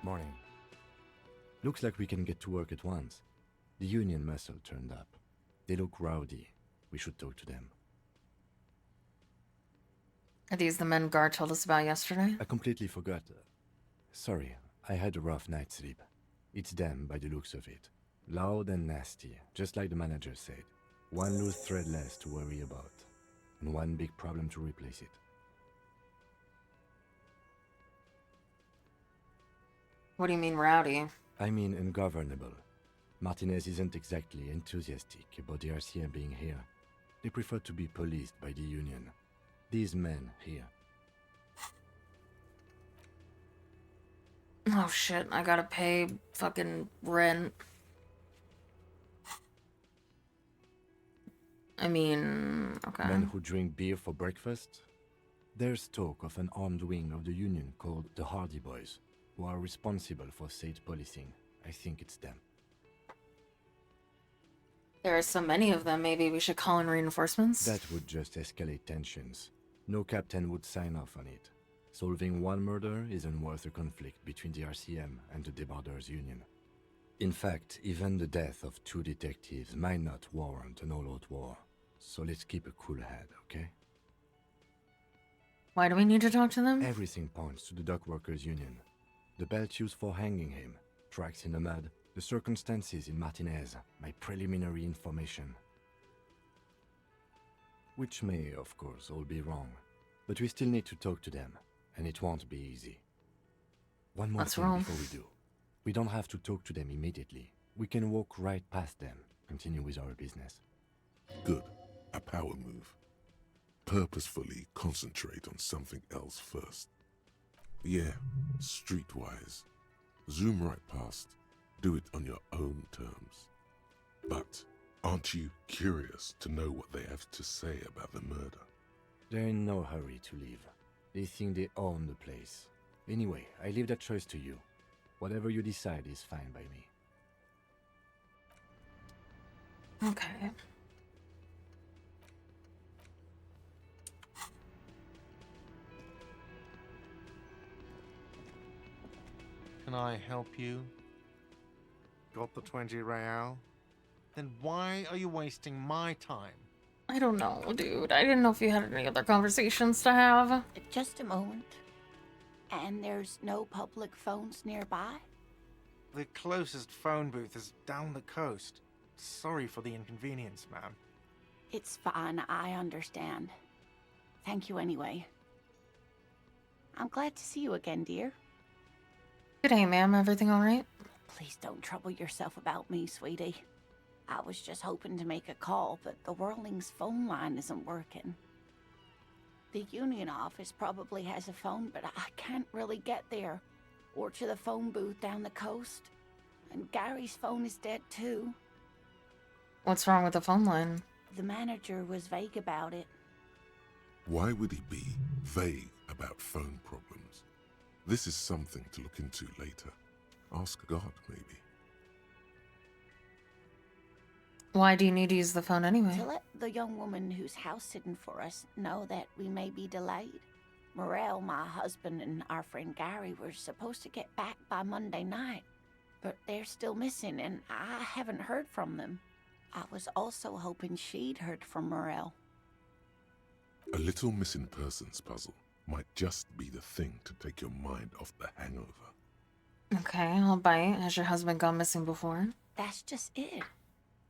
Morning. Looks like we can get to work at once. The Union muscle turned up. They look rowdy. We should talk to them. Are these the men Gar told us about yesterday? I completely forgot. Sorry, I had a rough night's sleep. It's them by the looks of it. Loud and nasty, just like the manager said. One loose thread less to worry about. And one big problem to replace it. What do you mean rowdy? I mean ungovernable. Martinez isn't exactly enthusiastic about the RCM being here. They prefer to be policed by the Union. These men here. Oh shit, I gotta pay fucking rent. I mean, okay. Men who drink beer for breakfast? There's talk of an armed wing of the Union called the Hardy Boys, who are responsible for state policing. I think it's them. There are so many of them, maybe we should call in reinforcements? That would just escalate tensions. No captain would sign off on it. Solving one murder isn't worth a conflict between the RCM and the Debarders Union. In fact, even the death of 2 detectives might not warrant an all-out war. So let's keep a cool head, okay? Why do we need to talk to them? Everything points to the Dock Workers Union. The belt used for hanging him, tracks in the mud, the circumstances in Martinez, my preliminary information. Which may, of course, all be wrong. But we still need to talk to them, and it won't be easy. One more thing before we do. We don't have to talk to them immediately. We can walk right past them, continue with our business. Good. A power move. Purposefully concentrate on something else first. Yeah, streetwise. Zoom right past. Do it on your own terms. But aren't you curious to know what they have to say about the murder? They're in no hurry to leave. They think they own the place. Anyway, I leave that choice to you. Whatever you decide is fine by me. Okay. Can I help you? Got the 20 real? Then why are you wasting my time? I don't know, dude. I didn't know if you had any other conversations to have. Just a moment. And there's no public phones nearby? The closest phone booth is down the coast. Sorry for the inconvenience, ma'am. It's fine, I understand. Thank you anyway. I'm glad to see you again, dear. Good day, ma'am. Everything all right? Please don't trouble yourself about me, sweetie. I was just hoping to make a call, but the Whirling's phone line isn't working. The Union office probably has a phone, but I can't really get there. Or to the phone booth down the coast. And Gary's phone is dead too. What's wrong with the phone line? The manager was vague about it. Why would he be vague about phone problems? This is something to look into later. Ask God, maybe. Why do you need to use the phone anyway? To let the young woman who's house-sitting for us know that we may be delayed. Morel, my husband, and our friend Gary were supposed to get back by Monday night, but they're still missing, and I haven't heard from them. I was also hoping she'd heard from Morel. A little missing persons puzzle might just be the thing to take your mind off the hangover. Okay, I'll bite. Has your husband gone missing before? That's just it.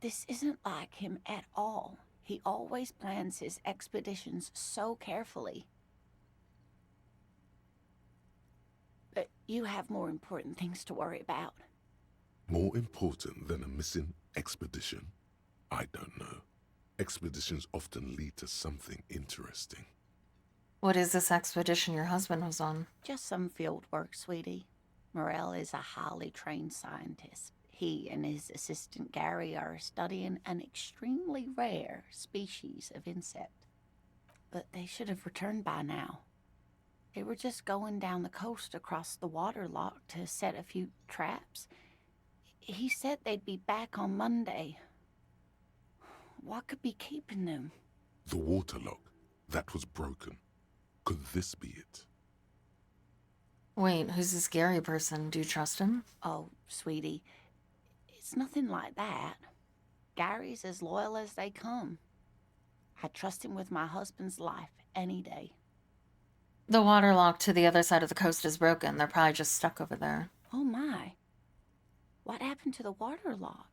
This isn't like him at all. He always plans his expeditions so carefully. But you have more important things to worry about. More important than a missing expedition? I don't know. Expeditions often lead to something interesting. What is this expedition your husband was on? Just some field work, sweetie. Morel is a highly trained scientist. He and his assistant Gary are studying an extremely rare species of insect. But they should have returned by now. They were just going down the coast across the water lock to set a few traps. He said they'd be back on Monday. What could be keeping them? The water lock. That was broken. Could this be it? Wait, who's this Gary person? Do you trust him? Oh, sweetie, it's nothing like that. Gary's as loyal as they come. I trust him with my husband's life any day. The water lock to the other side of the coast is broken. They're probably just stuck over there. Oh my. What happened to the water lock?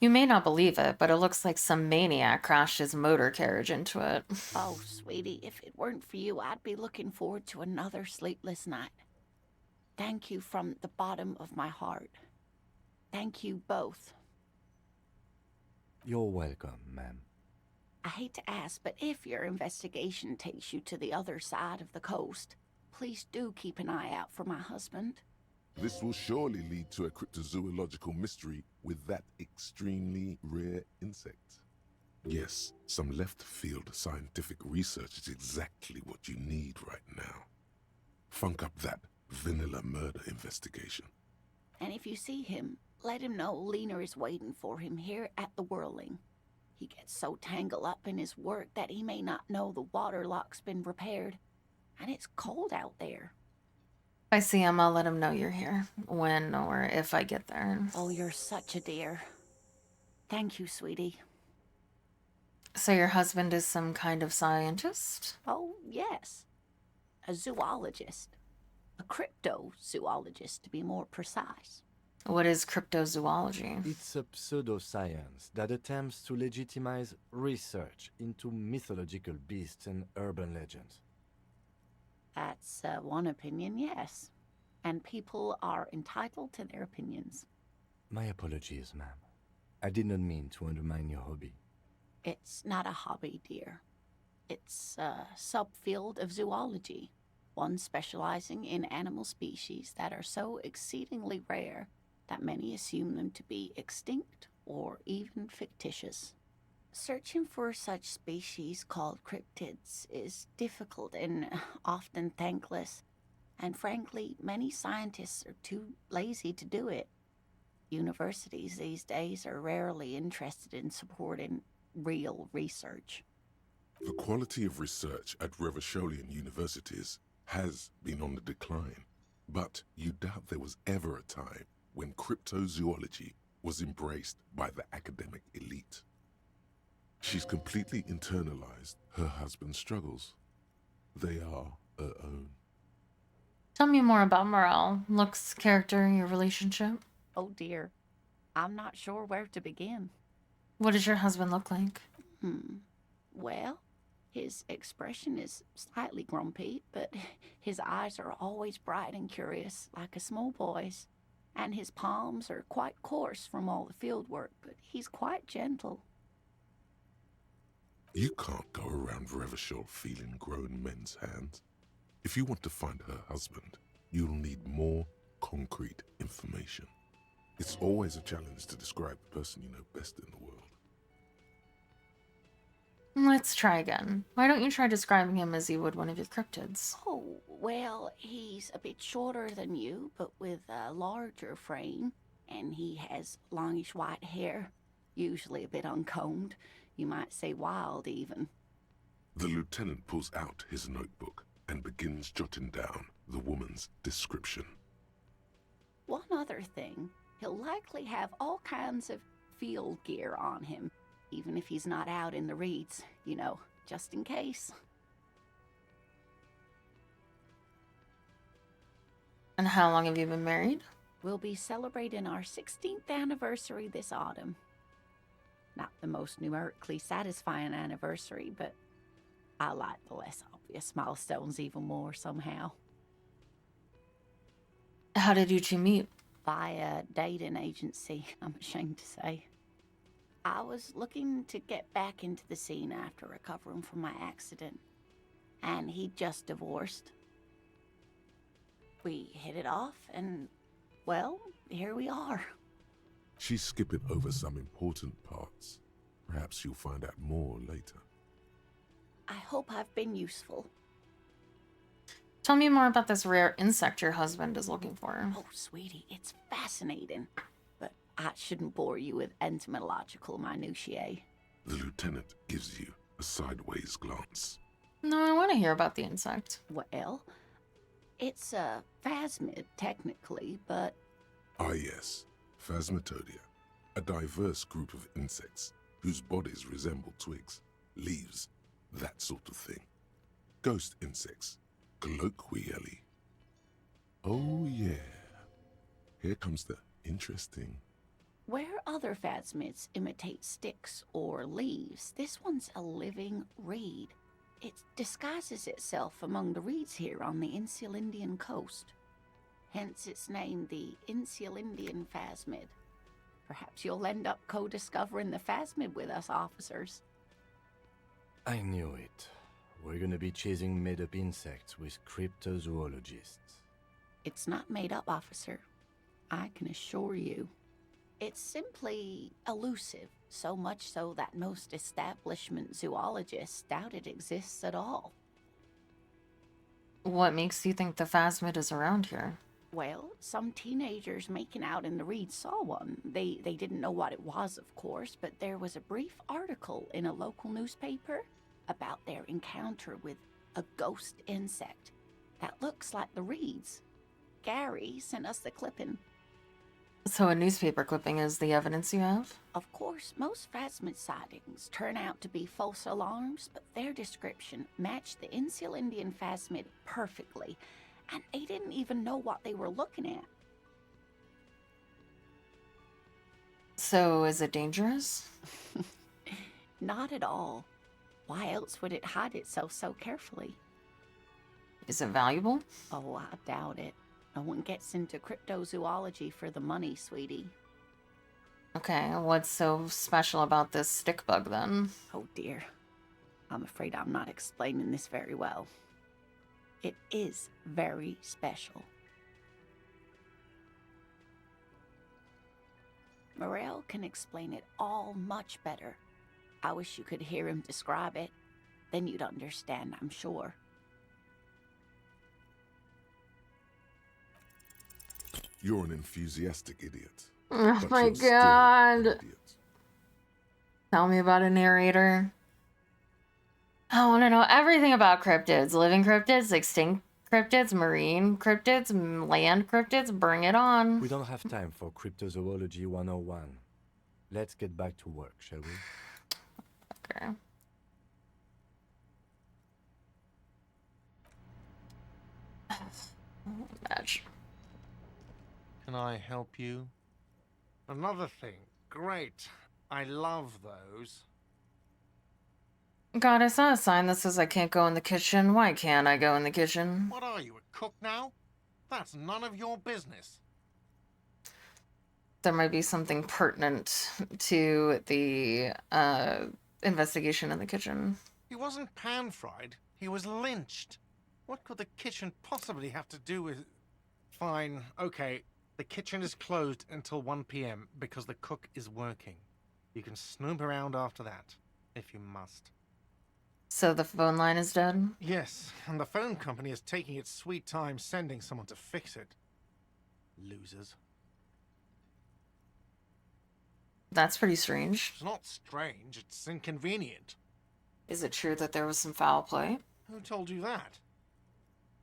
You may not believe it, but it looks like some maniac crashed his motor carriage into it. Oh, sweetie, if it weren't for you, I'd be looking forward to another sleepless night. Thank you from the bottom of my heart. Thank you both. You're welcome, ma'am. I hate to ask, but if your investigation takes you to the other side of the coast, please do keep an eye out for my husband. This will surely lead to a cryptozoological mystery with that extremely rare insect. Yes, some left-field scientific research is exactly what you need right now. Funk up that vanilla murder investigation. And if you see him, let him know Lena is waiting for him here at the Whirling. He gets so tangled up in his work that he may not know the water lock's been repaired. And it's cold out there. If I see him, I'll let him know you're here. When or if I get there. Oh, you're such a dear. Thank you, sweetie. So your husband is some kind of scientist? Oh, yes. A zoologist. A cryptozoologist, to be more precise. What is cryptozoology? It's a pseudoscience that attempts to legitimize research into mythological beasts and urban legends. That's one opinion, yes. And people are entitled to their opinions. My apologies, ma'am. I did not mean to undermine your hobby. It's not a hobby, dear. It's a subfield of zoology, one specializing in animal species that are so exceedingly rare that many assume them to be extinct or even fictitious. Searching for such species called cryptids is difficult and often thankless, and frankly, many scientists are too lazy to do it. Universities these days are rarely interested in supporting real research. The quality of research at Revacholian universities has been on the decline, but you doubt there was ever a time when cryptozoology was embraced by the academic elite. She's completely internalized her husband's struggles. They are her own. Tell me more about Morel. Looks, character, your relationship. Oh dear, I'm not sure where to begin. What does your husband look like? Well, his expression is slightly grumpy, but his eyes are always bright and curious, like a small boy's. And his palms are quite coarse from all the field work, but he's quite gentle. You can't go around Revachol feeling grown men's hands. If you want to find her husband, you'll need more concrete information. It's always a challenge to describe the person you know best in the world. Let's try again. Why don't you try describing him as you would one of your cryptids? Oh, well, he's a bit shorter than you, but with a larger frame, and he has longish white hair, usually a bit uncombed. You might say wild, even. The lieutenant pulls out his notebook and begins jotting down the woman's description. One other thing, he'll likely have all kinds of field gear on him, even if he's not out in the reeds, you know, just in case. And how long have you been married? We'll be celebrating our 16th anniversary this autumn. Not the most numerically satisfying anniversary, but I like the less obvious milestones even more somehow. How did you two meet? By a dating agency, I'm ashamed to say. I was looking to get back into the scene after recovering from my accident, and he'd just divorced. We hit it off, and, well, here we are. She's skipping over some important parts. Perhaps you'll find out more later. I hope I've been useful. Tell me more about this rare insect your husband is looking for. Oh, sweetie, it's fascinating. But I shouldn't bore you with entomological minutiae. The lieutenant gives you a sideways glance. No, I want to hear about the insect. Well, It's a phasmid, technically, but Ah yes, Phasmatodia, a diverse group of insects whose bodies resemble twigs, leaves, that sort of thing. Ghost insects, colloquially. Oh yeah, here comes the interesting. where other phasmids imitate sticks or leaves, this one's a living reed. It disguises itself among the reeds here on the Insulindian coast. Hence its name, the Insulindian phasmid. Perhaps you'll end up co-discovering the phasmid with us, officers. I knew it. We're gonna be chasing made-up insects with cryptozoologists. It's not made up, officer. I can assure you. It's simply elusive, so much so that most establishment zoologists doubt it exists at all. What makes you think the phasmid is around here? Well, some teenagers making out in the reeds saw one. They didn't know what it was, of course, but there was a brief article in a local newspaper about their encounter with a ghost insect that looks like the reeds. Gary sent us the clipping. So a newspaper clipping is the evidence you have? Of course, most phasmid sightings turn out to be false alarms, but their description matched the Insulindian phasmid perfectly, and they didn't even know what they were looking at. So is it dangerous? Not at all. Why else would it hide itself so carefully? Is it valuable? Oh, I doubt it. No one gets into cryptozoology for the money, sweetie. Okay, what's so special about this stick bug then? Oh dear. I'm afraid I'm not explaining this very well. It is very special. Morel can explain it all much better. I wish you could hear him describe it. Then you'd understand, I'm sure. You're an enthusiastic idiot. Oh but my you're still god. an idiot. Tell me about a narrator. I want to know everything about cryptids. Living cryptids, extinct cryptids, marine cryptids, land cryptids. Bring it on. We don't have time for Cryptozoology 101. Let's get back to work, shall we? Okay. Match. Can I help you? Another thing. Great. I love those. God, I saw a sign that says I can't go in the kitchen. Why can't I go in the kitchen? What are you, a cook now? That's none of your business. There might be something pertinent to the investigation in the kitchen. He wasn't pan-fried. He was lynched. What could the kitchen possibly have to do with... Fine, okay. The kitchen is closed until 1 p.m. because the cook is working. You can snoop around after that, if you must. So the phone line is dead? Yes, and the phone company is taking its sweet time sending someone to fix it. Losers. That's pretty strange. It's not strange, it's inconvenient. Is it true that there was some foul play? Who told you that?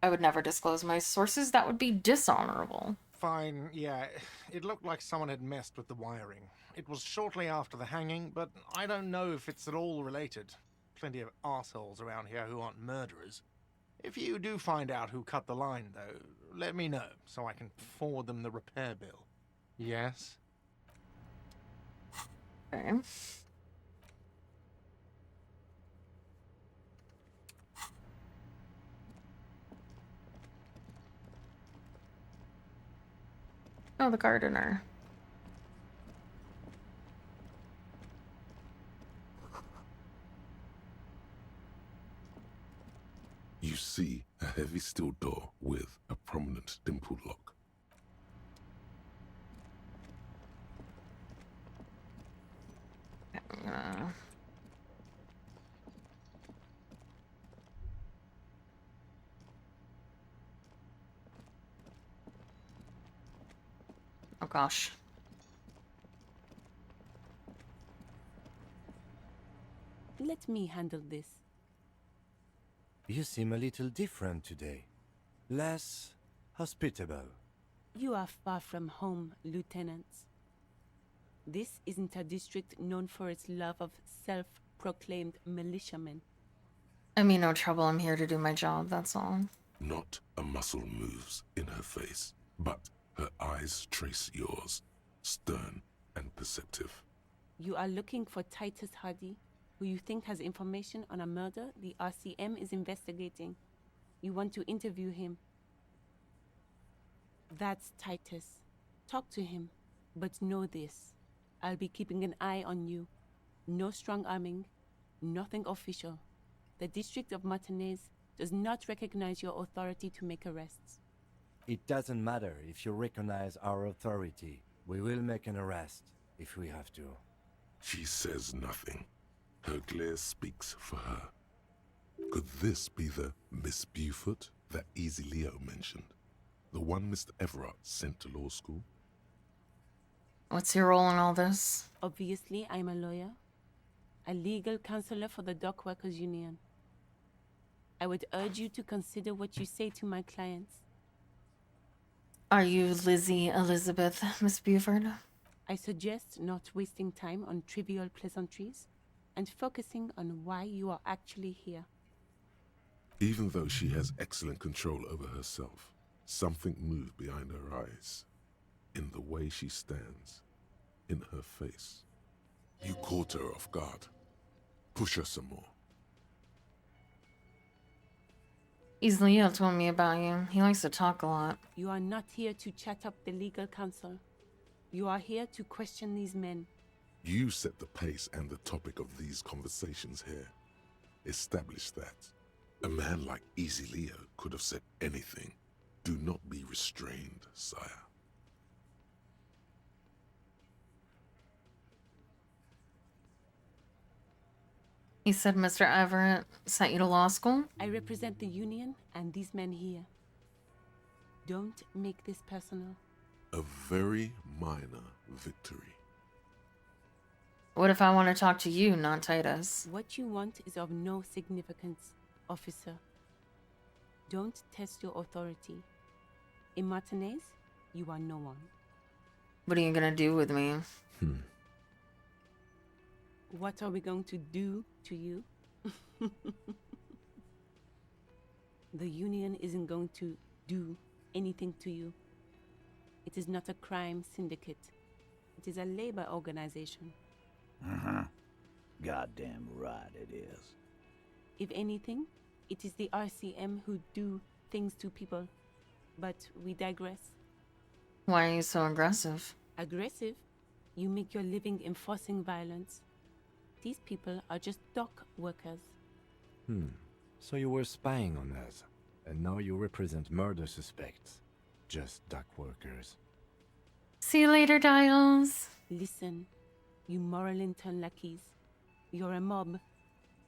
I would never disclose my sources. That would be dishonorable. Fine, yeah. It looked like someone had messed with the wiring. It was shortly after the hanging, but I don't know if it's at all related. Plenty of arseholes around here who aren't murderers. If you do find out who cut the line, though, let me know, so I can forward them the repair bill. Yes? Okay. Oh, the gardener. You see a heavy steel door with a prominent dimpled lock. Oh gosh. Let me handle this. You seem a little different today. less hospitable. You are far from home, lieutenants. This isn't a district known for its love of self-proclaimed militiamen. I mean, no trouble. I'm here to do my job, that's all. Not a muscle moves in her face, but her eyes trace yours, stern and perceptive. You are looking for Titus Hardy, who you think has information on a murder the RCM is investigating. You want to interview him. That's Titus. Talk to him, but know this. I'll be keeping an eye on you. No strong arming, nothing official. The District of Martinez does not recognize your authority to make arrests. It doesn't matter if you recognize our authority. We will make an arrest if we have to. She says nothing. Her glare speaks for her. Could this be the Miss Buford that Easy Leo mentioned? The one Mr. Everett sent to law school? What's your role in all this? Obviously, I'm a lawyer. A legal counselor for the Dock Workers Union. I would urge you to consider what you say to my clients. Are you Lizzie Elizabeth, Miss Buford? I suggest not wasting time on trivial pleasantries and focusing on why you are actually here. Even though she has excellent control over herself, something moved behind her eyes, in the way she stands, in her face. You caught her off guard. Push her some more. Leo told me about you. He likes to talk a lot. You are not here to chat up the legal counsel. You are here to question these men. You set the pace and the topic of these conversations here. Establish that. A man like Easy Leo could have said anything. Do not be restrained, sire. He said Mr. Everett sent you to law school? I represent the union and these men here. Don't make this personal. A very minor victory. What if I want to talk to you, not Titus? What you want is of no significance, officer. Don't test your authority. In Martinez, you are no one. What are you gonna do with me? What are we going to do to you? The union isn't going to do anything to you. It is not a crime syndicate. It is a labor organization. Goddamn right it is. If anything, it is the RCM who do things to people. But we digress. Why are you so aggressive? Aggressive? You make your living enforcing violence. These people are just dock workers. So you were spying on us, and now you represent murder suspects. Just dock workers. See you later, Dials. Listen, you moral intern lackeys. You're a mob,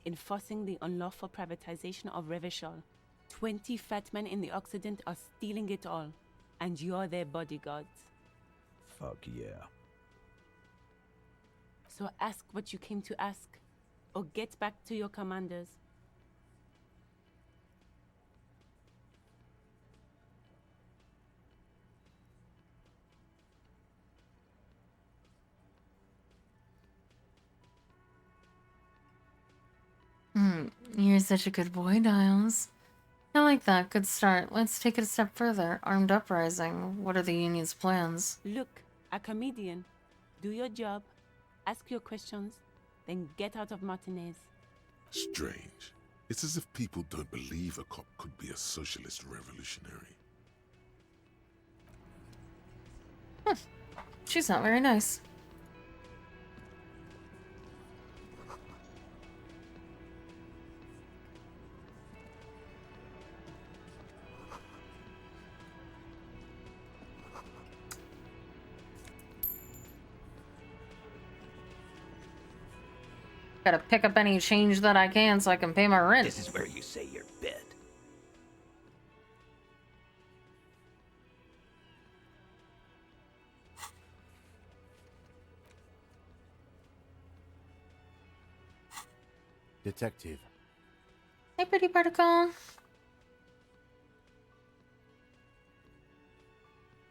enforcing the unlawful privatization of Revachol. 20 fat men in the Occident are stealing it all, and you're their bodyguards. Fuck yeah. So ask what you came to ask, or get back to your commanders. You're such a good boy, Dials. I like that. Good start. Let's take it a step further. Armed uprising. What are the union's plans? Look, a comedian. Do your job, ask your questions, then get out of Martinez. Strange. It's as if people don't believe a cop could be a socialist revolutionary. She's not very nice. Gotta pick up any change that I can so I can pay my rent. This is where you say your bit. Detective. Hey, pretty particle.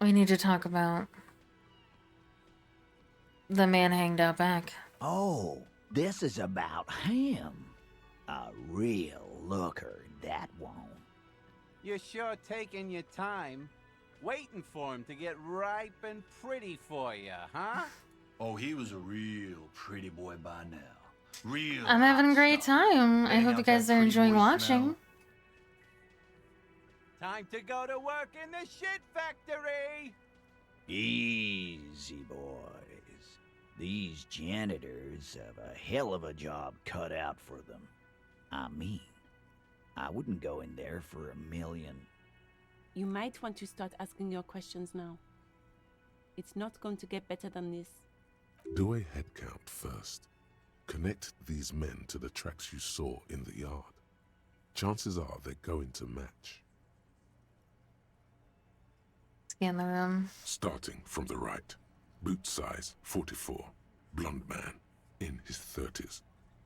We need to talk about the man hanged out back. Oh, this is about him. A real looker, that one. You're sure taking your time, waiting for him to get ripe and pretty for you, huh? Oh, he was a real pretty boy by now. Real. I'm having a great time. I hope you guys are enjoying watching. Time to go to work in the shit factory! Easy, boys. These janitors have a hell of a job cut out for them. I mean, I wouldn't go in there for $1 million. You might want to start asking your questions now. It's not going to get better than this. Do a head count first. Connect these men to the tracks you saw in the yard. Chances are they're going to match. Scan the room. Starting from the right. Boot size 44. Blonde man. In his 30s.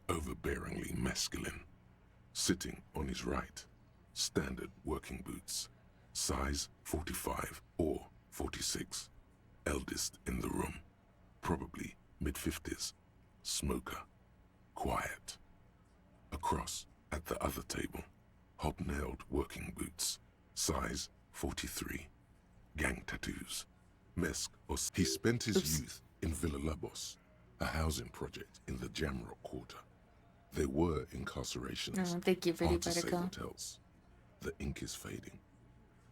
Overbearingly masculine. Sitting on his right. Standard working boots. Size 45 or 46. Eldest in the room. Probably mid-50s. Smoker. Quiet. Across at the other table. Hobnailed working boots. Size 43. Gang tattoos. Mesk or... He spent his youth in Villa Labos, a housing project in the Jamrock quarter. There were incarcerations. Oh, thank you, pretty hard to say particle. what else. The ink is fading.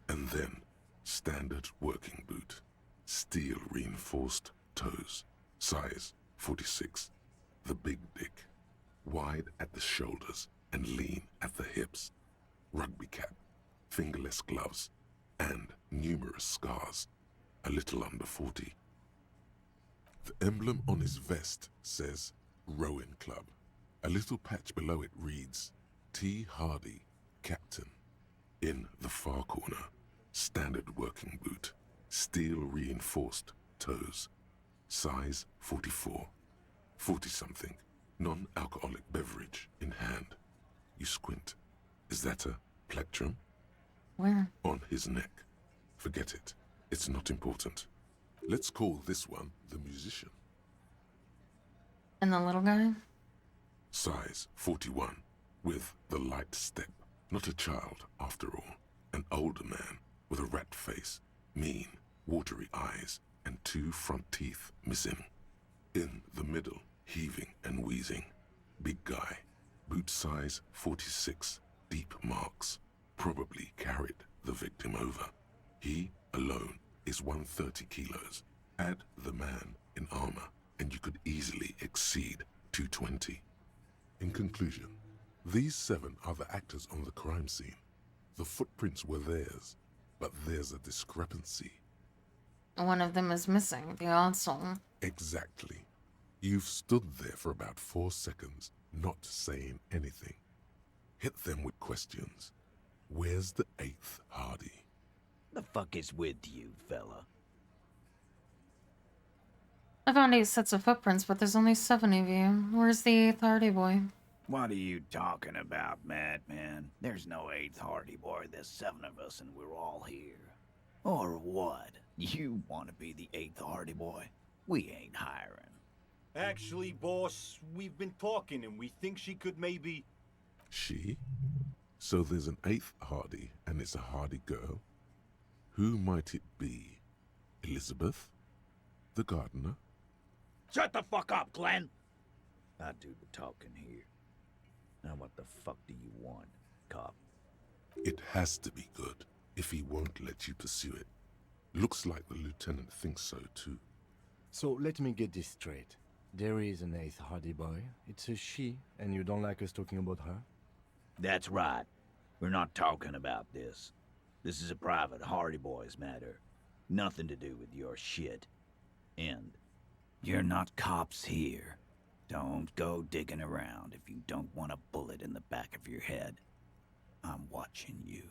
And then, standard working boot. Steel reinforced toes. Size 46. The big dick. Wide at the shoulders and lean at the hips. Rugby cap. Fingerless gloves. And numerous scars. A little under 40. The emblem on his vest says Rowing Club. A little patch below it reads T. Hardy, Captain. In the far corner, standard working boot. Steel reinforced toes. Size 44. 40-something. Non-alcoholic beverage in hand. You squint. Is that a plectrum? Where? On his neck. Forget it. It's not important. Let's call this one the musician. And the little guy? Size 41. With the light step. Not a child, after all. An older man with a rat face. Mean, watery eyes, and 2 front teeth missing. In the middle, heaving and wheezing. Big guy. Boot size 46. Deep marks. Probably carried the victim over. He, alone, is 130 kilos. Add the man in armor, and you could easily exceed 220. In conclusion, these 7 are the actors on the crime scene. The footprints were theirs, but there's a discrepancy. One of them is missing, the asshole. Exactly. You've stood there for about 4 seconds, not saying anything. Hit them with questions. Where's the 8th Hardy? The fuck is with you, fella? I found 8 sets of footprints, but there's only 7 of you. Where's the 8th Hardy boy? What are you talking about, madman? There's no 8th Hardy boy. There's 7 of us and we're all here. Or what? You want to be the 8th Hardy boy? We ain't hiring. Actually, boss, we've been talking and we think she could maybe... She? So there's an 8th Hardy, and it's a Hardy girl? Who might it be? Elizabeth? The gardener? Shut the fuck up, Glenn! I do the talking here. Now what the fuck do you want, cop? It has to be good, if he won't let you pursue it. Looks like the lieutenant thinks so too. So let me get this straight. There is an 8th Hardy boy. It's a she, and you don't like us talking about her? That's right. We're not talking about this. This is a private Hardy Boys matter. Nothing to do with your shit. End. You're not cops here. Don't go digging around if you don't want a bullet in the back of your head. I'm watching you.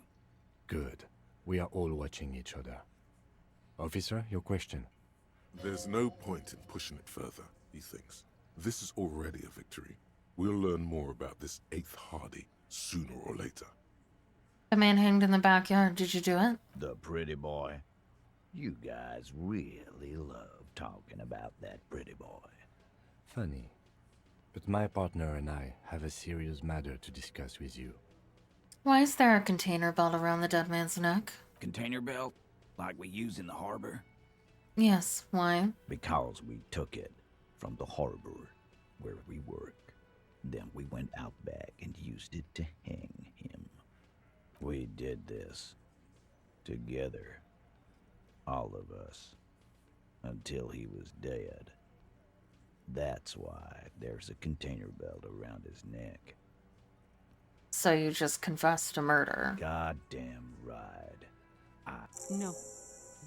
Good. We are all watching each other. Officer, your question. There's no point in pushing it further, he thinks. This is already a victory. We'll learn more about this 8th Hardy sooner or later. The man hanged in the backyard. Did you do it? The pretty boy. You guys really love talking about that pretty boy. Funny. But my partner and I have a serious matter to discuss with you. Why is there a container belt around the dead man's neck? Container belt? Like we use in the harbor? Yes, why? Because we took it from the harbor where we work. Then we went out back and used it to hang him. We did this together. All of us. Until he was dead. That's why there's a container belt around his neck. So you just confessed to murder? Goddamn right. No.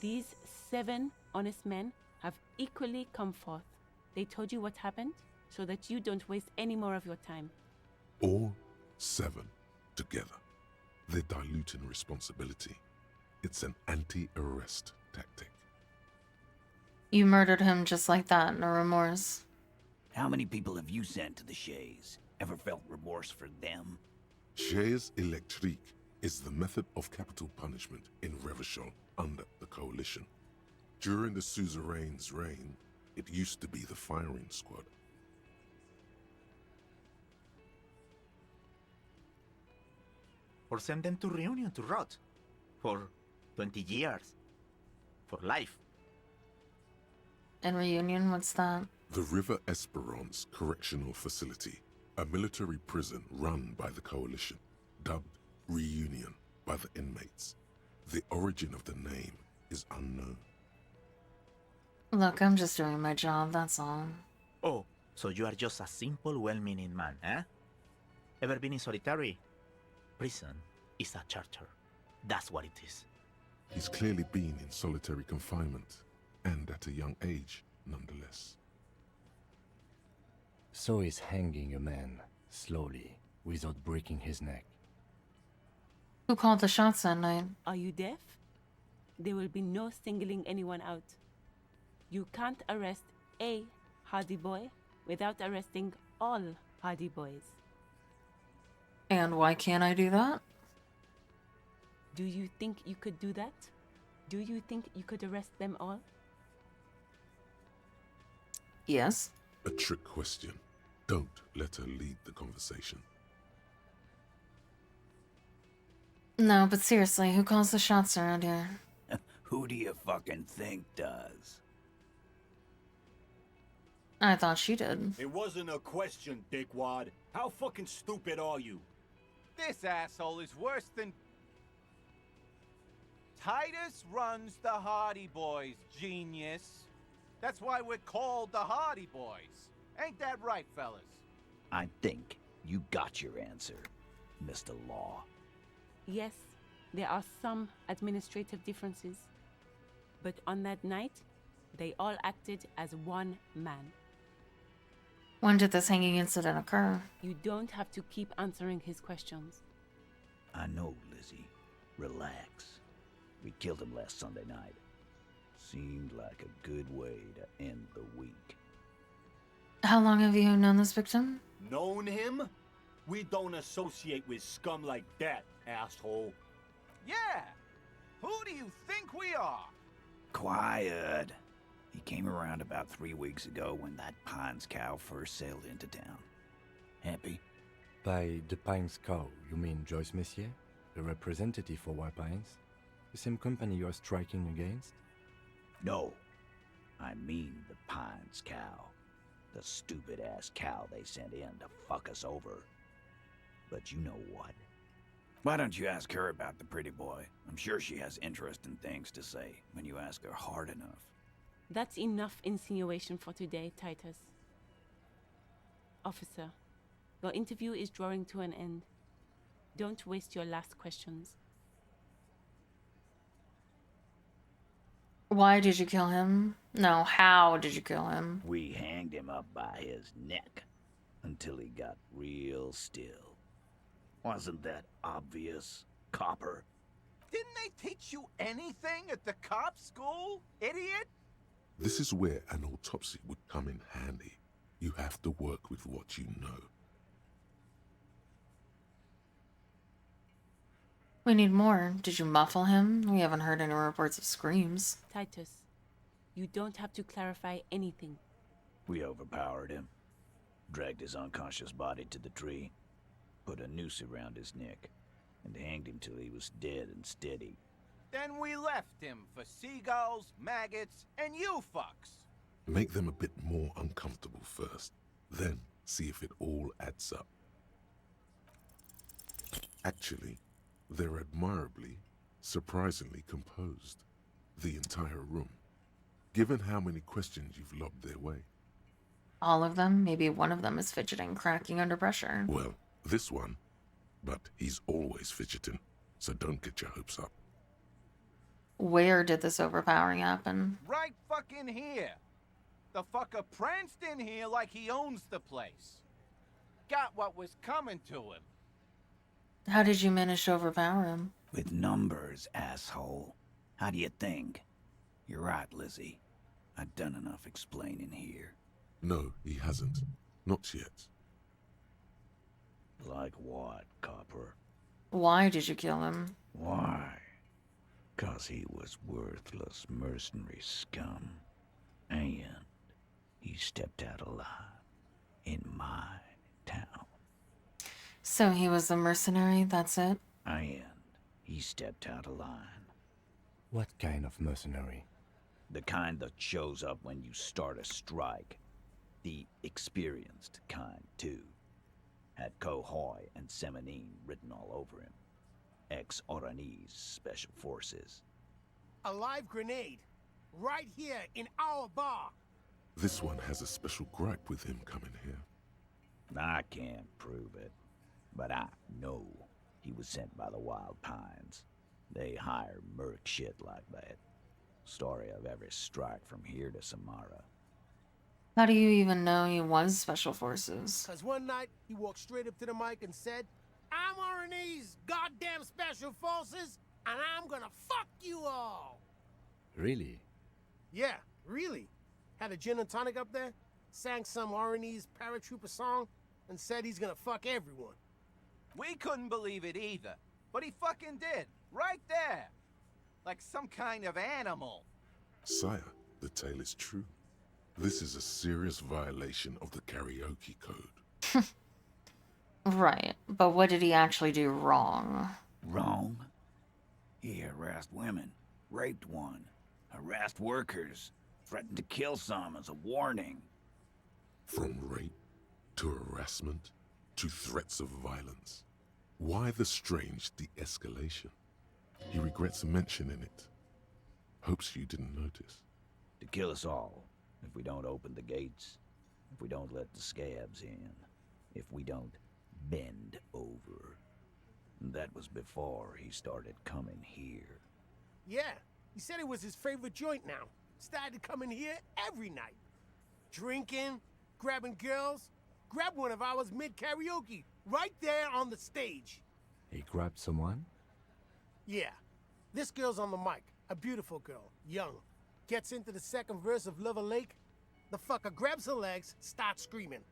These 7 honest men have equally come forth. They told you what happened so that you don't waste any more of your time. All 7 together. They're diluting responsibility. It's an anti-arrest tactic. You murdered him just like that, no remorse. How many people have you sent to the Shays? Ever felt remorse for them? Chaise électrique is the method of capital punishment in Revachol under the Coalition. During the suzerain's reign, it used to be the firing squad. Or send them to Reunion to rot. For 20 years. For life. And Reunion, what's that? The River Esperance Correctional Facility, a military prison run by the Coalition, dubbed Reunion by the inmates. The origin of the name is unknown. Look, I'm just doing my job, that's all. Oh, so you are just a simple, well-meaning man, eh? Ever been in solitary? Prison is a charter. That's what it is. He's clearly been in solitary confinement, and at a young age, nonetheless. So is hanging a man, slowly, without breaking his neck. Who called the shots that night? Are you deaf? There will be no singling anyone out. You can't arrest a Hardy Boy without arresting all Hardy Boys. And why can't I do that? Do you think you could do that? Do you think you could arrest them all? Yes. A trick question. Don't let her lead the conversation. No, but seriously, who calls the shots around here? Who do you fucking think does? I thought she did. It wasn't a question, dickwad. How fucking stupid are you? This asshole is worse than... Titus runs the Hardy Boys, genius. That's why we're called the Hardy Boys. Ain't that right, fellas? I think you got your answer, Mr. Law. Yes, there are some administrative differences. But on that night, they all acted as one man. When did this hanging incident occur? You don't have to keep answering his questions. I know, Lizzie. Relax. We killed him last Sunday night. Seemed like a good way to end the week. How long have you known this victim? Known him? We don't associate with scum like that, asshole. Yeah! Who do you think we are? Quiet. He came around about 3 weeks ago when that Pines cow first sailed into town. Happy? By the Pines cow, you mean Joyce Messier? The representative for White Pines? The same company you're striking against? No. I mean the Pines cow. The stupid-ass cow they sent in to fuck us over. But you know what? Why don't you ask her about the pretty boy? I'm sure she has interesting things to say when you ask her hard enough. That's enough insinuation for today, Titus. Officer, your interview is drawing to an end. Don't waste your last questions. Why did you kill him? No, how did you kill him? We hanged him up by his neck until he got real still. Wasn't that obvious, copper? Didn't they teach you anything at the cop school, idiot? This is where an autopsy would come in handy. You have to work with what you know. We need more. Did you muffle him? We haven't heard any reports of screams. Titus, you don't have to clarify anything. We overpowered him, dragged his unconscious body to the tree, put a noose around his neck, and hanged him till he was dead and steady. Then we left him for seagulls, maggots, and you fucks. Make them a bit more uncomfortable first, then see if it all adds up. Actually, they're admirably, surprisingly composed. The entire room. Given how many questions you've lobbed their way. All of them? Maybe one of them is fidgeting, cracking under pressure. Well, this one. But he's always fidgeting, so don't get your hopes up. Where did this overpowering happen? Right fucking here. The fucker pranced in here like he owns the place. Got what was coming to him. How did you manage to overpower him? With numbers, asshole. How do you think? You're right, Lizzie. I've done enough explaining here. No, he hasn't. Not yet. Like what, Copper? Why did you kill him? Why? 'Cause he was worthless mercenary scum. And he stepped out alive in my town. So he was a mercenary, that's it? And he stepped out of line. What kind of mercenary? The kind that shows up when you start a strike. The experienced kind, too. Had Cohoy and Semenine written all over him. Ex-Oranese Special Forces. A live grenade. Right here in our bar. This one has a special gripe with him coming here. I can't prove it, but I know he was sent by the Wild Pines. They hire merc shit like that. Story of every strike from here to Samara. How do you even know he was Special Forces? Cause one night he walked straight up to the mic and said, "I'm RNA's goddamn Special Forces, and I'm gonna fuck you all." Really? Yeah, really. Had a gin and tonic up there, sang some RNA's paratrooper song, and said he's gonna fuck everyone. We couldn't believe it either, but he fucking did. Right there. Like some kind of animal. Sire, the tale is true. This is a serious violation of the karaoke code. Right, but what did he actually do wrong? Wrong? He harassed women, raped one, harassed workers, threatened to kill some as a warning. From rape to harassment to threats of violence. Why the strange de-escalation? He regrets mentioning it. Hopes you didn't notice. To kill us all, if we don't open the gates, if we don't let the scabs in, if we don't bend over. That was before he started coming here. Yeah, he said it was his favorite joint now. Started coming here every night. Drinking, grabbing girls. Grabbed one of ours mid-karaoke, right there on the stage. He grabbed someone? Yeah. This girl's on the mic. A beautiful girl, young. Gets into the second verse of Lover Lake. The fucker grabs her legs, starts screaming.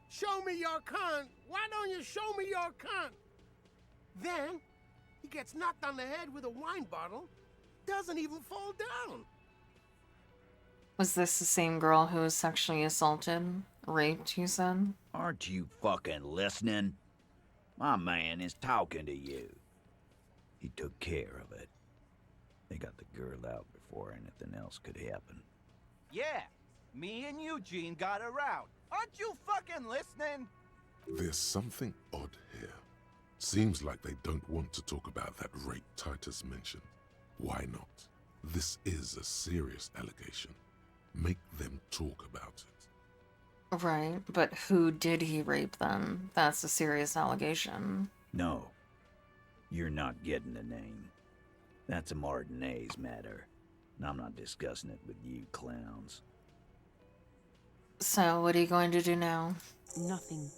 "Show me your cunt! Why don't you show me your cunt?" Then, he gets knocked on the head with a wine bottle. Doesn't even fall down. Was this the same girl who was sexually assaulted? Raped, you said? Aren't you fucking listening? My man is talking to you. He took care of it. They got the girl out before anything else could happen. Yeah, me and Eugene got her out. Aren't you fucking listening? There's something odd here. Seems like they don't want to talk about that rape Titus mentioned. Why not? This is a serious allegation. Make them talk about it. Right, but who did he rape then? That's a serious allegation. No. You're not getting the name. That's a Martinez matter. And I'm not discussing it with you clowns. So, what are you going to do now? Nothing.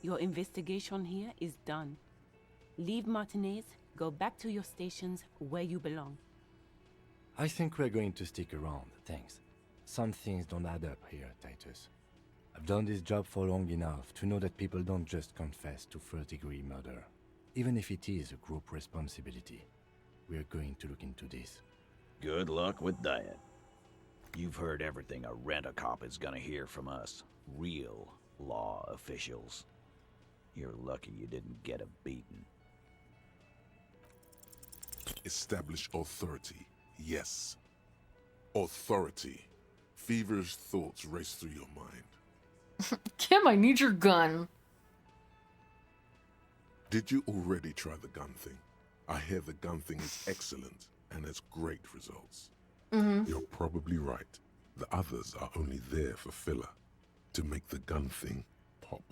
Your investigation here is done. Leave Martinez, go back to your stations where you belong. I think we're going to stick around, thanks. Some things don't add up here, Titus. I've done this job for long enough to know that people don't just confess to third-degree murder. Even if it is a group responsibility, we are going to look into this. Good luck with that. You've heard everything a rent-a-cop is gonna hear from us, real law officials. You're lucky you didn't get a beating. Establish authority. Yes. Authority. Feverish thoughts race through your mind. Kim, I need your gun. Did you already try the gun thing? I hear the gun thing is excellent and has great results. You're probably right. The others are only there for filler, to make the gun thing pop.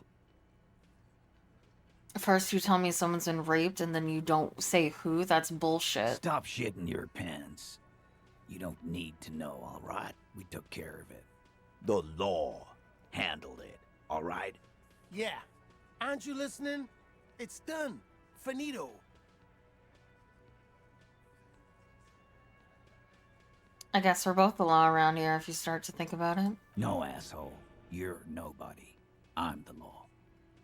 First you tell me someone's been raped and then you don't say who. That's bullshit. Stop shitting your pants. You don't need to know, all right? We took care of it. The law handled it, all right? Yeah. Aren't you listening? It's done. Finito. I guess we're both the law around here if you start to think about it. No, asshole. You're nobody. I'm the law.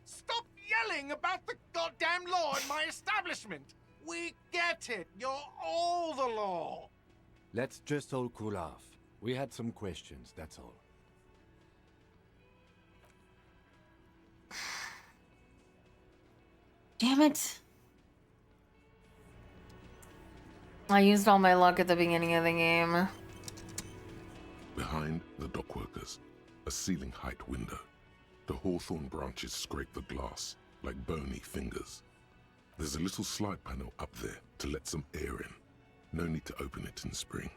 Stop yelling about the goddamn law in my establishment! We get it. You're all the law. Let's just all cool off. We had some questions, that's all. Damn it. I used all my luck at the beginning of the game. Behind the dockworkers, a ceiling height window. The hawthorn branches scrape the glass like bony fingers. There's a little slide panel up there to let some air in. No need to open it in spring.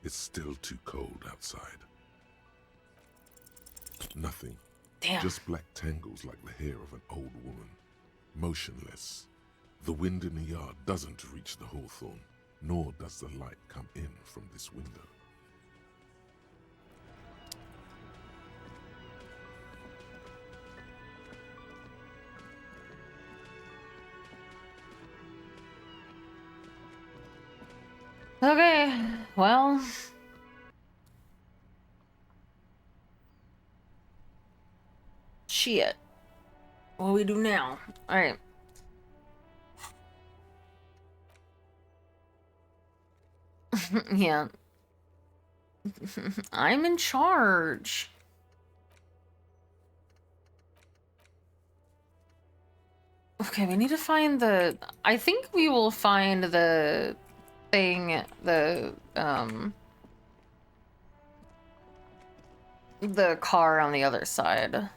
It's still too cold outside. Nothing. Damn. Just black tangles like the hair of an old woman. Motionless. The wind in the yard doesn't reach the hawthorn, nor does the light come in from this window. Okay, well. Shit. What do we do now? Alright. Yeah. I'm in charge. Okay, we need to find the... I think we will find the thing, the car on the other side.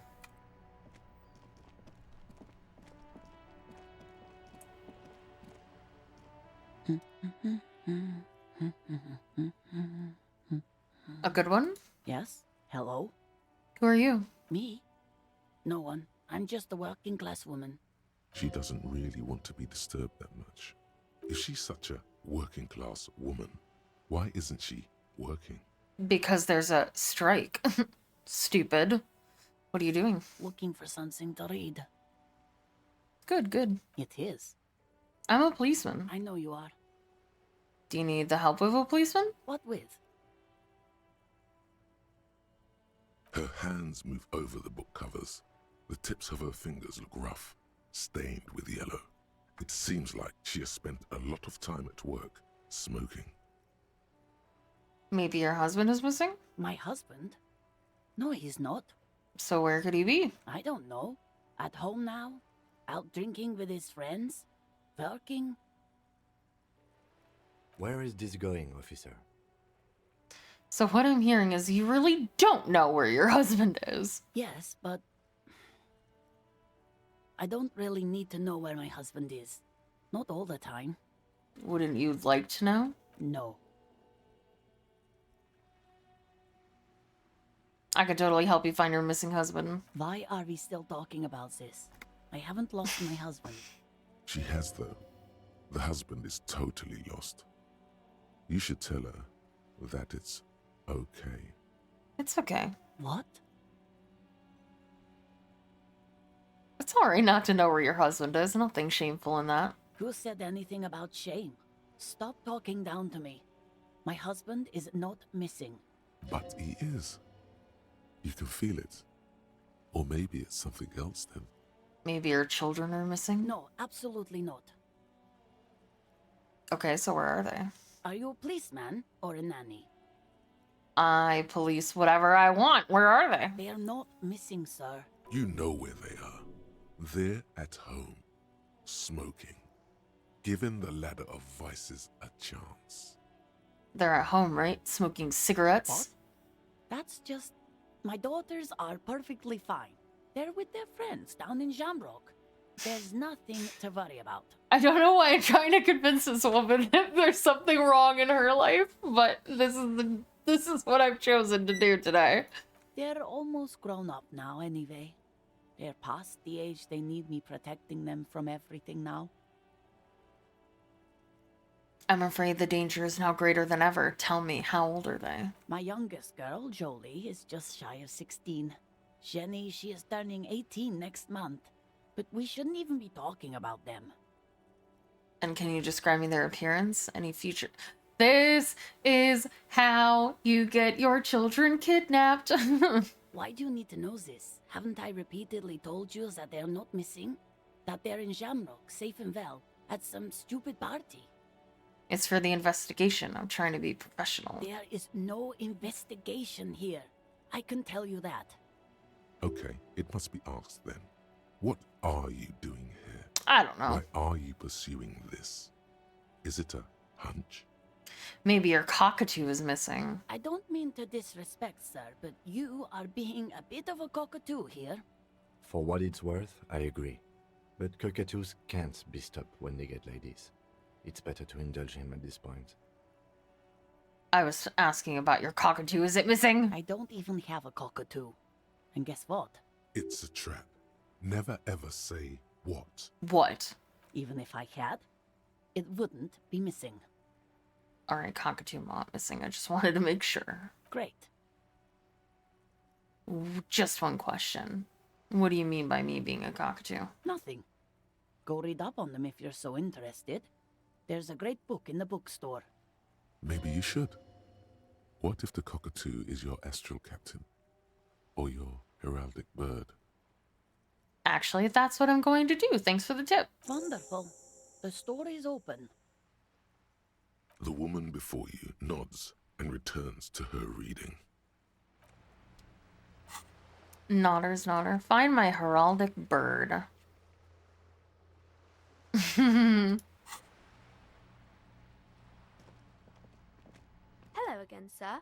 A good one? Yes? Hello? Who are you? Me? No one. I'm just a working class woman. She doesn't really want to be disturbed that much. If she's such a working class woman, why isn't she working? Because there's a strike. Stupid. What are you doing? Looking for something to read. Good, good. It is. I'm a policeman. I know you are. Do you need the help with a policeman? What with? Her hands move over the book covers. The tips of her fingers look rough, stained with yellow. It seems like she has spent a lot of time at work, smoking. Maybe your husband is missing? My husband? No, he's not. So where could he be? I don't know. At home now? Out drinking with his friends? Working? Where is this going, officer? So what I'm hearing is you really don't know where your husband is. Yes, but... I don't really need to know where my husband is. Not all the time. Wouldn't you like to know? No. I could totally help you find your missing husband. Why are we still talking about this? I haven't lost my husband. She has, though. The husband is totally lost. You should tell her that it's okay. It's okay. What? It's alright not to know where your husband is. Nothing shameful in that. Who said anything about shame? Stop talking down to me. My husband is not missing. But he is. You can feel it. Or maybe it's something else then. Maybe your children are missing? No, absolutely not. Okay, so where are they? Are you a policeman or a nanny? I police whatever I want. Where are they? They are not missing, sir. You know where they are. They're at home, smoking, giving the ladder of vices a chance. They're at home, right? Smoking cigarettes? What? That's just... My daughters are perfectly fine. They're with their friends down in Jamrock. There's nothing to worry about. I don't know why I'm trying to convince this woman that there's something wrong in her life, but this is what I've chosen to do today. They're almost grown up now anyway. They're past the age they need me protecting them from everything now. I'm afraid the danger is now greater than ever. Tell me, how old are they? My youngest girl, Jolie, is just shy of 16. Jenny, she is turning 18 next month. But we shouldn't even be talking about them. And can you describe me their appearance? Any future... This is how you get your children kidnapped. Why do you need to know this? Haven't I repeatedly told you that they're not missing? That they're in Jamrock, safe and well, at some stupid party? It's for the investigation. I'm trying to be professional. There is no investigation here. I can tell you that. Okay, it must be asked then. What are you doing here? I don't know. Why are you pursuing this? Is it a hunch? Maybe your cockatoo is missing. I don't mean to disrespect, sir, but you are being a bit of a cockatoo here. For what it's worth, I agree. But cockatoos can't be stopped when they get ladies. It's better to indulge him at this point. I was asking about your cockatoo. Is it missing? I don't even have a cockatoo. And guess what? It's a trap. Never ever say what. What? Even if I had, it wouldn't be missing. Alright, cockatoo not missing. I just wanted to make sure. Great. Just one question. What do you mean by me being a cockatoo? Nothing. Go read up on them if you're so interested. There's a great book in the bookstore. Maybe you should. What if the cockatoo is your astral captain? Or your heraldic bird? Actually, that's what I'm going to do. Thanks for the tip. Wonderful. The store is open. The woman before you nods and returns to her reading. Nodders, nodder. Find my heraldic bird. Hello again, sir.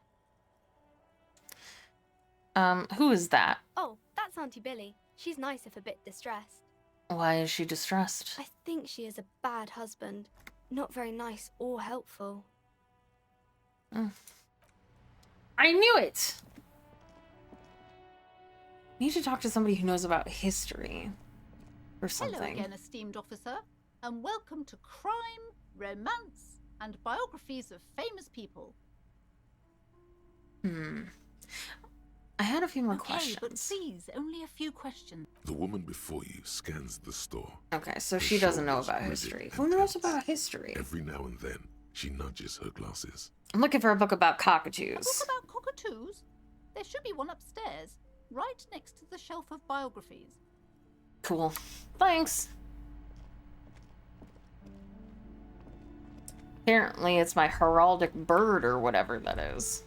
Who is that? Oh, that's Auntie Billy. She's nice if a bit distressed. Why is she distressed? I think she is a bad husband. Not very nice or helpful. I knew it! Need to talk to somebody who knows about history. Or something. Hello again, esteemed officer, and welcome to Crime, Romance, and Biographies of Famous People. I had a few more Okay, questions. but please, only a few questions. The woman before you scans the store. Okay, so Her she doesn't know shoulders about rigid history. and Who knows tense. about history? Every now and then, she nudges her glasses. I'm looking for a book about A cockatoos. book about cockatoos? There should be one upstairs, right next to the shelf of biographies. Cool. Thanks. Apparently it's my heraldic bird or whatever that is.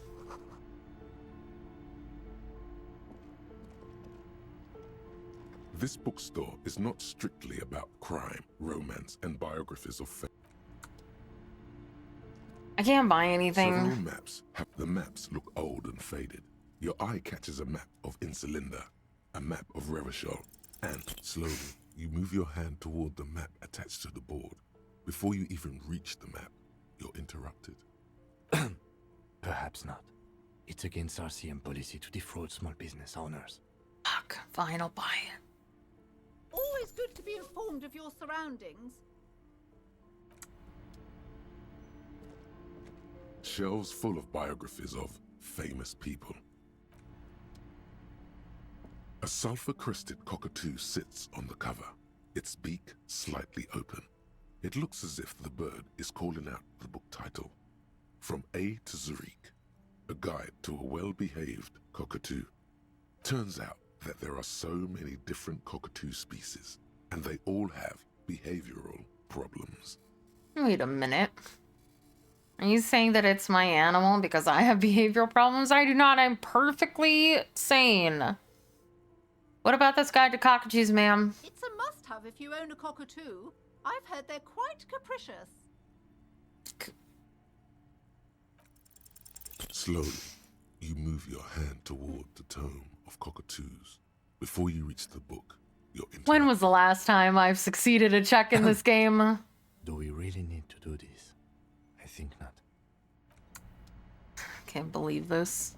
This bookstore is not strictly about crime, romance, and biographies of fame. I can't buy anything. Several maps. The maps look old and faded. Your eye catches a map of Insulinda, a map of Revachol, and slowly you move your hand toward the map attached to the board. Before you even reach the map, you're interrupted. Perhaps not. It's against RCM policy to defraud small business owners. Fuck, fine, I'll buy it. Always good to be informed of your surroundings. Shelves full of biographies of famous people. A sulfur-crested cockatoo sits on the cover, its beak slightly open. It looks as if the bird is calling out the book title, From A to Zurich, a guide to a well-behaved cockatoo. Turns out that there are so many different cockatoo species and they all have behavioral problems. Wait a minute. Are you saying that it's my animal because I have behavioral problems? I do not. I'm perfectly sane. What about this guide to cockatoos, ma'am? It's a must-have if you own a cockatoo. I've heard they're quite capricious. Slowly, you move your hand toward the tome of cockatoos. Before you reach the book, you're When was the last time I've succeeded a check in this game? Do we really need to do this? I think not. Can't believe this.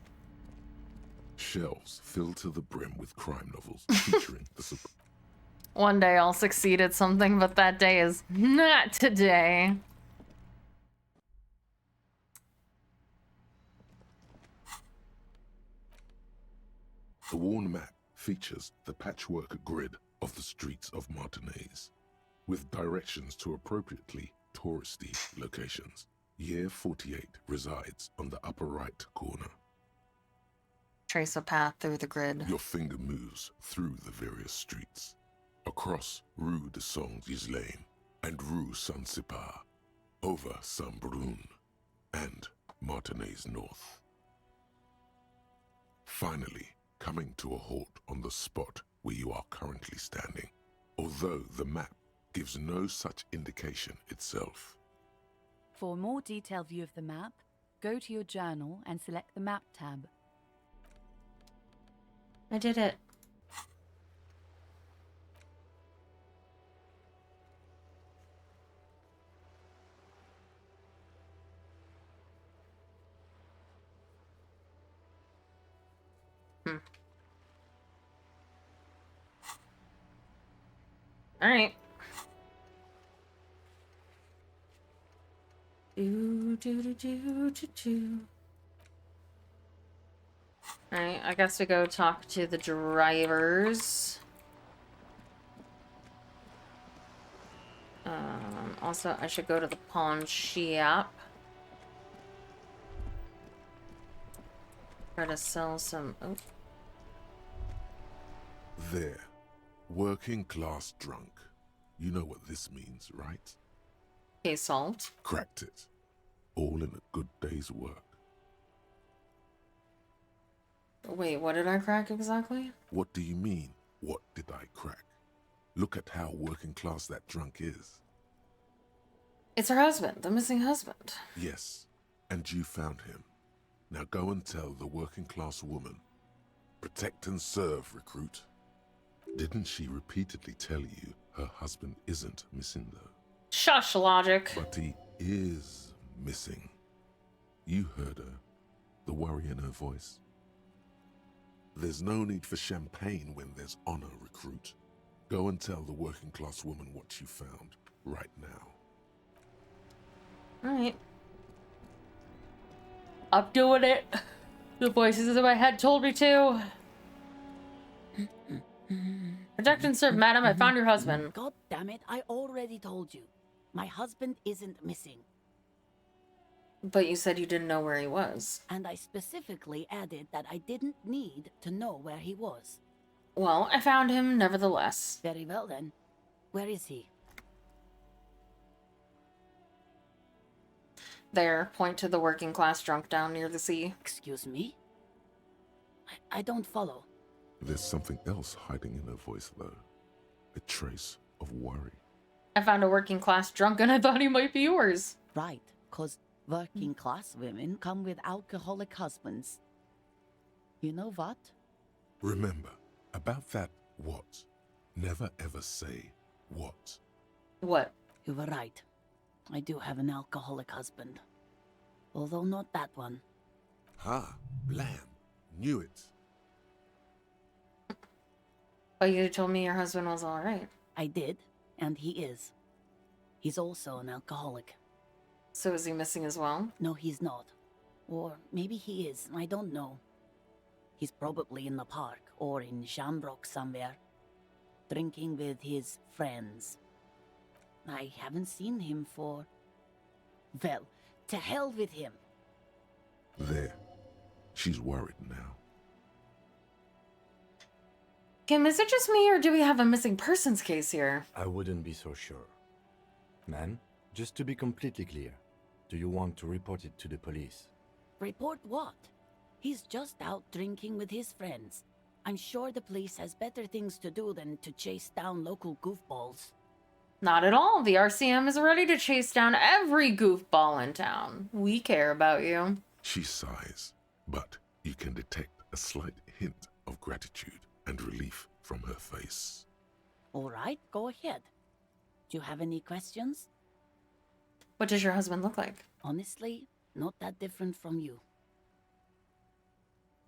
Shelves filled to the brim with crime novels featuring the One day I'll succeed at something, but that day is not today. The worn map features the patchwork grid of the streets of Martinez, with directions to appropriately touristy locations. Year 48 resides on the upper right corner. Trace a path through the grid. Your finger moves through the various streets, across Rue de Saint-Ghislain and Rue Saint-Sipar, over Saint-Brun and Martinez North. Finally, coming to a halt on the spot where you are currently standing, although the map gives no such indication itself. For a more detailed view of the map, go to your journal and select the Map tab. I did it. All right. Alright, I guess we go talk to the drivers. Also, I should go to the pawn shop. Try to sell some... Oh. There. Working class drunk. You know what this means, right? Okay, salt. Cracked it. All in a good day's work. Wait, what did I crack exactly? What do you mean, what did I crack? Look at how working class that drunk is. It's her husband, the missing husband. Yes, and you found him. Now go and tell the working class woman. Protect and serve, recruit. Didn't she repeatedly tell you her husband isn't missing though? Shush, logic. But he is missing. You heard her. The worry in her voice. There's no need for champagne when there's honor, recruit. Go and tell the working class woman what you found right now. Alright. I'm doing it. The voices in my head told me to. Protect and serve, madam. I found your husband. God damn it, I already told you. My husband isn't missing. But you said you didn't know where he was. And I specifically added that I didn't need to know where he was. Well, I found him nevertheless. Very well then. Where is he? There, point to the working class drunk down near the sea. Excuse me? I don't follow. There's something else hiding in her voice, though. A trace of worry. I found a working class drunk and I thought he might be yours. Right, 'cause working class women come with alcoholic husbands. You know what? Remember, about that what. Never ever say what. What? You were right. I do have an alcoholic husband. Although not that one. Ha! Blam! Knew it. But you told me your husband was alright. I did, and he is. He's also an alcoholic. So is he missing as well? No, he's not. Or maybe he is, I don't know. He's probably in the park, or in Shamrock somewhere. Drinking with his friends. I haven't seen him for... Well, to hell with him. There. She's worried now. Kim, is it just me or do we have a missing persons case here? I wouldn't be so sure. Ma'am, just to be completely clear, do you want to report it to the police? Report what? He's just out drinking with his friends. I'm sure the police has better things to do than to chase down local goofballs. Not at all. The RCM is ready to chase down every goofball in town. We care about you. She sighs, but you can detect a slight hint of gratitude and relief from her face. All right, go ahead. Do you have any questions? What does your husband look like? Honestly, not that different from you.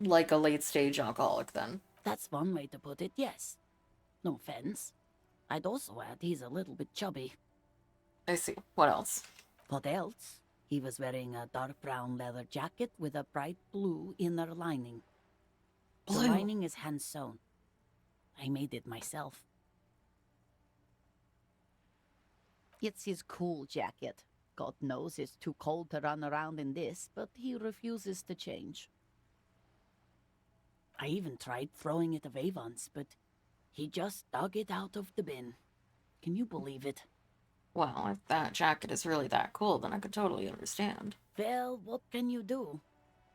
Like a late-stage alcoholic, then. That's one way to put it, yes. No offense. I'd also add he's a little bit chubby. I see. What else? What else? He was wearing a dark brown leather jacket with a bright blue inner lining. Blue. The lining is hand-sewn. I made it myself. It's his cool jacket. God knows it's too cold to run around in this, but he refuses to change. I even tried throwing it away once, but he just dug it out of the bin. Can you believe it? Well, if that jacket is really that cool, then I could totally understand. Well, what can you do?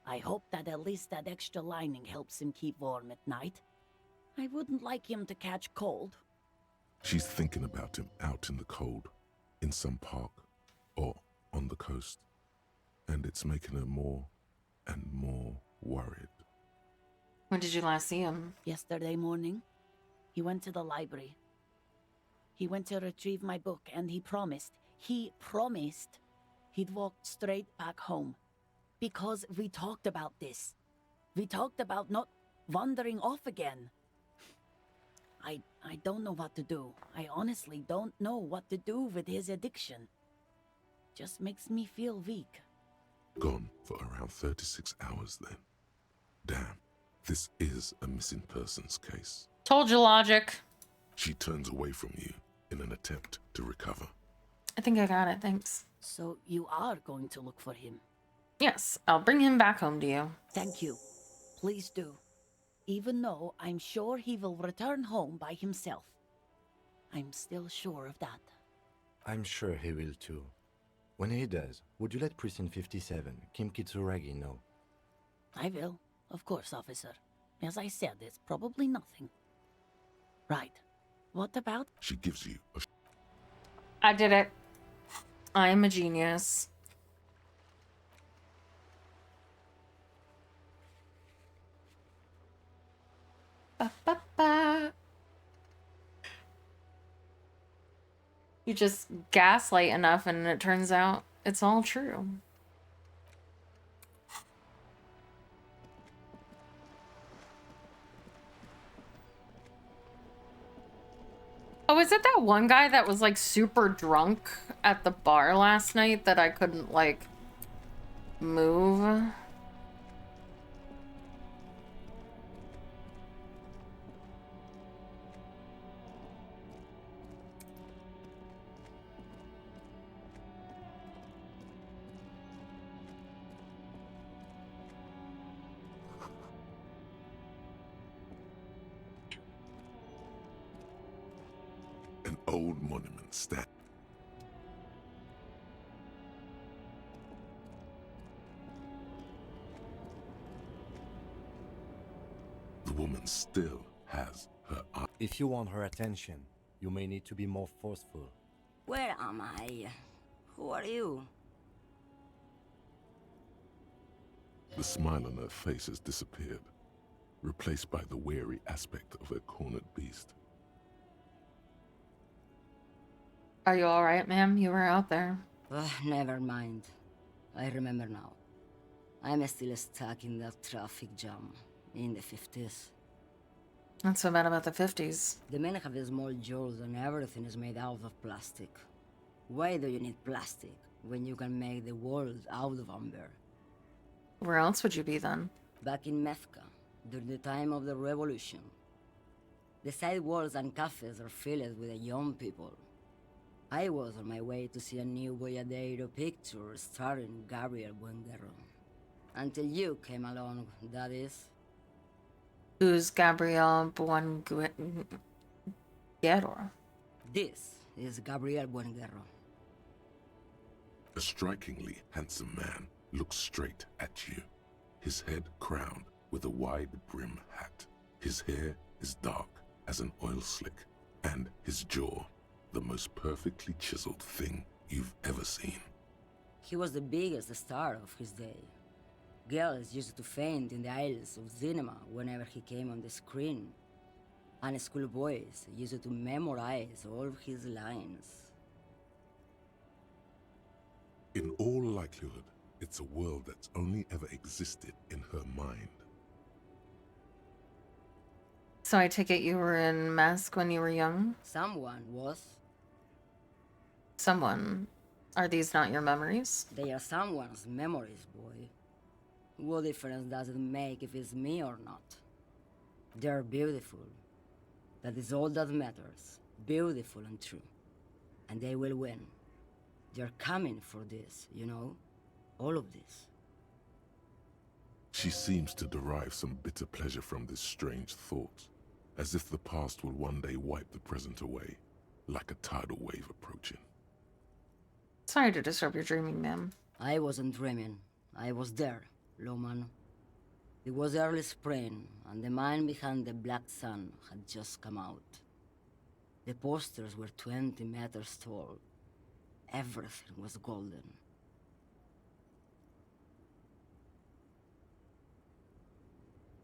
I hope that at least that extra lining helps him keep warm at night. I wouldn't like him to catch cold. She's thinking about him out in the cold, in some park, or on the coast. And it's making her more and more worried. When did you last see him? Yesterday morning. He went to the library. He went to retrieve my book, and he promised he'd walk straight back home. Because we talked about this. We talked about not wandering off again. I don't know what to do. I honestly don't know what to do with his addiction. Just makes me feel weak. Gone for around 36 hours then. Damn, this is a missing persons case. Told you, logic. She turns away from you in an attempt to recover. I think I got it, thanks. So you are going to look for him? Yes, I'll bring him back home to you. Thank you. Please do. Even though I'm sure he will return home by himself. I'm still sure of that. I'm sure he will too. When he does, would you let Precinct 57, Kim Kitsuragi, know? I will. Of course, officer. As I said, it's probably nothing. Right. What about? She gives you a... I did it. I am a genius. Ba, ba, ba. You just gaslight enough and it turns out it's all true. Oh, is it that one guy that was like super drunk at the bar last night that I couldn't like move? An old monument stand. The woman still has her eye. If you want her attention, you may need to be more forceful. Where am I? Who are you? The smile on her face has disappeared, replaced by the wary aspect of a cornered beast. Are you alright, ma'am? You were out there. Never mind. I remember now. I'm still stuck in that traffic jam in the 50s. Not so bad about the 50s. The men have small jaws and everything is made out of plastic. Why do you need plastic when you can make the world out of amber? Where else would you be then? Back in Mecca, during the time of the revolution. The sidewalks and cafes are filled with young people. I was on my way to see a new Boyadero picture starring Gabriel Buenguerro. Until you came along, that is. Who's Gabriel Buenguerra? This is Gabriel Buenguerra. A strikingly handsome man looks straight at you, his head crowned with a wide brim hat. His hair is dark as an oil slick, and his jaw the most perfectly chiseled thing you've ever seen. He was the biggest star of his day. Girls used to faint in the aisles of cinema whenever he came on the screen, and schoolboys used to memorize all of his lines. In all likelihood, it's a world that's only ever existed in her mind. So I take it you were in Mask when you were young? Someone was. Someone? Are these not your memories? They are someone's memories, boy. What difference does it make if it's me or not? They're beautiful. That is all that matters. Beautiful and true. And they will win. They're coming for this, you know? All of this. She seems to derive some bitter pleasure from this strange thought, as if the past will one day wipe the present away, like a tidal wave approaching. Sorry to disturb your dreaming, ma'am. I wasn't dreaming. I was there, Loman. It was early spring, and the mine behind the Black Sun had just come out. The posters were 20 meters tall. Everything was golden.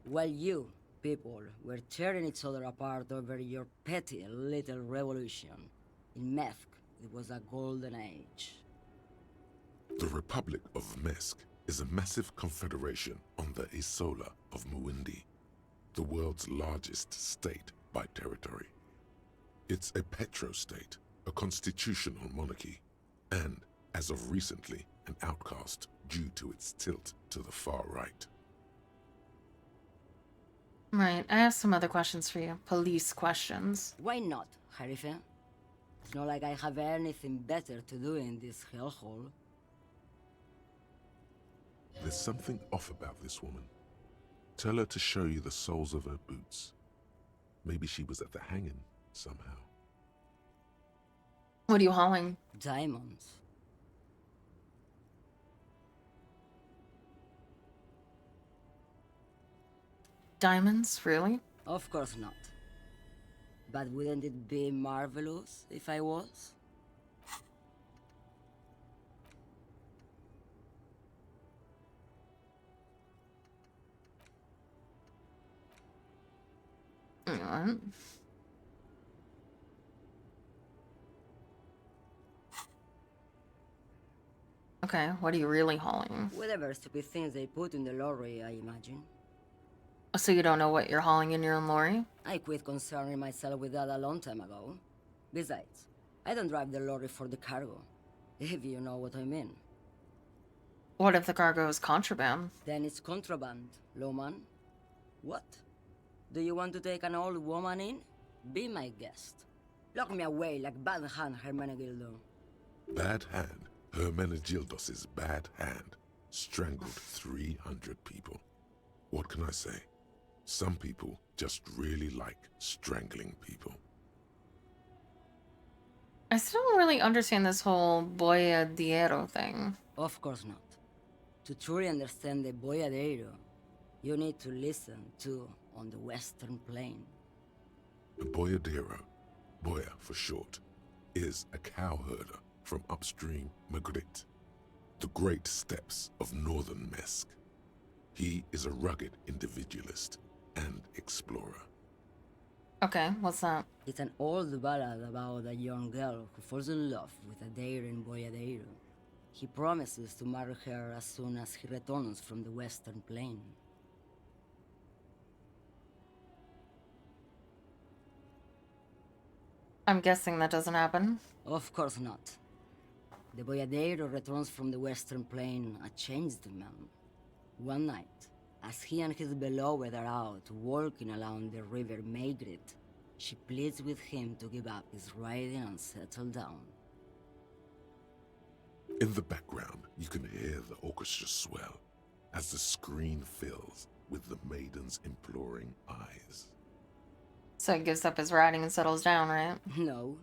While you, people, were tearing each other apart over your petty little revolution, in Methk, it was a golden age. The Republic of Mesk is a massive confederation on the Isola of Muindi, the world's largest state by territory. It's a petrostate, a constitutional monarchy, and, as of recently, an outcast due to its tilt to the far right. Right, I have some other questions for you. Police questions. Why not, Harife? It's not like I have anything better to do in this hellhole. There's something off about this woman. Tell her to show you the soles of her boots. Maybe she was at the hanging somehow. What are you hauling? Diamonds. Diamonds? Really? Of course not. But wouldn't it be marvelous if I was? Alright. Okay, what are you really hauling? Whatever stupid things they put in the lorry, I imagine. So you don't know what you're hauling in your own lorry? I quit concerning myself with that a long time ago. Besides, I don't drive the lorry for the cargo, if you know what I mean. What if the cargo is contraband? Then it's contraband, Loman. What? Do you want to take an old woman in? Be my guest. Lock me away like Bad Hand Hermenegildo. Bad Hand, Hermenegildos's bad hand, strangled 300 people. What can I say? Some people just really like strangling people. I still don't really understand this whole boyadero thing. Of course not. To truly understand the boyadero, you need to listen to on the Western Plain. The boyadero, boya for short, is a cowherder from upstream Magritte, the great steppes of northern Mesk. He is a rugged individualist and explorer. Okay, what's that? It's an old ballad about a young girl who falls in love with a daring boyadero. He promises to marry her as soon as he returns from the Western Plain. I'm guessing that doesn't happen. Of course not. The boyadero returns from the Western Plain a changed man. One night, as he and his beloved are out walking along the river Magritte, she pleads with him to give up his riding and settle down. In the background, you can hear the orchestra swell as the screen fills with the maiden's imploring eyes. So he gives up his riding and settles down, right? No.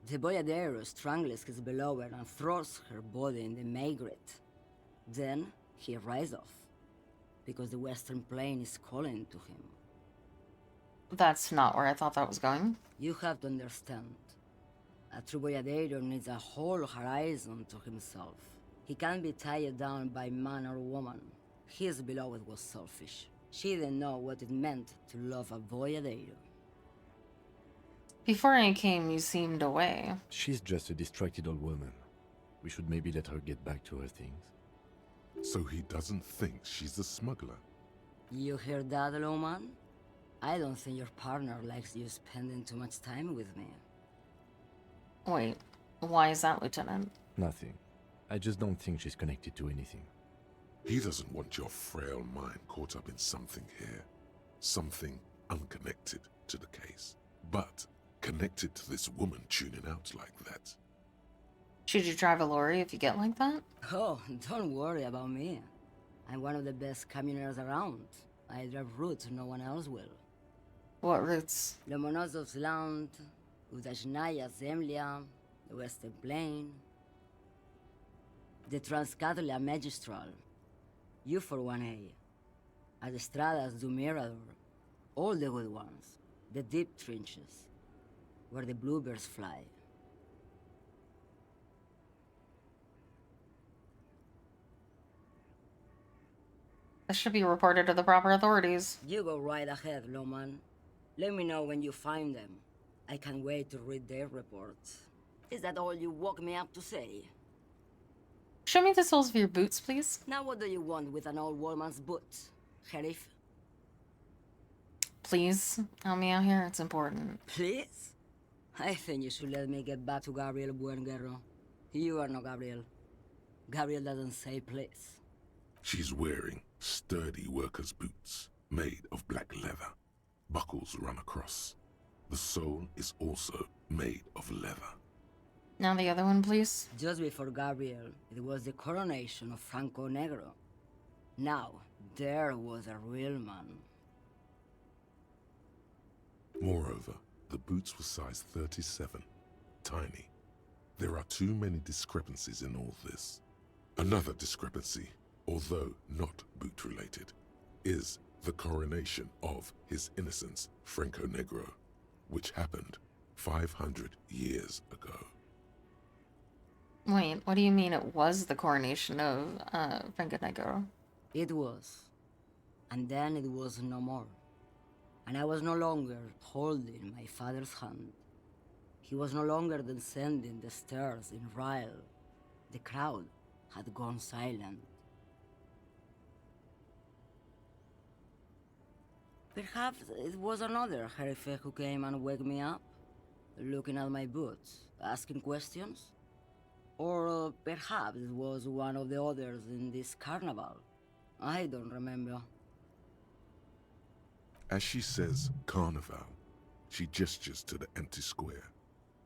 The boyadero strangles his beloved and throws her body in the maigret. Then he rides off, because the western plain is calling to him. That's not where I thought that was going. You have to understand. A true boyadero needs a whole horizon to himself. He can't be tied down by man or woman. His beloved was selfish. She didn't know what it meant to love a boyadero. Before I came, you seemed away. She's just a distracted old woman. We should maybe let her get back to her things. So he doesn't think she's a smuggler. You hear that, Lowman? I don't think your partner likes you spending too much time with me. Wait, why is that, Lieutenant? Nothing. I just don't think she's connected to anything. He doesn't want your frail mind caught up in something here. Something unconnected to the case. But connected to this woman tuning out like that. Should you drive a lorry if you get like that? Oh, don't worry about me. I'm one of the best camioners around. I drive routes no one else will. What routes? Lomonosov's Land, Udachnaya Zemlya, the Western Plain, the Transcatolia Magistral, U41A, Autostradas do Mirador, all the good ones, the deep trenches, where the bluebirds fly. This should be reported to the proper authorities. You go right ahead, Lowman. Let me know when you find them. I can't wait to read their reports. Is that all you woke me up to say? Show me the soles of your boots, please. Now what do you want with an old woman's boots, Sheriff? Please, help me out here. It's important. Please? I think you should let me get back to Gabriel Buenguerro. You are not Gabriel. Gabriel doesn't say please. She's wearing sturdy worker's boots made of black leather. Buckles run across. The sole is also made of leather. Now the other one, please. Just before Gabriel, it was the coronation of Franco Negro. Now, there was a real man. Moreover, the boots were size 37. Tiny. There are too many discrepancies in all this. Another discrepancy, although not boot-related, is the coronation of His Innocence, Franco Negro, which happened 500 years ago. Wait, what do you mean it was the coronation of Franco Negro? It was. And then it was no more. And I was no longer holding my father's hand. He was no longer descending the stairs in Ryle. The crowd had gone silent. Perhaps it was another Sheriff who came and woke me up, looking at my boots, asking questions. Or perhaps it was one of the others in this carnival. I don't remember. As she says carnival, she gestures to the empty square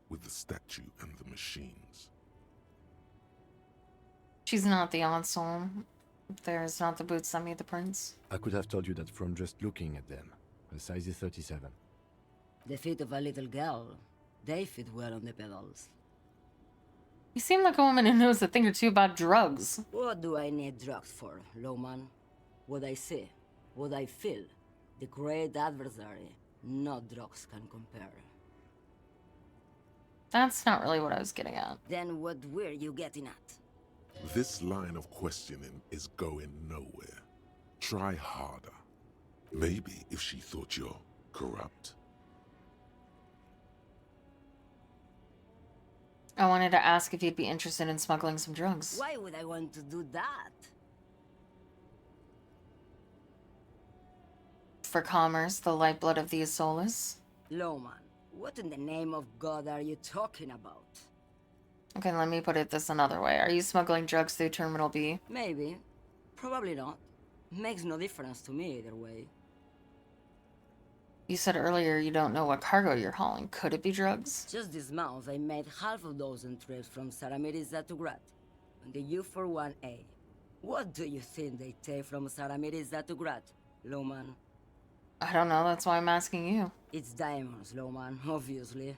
with the statue and the machines. She's not the outsole. There's not the boots that made the prints. I could have told you that from just looking at them. Her size is 37. The feet of a little girl, they fit well on the pedals. You seem like a woman who knows a thing or two about drugs. What do I need drugs for, Lowman? What I see, what I feel, the great adversary, no drugs can compare. That's not really what I was getting at. Then what were you getting at? This line of questioning is going nowhere. Try harder. Maybe if she thought you're corrupt. I wanted to ask if you'd be interested in smuggling some drugs. Why would I want to do that? For commerce, the lifeblood of these soulless. Lowman, what in the name of God are you talking about? Okay, let me put it this another way. Are you smuggling drugs through Terminal B? Maybe. Probably not. Makes no difference to me either way. You said earlier you don't know what cargo you're hauling. Could it be drugs? Just this month, I made half a dozen trips from Saramiriza to Grat on the U41A. What do you think they take from Saramiriza to Grat? Lowman? I don't know, that's why I'm asking you. It's diamonds, Lowman, obviously.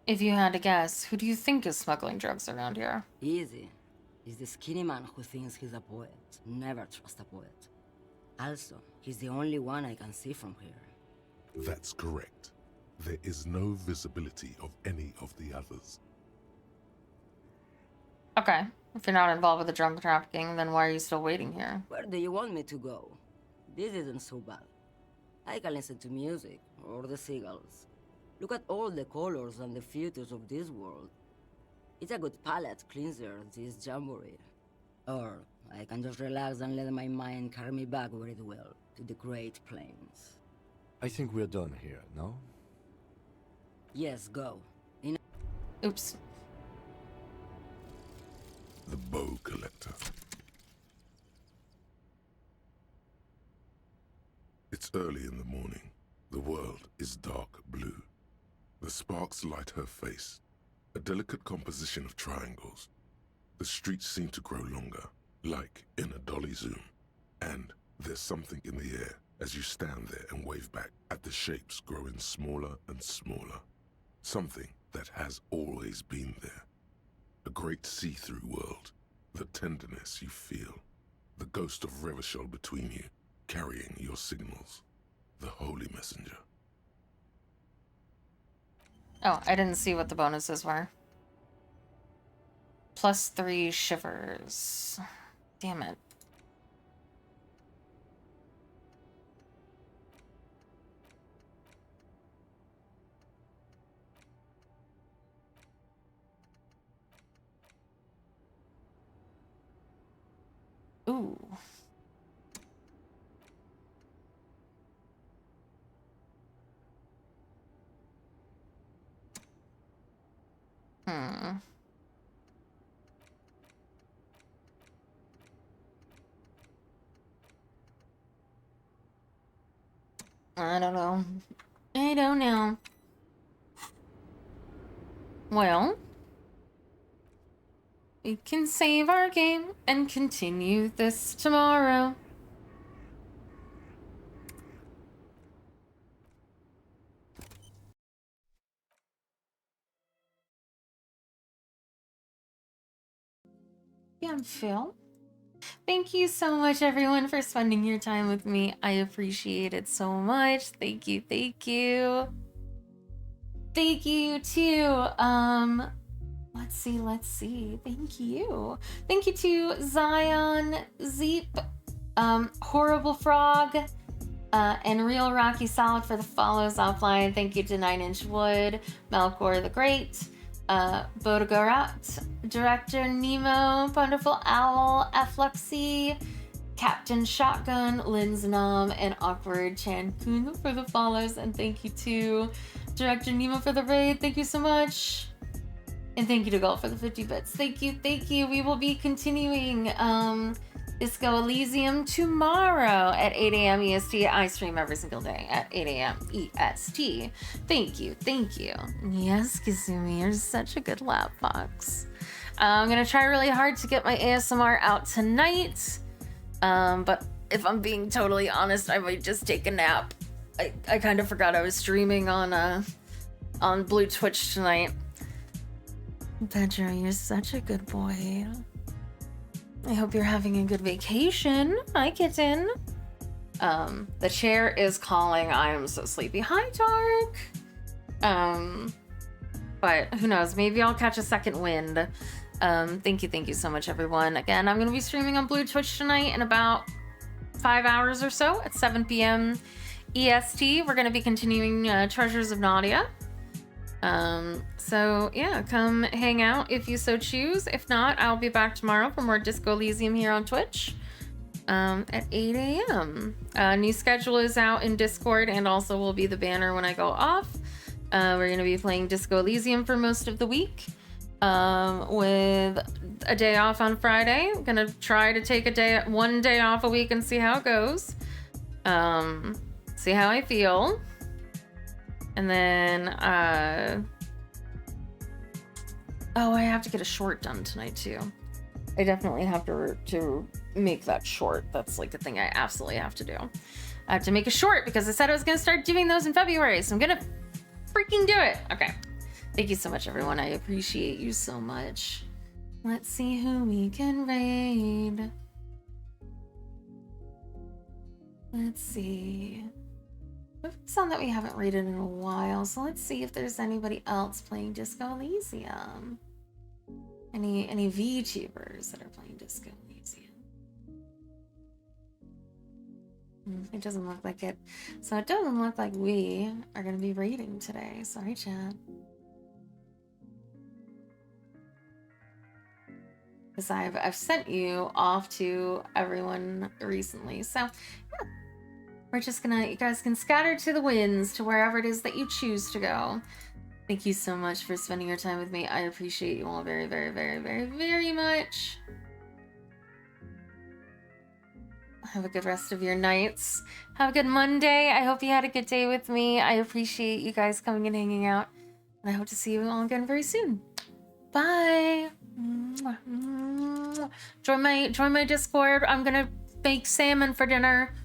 If you had to guess, who do you think is smuggling drugs around here? Easy. He's the skinny man who thinks he's a poet. Never trust a poet. Also, he's the only one I can see from here. That's correct. There is no visibility of any of the others. Okay, if you're not involved with the drug trafficking, then why are you still waiting here? Where do you want me to go? This isn't so bad. I can listen to music, or the seagulls. Look at all the colors and the futures of this world. It's a good palate cleanser, this jamboree. Or I can just relax and let my mind carry me back where it will, to the Great Plains. I think we're done here, no? Yes, go. Oops. The bow collector. It's early in the morning. The world is dark blue. The sparks light her face, a delicate composition of triangles. The streets seem to grow longer, like in a dolly zoom. And there's something in the air as you stand there and wave back at the shapes growing smaller and smaller. Something that has always been there. A great see-through world, the tenderness you feel, the ghost of Revachol between you, carrying your signals, the holy messenger. Oh, I didn't see what the bonuses were. +3 shivers. Damn it. Ooh. I don't know. I don't know. Well, we can save our game and continue this tomorrow. Yeah, Phil. Thank you so much, everyone, for spending your time with me. I appreciate it so much. Thank you, thank you. Thank you, too. Let's see. Thank you. Thank you to Zion, Zeep, Horrible Frog, and Real Rocky Solid for the follows offline. Thank you to 9 Inch Wood, Melkor the Great, Bodegarat, Director Nemo, Wonderful Owl, Fluxy, Captain Shotgun, Linz Nom, and Awkward Chan Kun for the follows. And thank you to Director Nemo for the raid. Thank you so much. And thank you to Gulf for the 50 bits. Thank you, thank you. We will be continuing Disco Elysium tomorrow at 8 a.m. EST. I stream every single day at 8 a.m. EST. Thank you, thank you. Yes, Kazumi, you're such a good lap box. I'm gonna try really hard to get my ASMR out tonight. But if I'm being totally honest, I might just take a nap. I kind of forgot I was streaming on Blue Twitch tonight. Pedro, you're such a good boy. I hope you're having a good vacation. Hi, kitten. The chair is calling. I am so sleepy. Hi, Dark. But who knows? Maybe I'll catch a second wind. Thank you so much, everyone. Again, I'm going to be streaming on Blue Twitch tonight in about 5 hours or so at 7 p.m. EST. We're going to be continuing Treasures of Nadia. So yeah, come hang out if you so choose. If not, I'll be back tomorrow for more Disco Elysium here on Twitch at 8 a.m. New schedule is out in Discord and also will be the banner when I go off. We're going to be playing Disco Elysium for most of the week with a day off on Friday. I'm going to try to take one day off a week and see how it goes. See how I feel. And then, oh, I have to get a short done tonight too. I definitely have to make that short. That's like a thing I absolutely have to do. I have to make a short because I said I was going to start doing those in February, so I'm going to freaking do it. Okay. Thank you so much, everyone. I appreciate you so much. Let's see who we can raid. Let's see. We've some that we haven't raided in a while, so let's see if there's anybody else playing Disco Elysium. Any VTubers that are playing Disco Elysium? It doesn't look like it. So it doesn't look like we are going to be raiding today. Sorry, chat. Because I've sent you off to everyone recently. So yeah, we're just gonna, you guys can scatter to the winds to wherever it is that you choose to go. Thank you so much for spending your time with me. I appreciate you all very, very, very, very, very much. Have a good rest of your nights. Have a good Monday. I hope you had a good day with me. I appreciate you guys coming and hanging out. And I hope to see you all again very soon. Bye. Join my Discord. I'm gonna make salmon for dinner.